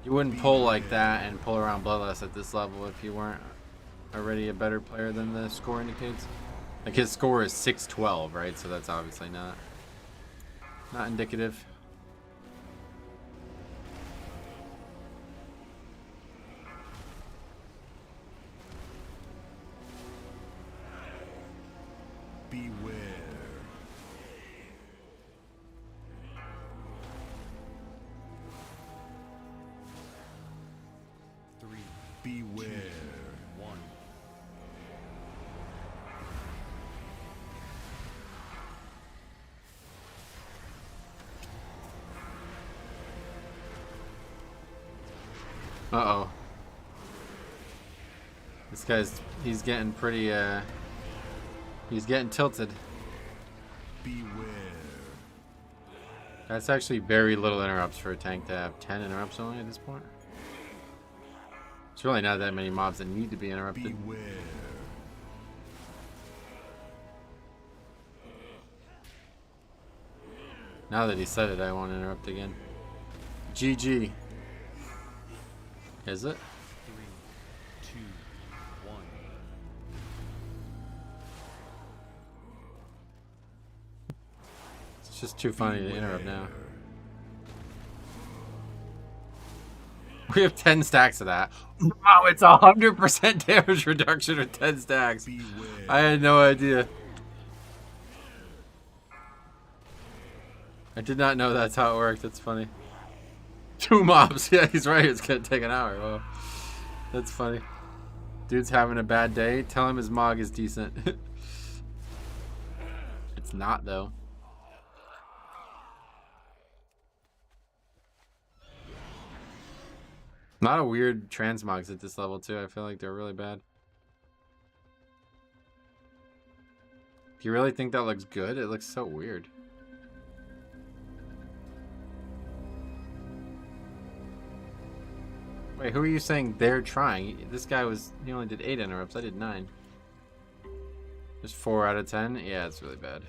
You wouldn't pull like that and pull around Bloodlust at this level if you weren't already a better player than the score indicates. Like his score is 612, right? So that's obviously not indicative. Beware. 3, Beware. 1. Uh-oh. This guy's, he's getting pretty, he's getting tilted. Beware. That's actually very little interrupts for a tank to have 10 interrupts only at this point. It's really not that many mobs that need to be interrupted. Beware. Now that he said it, I won't interrupt again. GG. Is it? 3, 2, 1. It's just too funny to interrupt now. We have 10 stacks of that. Wow, it's 100% damage reduction with 10 stacks. Beware. I had no idea. I did not know that's how it worked. That's funny. 2 mobs. Yeah, he's right. It's gonna take an hour. Well, that's funny. Dude's having a bad day. Tell him his mog is decent. It's not, though. A lot of weird transmogs at this level, too. I feel like they're really bad. Do you really think that looks good? It looks so weird. Wait, who are you saying they're trying? This guy was, he only did 8 interrupts. I did 9. Just 4 out of 10? Yeah, it's really bad.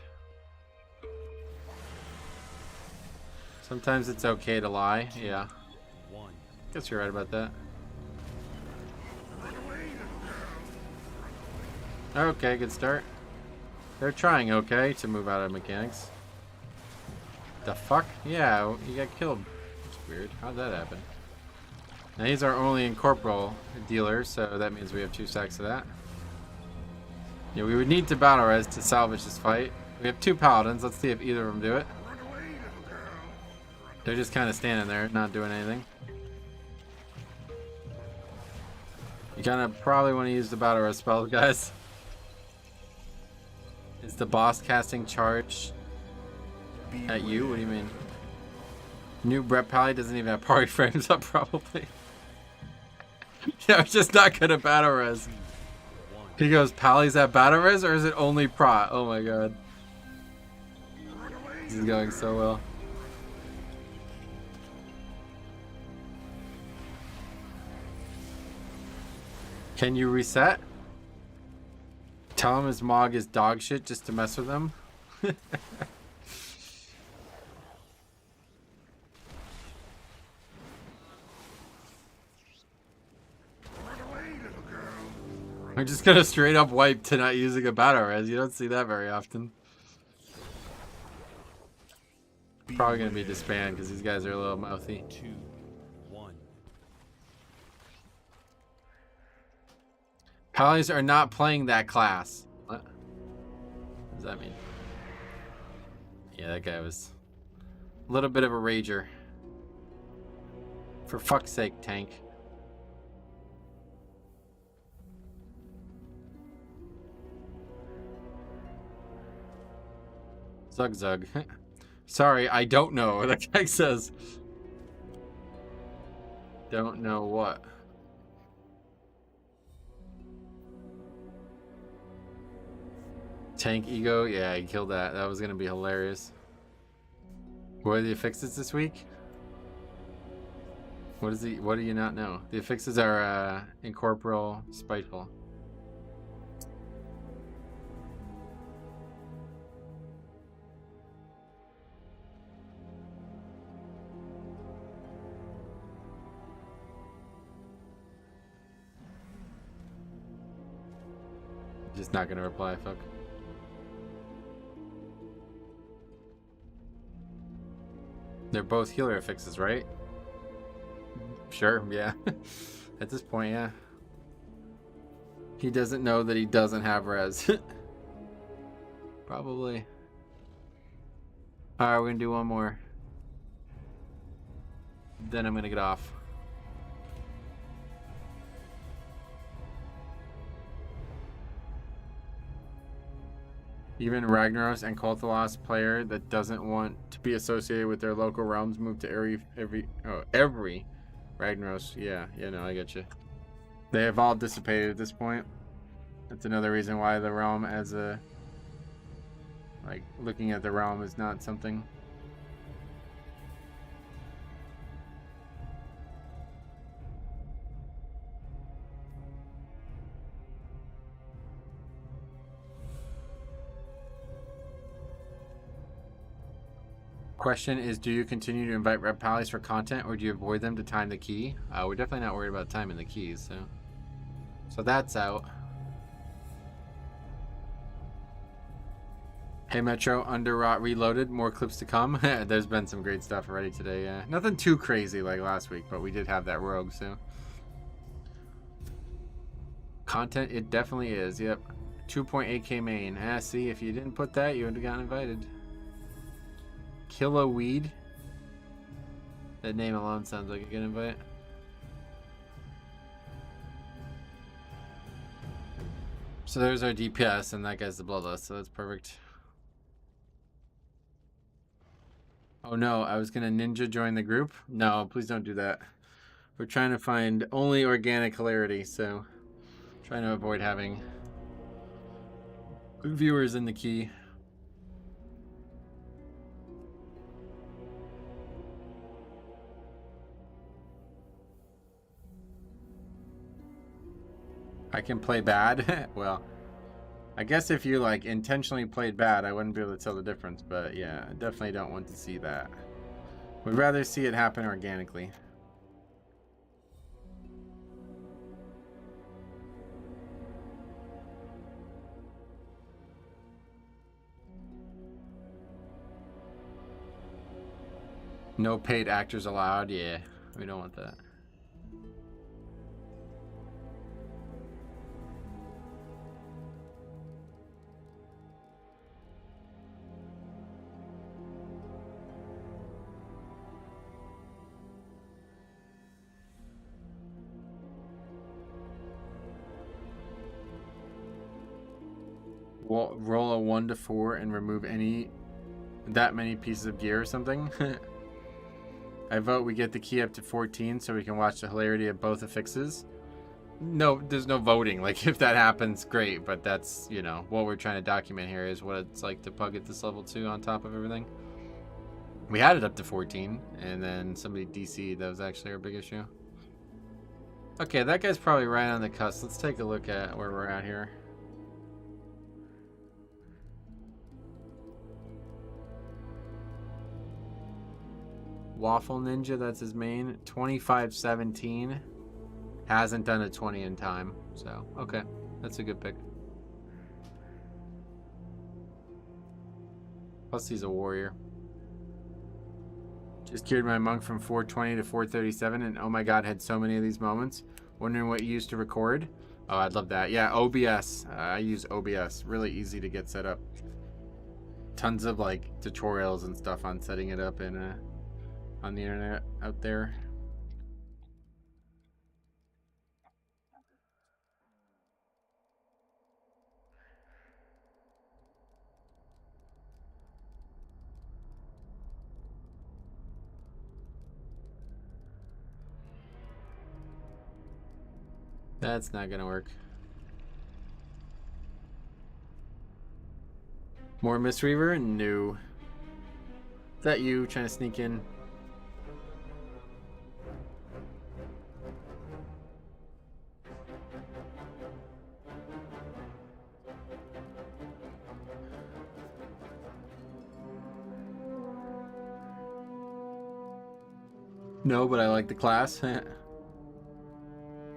Sometimes it's okay to lie. Yeah. Guess you're right about that. Okay, good start. They're trying okay to move out of mechanics. The fuck? Yeah, you got killed. That's weird. How'd that happen? Now he's our only incorporeal dealer, so that means we have 2 stacks of that. Yeah, we would need to battle res to salvage this fight. We have 2 paladins. Let's see if either of them do it. They're just kind of standing there, not doing anything. You kind of probably want to use the battle res spells, guys. Is the boss casting charge at you? What do you mean? New Brett Pally doesn't even have party frames up, probably. Yeah, I'm just not good at battle res. He goes, Pally's at battle res, or is it only prot? Oh my god. This is going so well. Can you reset? Tell him his Mog is dog shit just to mess with him. I'm just gonna straight up wipe to not using a battle res. You don't see that very often. Probably gonna be disbanded because these guys are a little mouthy. 2, 1. Pallies are not playing that class. What does that mean? Yeah, that guy was a little bit of a rager. For fuck's sake, tank. Zug zug. Sorry, I don't know. That guy says. Don't know what. Tank ego? Yeah, he killed that. That was gonna be hilarious. What are the affixes this week? What is he? What do you not know? The affixes are incorporeal, spiteful. Just not gonna reply. Fuck. They're both healer affixes, right? Sure, yeah. At this point, yeah. He doesn't know that he doesn't have res. Probably. Alright, we're gonna do one more. Then I'm gonna get off. Even Ragnaros and Kolthalos player that doesn't want to be associated with their local realms move to every Ragnaros. Yeah, no, I get you. They have all dissipated at this point. That's another reason why the realm as a like looking at the realm is not something. Question is, do you continue to invite Red Pallies for content, or do you avoid them to time the key? We're definitely not worried about timing the keys, so that's out. Hey Metro, Underrot Reloaded, more clips to come. There's been some great stuff already today. Yeah, nothing too crazy like last week, but we did have that rogue, so content it definitely is. Yep, 2.8k main. See, if you didn't put that, you would have gotten invited. Kilo Weed. That name alone sounds like a good invite. So there's our DPS, and that guy's the Bloodlust, so that's perfect. Oh no, I was gonna ninja join the group. No, please don't do that. We're trying to find only organic hilarity, so trying to avoid having viewers in the key. I can play bad. Well, I guess if you like intentionally played bad, I wouldn't be able to tell the difference, but yeah, I definitely don't want to see that. We'd rather see it happen organically. No paid actors allowed. Yeah, we don't want that. Roll a 1 to 4 and remove that many pieces of gear or something. I vote we get the key up to 14 so we can watch the hilarity of both affixes. No, there's no voting. Like, if that happens, great. But that's, you know, what we're trying to document here is what it's like to pug at this level 2 on top of everything. We had it up to 14, and then somebody DC'd. That was actually our big issue. Okay, that guy's probably right on the cusp. Let's take a look at where we're at here. Waffle Ninja, that's his main. 25-17. Hasn't done a 20 in time. So, okay. That's a good pick. Plus, he's a warrior. Just cured my monk from 420 to 437, and oh my god, had so many of these moments. Wondering what you used to record? Oh, I'd love that. Yeah, OBS. I use OBS. Really easy to get set up. Tons of, like, tutorials and stuff on setting it up in on the internet out there. That's not gonna work. More Mistweaver? No. Is that you trying to sneak in? No, but I like the class.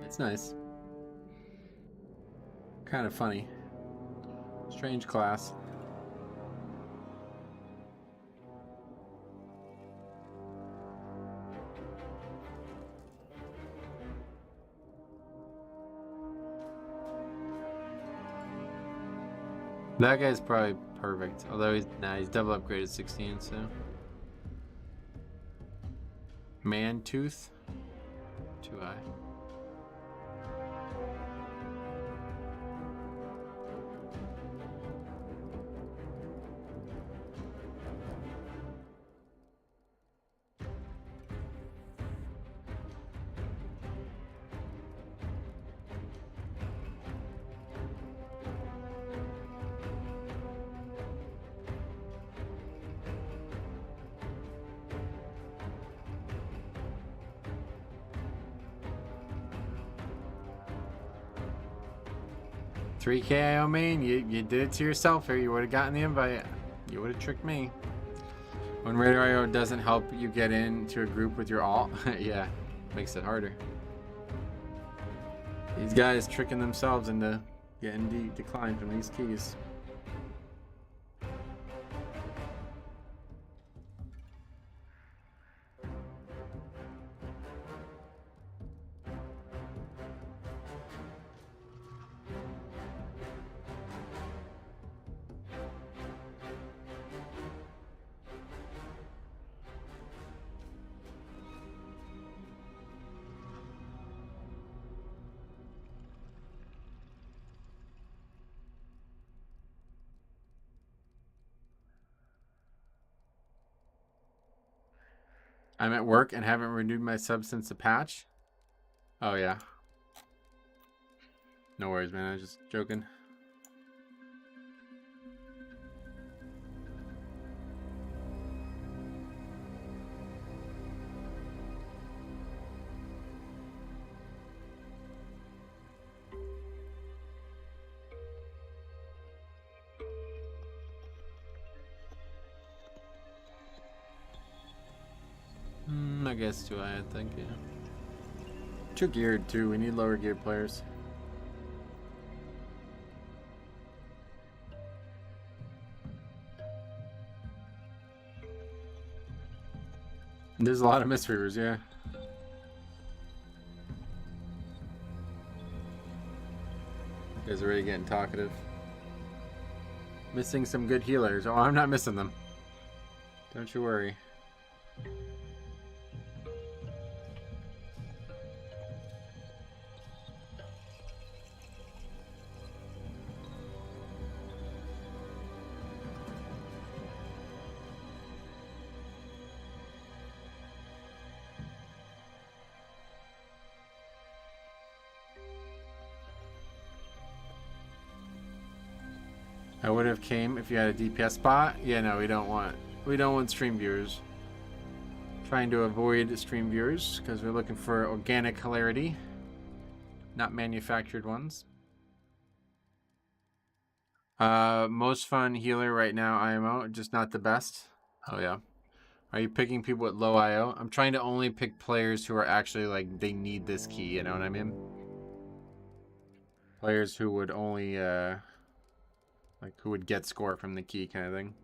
It's nice. Kind of funny. Strange class. That guy's probably perfect. Although he's double upgraded 16, so. Man tooth. Too high. $3K main, you did it to yourself here. You would have gotten the invite. You would have tricked me. When Radar IO doesn't help you get into a group with your alt, yeah, makes it harder. These guys tricking themselves into getting declined from these keys. I'm at work and haven't renewed my sub since the patch. Oh, yeah. No worries, man. I was just joking. I guess too high, I think, yeah. Too geared, too. We need lower geared players. There's a lot of Mistweavers, yeah. You guys are really getting talkative. Missing some good healers. Oh, I'm not missing them. Don't you worry. I would have came if you had a DPS spot. Yeah, no, we don't want stream viewers. Trying to avoid stream viewers because we're looking for organic hilarity, not manufactured ones. Most fun healer right now, IMO, just not the best. Oh yeah. Are you picking people with low IO? I'm trying to only pick players who are actually like they need this key, you know what I mean? Players who would only like who would get score from the key kind of thing.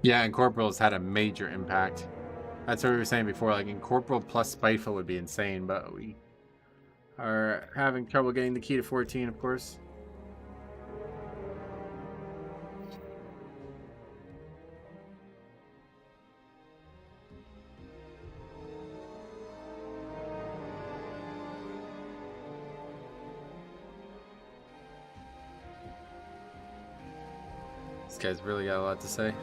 Yeah, and Corporal's had a major impact. That's what we were saying before. Like, Incorporeal plus Spiteful would be insane, but we are having trouble getting the key to 14, of course. This guy's really got a lot to say.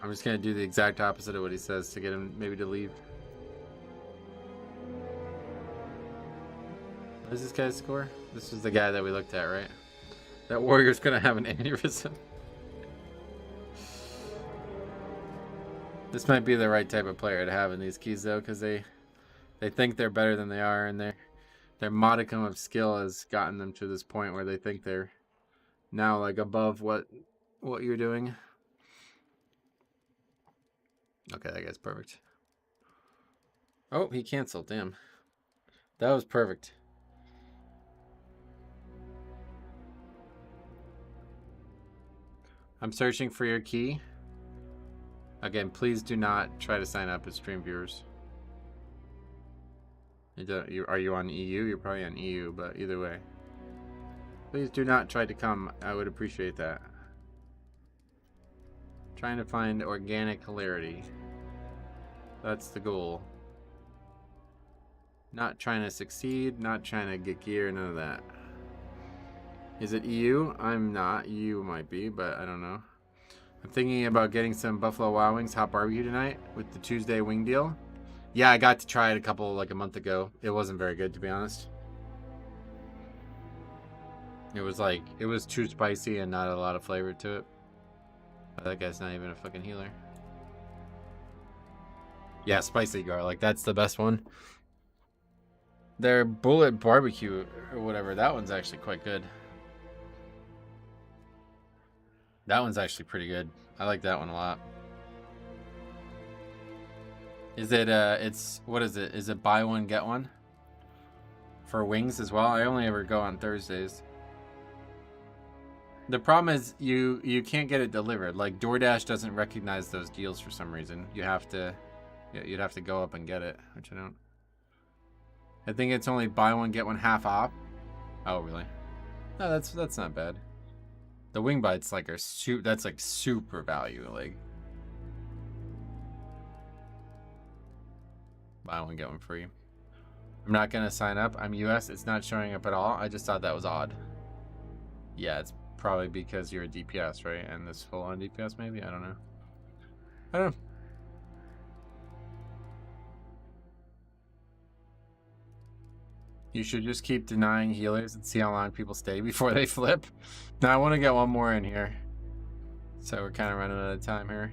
I'm just gonna do the exact opposite of what he says to get him maybe to leave. What is this guy's score? This was the guy that we looked at, right? That warrior's gonna have an aneurysm. This might be the right type of player to have in these keys though, because they think they're better than they are, and their modicum of skill has gotten them to this point where they think they're now like above what you're doing. Okay, that guy's perfect. Oh, he canceled. Damn. That was perfect. I'm searching for your key. Again, please do not try to sign up as stream viewers. Are you on EU? You're probably on EU, but either way. Please do not try to come. I would appreciate that. Trying to find organic hilarity. That's the goal. Not trying to succeed, not trying to get gear, none of that. Is it EU? I'm not. EU might be, but I don't know. I'm thinking about getting some Buffalo Wild Wings hot barbecue tonight with the Tuesday wing deal. Yeah, I got to try it a month ago. It wasn't very good, to be honest. It was too spicy and not a lot of flavor to it. That guy's not even a fucking healer. Yeah, spicy garlic. That's the best one. Their bullet barbecue or whatever, that one's actually quite good. That one's actually pretty good. I like that one a lot. Is it, what is it? Is it buy one, get one? For wings as well? I only ever go on Thursdays. The problem is you can't get it delivered. Like DoorDash doesn't recognize those deals for some reason. You'd have to go up and get it, which I don't. I think it's only buy one get one half off. Oh really? No, that's not bad. The wing bites like that's like super value. Like Buy one, get one free. I'm not gonna sign up. I'm US. It's not showing up at all. I just thought that was odd. Yeah, it's probably because you're a DPS, right? And this full on DPS, maybe? I don't know. I don't know. You should just keep denying healers and see how long people stay before they flip. Now I want to get one more in here. So we're kind of running out of time here.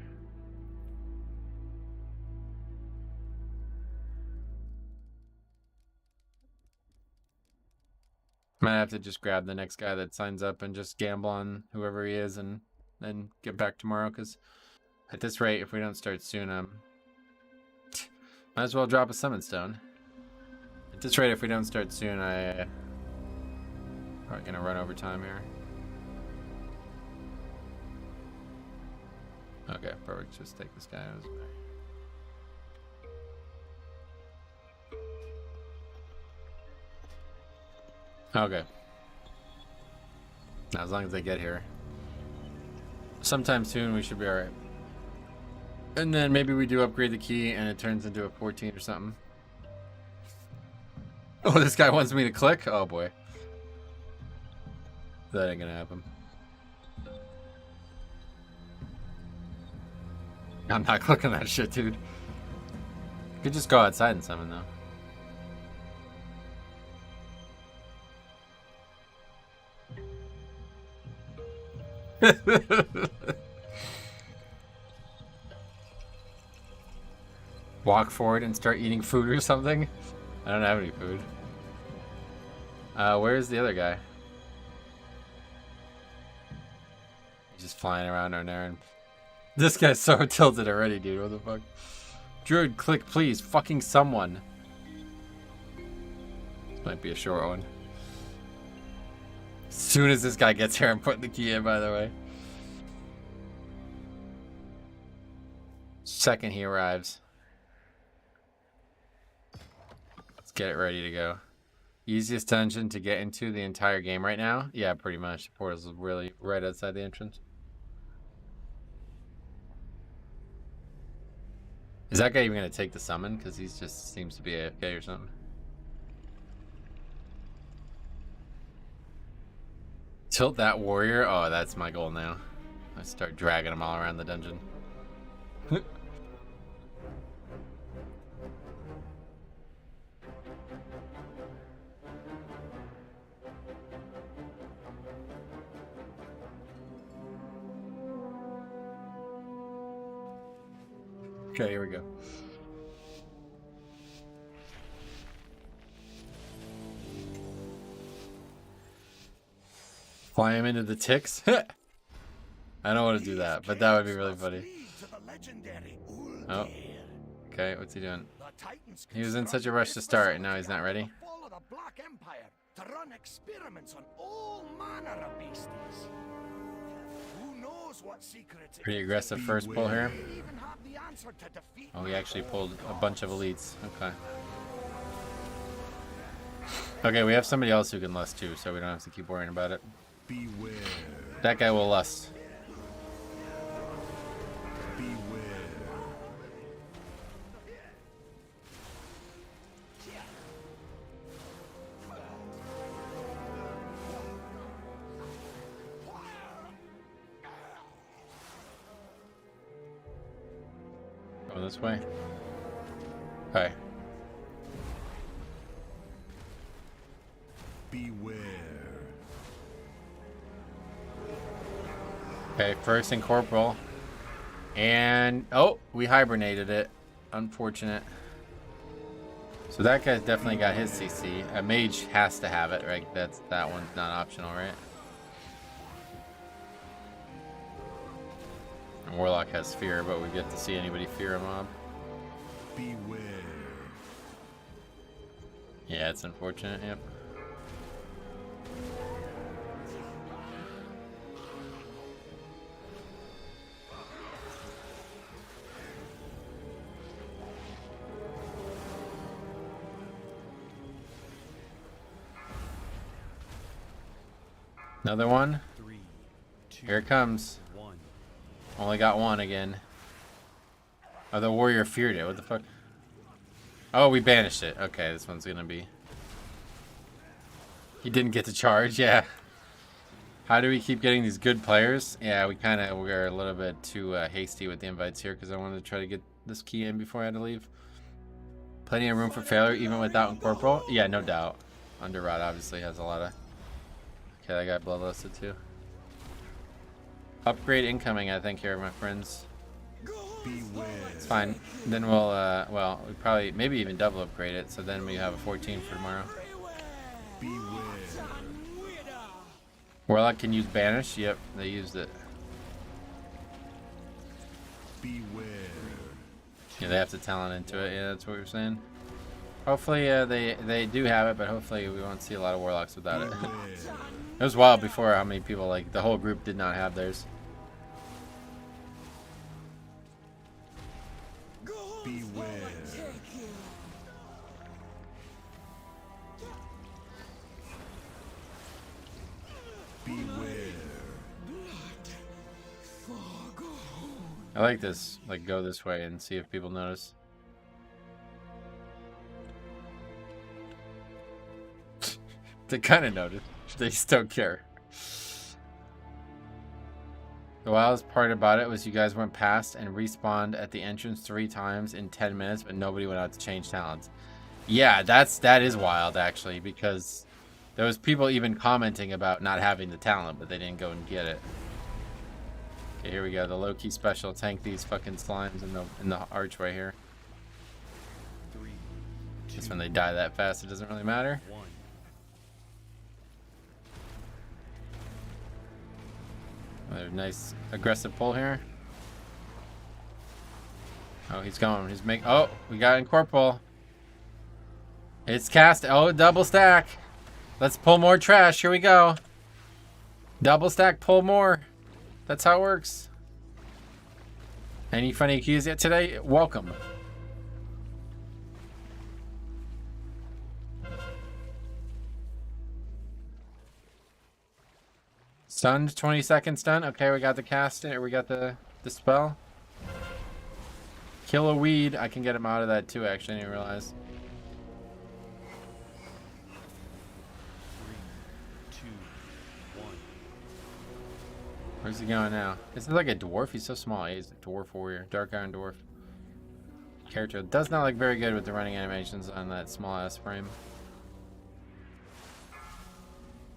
Might have to just grab the next guy that signs up and just gamble on whoever he is and then get back tomorrow, because at this rate, if we don't start soon, might as well drop a summon stone. At this rate, if we don't start soon, probably gonna run over time here. Okay, perfect. Just take this guy. Okay. Now, as long as they get here. Sometime soon, we should be alright. And then maybe we do upgrade the key and it turns into a 14 or something. Oh, this guy wants me to click? Oh boy. That ain't gonna happen. I'm not clicking that shit, dude. You could just go outside and summon, though. Walk forward and start eating food or something? I don't have any food. Where's the other guy? He's just flying around on Aaron. This guy's so tilted already, dude. What the fuck? Druid, click, please. Fucking someone. This might be a short one. As soon as this guy gets here, I'm putting the key in, by the way. Second he arrives. Let's get it ready to go. Easiest dungeon to get into the entire game right now? Yeah, pretty much. The portal's really right outside the entrance. Is that guy even going to take the summon? Because he just seems to be AFK or something. Tilt that warrior? Oh, that's my goal now. I start dragging him all around the dungeon. Okay, here we go. Fly him into the ticks? I don't want to do that, but that would be really funny. Oh. Okay, what's he doing? He was in such a rush to start, and now he's not ready. To run experiments on all manner of beasties. Who knows what secrets? Pretty aggressive first pull here. Oh, he actually pulled a bunch of elites. Okay. Okay, we have somebody else who can lust too, so we don't have to keep worrying about it. Beware. That guy will lust. Go this way. Okay. Beware. Okay, first incorporeal. And oh, we hibernated it. Unfortunate. So that guy's definitely got his CC. A mage has to have it, right? That one's not optional, right? And Warlock has fear, but we get to see anybody fear a mob. Beware. Yeah, it's unfortunate, yep. Another one. 3, 2, Here it comes. 1. Only got one again. Oh, the warrior feared it. What the fuck? Oh, we banished it. Okay, this one's gonna be... He didn't get to charge, yeah. How do we keep getting these good players? Yeah, we're a little bit too hasty with the invites here because I wanted to try to get this key in before I had to leave. Plenty of room for failure even without Incorporeal? Yeah, no doubt. Underrot obviously has a lot of... Okay, that guy bloodlusted too. Upgrade incoming, I think, here, my friends. It's fine. Then we'll, well, we probably, maybe even double upgrade it, so then we have a 14 for tomorrow. Warlock can use Banish. Yep, they used it. Yeah, they have to talent into it. Yeah, that's what we were saying. Hopefully, they do have it, but hopefully we won't see a lot of Warlocks without it. It was wild before how many people, like, the whole group did not have theirs. Beware. I like this, like, go this way and see if people notice. They kind of notice. They just don't care. The wildest part about it was you guys went past and respawned at the entrance 3 times in 10 minutes, but nobody went out to change talents. Yeah, that is wild, actually, because there was people even commenting about not having the talent, but they didn't go and get it. Okay, here we go. The low-key special. Tank these fucking slimes in the archway here. Just when they die that fast, it doesn't really matter. Nice aggressive pull here. Oh, he's going. He's making. Oh, we got Incorporeal. It's cast. Oh, double stack. Let's pull more trash. Here we go. Double stack, pull more. That's how it works. Any funny cues yet today? Welcome. Stunned, 20 seconds stun. Okay, we got the cast in. We got the spell. Kill a weed. I can get him out of that too, actually, I didn't realize. 3, 2, 1. Where's he going now? This is like a dwarf. He's so small. He's a dwarf warrior. Dark Iron dwarf. Character does not look very good with the running animations on that small ass frame.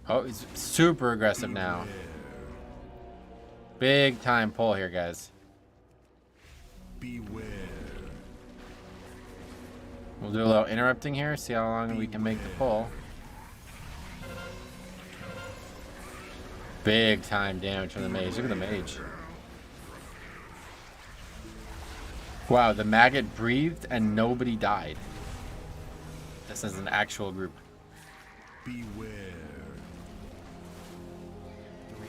Oh, he's super aggressive now. Big time pull here, guys. Beware. We'll do a little interrupting here, see how long we can make the pull. Big time damage from the mage. Look at the mage. Wow, the maggot breathed and nobody died. This is an actual group. Beware. 3,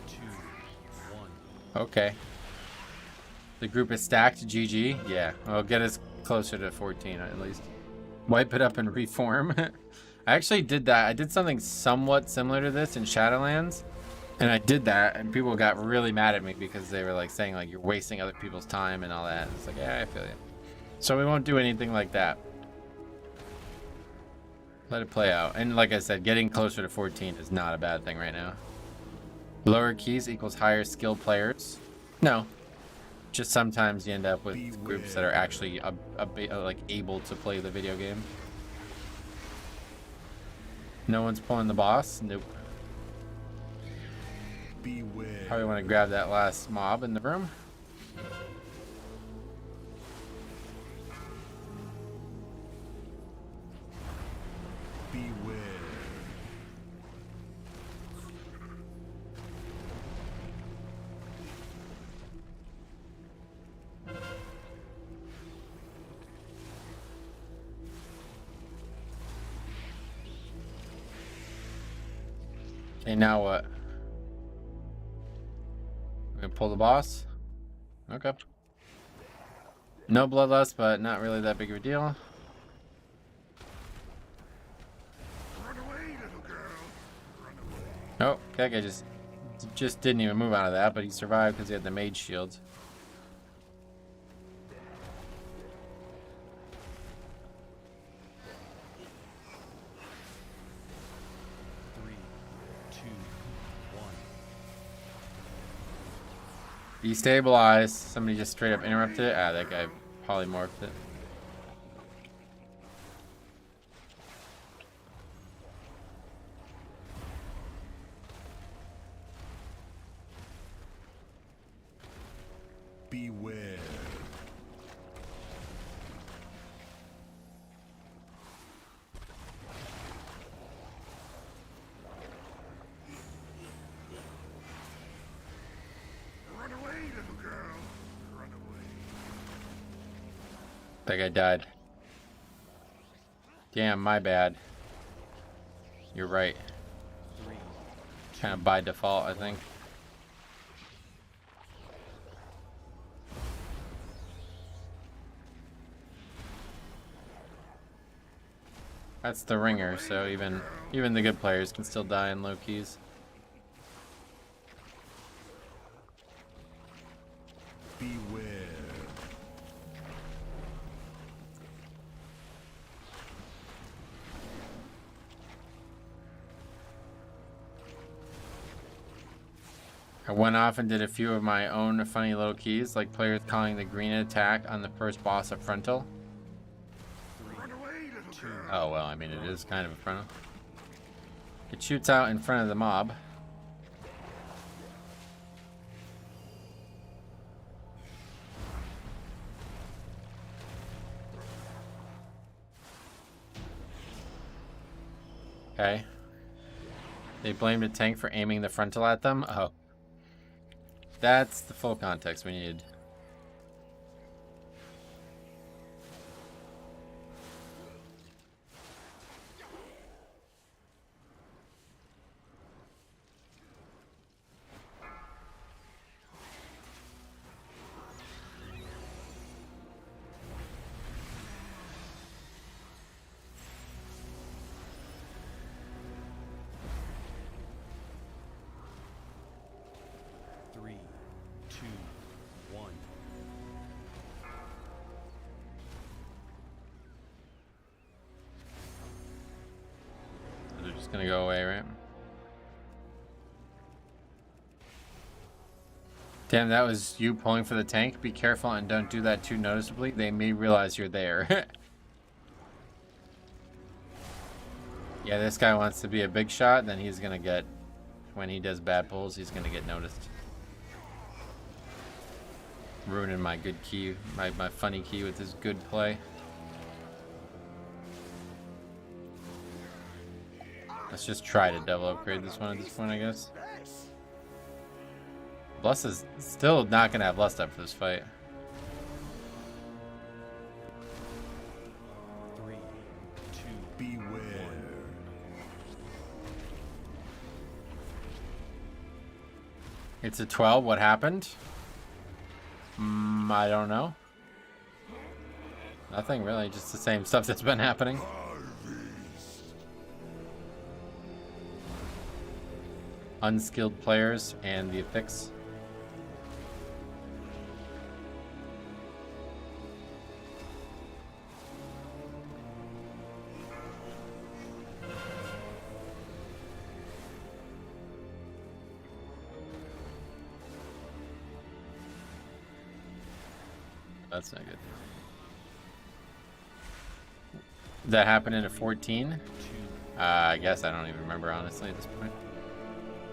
2, 1. Okay. The group is stacked. GG. Yeah. Well, get us closer to 14 at least. Wipe it up and reform. I actually did that. I did something somewhat similar to this in Shadowlands. And I did that, and people got really mad at me because they were like saying like you're wasting other people's time and all that. And it's like, yeah, I feel you. So we won't do anything like that. Let it play out. And like I said, getting closer to 14 is not a bad thing right now. Lower keys equals higher skill players. No. Just sometimes you end up with groups that are actually like able to play the video game. No one's pulling the boss? Nope. Beware. Probably want to grab that last mob in the room. Beware. Okay, now what? We're gonna pull the boss? Okay. No bloodlust, but not really that big of a deal. Run away, little girl. Run away. Oh, that guy just didn't even move out of that, but he survived because he had the mage shield. Destabilize. Somebody just straight up interrupted it. Ah, that guy polymorphed it. Beware. Run away, little girl. Run away. That guy died. Damn, my bad. You're right. Kind of by default, I think. That's the ringer, so even the good players can still die in low keys. Beware. I went off and did a few of my own funny little keys, like players calling the green attack on the first boss a frontal. Oh, well, I mean, it is kind of a frontal. It shoots out in front of the mob. Okay. They blamed a tank for aiming the frontal at them? Oh. That's the full context we needed. Gonna go away, right? Damn, that was you pulling for the tank. Be careful and don't do that too noticeably. They may realize you're there. Yeah, this guy wants to be a big shot, then he's gonna get, when he does bad pulls, he's gonna get noticed. Ruining my good key, my funny key with his good play. Let's just try to double upgrade this one at this point, I guess. Bless is still not gonna have Lust up for this fight. 3, 2, beware. It's a 12. What happened? I don't know. Nothing really, just the same stuff that's been happening. Unskilled players and the affix. That's not good. That happened in a 14? I guess I don't even remember honestly at this point.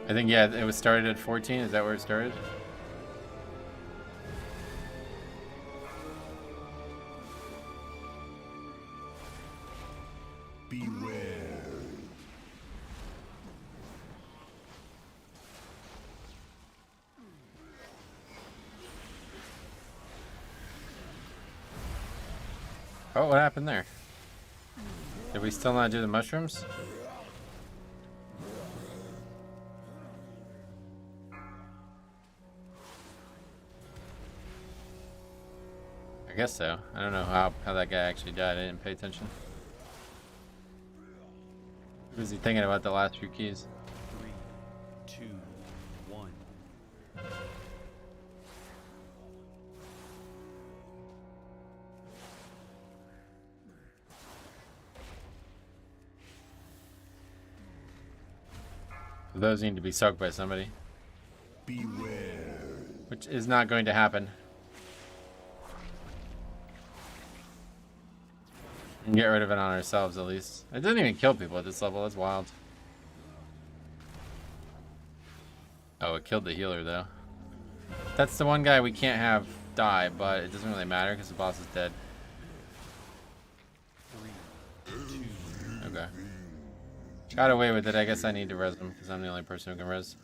I think, yeah, it was started at 14. Is that where it started? Beware. Oh, what happened there? Did we still not do the mushrooms? I guess so. I don't know how that guy actually died. I didn't pay attention. What was he thinking about the last few keys? 3, 2, 1. Those need to be soaked by somebody. Beware. which is not going to happen. And get rid of it on ourselves at least. It doesn't even kill people at this level. That's wild. Oh, it killed the healer though. That's the one guy we can't have die, but it doesn't really matter because the boss is dead. Okay. Got away with it. I guess I need to res him because I'm the only person who can res.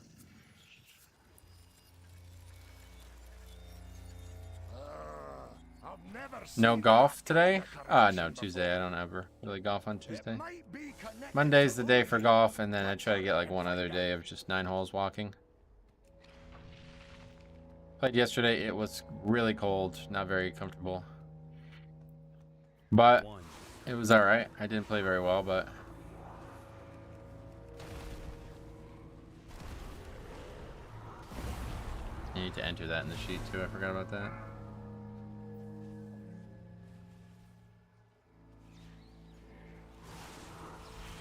No golf today? No, Tuesday. I don't ever really golf on Tuesday. Monday's the day for golf, and then I try to get like one other day of just 9 holes walking. Played yesterday. It was really cold, not very comfortable. But it was alright. I didn't play very well, but... You need to enter that in the sheet too. I forgot about that.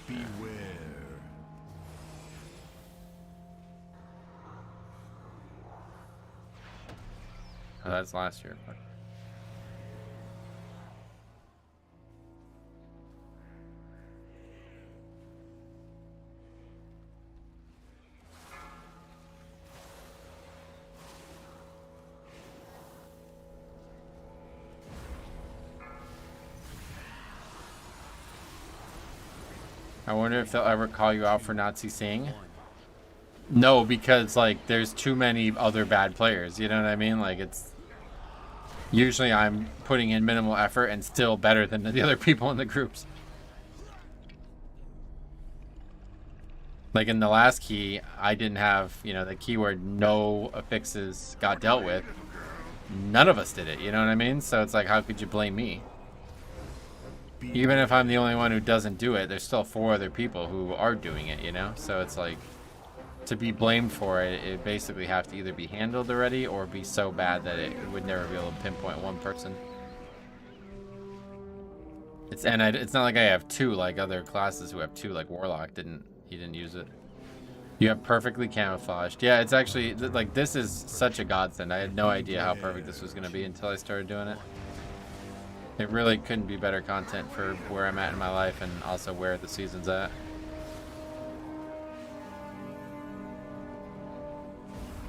Beware. Oh, that's last year. I wonder if they'll ever call you out for Nazi saying. No, because like there's too many other bad players. You know what I mean? Like it's usually I'm putting in minimal effort and still better than the other people in the groups. Like in the last key, I didn't have, you know, the keyword no affixes got dealt with. None of us did it. You know what I mean? So it's like, how could you blame me? Even if I'm the only one who doesn't do it, there's still 4 other people who are doing it, you know? So it's like, to be blamed for it, it basically have to either be handled already or be so bad that it would never be able to pinpoint one person. It's not like I have 2 like other classes who have 2, like Warlock he didn't use it. You have perfectly camouflaged. Yeah, it's actually, like, this is such a godsend. I had no idea how perfect this was going to be until I started doing it. It really couldn't be better content for where I'm at in my life and also where the season's at.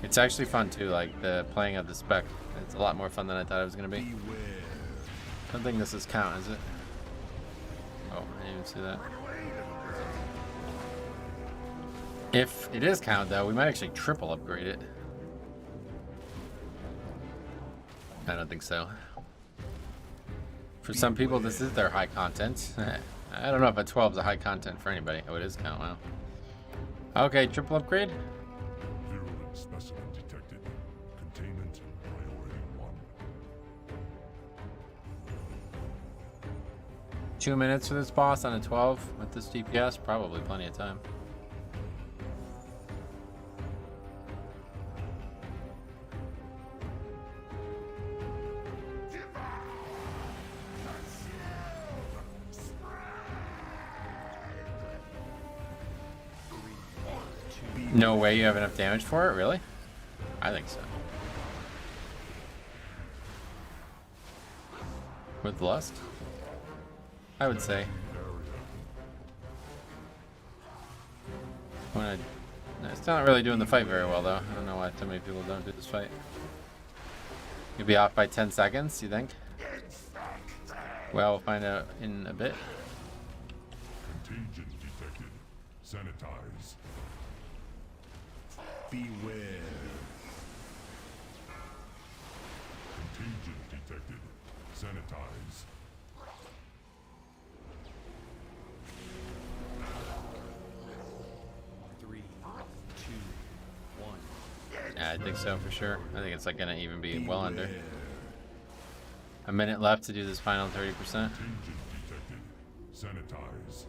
It's actually fun too, like the playing of the spec. It's a lot more fun than I thought it was going to be. I don't think this is count, is it? Oh, I didn't even see that. If it is count though, we might actually triple upgrade it. I don't think so. For some people, this is their high content. I don't know if a 12 is a high content for anybody. Oh, it is count, wow. Okay, triple upgrade. Virulent specimen detected. Containment priority 1. 2 minutes for this boss on a 12 with this DPS, probably plenty of time. No way you have enough damage for it, really? I think so. With Lust? I would say. It's not really doing the fight very well, though. I don't know why so many people don't do this fight. You'll be off by 10 seconds, you think? Well, we'll find out in a bit. Contagion detected. Sanitize. Beware. Contagion detected. Sanitize. Three, two, one. Yeah, I think so for sure. I think it's like gonna even be well under. A minute left to do this final 30%. Contagion detected. Sanitize.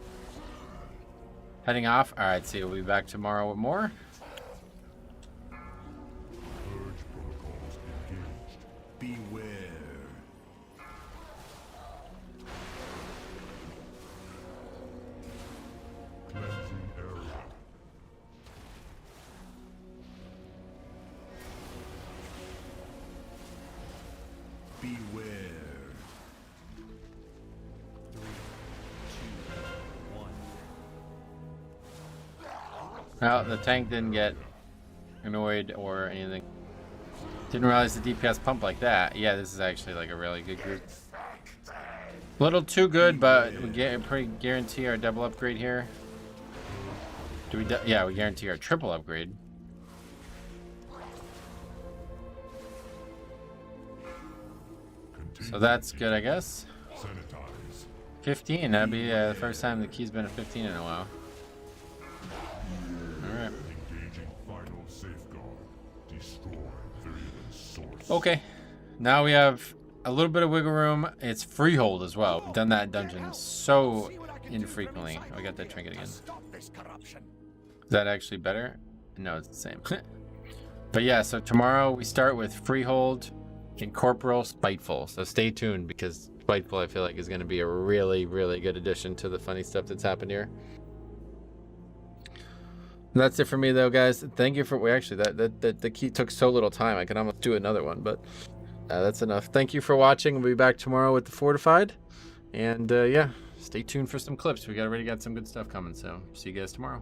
Heading off. Alright, see, we'll be back tomorrow with more. Purge protocols engaged. Beware. Cleansing area. Well, the tank didn't get annoyed or anything. Didn't realize the DPS pump like that. Yeah, this is actually like a really good group. A little too good, but we pretty guarantee our double upgrade here. Yeah, we guarantee our triple upgrade. So that's good, I guess. 15, that'd be the first time the key's been a 15 in a while. Alright. Okay, now we have a little bit of wiggle room. It's freehold as well. We've done that dungeon so infrequently. We got that trinket again. Is that actually better? No, it's the same. But yeah, so tomorrow we start with freehold, incorporeal, spiteful. So stay tuned because spiteful I feel like is going to be a really, really good addition to the funny stuff that's happened here. That's it for me though, guys. Thank you for actually the key took so little time. I could almost do another one, but that's enough. Thank you for watching. We'll be back tomorrow with the fortified, and yeah, stay tuned for some clips. We already got some good stuff coming, so see you guys tomorrow.